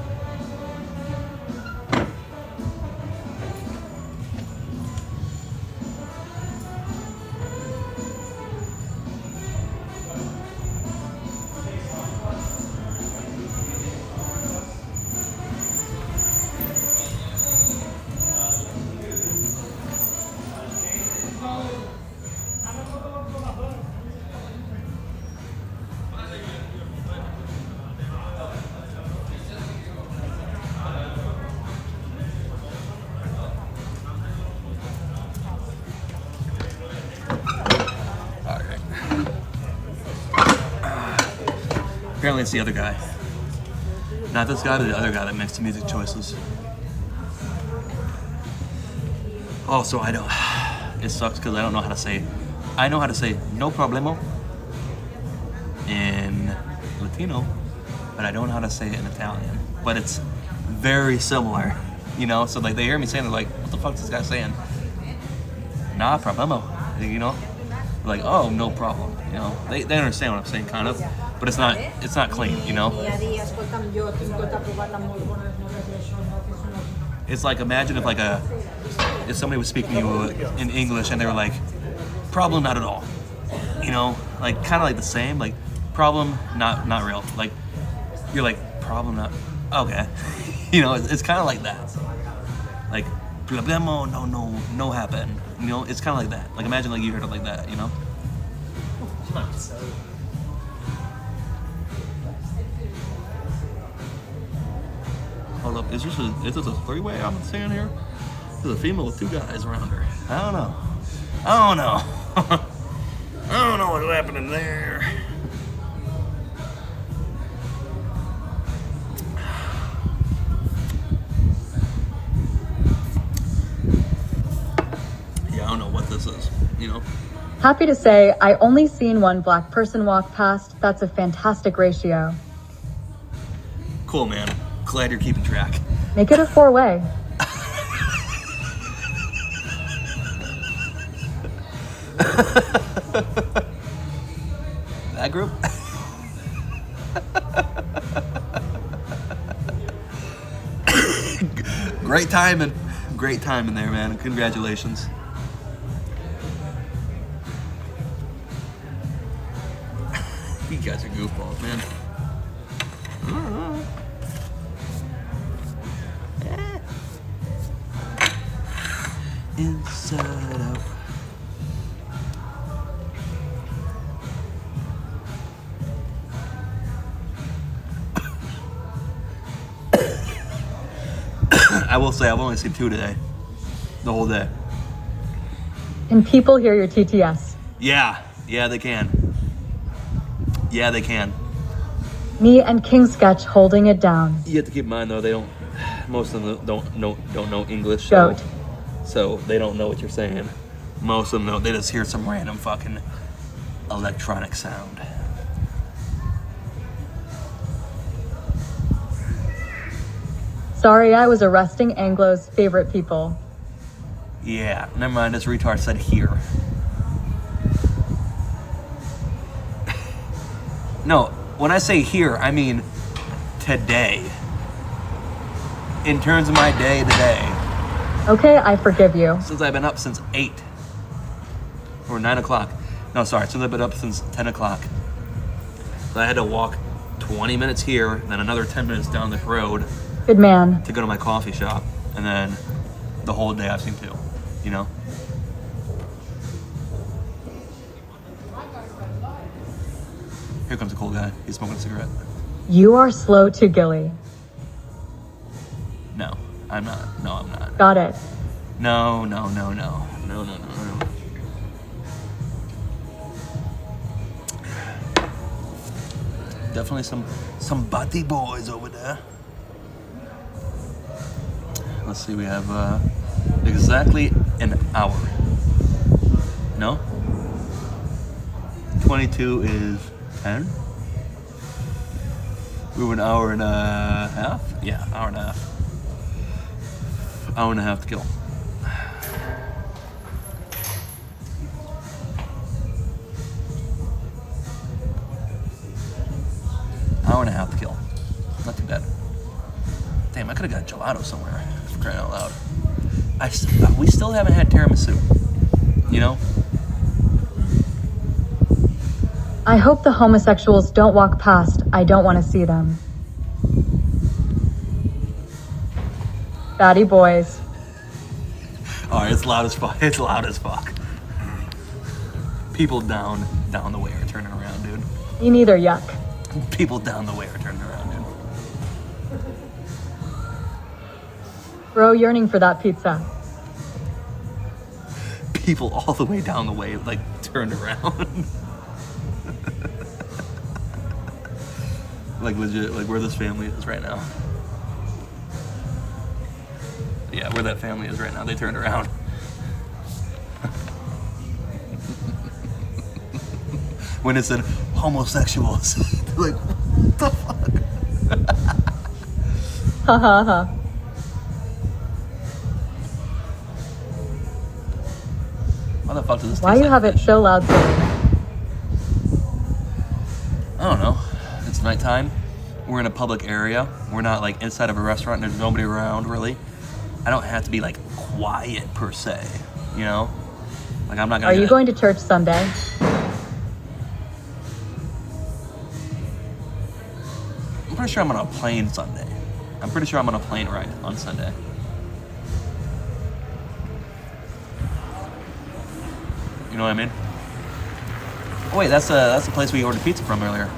Apparently it's the other guy. Not this guy, but the other guy that makes the music choices. Oh, so I don't... It sucks because I don't know how to say... I know how to say no problemo in Latino, but I don't know how to say it in Italian. But it's very similar, you know? So like they hear me saying, they're like, what the fuck is this guy saying? Nah problemo, you know? They're like, oh, no problem, you know? They understand what I'm saying, kind of. But it's not clean, you know? It's like, imagine if somebody was speaking to you in English and they were like, problem, not at all. You know, like kind of like the same, like problem, not real. Like you're like, problem not. Okay. You know, it's kind of like that. Like, problemo no happen. You know, it's kind of like that. Like, imagine like you heard it like that, you know? Hold up, is this a three-way I'm saying here? There's a female with two guys around her. I don't know. I don't know what's happening there. Yeah, I don't know what this is, you know? Happy to say, I only seen one black person walk past. That's a fantastic ratio. Cool, man. Glad you're keeping track. Make it a 4-way. That group? Great timing. Great timing there, man. Congratulations. You guys are goofballs, man. Inside out. I will say I've only seen 2 today. The whole day. Can people hear your TTS? Yeah, they can. Yeah, they can. Me and King Sketch holding it down. You have to keep in mind though, they don't. Most of them don't know English, Goat. so they don't know what you're saying. Most of them don't. They just hear some random fucking electronic sound. Sorry, I was arresting Anglo's favorite people. Yeah, never mind. This retard said here. No, when I say here, I mean today. In terms of my day today. Okay, I forgive you. Since I've been up since 8 or 9 o'clock. No, sorry, since I've been up since 10 o'clock. So I had to walk 20 minutes here, then another 10 minutes down this road Good man. to go to my coffee shop, and then the whole day I've seen 2, you know? Here comes a cool guy. He's smoking a cigarette. You are slow to Gilly. No, I'm not. No, I'm not. Got it. No. Definitely some butty boys over there. Let's see, we have exactly an hour. No? 22 is 10? We have an hour and a half? Yeah, hour and a half. Hour and a half to kill. Hour and a half to kill. Not too bad. Damn, I could have got gelato somewhere, for crying out loud. We still haven't had tiramisu, you know? I hope the homosexuals don't walk past. I don't want to see them. Batty boys. Alright, it's loud as fuck. It's loud as fuck. People down the way are turning around, dude. Me neither, yuck. People down the way are turning around, dude. Bro yearning for that pizza. People all the way down the way, like, turned around. Like, legit, like where this family is right now. Yeah, where that family is right now. They turned around. When it said homosexuals. They're like, what the fuck? Ha ha ha. Why the fuck does this Why taste you like have it so loud, sir? I don't know. It's nighttime. We're in a public area. We're not like inside of a restaurant. There's nobody around really. I don't have to be like quiet per se, you know? Like I'm not gonna. Are you going to church Sunday? pretty sure I'm on a plane Sunday. I'm pretty sure I'm on a plane ride on Sunday. You know what I mean? Oh wait, that's the place we ordered pizza from earlier.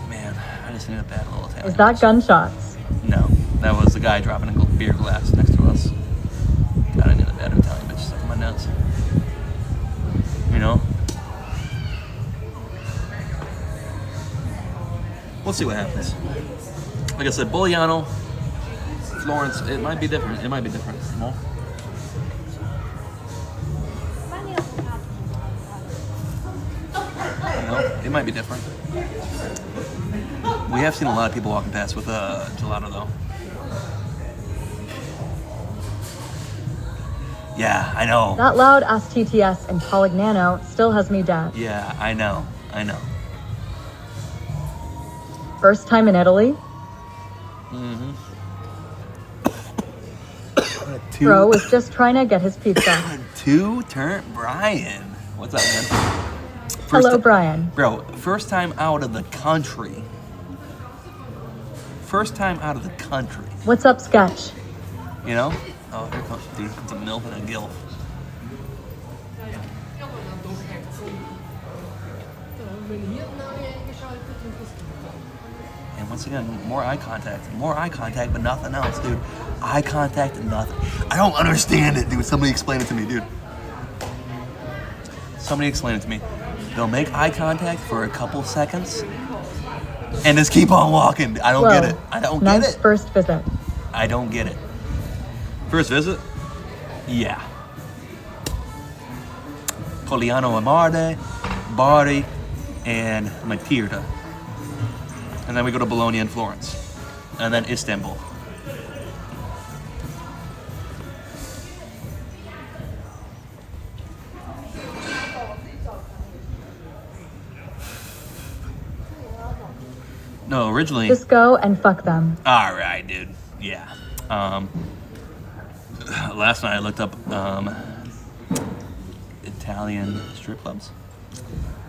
Man, I just need a bad little Italian. Is that gunshots? No, that was the guy dropping a beer glass next to us. God, I need a bad Italian bitch stuck in my nuts. You know? We'll see what happens. Like I said, Boliano, Florence, it might be different. It might be different. No? It might be different. We have seen a lot of people walking past with gelato though. Yeah, I know. That loud ass TTS in Polignano still has me dead. Yeah, I know. I know. First time in Italy? Bro was just trying to get his pizza. Two-turn Brian. What's up, man? Hello, Brian. Bro, first time out of the country. First time out of the country. What's up, Sketch? You know? Oh, here comes a MILF and a GILF. And once again, more eye contact. More eye contact, but nothing else, dude. Eye contact and nothing. I don't understand it, dude. Somebody explain it to me, dude. Somebody explain it to me. They'll make eye contact for a couple seconds and just keep on walking. I don't get it. I don't get Nice it. first visit. I don't get it. First visit? Yeah. Poliano Amarde, Bari, and Matirda. And then we go to Bologna and Florence. And then Istanbul. No, originally. Just go and fuck them. All right, dude. Yeah. Last night I looked up Italian strip clubs,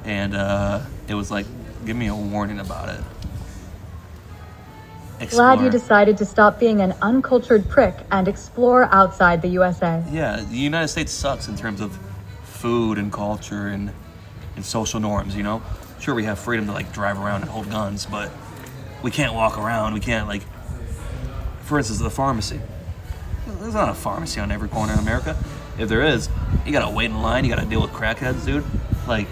and it was like, give me a warning about it. Glad you decided to stop being an uncultured prick and explore outside the USA. Yeah, the United States sucks in terms of food and culture and social norms, you know? Sure, we have freedom to like drive around and hold guns, but we can't walk around. We can't like, for instance, the pharmacy. There's not a pharmacy on every corner in America. If there is, you gotta wait in line. You gotta deal with crackheads, dude. Like,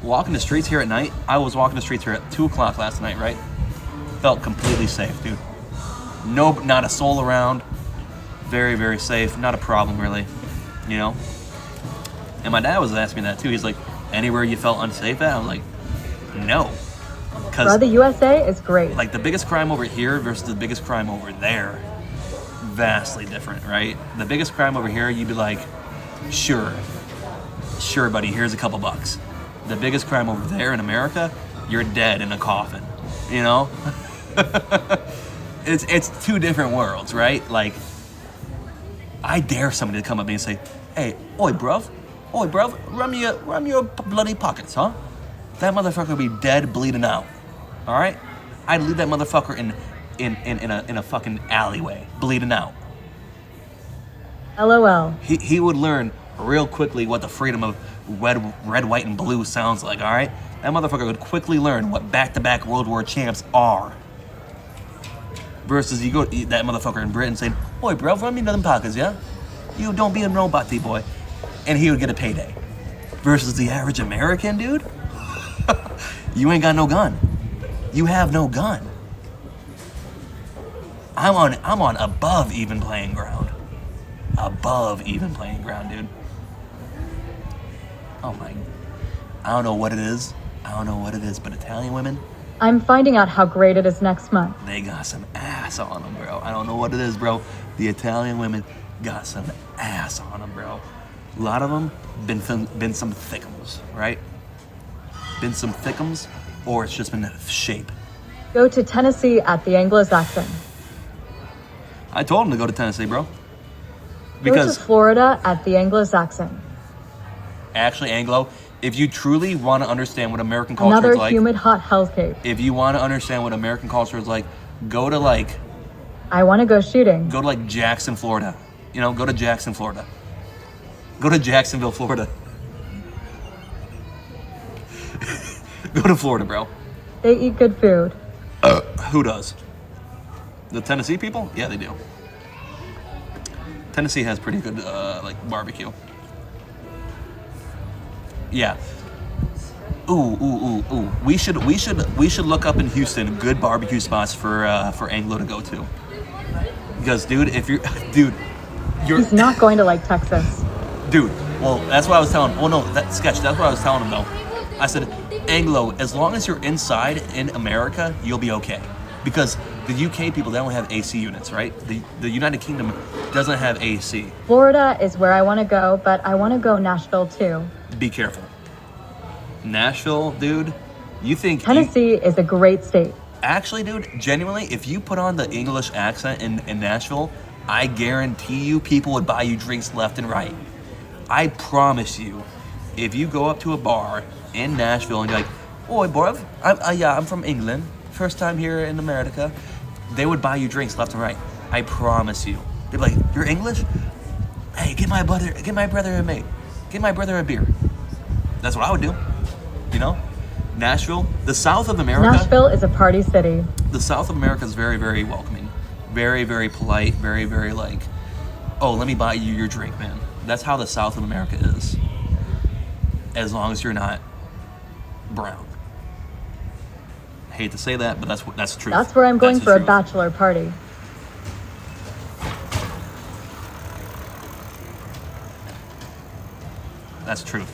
walking the streets here at night. I was walking the streets here at 2 o'clock last night, right? Felt completely safe, dude. No, not a soul around. Very, very safe. Not a problem, really. You know? And my dad was asking me that, too. He's like, anywhere you felt unsafe at? I was like, no. Bro, the USA is great. Like, the biggest crime over here versus the biggest crime over there, vastly different, right? The biggest crime over here, you'd be like, sure, buddy, here's a couple bucks. The biggest crime over there in America, you're dead in a coffin, you know? It's two different worlds, right? Like, I dare somebody to come up to me and say, hey, oi, bruv, run me your bloody pockets, huh? That motherfucker would be dead, bleeding out. All right? I'd leave that motherfucker in a fucking alleyway, bleeding out. LOL. He would learn real quickly what the freedom of red, white, and blue sounds like, all right? That motherfucker would quickly learn what back-to-back World War champs are. Versus you go eat that motherfucker in Britain saying, oi, bro, run me them pockets, yeah? You don't be a nobody, boy. And he would get a payday. Versus the average American, dude, you ain't got no gun. You have no gun. I'm on above even playing ground. Above even playing ground, dude. Oh my, I don't know what it is. But Italian women, I'm finding out how great it is next month. they got some ass on them, bro. I don't know what it is, bro. The Italian women got some ass on them, bro. A lot of them been some thickums, right? Been some thickums, or it's just been shape. Go to Tennessee at the Anglo-Saxon. I told him to go to Tennessee, bro. Go Because to Florida at the Anglo-Saxon. actually, Anglo, if you truly want to understand what American culture Another is like, humid hot hellscape. if you want to understand what American culture is like, go to like I want to go shooting. Jackson, Florida. You know, go to Jackson, Florida. Go to Jacksonville, Florida. Go to Florida, bro. They eat good food. Who does? The Tennessee people? Yeah, they do. Tennessee has pretty good like barbecue. Yeah. Ooh. We should look up in Houston good barbecue spots for Anglo to go to. Because dude, you're He's not going to like Texas. dude. Well, that's what I was telling. Well, no, that's what I was telling him though. I said, Anglo, as long as you're inside in America, you'll be okay. Because the UK people, they don't have AC units, right? The United Kingdom doesn't have AC. Florida is where I want to go, but I want to go Nashville too. Be careful. Nashville, dude, you think... Tennessee is a great state. Actually, dude, genuinely, if you put on the English accent in Nashville, I guarantee you people would buy you drinks left and right. I promise you, if you go up to a bar in Nashville and you're like, "Oi, bruv, I'm from England, first time here in America," they would buy you drinks left and right. I promise you. They'd be like, "You're English? Hey, get my brother a mate. Get my brother a beer." That's what I would do. You know? Nashville, the South of America. Nashville is a party city. The South of America is very, very welcoming. Very, very polite. Very, very like, "Oh, let me buy you your drink, man." That's how the South of America is. As long as you're not brown. Hate to say that, but that's true. That's where I'm going That's for the a truth. bachelor party. That's true.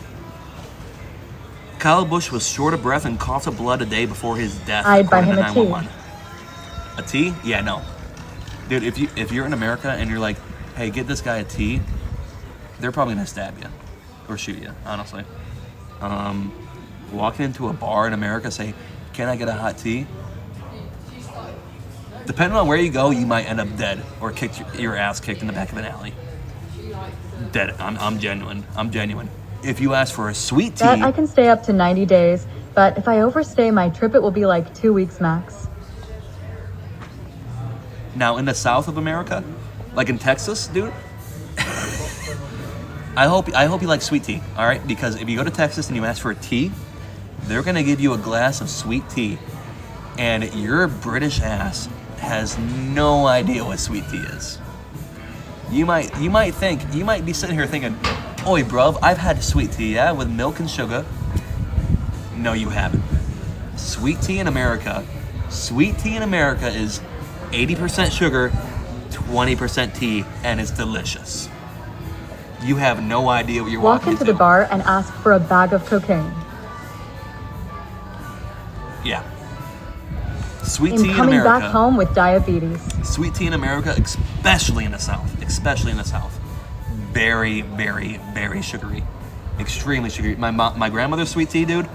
Kyle Busch was short of breath and coughed up blood a day before his death. I'd buy according him to a tea. 911. A tea? Yeah, no. Dude, if you're in America and you're like, "Hey, get this guy a tea," they're probably gonna stab you or shoot you. Honestly, walking into a bar in America, say, "Can I get a hot tea?" Depending on where you go, you might end up dead or kicked your ass kicked in the back of an alley. Dead. I'm genuine. I'm genuine. If you ask for a sweet tea, That I can stay up to 90 days, but if I overstay my trip, it will be like 2 weeks max. now in the South of America, like in Texas, dude. I hope you like sweet tea, all right? Because if you go to Texas and you ask for a tea, they're gonna give you a glass of sweet tea, and your British ass has no idea what sweet tea is. You might be sitting here thinking, "Oi, bruv, I've had sweet tea, yeah, with milk and sugar." No, you haven't. Sweet tea in America is 80% sugar, 20% tea, and it's delicious. You have no idea what you're Walk walking into the bar and ask for a bag of cocaine. Yeah. Sweet I'm tea in coming America. back home with diabetes. Sweet tea in America, especially in the South. Very, very, very sugary. Extremely sugary. My grandmother's sweet tea, dude,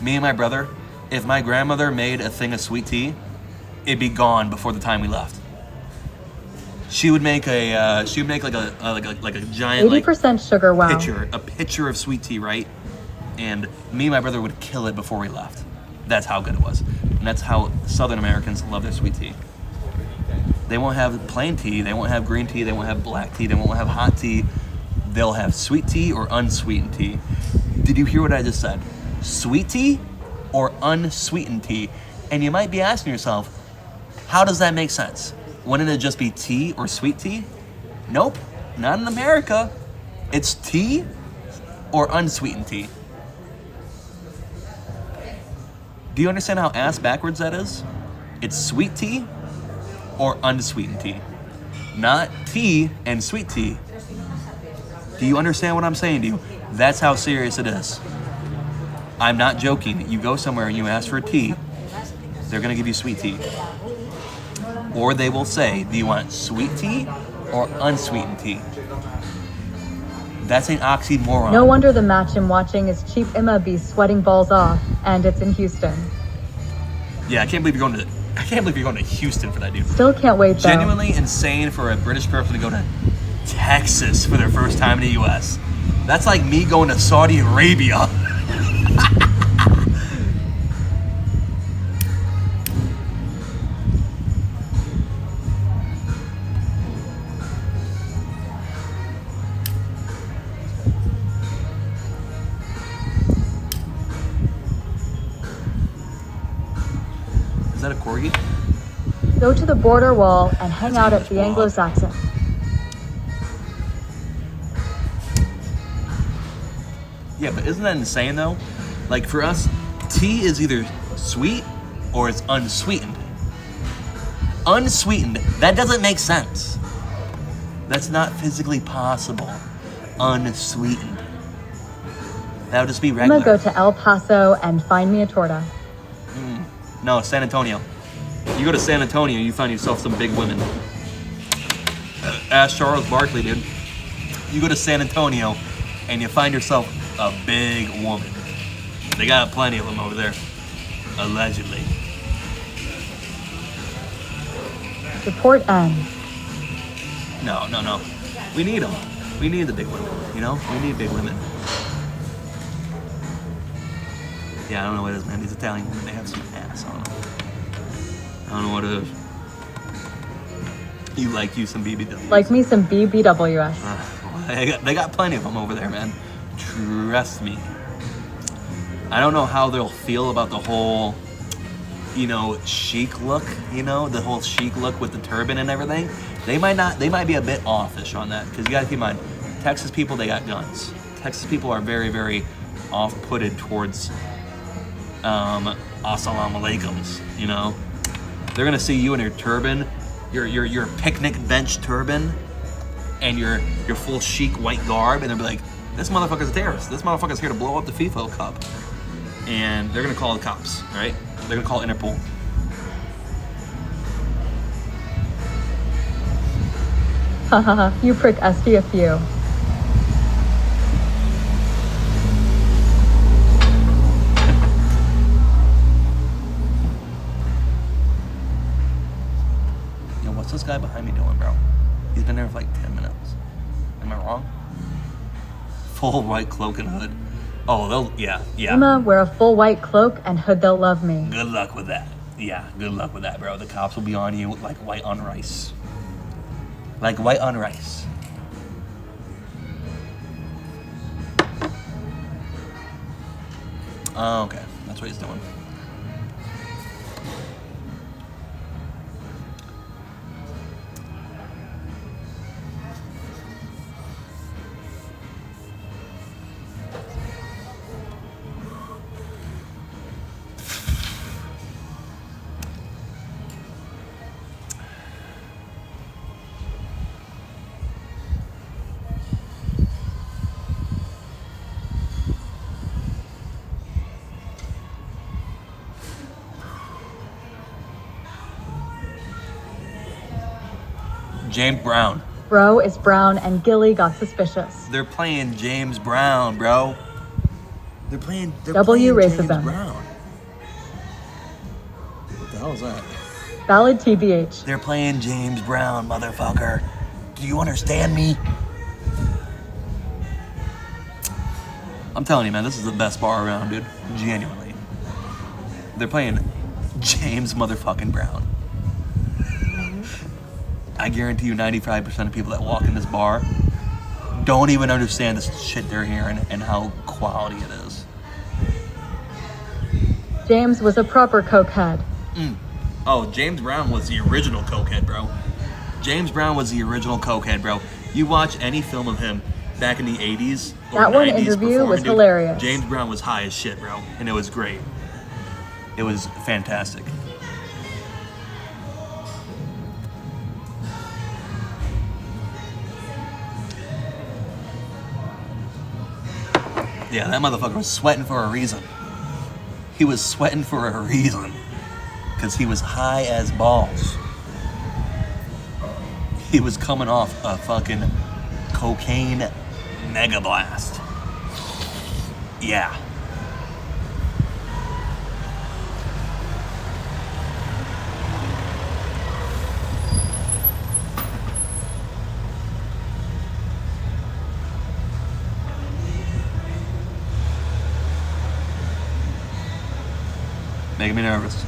me and my brother, if my grandmother made a thing of sweet tea, it'd be gone before the time we left. She would make like a giant 80% sugar, wow. a pitcher of sweet tea, right? And me and my brother would kill it before we left. That's how good it was. And that's how Southern Americans love their sweet tea. They won't have plain tea, they won't have green tea, they won't have black tea, they won't have hot tea. They'll have sweet tea or unsweetened tea. Did you hear what I just said? Sweet tea or unsweetened tea? And you might be asking yourself, how does that make sense? Wouldn't it just be tea or sweet tea? Nope, not in America. It's tea or unsweetened tea. Do you understand how ass backwards that is? It's sweet tea or unsweetened tea. Not tea and sweet tea. Do you understand what I'm saying to you? That's how serious it is. I'm not joking. You go somewhere and you ask for a tea, they're gonna give you sweet tea. Or they will say, "Do you want sweet tea or unsweetened tea?" That's an oxymoron. No wonder the match I'm watching is Chief Imma be sweating balls off, and it's in Houston. Yeah, I can't believe you're going to I can't believe you're going to Houston for that, dude. Still can't wait though. Genuinely insane for a British person to go to Texas for their first time in the U.S. That's like me going to Saudi Arabia. Is that a corgi? Go to the border wall and hang out at the Anglo-Saxon. Yeah, but isn't that insane though? Like for us, tea is either sweet or it's unsweetened. Unsweetened, that doesn't make sense. That's not physically possible. Unsweetened. That would just be I'm regular. gonna go to El Paso and find me a torta. No, San Antonio. You go to San Antonio, you find yourself some big women. Ask Charles Barkley, dude. You go to San Antonio and you find yourself a big woman. They got plenty of them over there. Allegedly. Report end. No. We need them. We need the big women, you know? We need big women. Yeah, I don't know what it is, man. These Italian women, they have some ass on them. I don't know what it is. You like you some BBW. Like me some BBWS. They got plenty of them over there, man. Trust me. I don't know how they'll feel about the whole, chic look, the whole chic look with the turban and everything. They might be a bit offish on that, because you gotta keep in mind, Texas people, they got guns. Texas people are very, very off-putted towards assalamu alaikums, They're gonna see you in your turban, your picnic bench turban, and your full chic white garb, and they'll be like, this motherfucker's a terrorist. This motherfucker's here to blow up the FIFA Cup. And they're gonna call the cops, right? They're gonna call Interpol. Hahaha, you prick SDFU. What's this guy behind me doing, bro? He's been there for like 10 minutes. Am I wrong? Full white cloak and hood. Oh, yeah. Emma, wear a full white cloak and hood, they'll love me. Good luck with that. Yeah, good luck with that, bro. The cops will be on you like white on rice. Like white on rice. Oh, okay. That's what he's doing. James Brown. Bro is brown and Gilly got suspicious. They're playing James Brown, bro. They're playing W James racism. Brown. What the hell is that? Valid TBH. They're playing James Brown, motherfucker. Do you understand me? I'm telling you, man, this is the best bar around, dude. Genuinely. They're playing James motherfucking Brown. I guarantee you 95% of people that walk in this bar don't even understand this shit they're hearing and how quality it is. James was a proper cokehead. Oh, James Brown was the original cokehead, bro. James Brown was the original cokehead, bro. You watch any film of him back in the 80s or That one 90s interview performing, was dude, hilarious. James Brown was high as shit, bro. And it was great. It was fantastic. Yeah, that motherfucker was sweating for a reason. He was sweating for a reason. Because he was high as balls. He was coming off a fucking cocaine mega blast. Yeah. Making me nervous.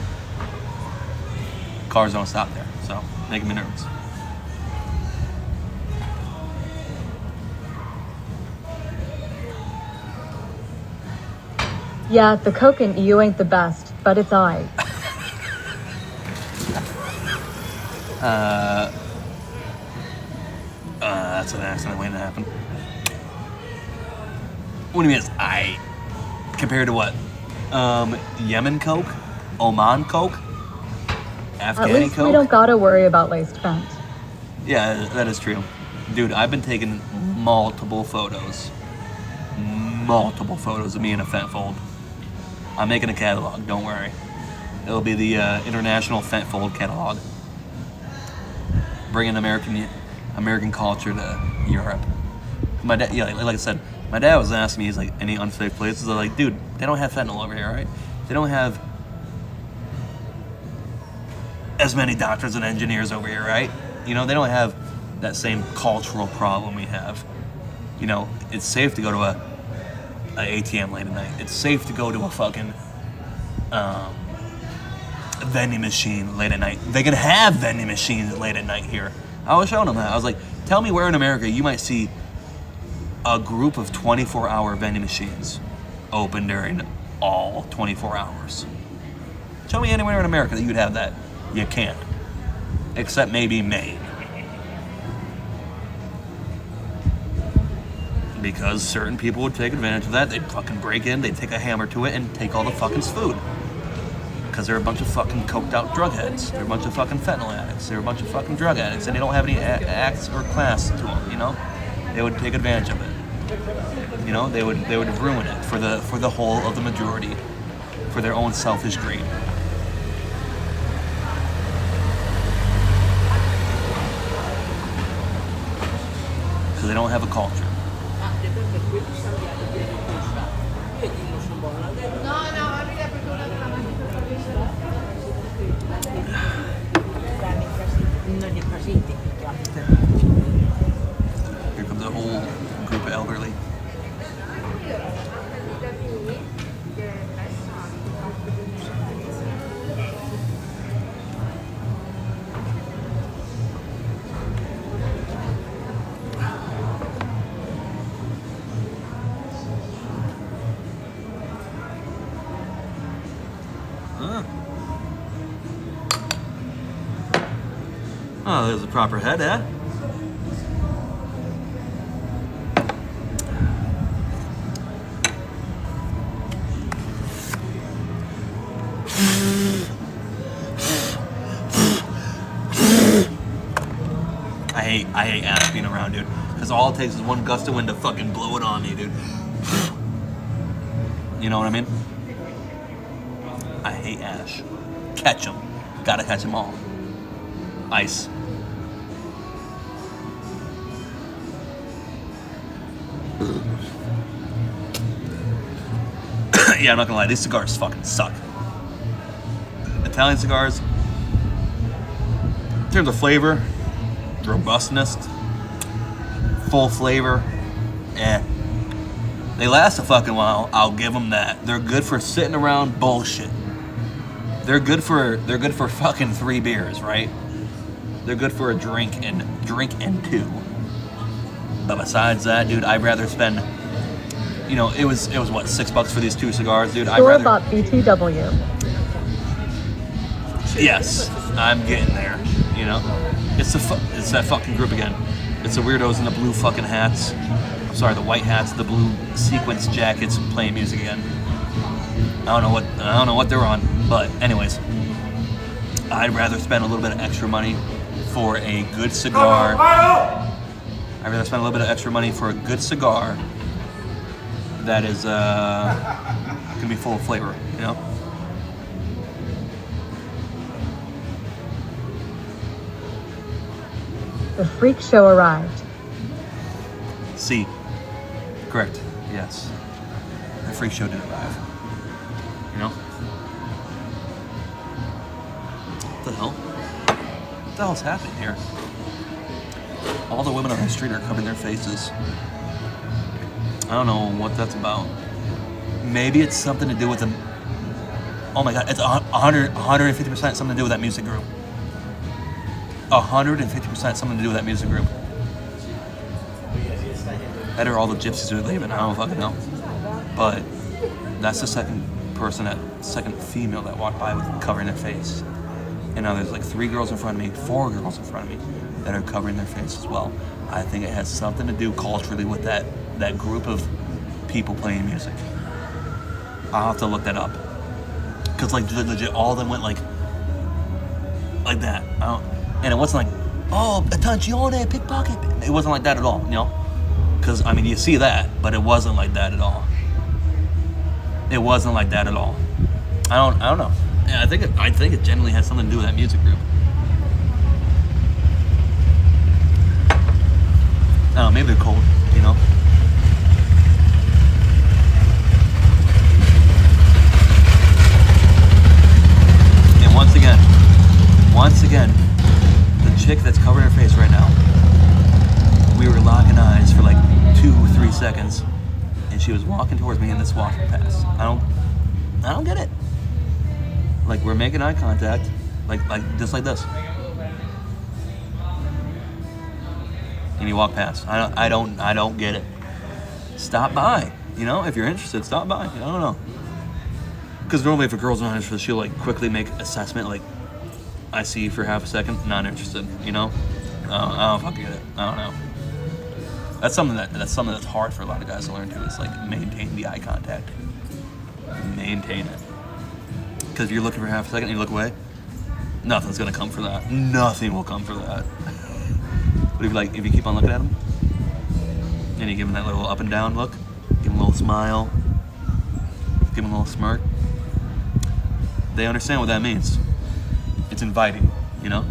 Cars don't stop there, so making me nervous. Yeah, the Coke in EU ain't the best, but it's aight. That's an accident waiting to happen. What do you mean it's aight? Compared to what? Yemen Coke? Oman Coke? At Afghani least Coke? we don't gotta worry about laced vent. Yeah, that is true. Dude, I've been taking multiple photos. Multiple photos of me in a Fentfold. I'm making a catalog, don't worry. It'll be the International Fentfold Catalog. Bringing American culture to Europe. My dad, yeah, like I said, my dad was asking me, he's like, any unsafe places? I'm like, dude, they don't have fentanyl over here, right? They don't have as many doctors and engineers over here, right? You know, they don't have that same cultural problem we have. You know, it's safe to go to a ATM late at night. It's safe to go to a fucking vending machine late at night. They can have vending machines late at night here. I was showing them that. I was like, tell me where in America you might see a group of 24-hour vending machines open during all 24 hours. Show me anywhere in America that you'd have that. You can't. Except maybe Maine. Because certain people would take advantage of that. They'd fucking break in, they'd take a hammer to it and take all the fucking food. Because they're a bunch of fucking coked out drug heads. They're a bunch of fucking fentanyl addicts. They're a bunch of fucking drug addicts and they don't have any acts or class to them, you know? They would take advantage of it. You know, they would ruin it for the whole of the majority, for their own selfish greed. Because they don't have a culture. Here comes a whole group of elderly. Oh, there's a proper head, eh? I hate ass being around, dude. Because all it takes is one gust of wind to fucking blow it on me, dude. You know what I mean? I hate ash. Catch them. Gotta catch them all. Ice. Yeah, I'm not gonna lie, these cigars fucking suck. Italian cigars, in terms of flavor, robustness, full flavor, they last a fucking while. I'll give them that. They're good for sitting around bullshit. They're good for fucking 3 beers, right? They're good for a drink and two. But besides that, dude, I'd rather spend, you know, it was what, $6 for these 2 cigars, dude. I'd rather. Store-bought BTW. Yes, I'm getting there. You know, it's that fucking group again. It's the weirdos in the blue fucking hats. I'm sorry, the white hats, the blue sequence jackets, playing music again. I don't know what they're on, but anyways, I'd rather spend a little bit of extra money for a good cigar. I'd rather spend a little bit of extra money for a good cigar that is gonna be full of flavor, you know. The freak show arrived. C. Correct. Yes. The freak show did arrive. You know? What the hell? What the hell's happening here? All the women on the street are covering their faces. I don't know what that's about. Maybe it's something to do with them. Oh my god, it's 150% something to do with that music group. 150% something to do with that music group. That are all the gypsies who are leaving. I don't fucking know. But that's the second female that walked by with covering their face. And now there's like 3 girls in front of me, 4 girls in front of me that are covering their face as well. I think it has something to do culturally with that group of people playing music. I'll have to look that up. Cause like legit, all of them went like that. And it wasn't like, oh, attenzione, pickpocket. It wasn't like that at all, you know? Cause I mean, you see that, but it wasn't like that at all. It wasn't like that at all. I don't know. Yeah, I think it genuinely has something to do with that music group. I don't know, maybe they're cold, you know? And once again, the chick that's covering her face right now, we were locking eyes for like 2-3 seconds, and she was walking towards me and this walking past. I don't get it. Like, we're making eye contact, like just like this. And you walk past. I don't get it. Stop by. You know, if you're interested, stop by. I don't know. Because normally if a girl's not interested, she'll like quickly make assessment, like, I see you for half a second, not interested, you know? I don't fucking get it. I don't know. That's something that's hard for a lot of guys to learn too, is like maintain the eye contact. Maintain it. Because if you're looking for half a second and you look away, nothing's gonna come for that. Nothing will come for that. But if you keep on looking at them, and you give them that little up and down look, give them a little smile, give them a little smirk, they understand what that means. It's inviting, you know?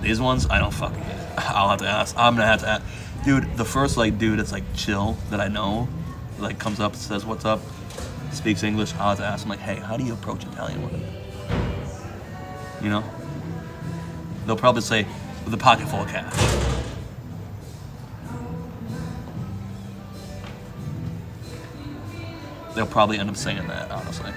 These ones, I don't fucking get it. I'll have to ask. I'm gonna have to ask. Dude, the first like dude that's like chill that I know, like comes up, says what's up, speaks English, I'll have to ask him like, hey, how do you approach Italian women? You know? They'll probably say, with a pocket full of cash. They'll probably end up saying that, honestly.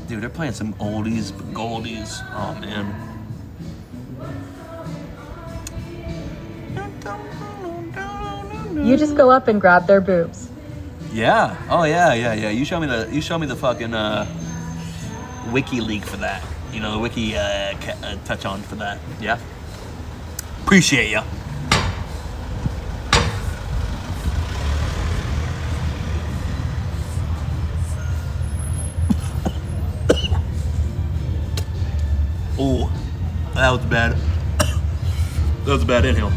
Dude, they're playing some oldies but goldies. Oh, man. You just go up and grab their boobs. Yeah. Oh, yeah. You show me the fucking wiki leak for that. You know, the wiki touch on for that. Yeah. Appreciate ya. Oh, that was bad. That was a bad inhale.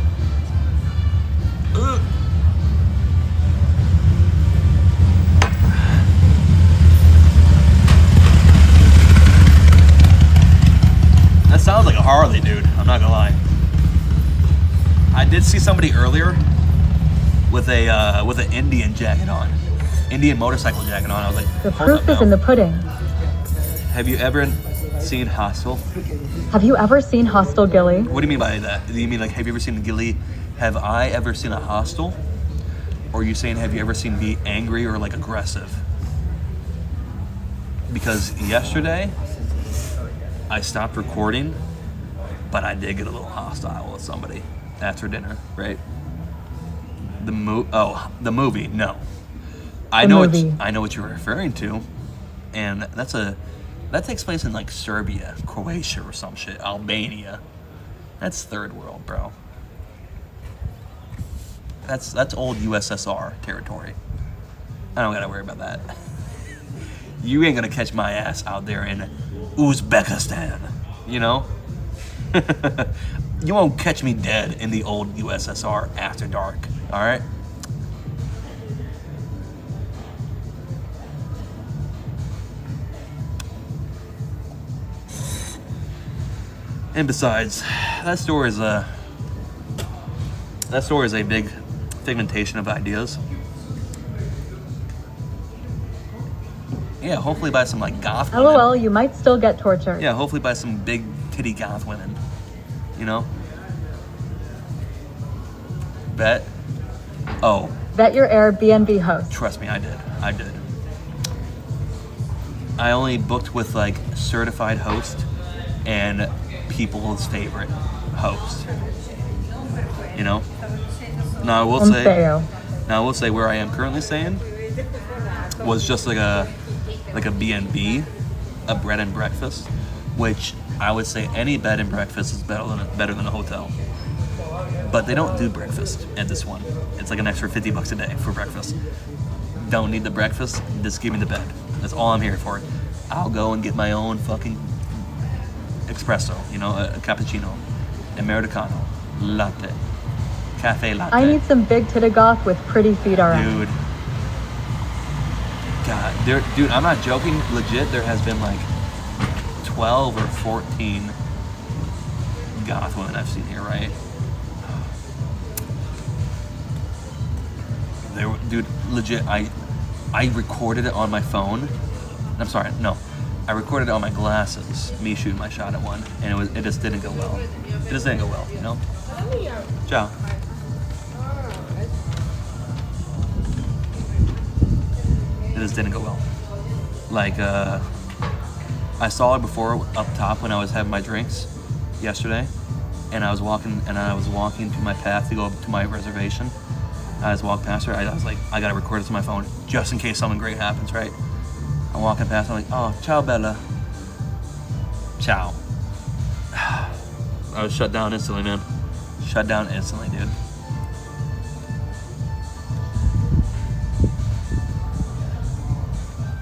That sounds like a Harley, dude. I'm not gonna lie. I did see somebody earlier with an Indian jacket on, Indian motorcycle jacket on. I was like, the proof is in the pudding. Have you ever seen Hostel? Have you ever seen Hostel, Gilly? What do you mean by that? Do you mean like, have you ever seen Gilly? Have I ever seen a Hostel? Or are you saying, have you ever seen me angry or like aggressive? Because yesterday, I stopped recording, but I did get a little hostile with somebody after dinner, right? The movie, no. I know what you're referring to, and that takes place in like Serbia, Croatia or some shit, Albania. That's third world, bro. That's old USSR territory. I don't gotta worry about that. You ain't gonna catch my ass out there in Uzbekistan, you know? You won't catch me dead in the old USSR after dark, all right? And besides, that story is a big figmentation of ideas. Yeah, hopefully by some like goth women. LOL, you might still get tortured. Yeah, hopefully by some big titty goth women. You know? Bet. Oh, Vet your Airbnb host. trust me, I did. I only booked with like certified host and people's favorite host. You know? Now I will say. Feo. Now I will say where I am currently staying was just like a B&B, a bread and breakfast, which I would say any bed and breakfast is better than a hotel. But they don't do breakfast at this one. It's like an extra $50 a day for breakfast. Don't need the breakfast, just give me the bed. That's all I'm here for. I'll go and get my own fucking espresso, you know, a cappuccino, americano, latte, cafe latte. I need some big titty goth with pretty feet around. Dude. God, dude, I'm not joking. Legit, there has been like 12 or 14 goth women I've seen here, right? Dude, legit, I recorded it on my phone. I'm sorry, no. I recorded it on my glasses, me shooting my shot at one, and it just didn't go well. It just didn't go well, you know? Ciao. It just didn't go well. Like, I saw it before up top when I was having my drinks yesterday, and I was walking to my path to go up to my reservation. I was walking past her. I was like, I gotta record this on my phone just in case something great happens, right? I'm walking past. I'm like, oh, ciao, Bella. Ciao. I was shut down instantly, man. Shut down instantly, dude.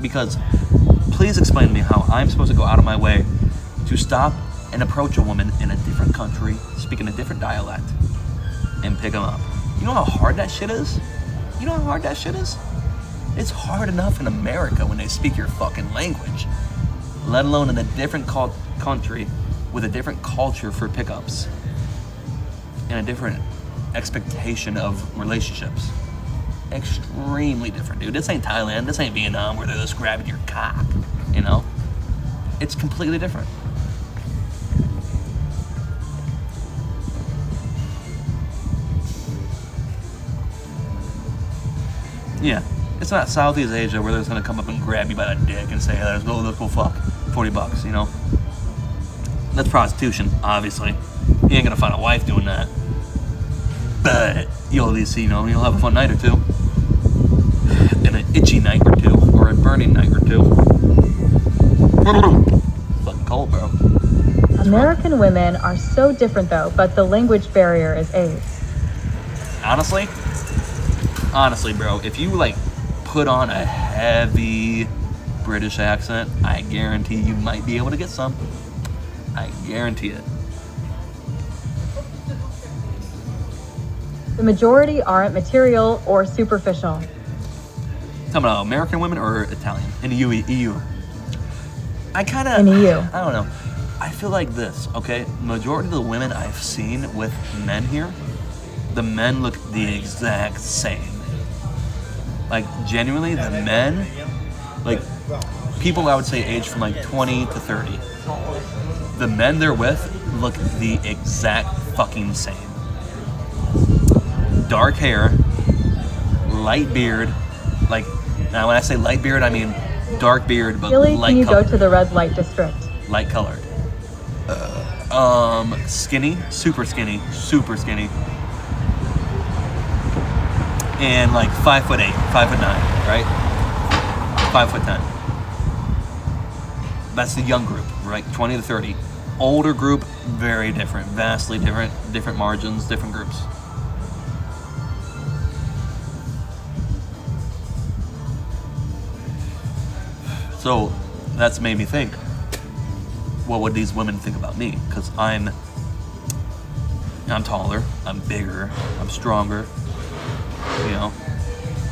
Because please explain to me how I'm supposed to go out of my way to stop and approach a woman in a different country, speaking a different dialect, and pick them up. You know how hard that shit is? You know how hard that shit is? It's hard enough in America when they speak your fucking language, let alone in a different country with a different culture for pickups and a different expectation of relationships. Extremely different, dude. This ain't Thailand, this ain't Vietnam where they're just grabbing your cock, you know? It's completely different. Yeah, it's not Southeast Asia where they're just gonna come up and grab you by the dick and say, hey, let's go fuck, $40, you know? That's prostitution, obviously. You ain't gonna find a wife doing that. But you'll at least, you know, you'll have a fun night or two. And an itchy night or two, or a burning night or two. Fucking cold, bro. American women are so different though, but the language barrier is AIDS. Honestly, bro, if you like put on a heavy British accent, I guarantee you might be able to get some. I guarantee it. The majority aren't material or superficial. Talking about American women or Italian? In the EU. In EU. I don't know. I feel like this, okay? Majority of the women I've seen with men here, the men look the exact same. Like, genuinely, the men, like, people I would say age from like 20 to 30. The men they're with look the exact fucking same. Dark hair, light beard, like, now when I say light beard, I mean dark beard, but Billy, light can you colored. go to the red light district? Light colored. Skinny, super skinny, and like 5'8", 5'9", right? 5'10". That's the young group, right? 20 to 30. Older group, very different, vastly different margins, different groups. So that's made me think, what would these women think about me? Because I'm taller, I'm bigger, I'm stronger, you know,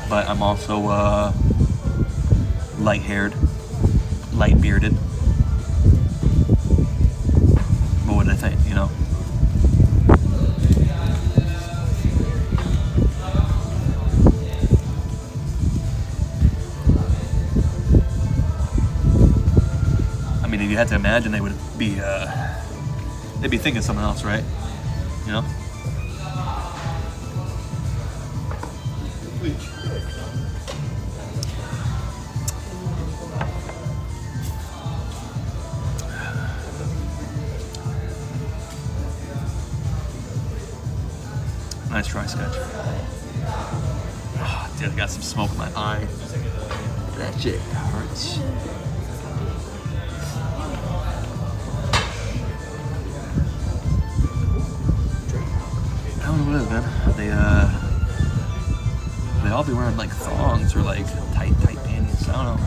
but I'm also light-haired, light-bearded. What would they think, you know? I mean, if you had to imagine, they would be, they'd be thinking something else, right? You know? Nice try, Sketch. Oh, dude, I got some smoke in my eye. That shit hurts. I don't know what it is, man. They all be wearing like thongs or like tight panties. I don't know.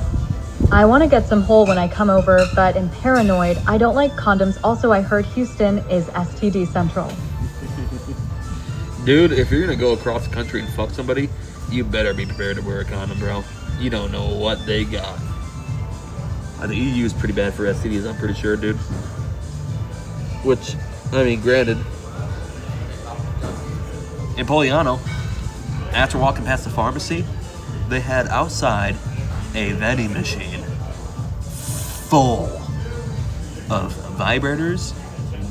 I want to get some hole when I come over, but in Paranoid, I don't like condoms. Also, I heard Houston is STD Central. Dude, if you're gonna go across the country and fuck somebody, you better be prepared to wear a condom, bro. You don't know what they got. The EU is pretty bad for STDs, I'm pretty sure, dude. Which, I mean, granted, in Poliano, after walking past the pharmacy, they had outside a vending machine full of vibrators,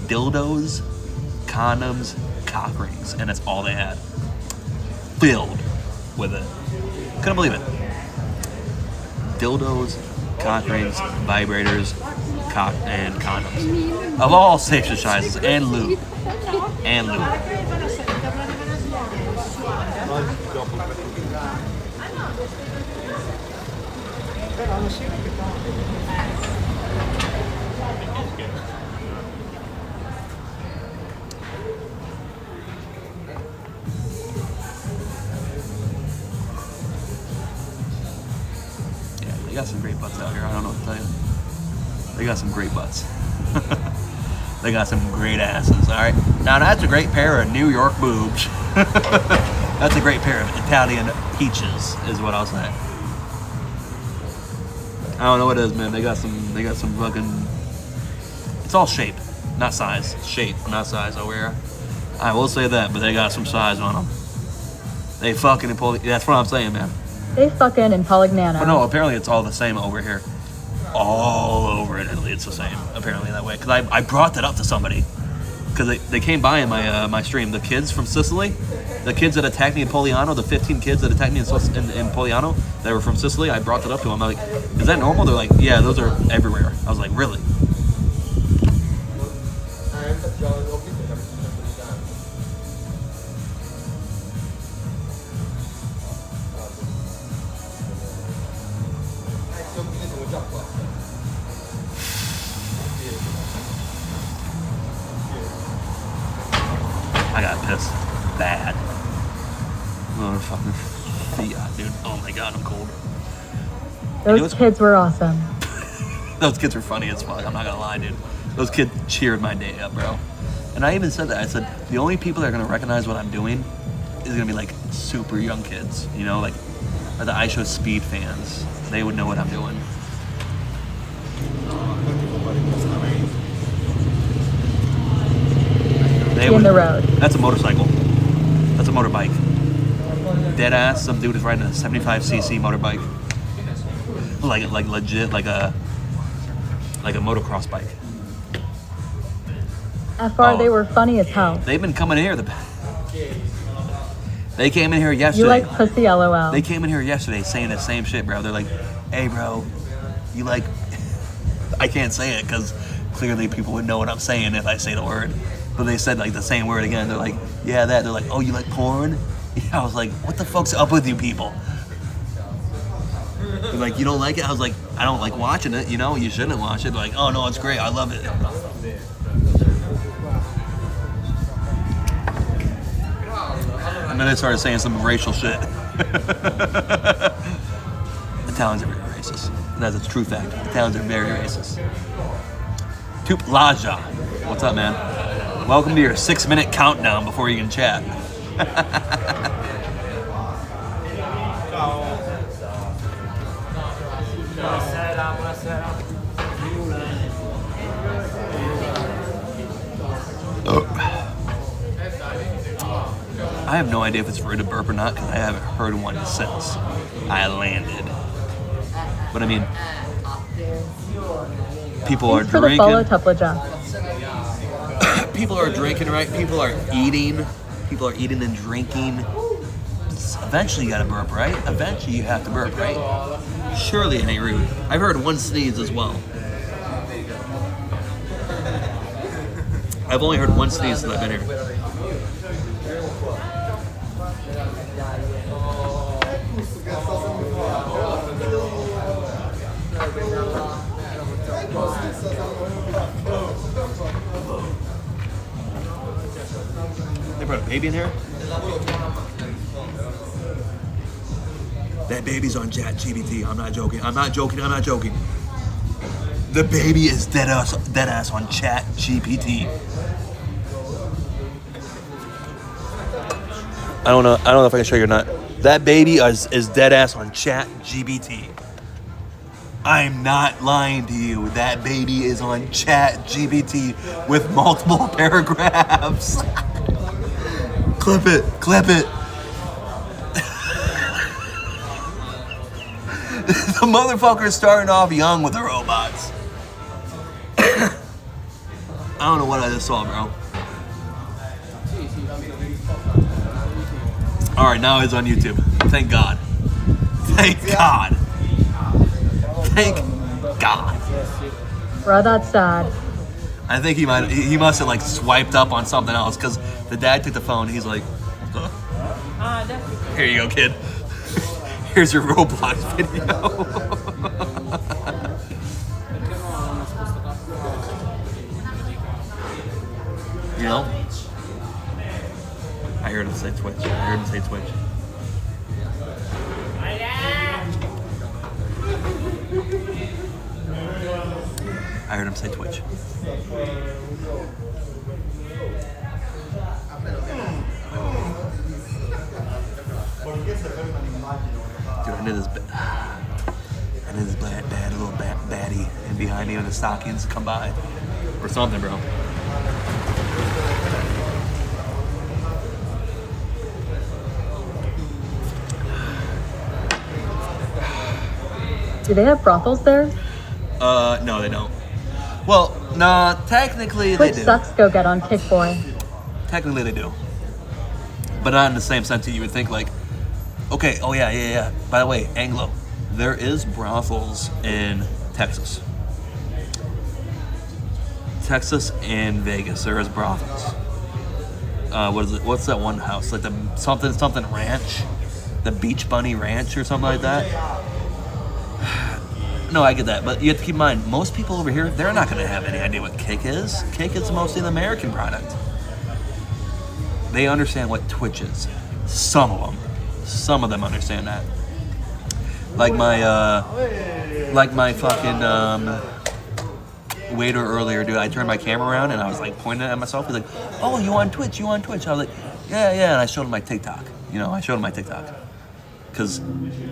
dildos, condoms, cock rings, and that's all they had. Filled with it. Couldn't believe it. Dildos, cock rings, vibrators, cock and condoms. Of all shapes and sizes, and lube. And lube. Yeah, they got some great butts out here. I don't know what to tell you. They got some great butts. They got some great asses, all right? Now, that's a great pair of New York boobs. That's a great pair of Italian peaches, is what I'll say. I don't know what it is, man. They got some fucking... It's all shape, not size. Shape, not size over here. I will say that, but they got some size on them. They fucking... That's what I'm saying, man. They fucking in Polignano. But no, apparently it's all the same over here. All over in Italy, it's the same, apparently, that way. Because I brought that up to somebody. Because they came by in my stream. The kids from Sicily, the kids that attacked me in Poliano, the 15 kids that attacked me in Poliano, that were from Sicily, I brought that up to them. I'm like, is that normal? They're like, yeah, those are everywhere. I was like, really? I got pissed bad. Motherfucking Fiat, dude. Oh my god, I'm cold. Those kids were awesome. Those kids were funny as fuck. I'm not gonna lie, dude. Those kids cheered my day up, bro. And I even said that. I said, the only people that are gonna recognize what I'm doing is gonna be like super young kids, you know, like the iShow Speed fans. They would know what I'm doing. In the road. That's a motorcycle. That's a motorbike. Dead ass. Some dude is riding a 75cc motorbike. Like legit, like a motocross bike. FR, they were funny as hell. They've been coming here. They came in here yesterday. You like pussy, LOL. They came in here yesterday saying the same shit, bro. They're like, hey, bro, you like... I can't say it because clearly people would know what I'm saying if I say the word. But they said like the same word again. They're like, yeah, that. They're like, oh, you like porn? Yeah, I was like, what the fuck's up with you people? They're like, you don't like it? I was like, I don't like watching it. You know, you shouldn't watch it. They're like, oh no, it's great. I love it. And then they started saying some racial shit. Italians are very racist. That's a true fact. Italians are very racist. Tup Laja. What's up, man? Welcome to your 6-minute countdown before you can chat. I have no idea if it's rude to burp or not because I haven't heard one since I landed. But I mean, people are drinking. People are drinking, right? People are eating and drinking. Yes, eventually you gotta burp, right? Eventually you have to burp, right? Surely it ain't rude. I've heard one sneeze as well. I've only heard one sneeze since I've been here. They brought a baby in here? That baby's on ChatGPT. I'm not joking. I'm not joking. I'm not joking. The baby is dead ass on ChatGPT. I don't know if I can show you or not. That baby is dead ass on ChatGPT. I'm not lying to you. That baby is on ChatGPT with multiple paragraphs. Clip it. The motherfucker's starting off young with the robots. I don't know what I just saw, bro. All right, now he's on YouTube. Thank God. Thank God. Thank God. Bro, that's sad. I think he must have like swiped up on something else because the dad took the phone. He's like, here you go, kid. Here's your Roblox video. You know? I heard him say Twitch. Dude, I knew this bad little baddie and behind me in the stockings come by or something, bro. Do they have brothels there? No, they don't. Well, no, technically Which they do. sucks go get on Kick Boy. Technically they do. But not in the same sense that you would think like, okay, oh yeah. By the way, Anglo, there is brothels in Texas. Texas and Vegas, there is brothels. What is it? What's that one house? Like the something ranch? The Beach Bunny Ranch or something like that? No, I get that, but you have to keep in mind, most people over here, they're not going to have any idea what Kick is. Kick is mostly an American product. They understand what Twitch is. Some of them understand that. Like my fucking waiter earlier, dude. I turned my camera around and I was like pointing at myself. He's like, "Oh, you on Twitch? I was like, "Yeah." And I showed him my TikTok. Because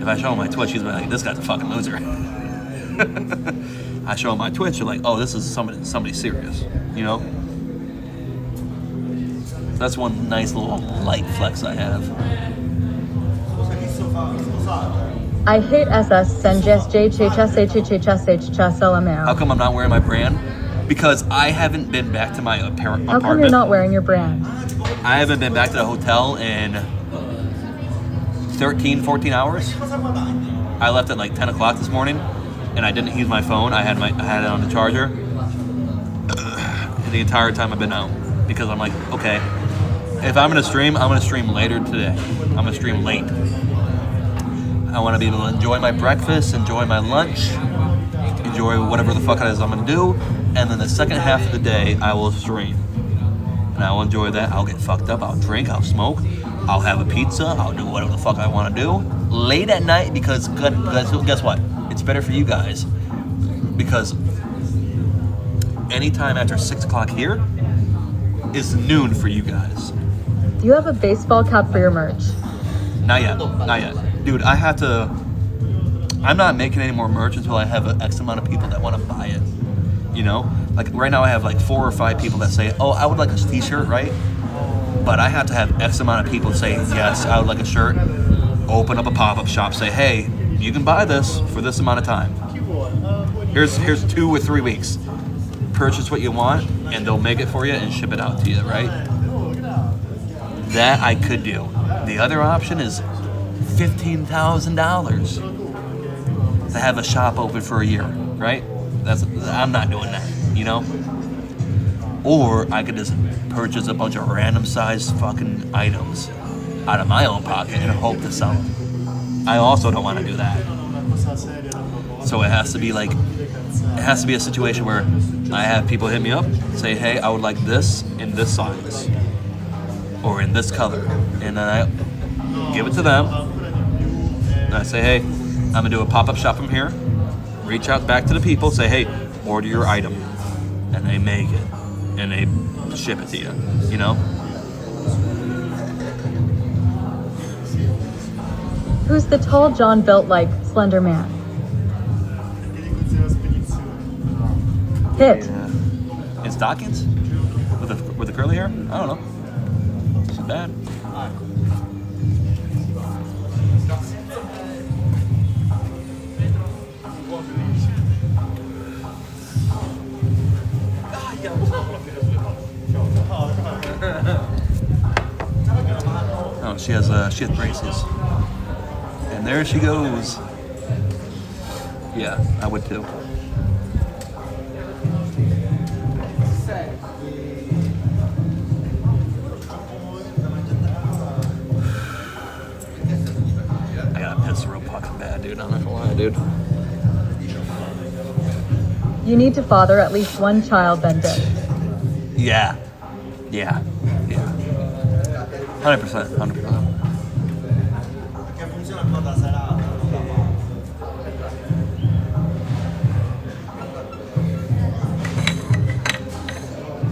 if I show him my Twitch, he's like, "This guy's a fucking loser." I show him my Twitch, they're like, "Oh, this is somebody serious," you know. That's one nice little light flex I have. I hate SS How come I'm not wearing my brand? Because I haven't been back to my apartment. How come you're not wearing your brand? I haven't been back to the hotel in 13, 14 hours. I left at like 10 o'clock this morning, and I didn't use my phone. I had it on the charger the entire time I've been out. Because I'm like, okay, if I'm gonna stream later today. I'm gonna stream late. I want to be able to enjoy my breakfast, enjoy my lunch, enjoy whatever the fuck it is I'm gonna do, and then the second half of the day I will stream. And I will enjoy that. I'll get fucked up, I'll drink, I'll smoke, I'll have a pizza, I'll do whatever the fuck I want to do. Late at night, because guess what? It's better for you guys. Because anytime after 6 o'clock here is noon for you guys. Do you have a baseball cap for your merch? Not yet. Dude, I'm not making any more merch until I have an X amount of people that want to buy it. You know? Like right now I have like 4 or 5 people that say, "Oh, I would like a t-shirt," right? But I have to have X amount of people say, "Yes, I would like a shirt." Open up a pop-up shop, say, "Hey, you can buy this for this amount of time. Here's 2 or 3 weeks. Purchase what you want and they'll make it for you and ship it out to you," right? That I could do. The other option is $15,000 to have a shop open for a year, right? I'm not doing that, you know? Or I could just purchase a bunch of random sized fucking items out of my own pocket and hope to sell them. I also don't want to do that. So it has to be a situation where I have people hit me up, say, hey, I would like this in this size or in this color, and then I give it to them. And I say, hey, I'm gonna do a pop-up shop from here. Reach out back to the people, say, hey, order your item, and they make it and they ship it to you. You know? Who's the tall John built like slender man? Hit. Yeah. It's Dawkins with the curly hair. I don't know. It's bad. Oh, she has braces. And there she goes. Yeah, I would too. I gotta piss real fucking bad, dude. I'm not gonna lie, dude. You need to father at least one child, then Dick. Yeah. 100%.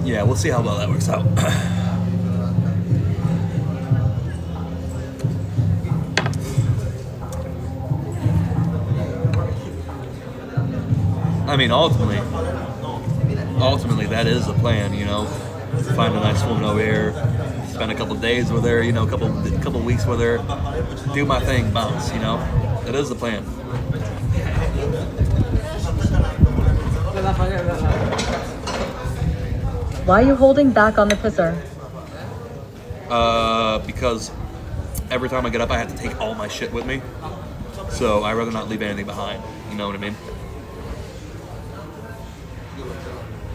Yeah, we'll see how well that works out. I mean, ultimately, that is the plan, you know. Find a nice woman over here, spend a couple days with her, you know, a couple weeks with her, do my thing, bounce, you know. That is the plan. Why are you holding back on the pisser? Because every time I get up, I have to take all my shit with me. So I'd rather not leave anything behind. You know what I mean?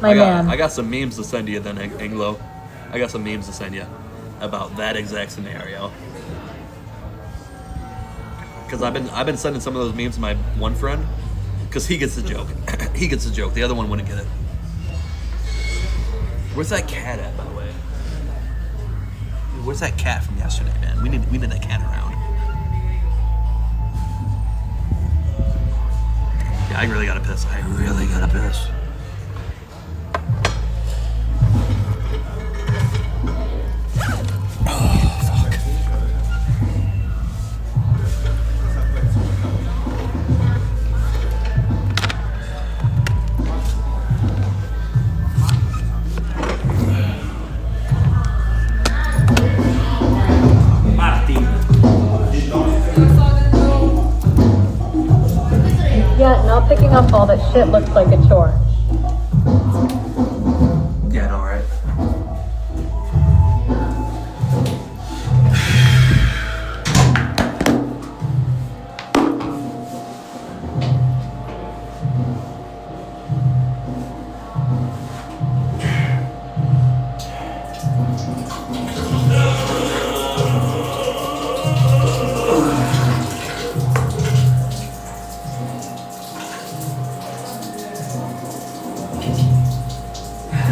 I got some memes to send you then, Anglo. I got some memes to send you about that exact scenario. Because I've been sending some of those memes to my one friend, because he gets the joke. He gets the joke. The other one wouldn't get it. Where's that cat at, by the way? Where's that cat from yesterday, man? We need that cat around. Yeah, I really gotta piss. Yeah, not picking up all that shit looks like a chore. Yeah, I know, right?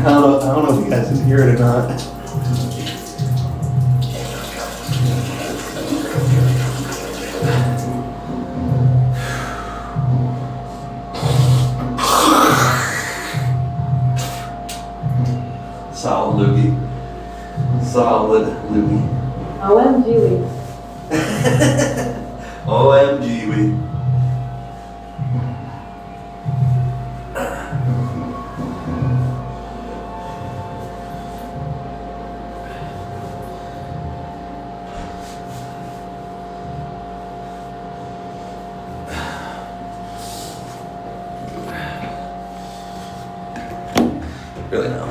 I don't know if you guys can hear it or not. Solid loogie. OMG, we. OMG, we. Really now.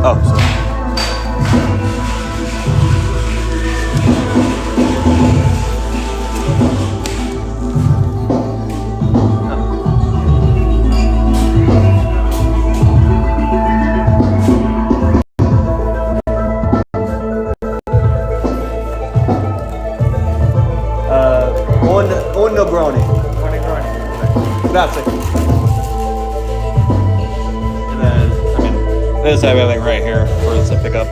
Oh, sorry. Un Negroni. Grazie. And then, I mean, they just have everything right here for us to pick up.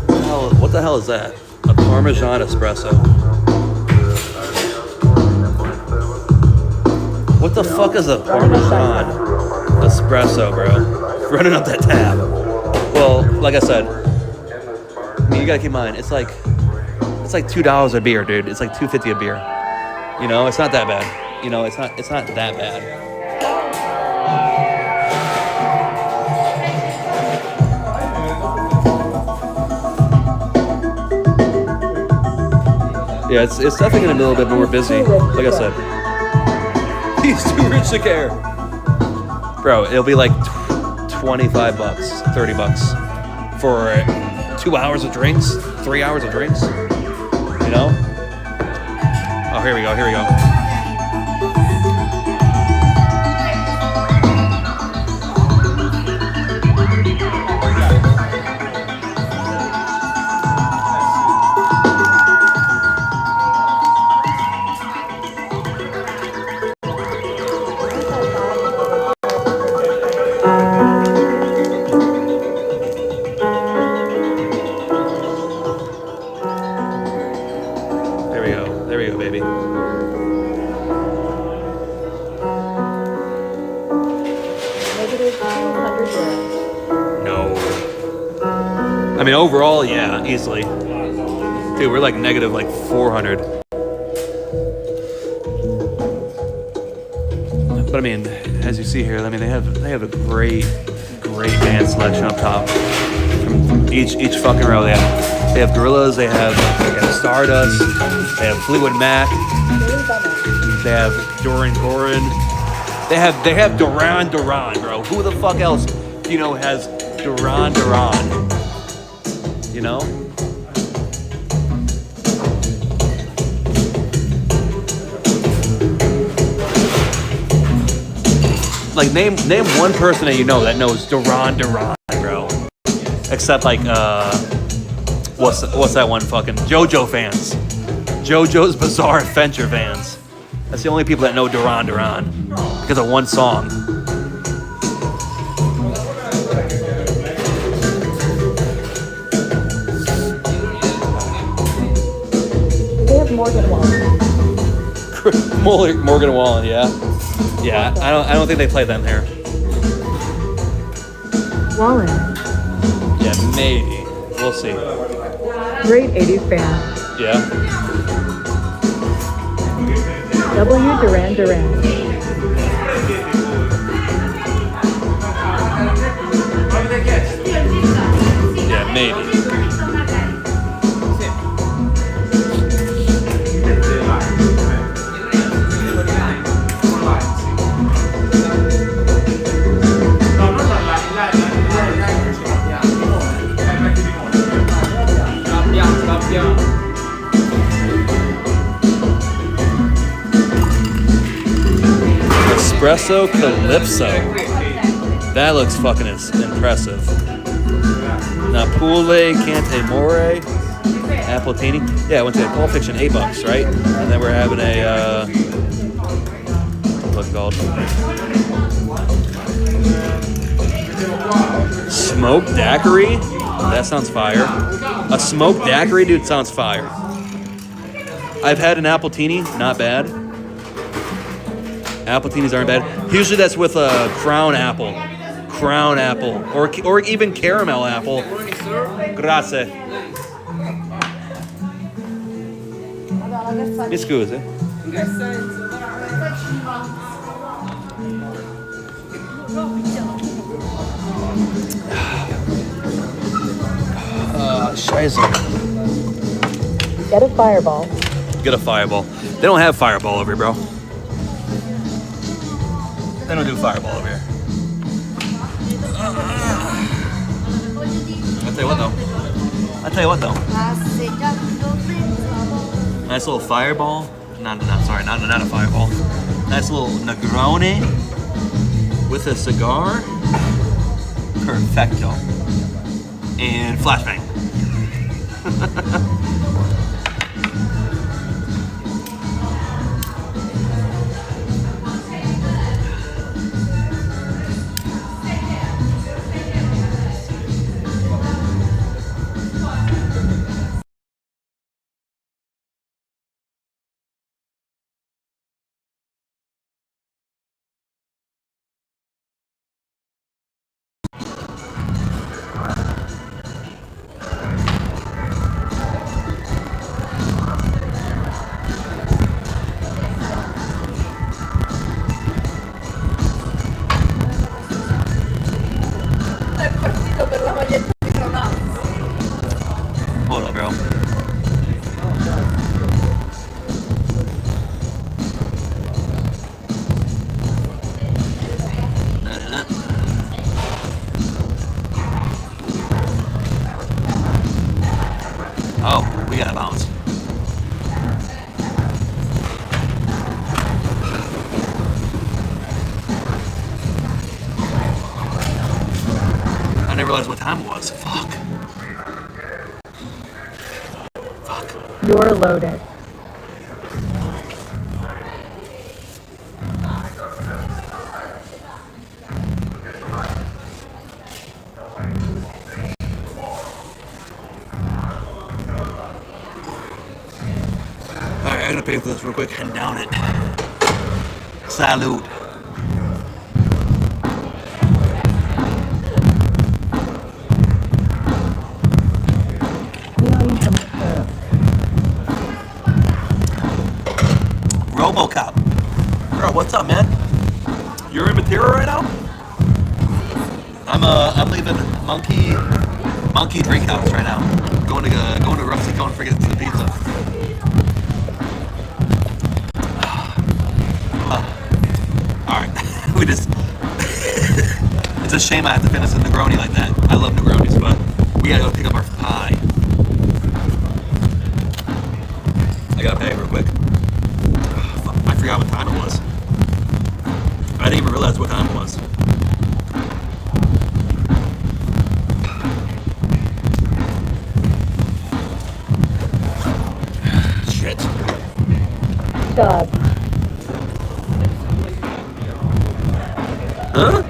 Now, what the hell is that? A Parmesan espresso. What the fuck is a Parmesan espresso, bro? Running up that tab. Well, like I said, I mean, you gotta keep in mind, it's like $2 a beer, dude. It's like $2.50 a beer. You know, it's not that bad. You know, it's not that bad. Yeah, it's definitely gonna be a little bit more busy. Like I said, he's too rich to care. Bro, it'll be like $25, $30 for 2 hours of drinks, 3 hours of drinks. You know? Oh, here we go. There we go, baby. No. I mean, overall, yeah, easily. Dude, we're like negative like 400. But I mean, as you see here, I mean, they have a great band selection up top. From each fucking row, they have Gorillaz, they have Stardust, they have Fleetwood Mac, they have Duran Duran, they have Duran Duran, bro. Who the fuck else do you know has Duran Duran? You know? Like name one person that you know that knows Duran Duran, bro. Except like what's that one fucking JoJo fans? JoJo's Bizarre Adventure fans. That's the only people that know Duran Duran because of one song. They have Morgan Wallen. Morgan Wallen, yeah. Yeah, I don't think they play them here. Wallen. Yeah, maybe. We'll see. Great 80s band. Yeah. W. Duran Duran. Yeah, maybe. Espresso Calypso. That looks fucking impressive. Napule Cantemore Appletini. Yeah, I went to Pulp Fiction, $8, right? And then we're having a what's it called? Smoked daiquiri? That sounds fire. A smoked daiquiri, dude, sounds fire. I've had an Appletini, not bad. Appletinis aren't bad. Usually that's with a crown apple, or even caramel apple. Grazie. Mi scusi. Scheiße. Get a fireball. Get a fireball. They don't have fireball over here, bro. They don't do fireball over here. I'll tell you what though. Nice little fireball. Not a fireball. Nice little Negroni with a cigar. Perfecto. And flashbang. Hold up, bro. Oh, we gotta bounce. I didn't realize what time it was. Fuck. You're loaded. Alright, I gotta pay for this real quick and down it. Salute. RoboCop. Bro, what's up, man? You're in Matera right now? I'm leaving Monkey Drink House right now. Going to Rusty Cone for the pizza. Alright. We just it's a shame I have to finish a Negroni like that. I love Negronis, but we gotta go pick up our pie. I gotta pay real quick. I forgot what time it was. I didn't even realize what time it was. Shit. Stop. Huh?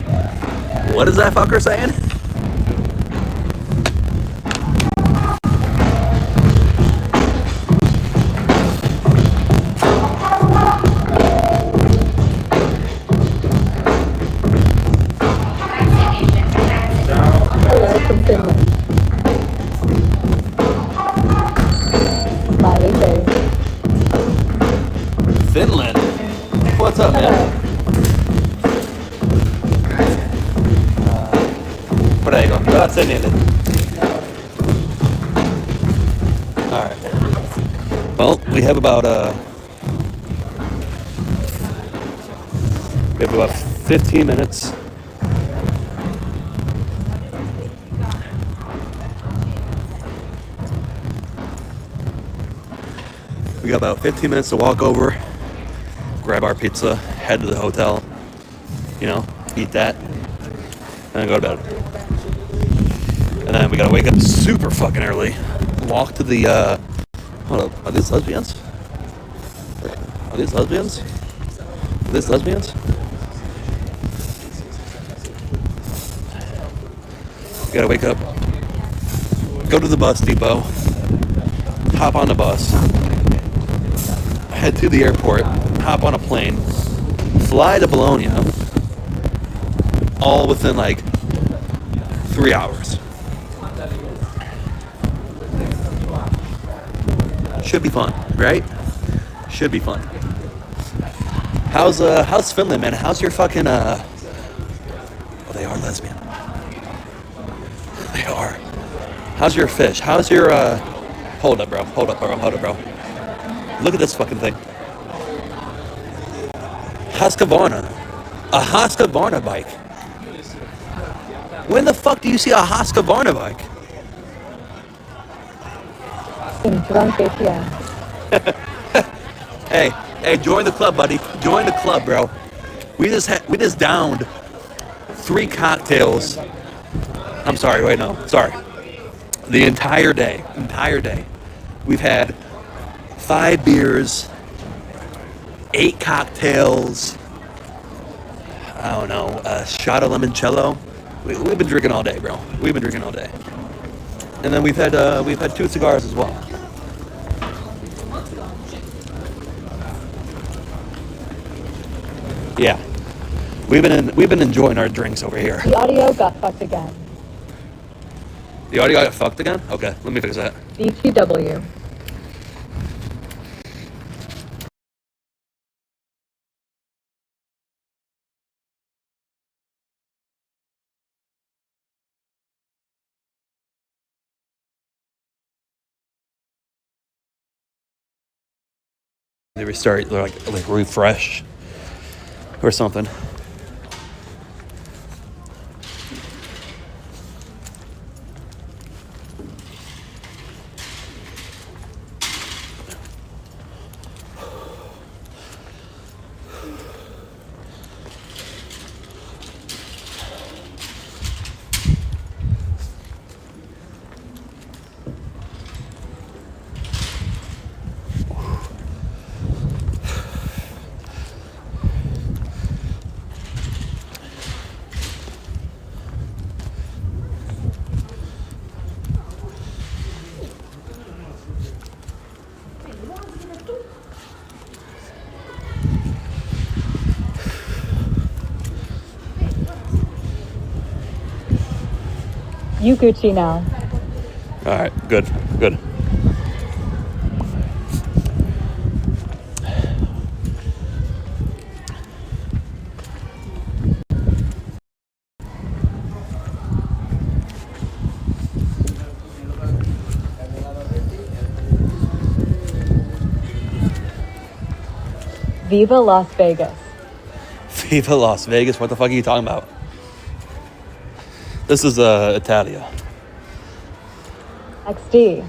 What is that fucker saying? Hello from Finland. Smiley face. Finland? What's up, man? Prego, grazie mille. Alright. Well, we have about 15 minutes. We got about 15 minutes to walk over, grab our pizza, head to the hotel, eat that, and then go to bed. And then we gotta wake up super fucking early, walk to the, hold up, are these lesbians? Are these lesbians? Are these lesbians? We gotta wake up, go to the bus depot, hop on the bus, head to the airport, hop on a plane, fly to Bologna, all within like 3 hours. Should be fun, right? Should be fun. How's Finland, man? How's your fucking oh, they are lesbian. They are. How's your fish? How's your, hold up, bro. Hold up, bro. Hold up, bro. Look at this fucking thing. Husqvarna. A Husqvarna bike. When the fuck do you see a Husqvarna bike? Drunk ATM. Hey, join the club, buddy. Join the club, bro. We just downed 3 cocktails. I'm sorry, wait, no, sorry. The entire day. We've had 5 beers, 8 cocktails, I don't know, a shot of limoncello. We've been drinking all day, bro. We've been drinking all day. And then we've had 2 cigars as well. Yeah. We've been enjoying our drinks over here. The audio got fucked again. The audio got fucked again? Okay, let me fix that. BTW. They restart, like refresh or something. You Gucci now. All right, good. Viva Las Vegas. Viva Las Vegas. What the fuck are you talking about? This is Italia. XD.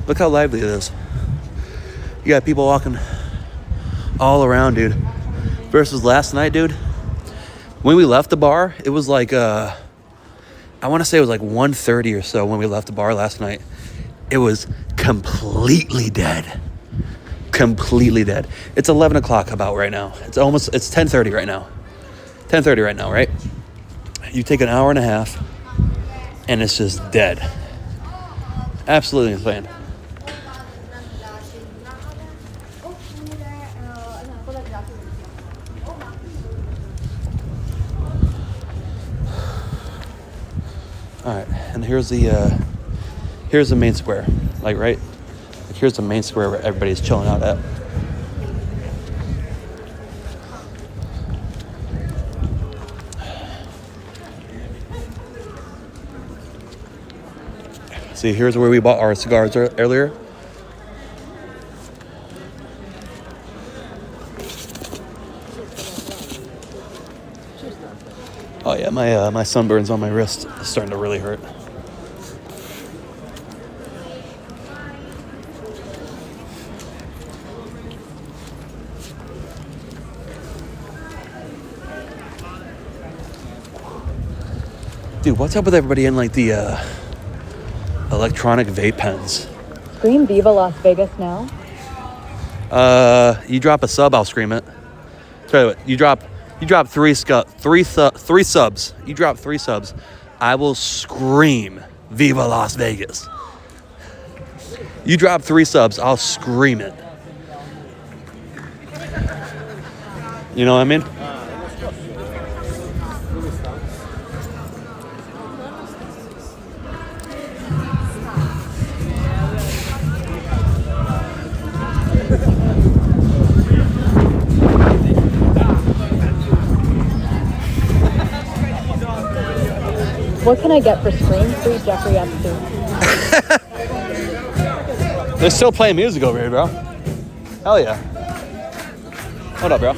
Look how lively it is. You got people walking all around, dude. Versus last night, dude. When we left the bar, it was like I want to say it was like 1:30 or so when we left the bar last night. It was completely dead. Completely dead. It's 11 o'clock about right now. It's 10:30 right now. 10:30 right now, right? You take an hour and a half and it's just dead. Absolutely insane. All right, and here's the main square, like right. Like here's the main square where everybody's chilling out at. See, here's where we bought our cigars earlier. Oh yeah, my sunburns on my wrist is starting to really hurt. Dude, what's up with everybody in like the electronic vape pens? Scream Viva Las Vegas now. You drop a sub, I'll scream it. Tell you what, you drop three subs. You drop 3 subs, I will scream Viva Las Vegas. You drop 3 subs, I'll scream it. You know what I mean? What can I get for Scream Free Jeffrey Epstein? They're still playing music over here, bro. Hell yeah. What up, bro?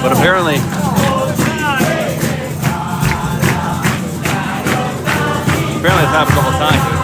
But apparently, this happens all the time, dude.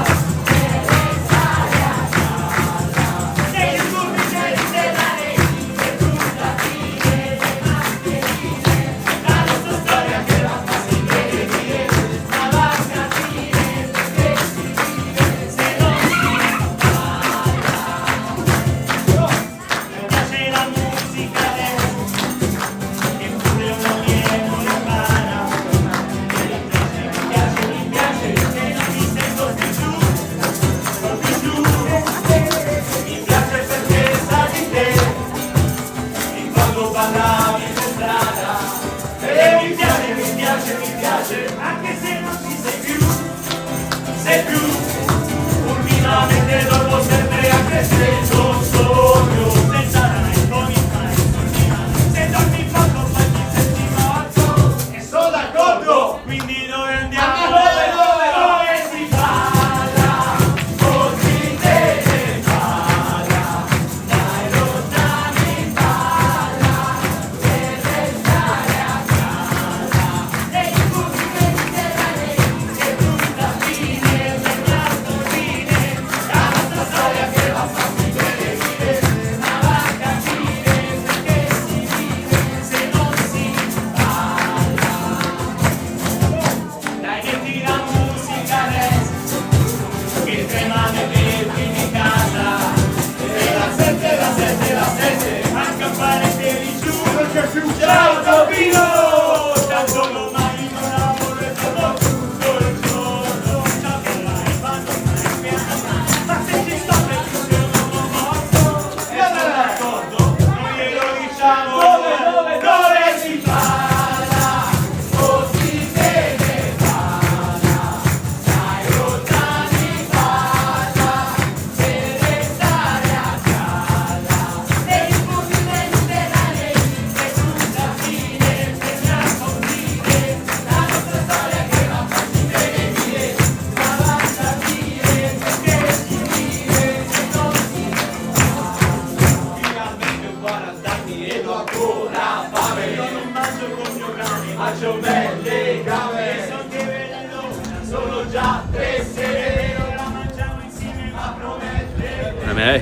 I mean, hey,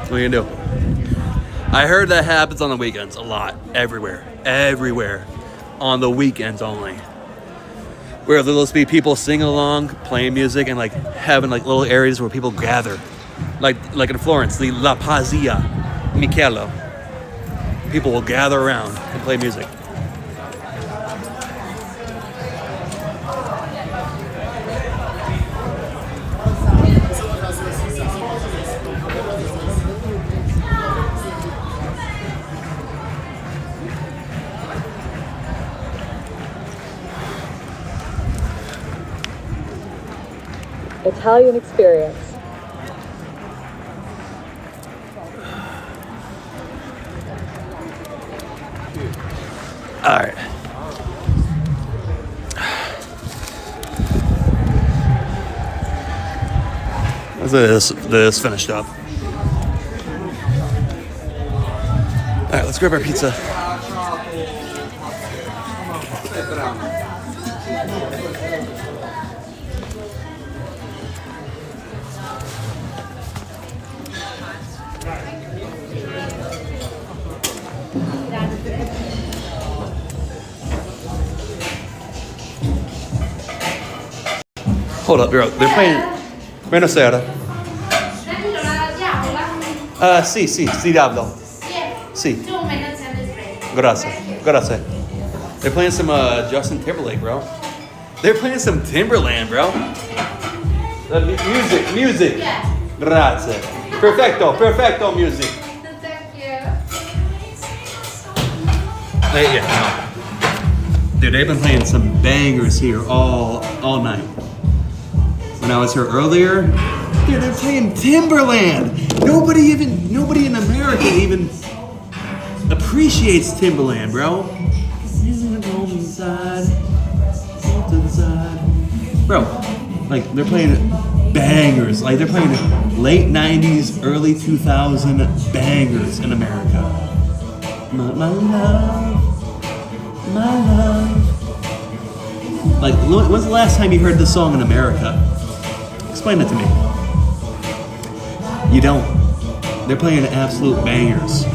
what are you gonna do? I heard that happens on the weekends a lot, everywhere, on the weekends only. Where there'll just be people singing along, playing music, and like having like little areas where people gather, like in Florence, the La Pazia Michelo. People will gather around and play music. Italian experience. All right. this finished up. All right, let's grab our pizza. Hold up, they're playing. Buonasera. Sì, Diablo. Sì. Grazie. They're playing some Justin Timberlake, bro. They're playing some Timberland, bro. Music. Yeah. Grazie. Perfecto music. Thank you. Yeah. Dude, they've been playing some bangers here all night. When I was here earlier, dude, they're playing Timberland. Nobody in America even appreciates Timberland, bro. Bro, like they're playing bangers. Like they're playing late 90s, early 2000 bangers in America. My love. Like, when's the last time you heard this song in America? Explain it to me. You don't. They're playing absolute bangers.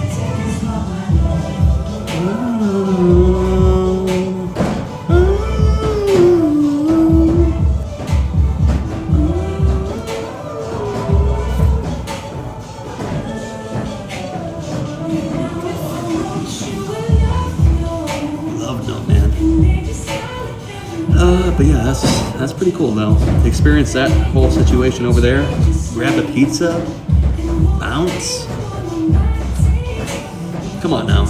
But yeah, that's pretty cool though. To experience that whole situation over there, grab a pizza, bounce. Come on now.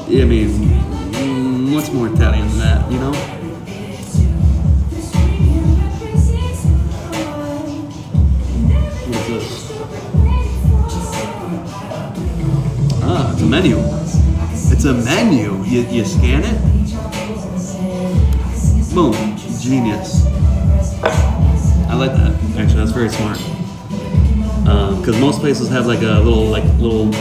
I mean, what's more Italian than that, you know? What is this? Ah, it's a menu. It's a menu. You scan it. Boom. Genius. I like that. Actually, that's very smart. Because most places have like a little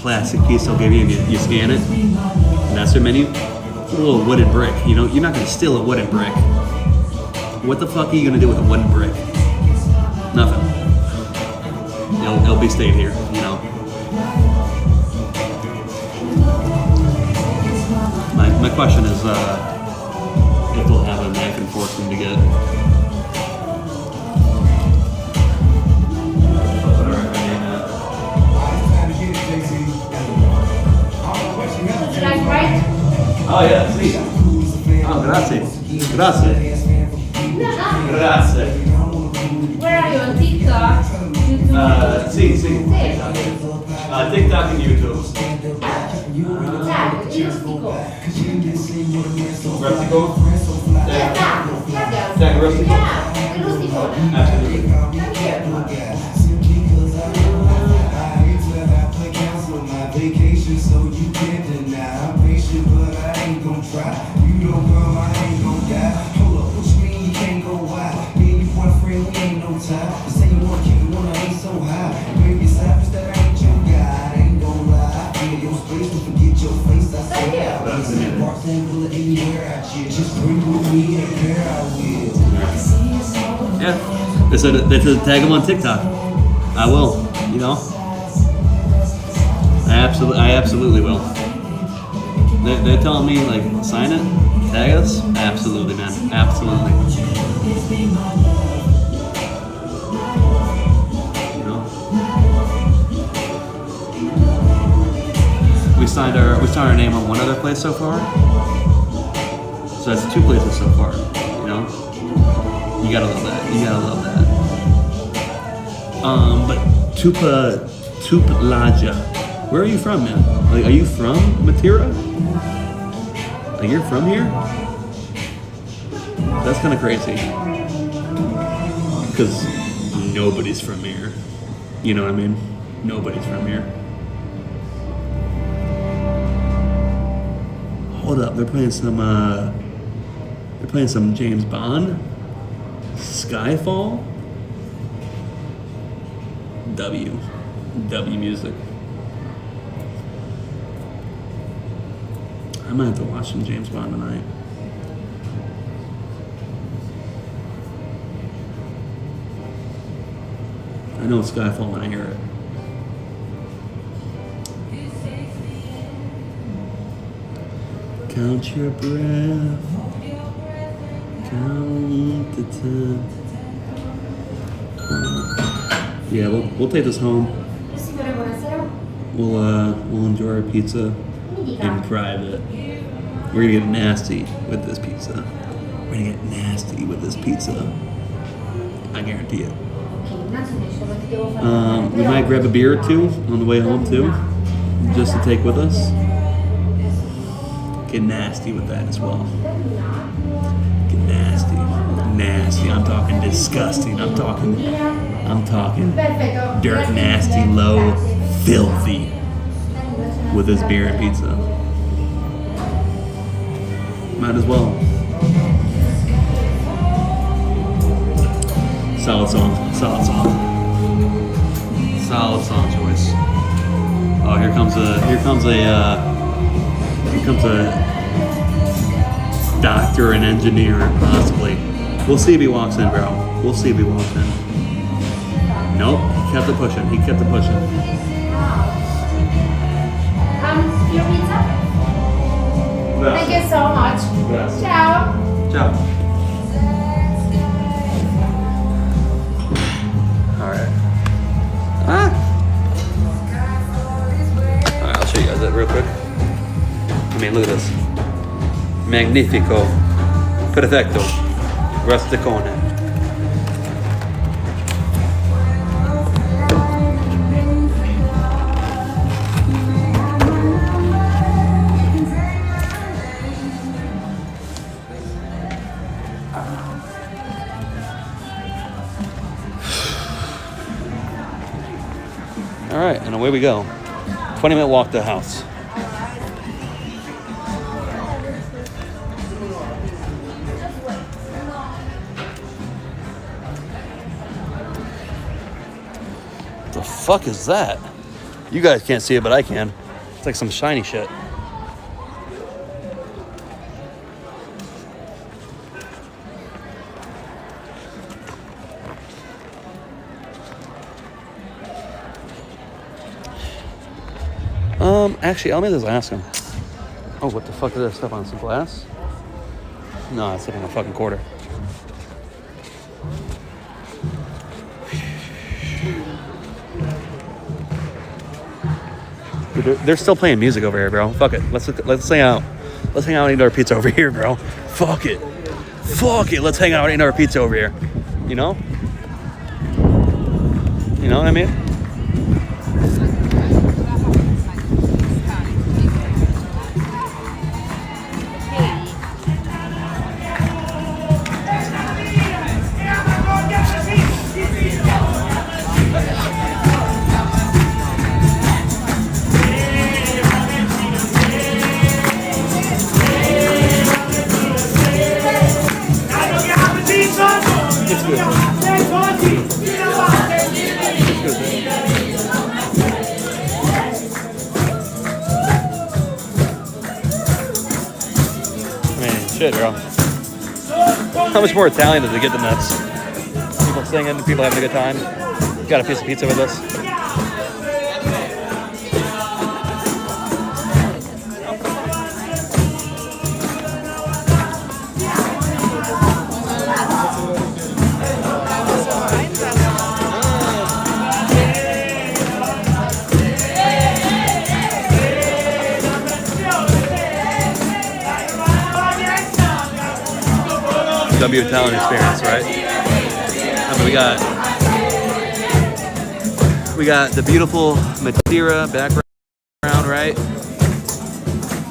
plastic piece they'll give you, and you scan it, and that's their menu. It's a little wooden brick. You know, you're not gonna steal a wooden brick. What the fuck are you gonna do with a wooden brick? Nothing. It'll be stayed here. You know. My question is if they'll have a knife and fork for me to get. Should I write? Oh yeah, sì. Oh, grazie. Grazie. Where are you, on TikTok? YouTube? Sì. TikTok and YouTube. Tag, Rustico. Rustico? Yeah, Tag Rustico? Yeah, Rustico. Absolutely. Come here. Yeah. They said tag them on TikTok. I will. You know. I absolutely will. They're telling me like sign it, tag us. Absolutely, man. Absolutely. You know. We signed our name on one other place so far. So that's 2 places so far. You know. You gotta love that. But Tuplaja. Where are you from, man? Like, are you from Matira? Like, you're from here? That's kind of crazy. Because nobody's from here. You know what I mean? Nobody's from here. Hold up, they're playing some James Bond. Skyfall. W music. I might have to watch some James Bond tonight. I know it's Skyfall when I hear it. Count your breath. Count the time. Yeah, we'll take this home. Signore, buonasera. We'll enjoy our pizza Mi in dica. private. We're gonna get nasty with this pizza. We're gonna get nasty with this pizza. I guarantee it. Ok, innanzitutto ti devo fare We might grab a beer or two on the way home too, just to take with us. Get nasty with that as well. Get nasty, nasty. I'm talking disgusting. I'm talking Perfetto. dirt nasty, low, filthy with this beer and pizza. Might as well. Solid song. Solid song. Solid song choice. Oh, here comes a doctor and engineer, possibly. We'll see if he walks in, bro. We'll see if he walks in. Nope, he kept it pushing. He kept it pushing. Your pizza? Thank you so much. Ciao. Ciao. Alright. Alright, I'll show you guys that real quick. I mean, look at this. Magnifico. Perfecto. Rusticone. Alright, and away we go. 20-minute walk to the house. The fuck is that? You guys can't see it, but I can. It's like some shiny shit. Actually, I'll make this ask him. Oh, what the fuck is that stuff on some glass? No, it's sitting on a fucking quarter. Dude, they're still playing music over here, bro. Fuck it. Let's hang out. Let's hang out and eat our pizza over here, bro. Fuck it. Fuck it. Let's hang out and eat our pizza over here. You know? You know what I mean? Shit, bro. How much more Italian does it get than this? People singing, people having a good time. Got a piece of pizza with us. W Italian experience, right? I mean, we got the beautiful Madeira background, right?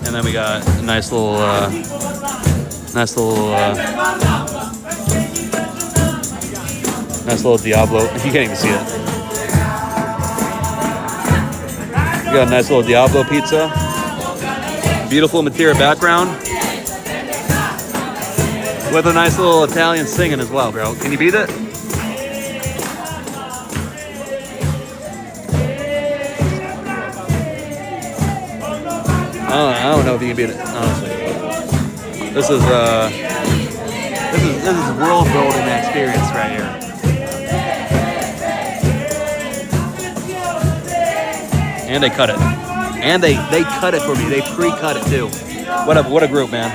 And then we got a nice little Diablo. You can't even see it. We got a nice little Diablo pizza. Beautiful Madeira background. With a nice little Italian singing as well, bro. Can you beat it? I don't know if you can beat it, honestly. This is world building experience right here. And they cut it. And they cut it for me. They pre-cut it too. What a group, man.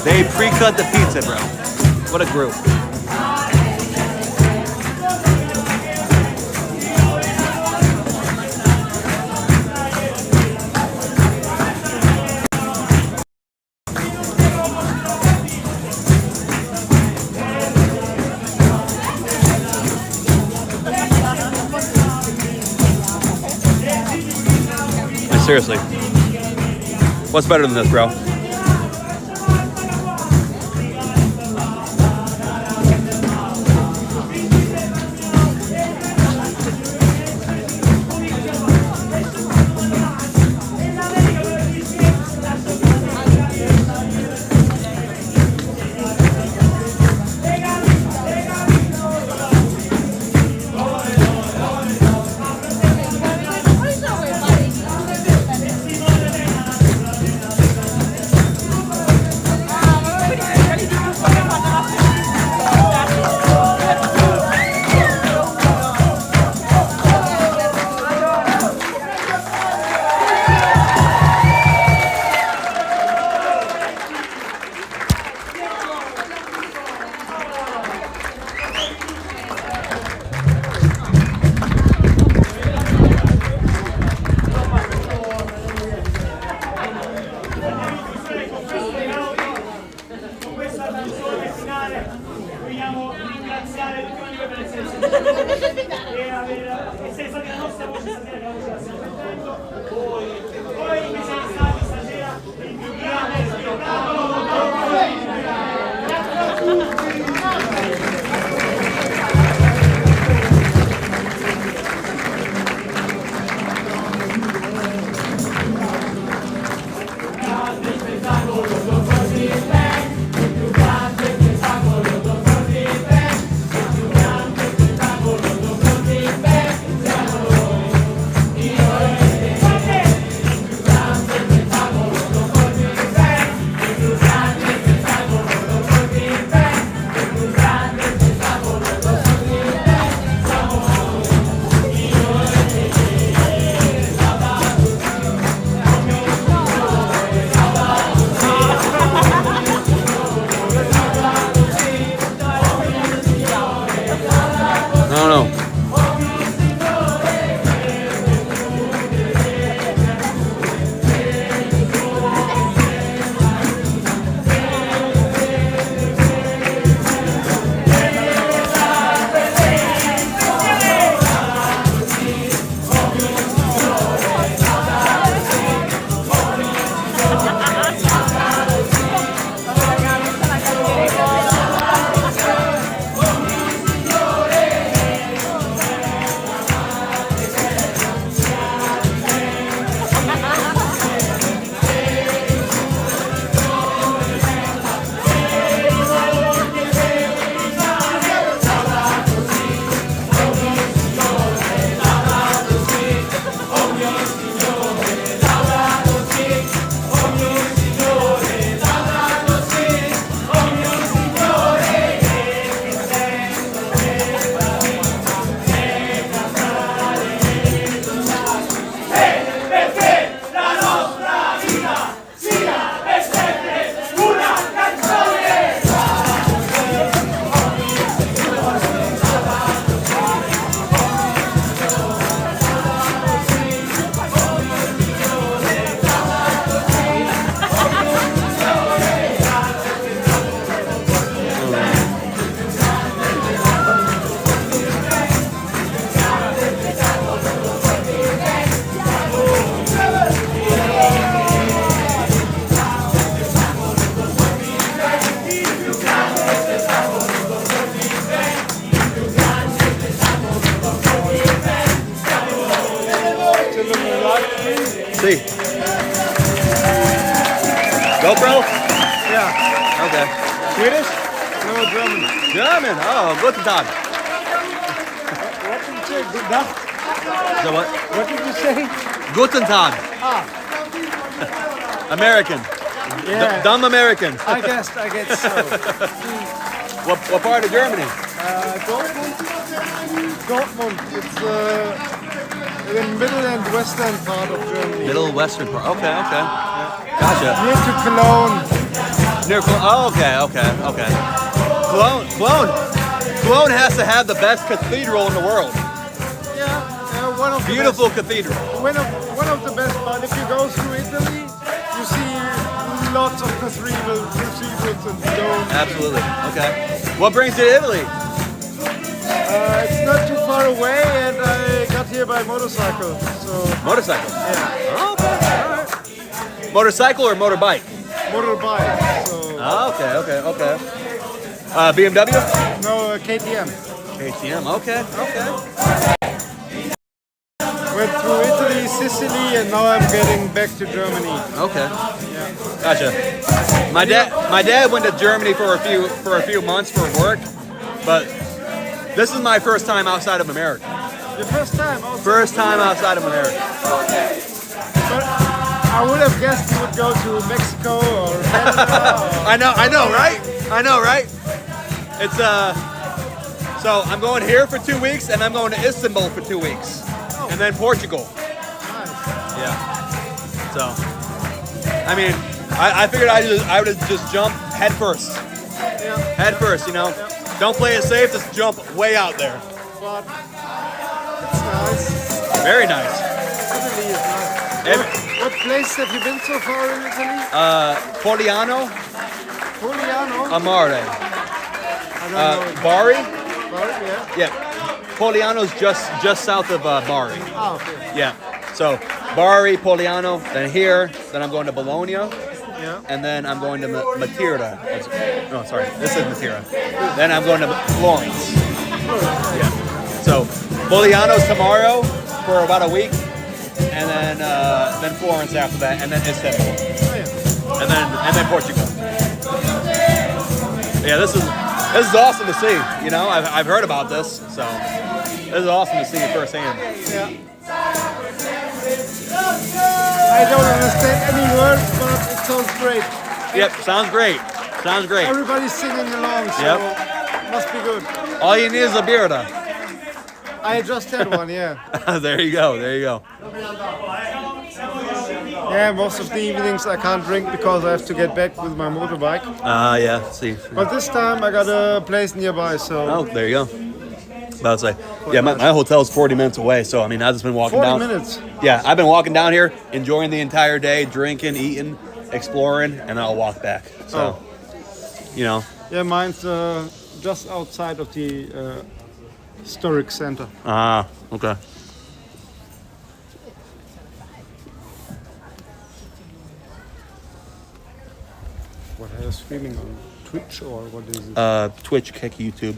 They pre-cut the pizza, bro. What a group. Seriously. What's better than this, bro? Italy? GoPro? Yeah. Okay. Swedish? No, German. German. Oh, guten Tag. What did you say? Good Nacht? So what? What did you say? Guten Tag. Ah, American. yeah. Dumb American. I guess so. What part of Germany? Dortmund. Dortmund. It's the middle and western part of Germany. Middle western part. Okay. Gotcha. Near to Cologne. Near Cologne. Oh, okay. Cologne has to have the best cathedral in the world. Yeah, one of Beautiful the cathedral. best, one of the best. But if you go through Italy, you see lots of cathedrals and domes. Absolutely. Okay. What brings you to Italy? It's not too far away, and I got here by motorcycle. So Motorcycle. yeah, Oh, okay. All right. Motorcycle or motorbike? motorbike. So Oh, okay. BMW? no KTM. KTM. Okay. Went through Italy, Sicily, and now I'm getting back to Germany. Okay. Gotcha. My dad went to Germany for a few months for work, but this is my first time outside of America. The first time. Also. First time outside of America. But I would have guessed you would go to Mexico or Canada. I know, right? It's so I'm going here for 2 weeks, and I'm going to Istanbul for 2 weeks, and then Portugal. Yeah. So, I mean, I figured I would just jump head first. Yeah. Head first, you know. Don't play it safe. Just jump way out there. But it's nice. Very nice. Italy is nice. Every- What place have you been so far in Italy? Poliano, Poliano? Amare, I don't know. Bari. Bari, yeah. Yeah, Poliano's just south of Bari. Ah, okay. Yeah. So Bari, Poliano, then here, then I'm going to Bologna, Yeah. and then I'm going to Matera. No, sorry, this is Matera. Then I'm going to Florence. Yeah. So Poliano's tomorrow for about a week, and then Florence after that, and then Istanbul, Oh, yeah. and then Portugal. Yeah, this is awesome to see. You know, I've heard about this, so this is awesome to see it firsthand. Yeah. I don't understand any words, but it sounds great. Yep, sounds great. Sounds great. Everybody's singing along, so Yep. must be good. All you need is a birra. I just had one, yeah. There you go. Yeah, most of the evenings I can't drink because I have to get back with my motorbike. Yeah. See. But this time I got a place nearby, so Oh, there you go. About to say, yeah, my hotel's 40 minutes away, so I mean, I've just been walking 40 down. minutes. Yeah, I've been walking down here, enjoying the entire day, drinking, eating, exploring, and then I'll walk back. So, you know. Yeah, mine's just outside of the historic center. Ah, okay. What are you streaming on? Twitch or what is it? Twitch, Kick, YouTube.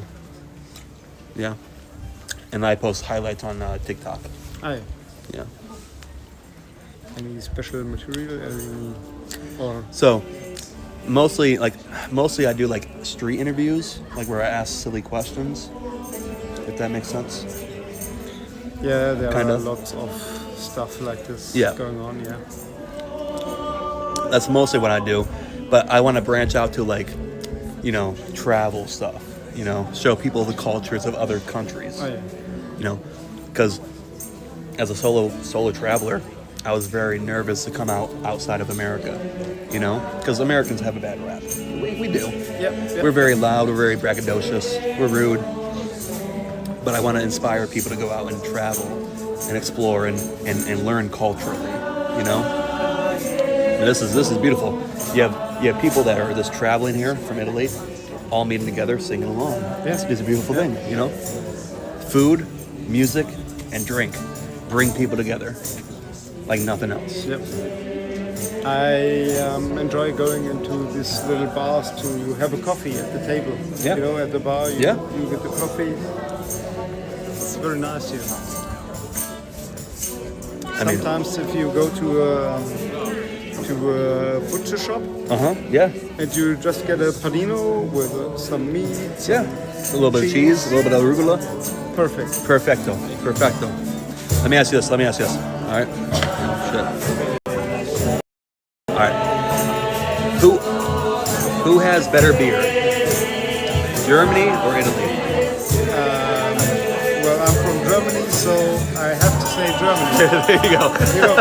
Yeah. And I post highlights on TikTok. Ah, yeah. Yeah. Any special material? Or So, mostly I do like street interviews, like where I ask silly questions. If that makes sense. yeah, there Kinda. are lots of stuff like this Yeah. going on. Yeah. That's mostly what I do, but I want to branch out to like, you know, travel stuff. You know, show people the cultures of other countries. Oh yeah. You know, because as a solo traveler, I was very nervous to come outside of America. You know, because Americans have a bad rap. We do. Yep. We're very loud. We're very braggadocious. We're rude. But I want to inspire people to go out and travel and explore and learn culturally. You know, and this is beautiful. You have people that are just traveling here from Italy, all meeting together, singing along. Yeah. It's a beautiful thing. You know, food, music, and drink bring people together like nothing else. Yep. I enjoy going into these little bars to have a coffee at the table. Yeah. You know, at the bar, you Yeah. get the coffee. It's very nice here. mean, sometimes if you go to a butcher shop yeah, and you just get a panino with some meat, yeah. A little bit of cheese, a little bit of arugula. perfect. Perfecto. Let me ask you this. All right. Shit. All right. Who has better beer? Germany or Italy? Well, I'm from Germany, so I have to say Germany. There you go. You know,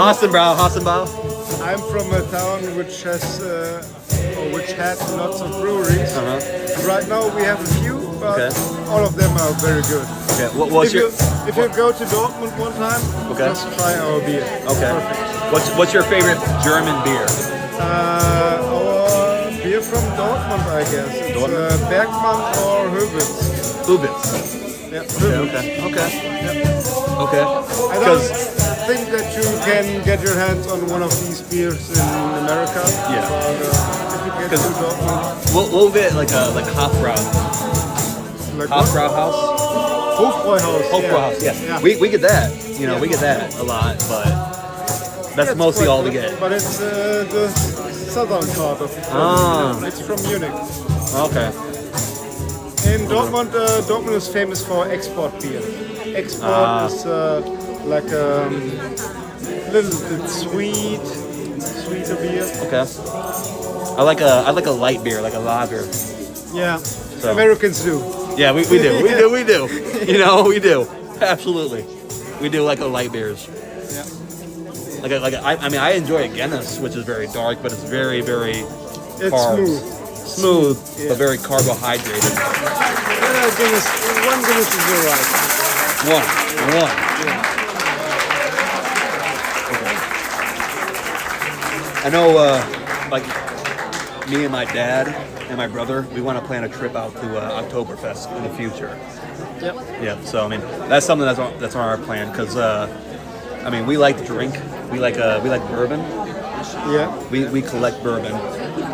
Hassenbau. I'm from a town which has which had lots of breweries. Right now we have a few, but all of them are very good. Okay. What's If you go to Dortmund one time, just try our beer. Okay. Perfect. What's your favorite German beer? Our beer from Dortmund, I guess. It's Bergmann or Hübitz. Hübitz. Yeah, Hübitz. Okay. I don't think that you can get your hands on one of these beers in America. Yeah. But if you get to Dortmund, We'll get like Hofbrau. like Hofbrauhaus. Hofbräuhaus. Yeah. We get that. You know, we get that a lot, but that's It's mostly quite all we good, get. But it's the southern part of Ah. It's from Munich. Okay. In Dortmund, Dortmund is famous for export beer. Export is like a little bit sweeter beer. Okay. I like a light beer, like a lager. Yeah, Americans do. Yeah, we do. We do. You know, we do. Absolutely. We do like the light beers. Yeah. I mean, I enjoy a Guinness, which is very dark, but it's very, very It's carbs. Smooth, yeah. but very carbohydrated. Guinness, one Guinness is alright. One. I know, like, me and my dad and my brother, we want to plan a trip out to Oktoberfest in the future. Yep. Yeah, so, I mean, that's something that's on our plan, because, I mean, we like to drink. We like bourbon. Yeah. We collect bourbon.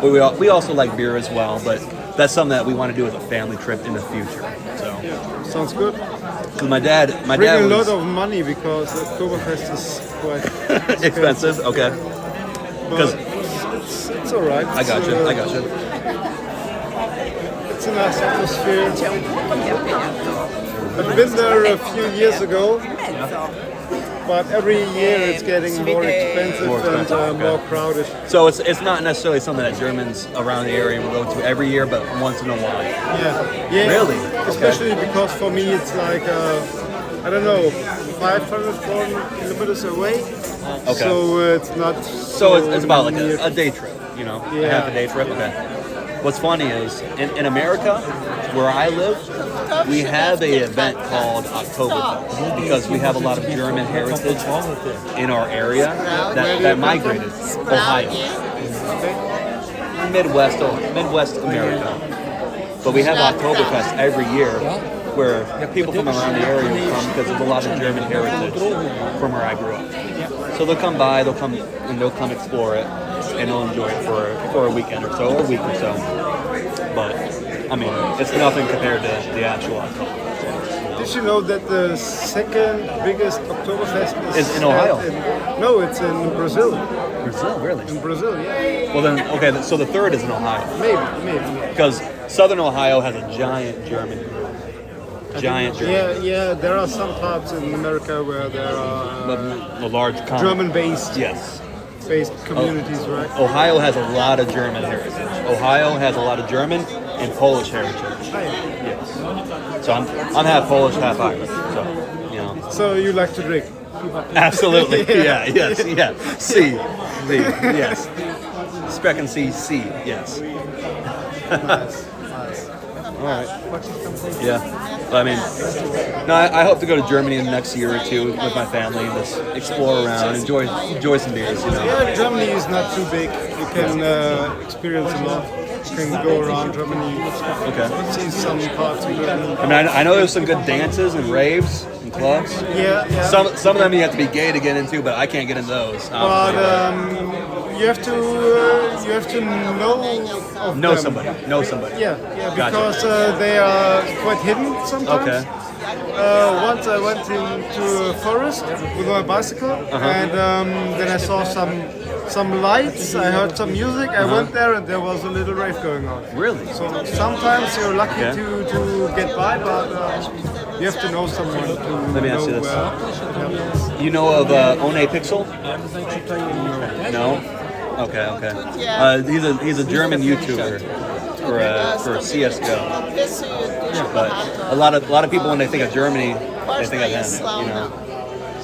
But we also like beer as well, but that's something that we want to do as a family trip in the future. So, Sounds good. because my dad Bring a was lot of money because Oktoberfest is quite expensive. Okay, because but it's alright. I got you. It's a nice atmosphere. I've been there a few years ago, but every year it's getting more expensive, and more crowded. So it's not necessarily something that Germans around the area will go to every year, but once in a while. Yeah. Really? Especially because for me it's like I don't know, 500, 400 kilometers away. Okay. So it's not. So it's about like near. a day trip, you know, a Yeah. half a day trip. Okay. What's funny is in America, where I live, we have an event called Oktoberfest because we have a lot of German heritage in our area that migrated Ohio, Midwest America. But we have Oktoberfest every year where people from around the area will come because there's a lot of German heritage from where I grew up. So they'll come by, they'll come explore it, and they'll enjoy it for a weekend or so, or a week or so. But I mean, it's nothing compared to the actual Oktoberfest. Did you know that the second biggest Oktoberfest Is in Ohio? No, it's in Brazil. Brazil, really? In Brazil, yeah. Well then, okay, so the third is in Ohio. Maybe. Because Southern Ohio has a giant German group. Giant German. Yeah. There are some parts in America where there are The large German-based Yes. communities, right? Ohio has a lot of German heritage. Ohio has a lot of German and Polish heritage. Yes. So I'm half Polish, half Irish. So, you know. So you like to drink? Absolutely. Yeah. Yes. Yeah. C. Yes. Speck and C. Yes. All right. Yeah. But I mean, no, I hope to go to Germany in the next year or two with my family and just explore around, enjoy some beers, you know. Yeah, Germany is not too big. You can experience a lot. You can go around Germany. Okay. See some parts of Germany. I mean, I know there's some good dances and raves and clubs. Yeah. Some of them you have to be gay to get into, but I can't get into those. But you have to know of Know them. somebody. Know somebody. Yeah, Gotcha. because they are quite hidden sometimes. Okay. Once I went into a forest with my bicycle, and then I saw some lights. I heard some music. I went there, and there was a little rave going on. Really? So sometimes you're lucky Yeah. to get by, but you have to know someone to Let me know ask you this. where it happens. You know of One Pixel? No. Okay. He's a German YouTuber for CS:GO. But a lot of people when they think of Germany, they think of him. You know.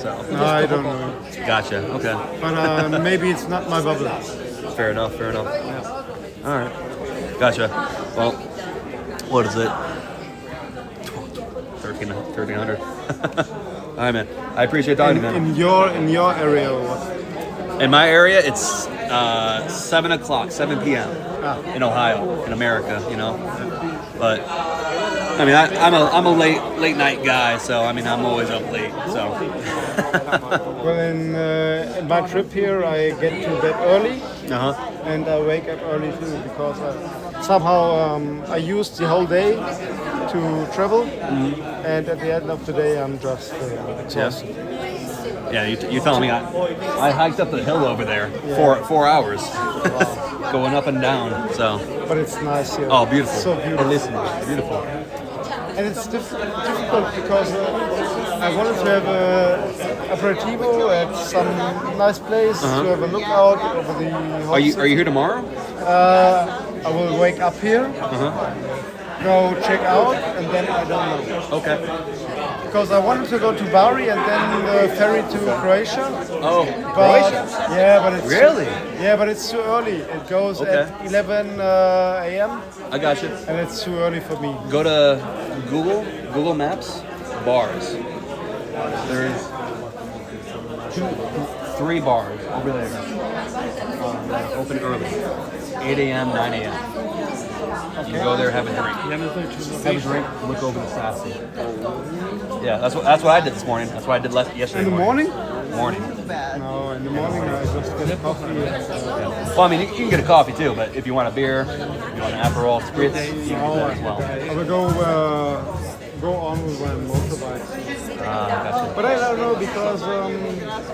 So. No, I don't know. Gotcha. Okay. But maybe it's not my bubble. Fair enough. All right. Gotcha. Well, what is it? 1300. All right, man. I appreciate talking to you, man. In your area, or what? In my area, it's 7 o'clock, 7 p.m. in Ohio, in America, you know. But I mean, I'm a late night guy, so I mean, I'm always up late. So. Well, in my trip here, I get to bed early, and I wake up early too because somehow I used the whole day to travel, and at the end of the day, I'm just exhausted. Yeah, you telling me I hiked up the hill over there 4 hours, going up and down. So. But it's nice here. Oh, beautiful. So beautiful. Listen, beautiful. And it's difficult because I wanted to have a aperitivo at some nice place to have a lookout over the whole Are you city. here tomorrow? I will wake up here, go check out, and then I don't know. Okay. Because I wanted to go to Bari and then ferry to Croatia. Oh, But, Croatia? yeah, but it's Really? but it's too early. It goes Okay. at 11 a.m. I got you. and it's too early for me. Go to Google Maps, bars. There's 3 bars over there. That are open early, 8 a.m., 9 a.m. You go there, have a drink. Have a drink, look over the Sassy. Yeah, that's what I did this morning. That's what I did yesterday. In the morning? Morning. No, in the morning I just get a coffee. Well, I mean, you can get a coffee too, but if you want a beer, you want an Aperol Spritz, you can get that as well. I will go on with my motorbike. Gotcha. But I don't know because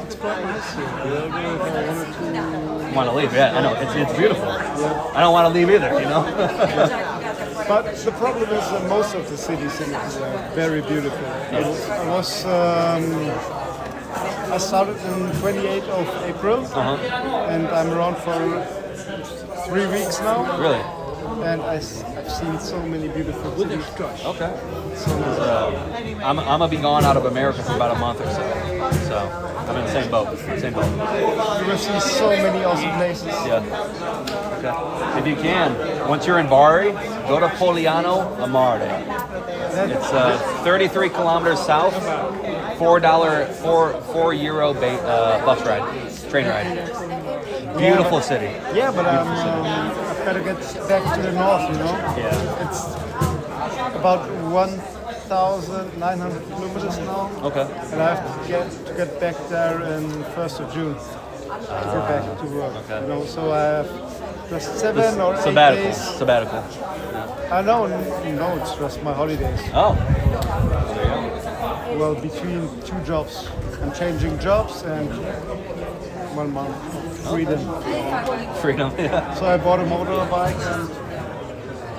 it's quite nice here. If I wanted to. Want to leave? Yeah, I know. It's beautiful. I don't want to leave either, you know. But the problem is that most of the cities in it are very beautiful. I started on 28th of April, and I'm around for 3 weeks now. Really? And I've seen so many beautiful cities. Okay. So I'm gonna be gone out of America for about a month or so. So I'm in the same boat. You will see so many awesome places. Yeah. Okay. If you can, once you're in Bari, go to Poliano Amare. It's 33 kilometers south. €4 bus ride, train ride. Beautiful city. Yeah, but I've got to get back to the north, you know? Yeah. It's about 1,900 kilometers now. Okay. And I have to get back there in 1st of June to get back to work. Okay. You know, so I have just 7 or 8 days. Sabbatical. No, it's just my holidays. Oh. Well, between 2 jobs. I'm changing jobs and 1 month of freedom. Freedom. Yeah. So I bought a motorbike and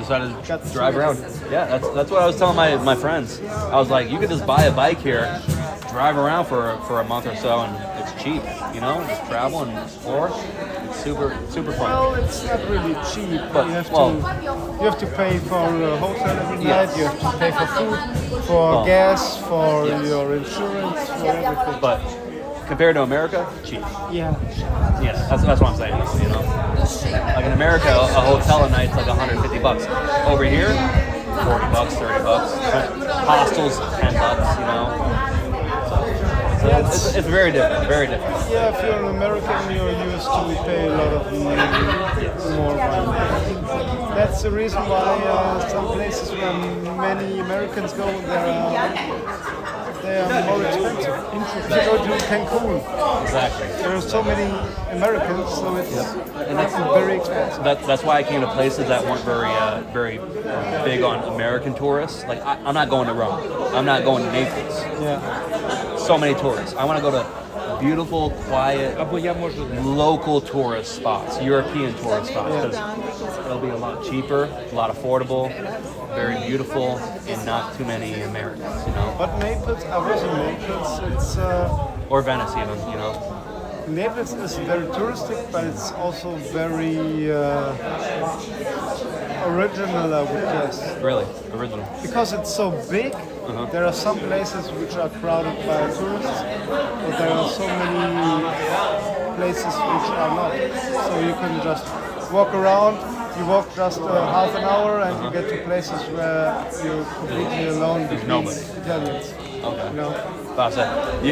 Decided to drive around. Yeah, that's what I was telling my friends. I was like, you could just buy a bike here, drive around for a month or so, and it's cheap. You know, just travel and explore. It's super fun. well, it's not really cheap. But, you have to pay for a hotel every night. You have to pay for food, for Well, gas, for your insurance, for everything. But compared to America, cheap. Yeah. Yeah, that's what I'm saying. You know, like in America, a hotel a night's like $150. Over here, $40, $30. Hostels, $10. You know, so it's very different. Very different. Yeah, if you're an American, you're used to pay a lot of more money. That's the reason why some places where many Americans go, they are more expensive. If you go to Cancun, Exactly. there are so many Americans, so it's very expensive. That's why I came to places that weren't very big on American tourists. Like I'm not going to Rome. I'm not going to Naples. Yeah. So many tourists. I want to go to beautiful, quiet, local tourist spots, European tourist spots, because it'll be a lot cheaper, a lot affordable, very beautiful, and not too many Americans, you know. But Naples, I was in Naples. It's Or Venice, even, you know. Naples is very touristic, but it's also very original, I would guess. Really, original. Because it's so big, there are some places which are crowded by tourists, but there are so many places which are not. So you can just walk around, you walk just half an hour and you get to places where you're completely alone between nobody. Italians. Okay. You know? But I said,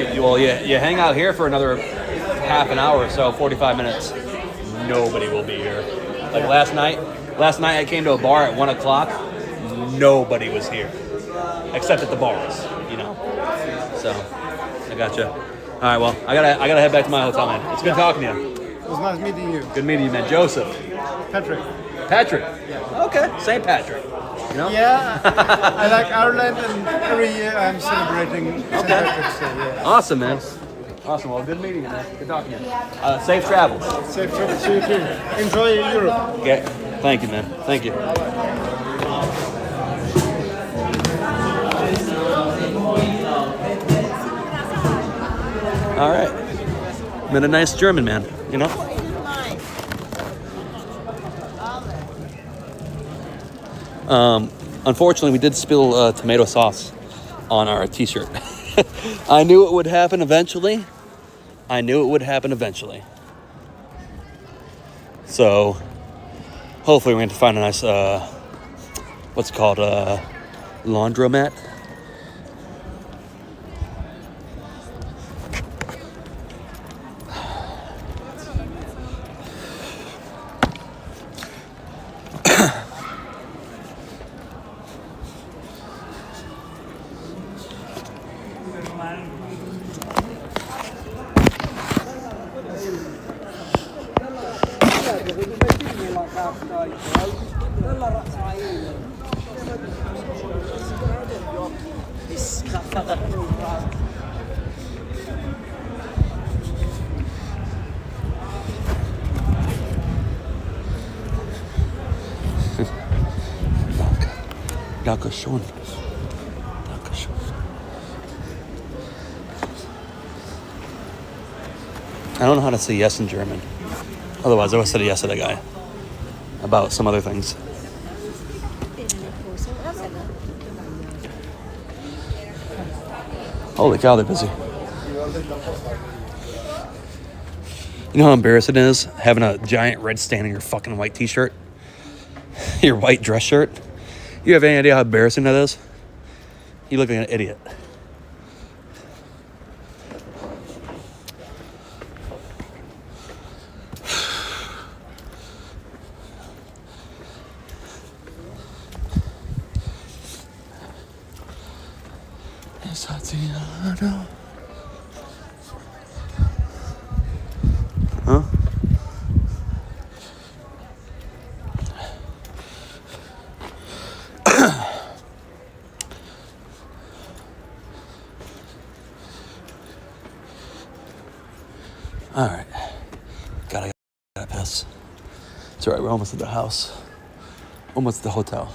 you hang out here for another half an hour or so, 45 minutes, nobody will be here. Like last night I came to a bar at 1 o'clock, nobody was here. Except at the bars, you know. So, I gotcha. All right, well, I gotta head back to my hotel, man. It's good talking to you. It was nice meeting you. Good meeting you, man. Joseph. Patrick. Patrick. Okay, St. Patrick. You know? Yeah, I like Ireland, and every year I'm celebrating St. Patrick's Day. Yeah. Awesome, man. Awesome. Well, good meeting you, man. Good talking to you. Safe travels. Safe trip to you too. Enjoy Europe. Okay. Thank you, man. Thank you. All right. Met a nice German man, you know? Unfortunately, we did spill tomato sauce on our t-shirt. I knew it would happen eventually. So, hopefully we're going to find a nice, what's it called, laundromat. Dankeschön. I don't know how to say yes in German. Otherwise, I would have said yes to the guy about some other things. Holy cow, they're busy. You know how embarrassing it is having a giant red stain on your fucking white t-shirt? Your white dress shirt? You have any idea how embarrassing that is? You look like an idiot. Huh? All right. Gotta piss. It's all right. We're almost at the house. Almost at the hotel.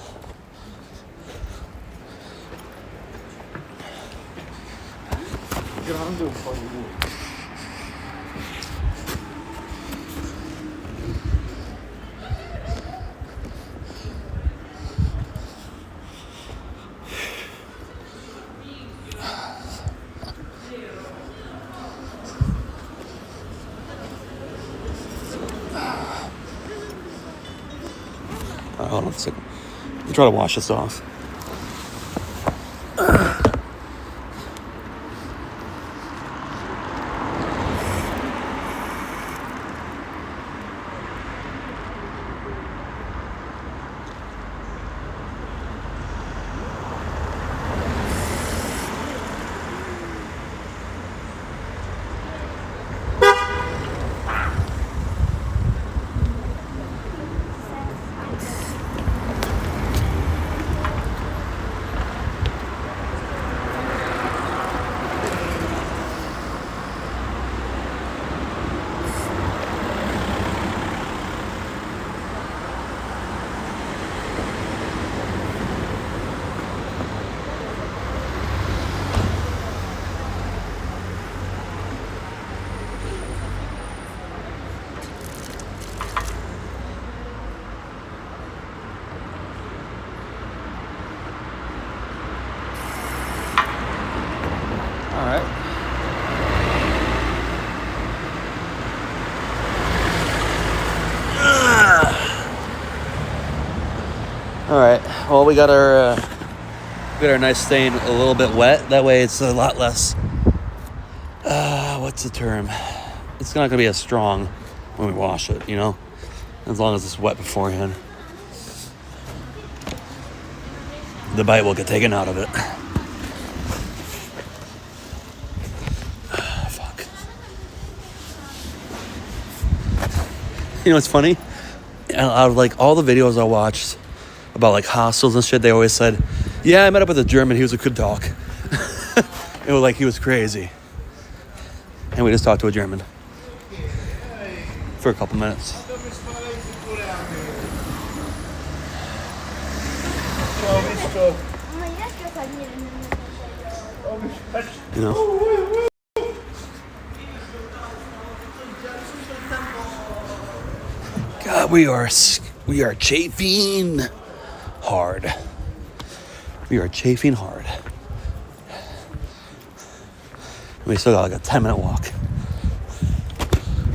Hold on a second. Let me try to wash this off. All right. Well, we got our nice stain a little bit wet. That way, it's a lot less. What's the term? It's not gonna be as strong when we wash it, you know, as long as it's wet beforehand. The bite will get taken out of it. Fuck. You know what's funny? Out of like all the videos I watched about like hostels and shit, they always said, yeah, I met up with a German, he was a good dog. It was like he was crazy. And we just talked to a German for a couple minutes. You know? God, we are chafing hard. We are chafing hard. We still got like a 10-minute walk.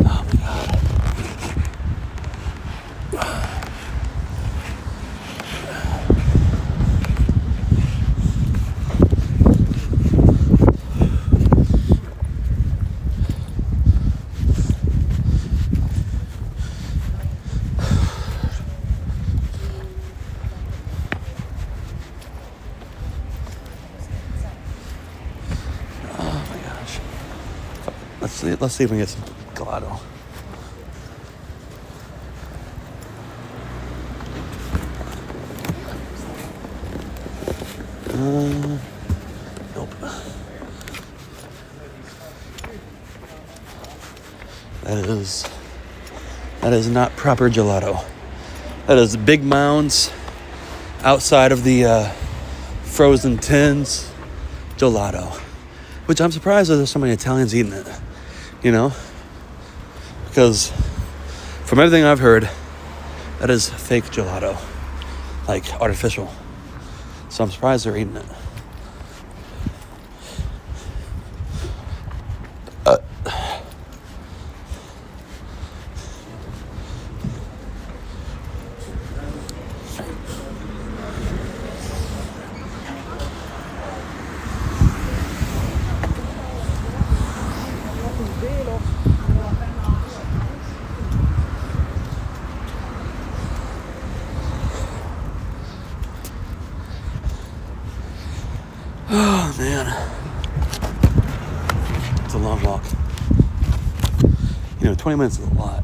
Oh my God. Let's see if we can get some gelato. Nope. That is not proper gelato. That is big mounds outside of the frozen tins gelato, which I'm surprised that there's so many Italians eating it. You know, because from everything I've heard, that is fake gelato, like artificial. So I'm surprised they're eating it. Oh man, it's a long walk. You know, 20 minutes is a lot.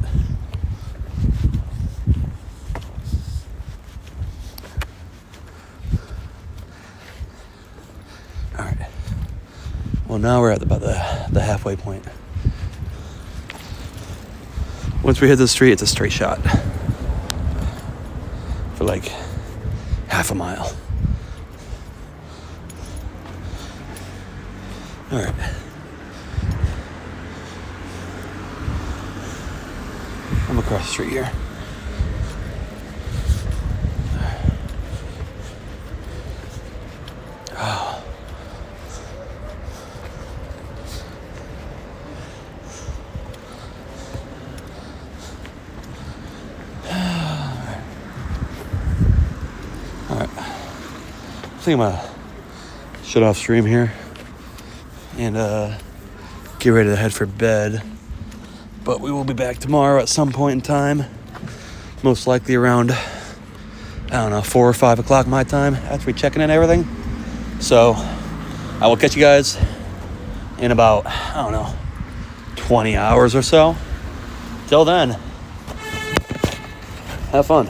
All right. Well, now we're at about the halfway point. Once we hit the street, it's a straight shot for like half a mile. All right. I'm across the street here. Oh. All right. I think I'm gonna shut off stream here and get ready to head for bed. But we will be back tomorrow at some point in time, most likely around, I don't know, 4 or 5 o'clock my time after we check in and everything. So I will catch you guys in about, I don't know, 20 hours or so. Till then, have fun.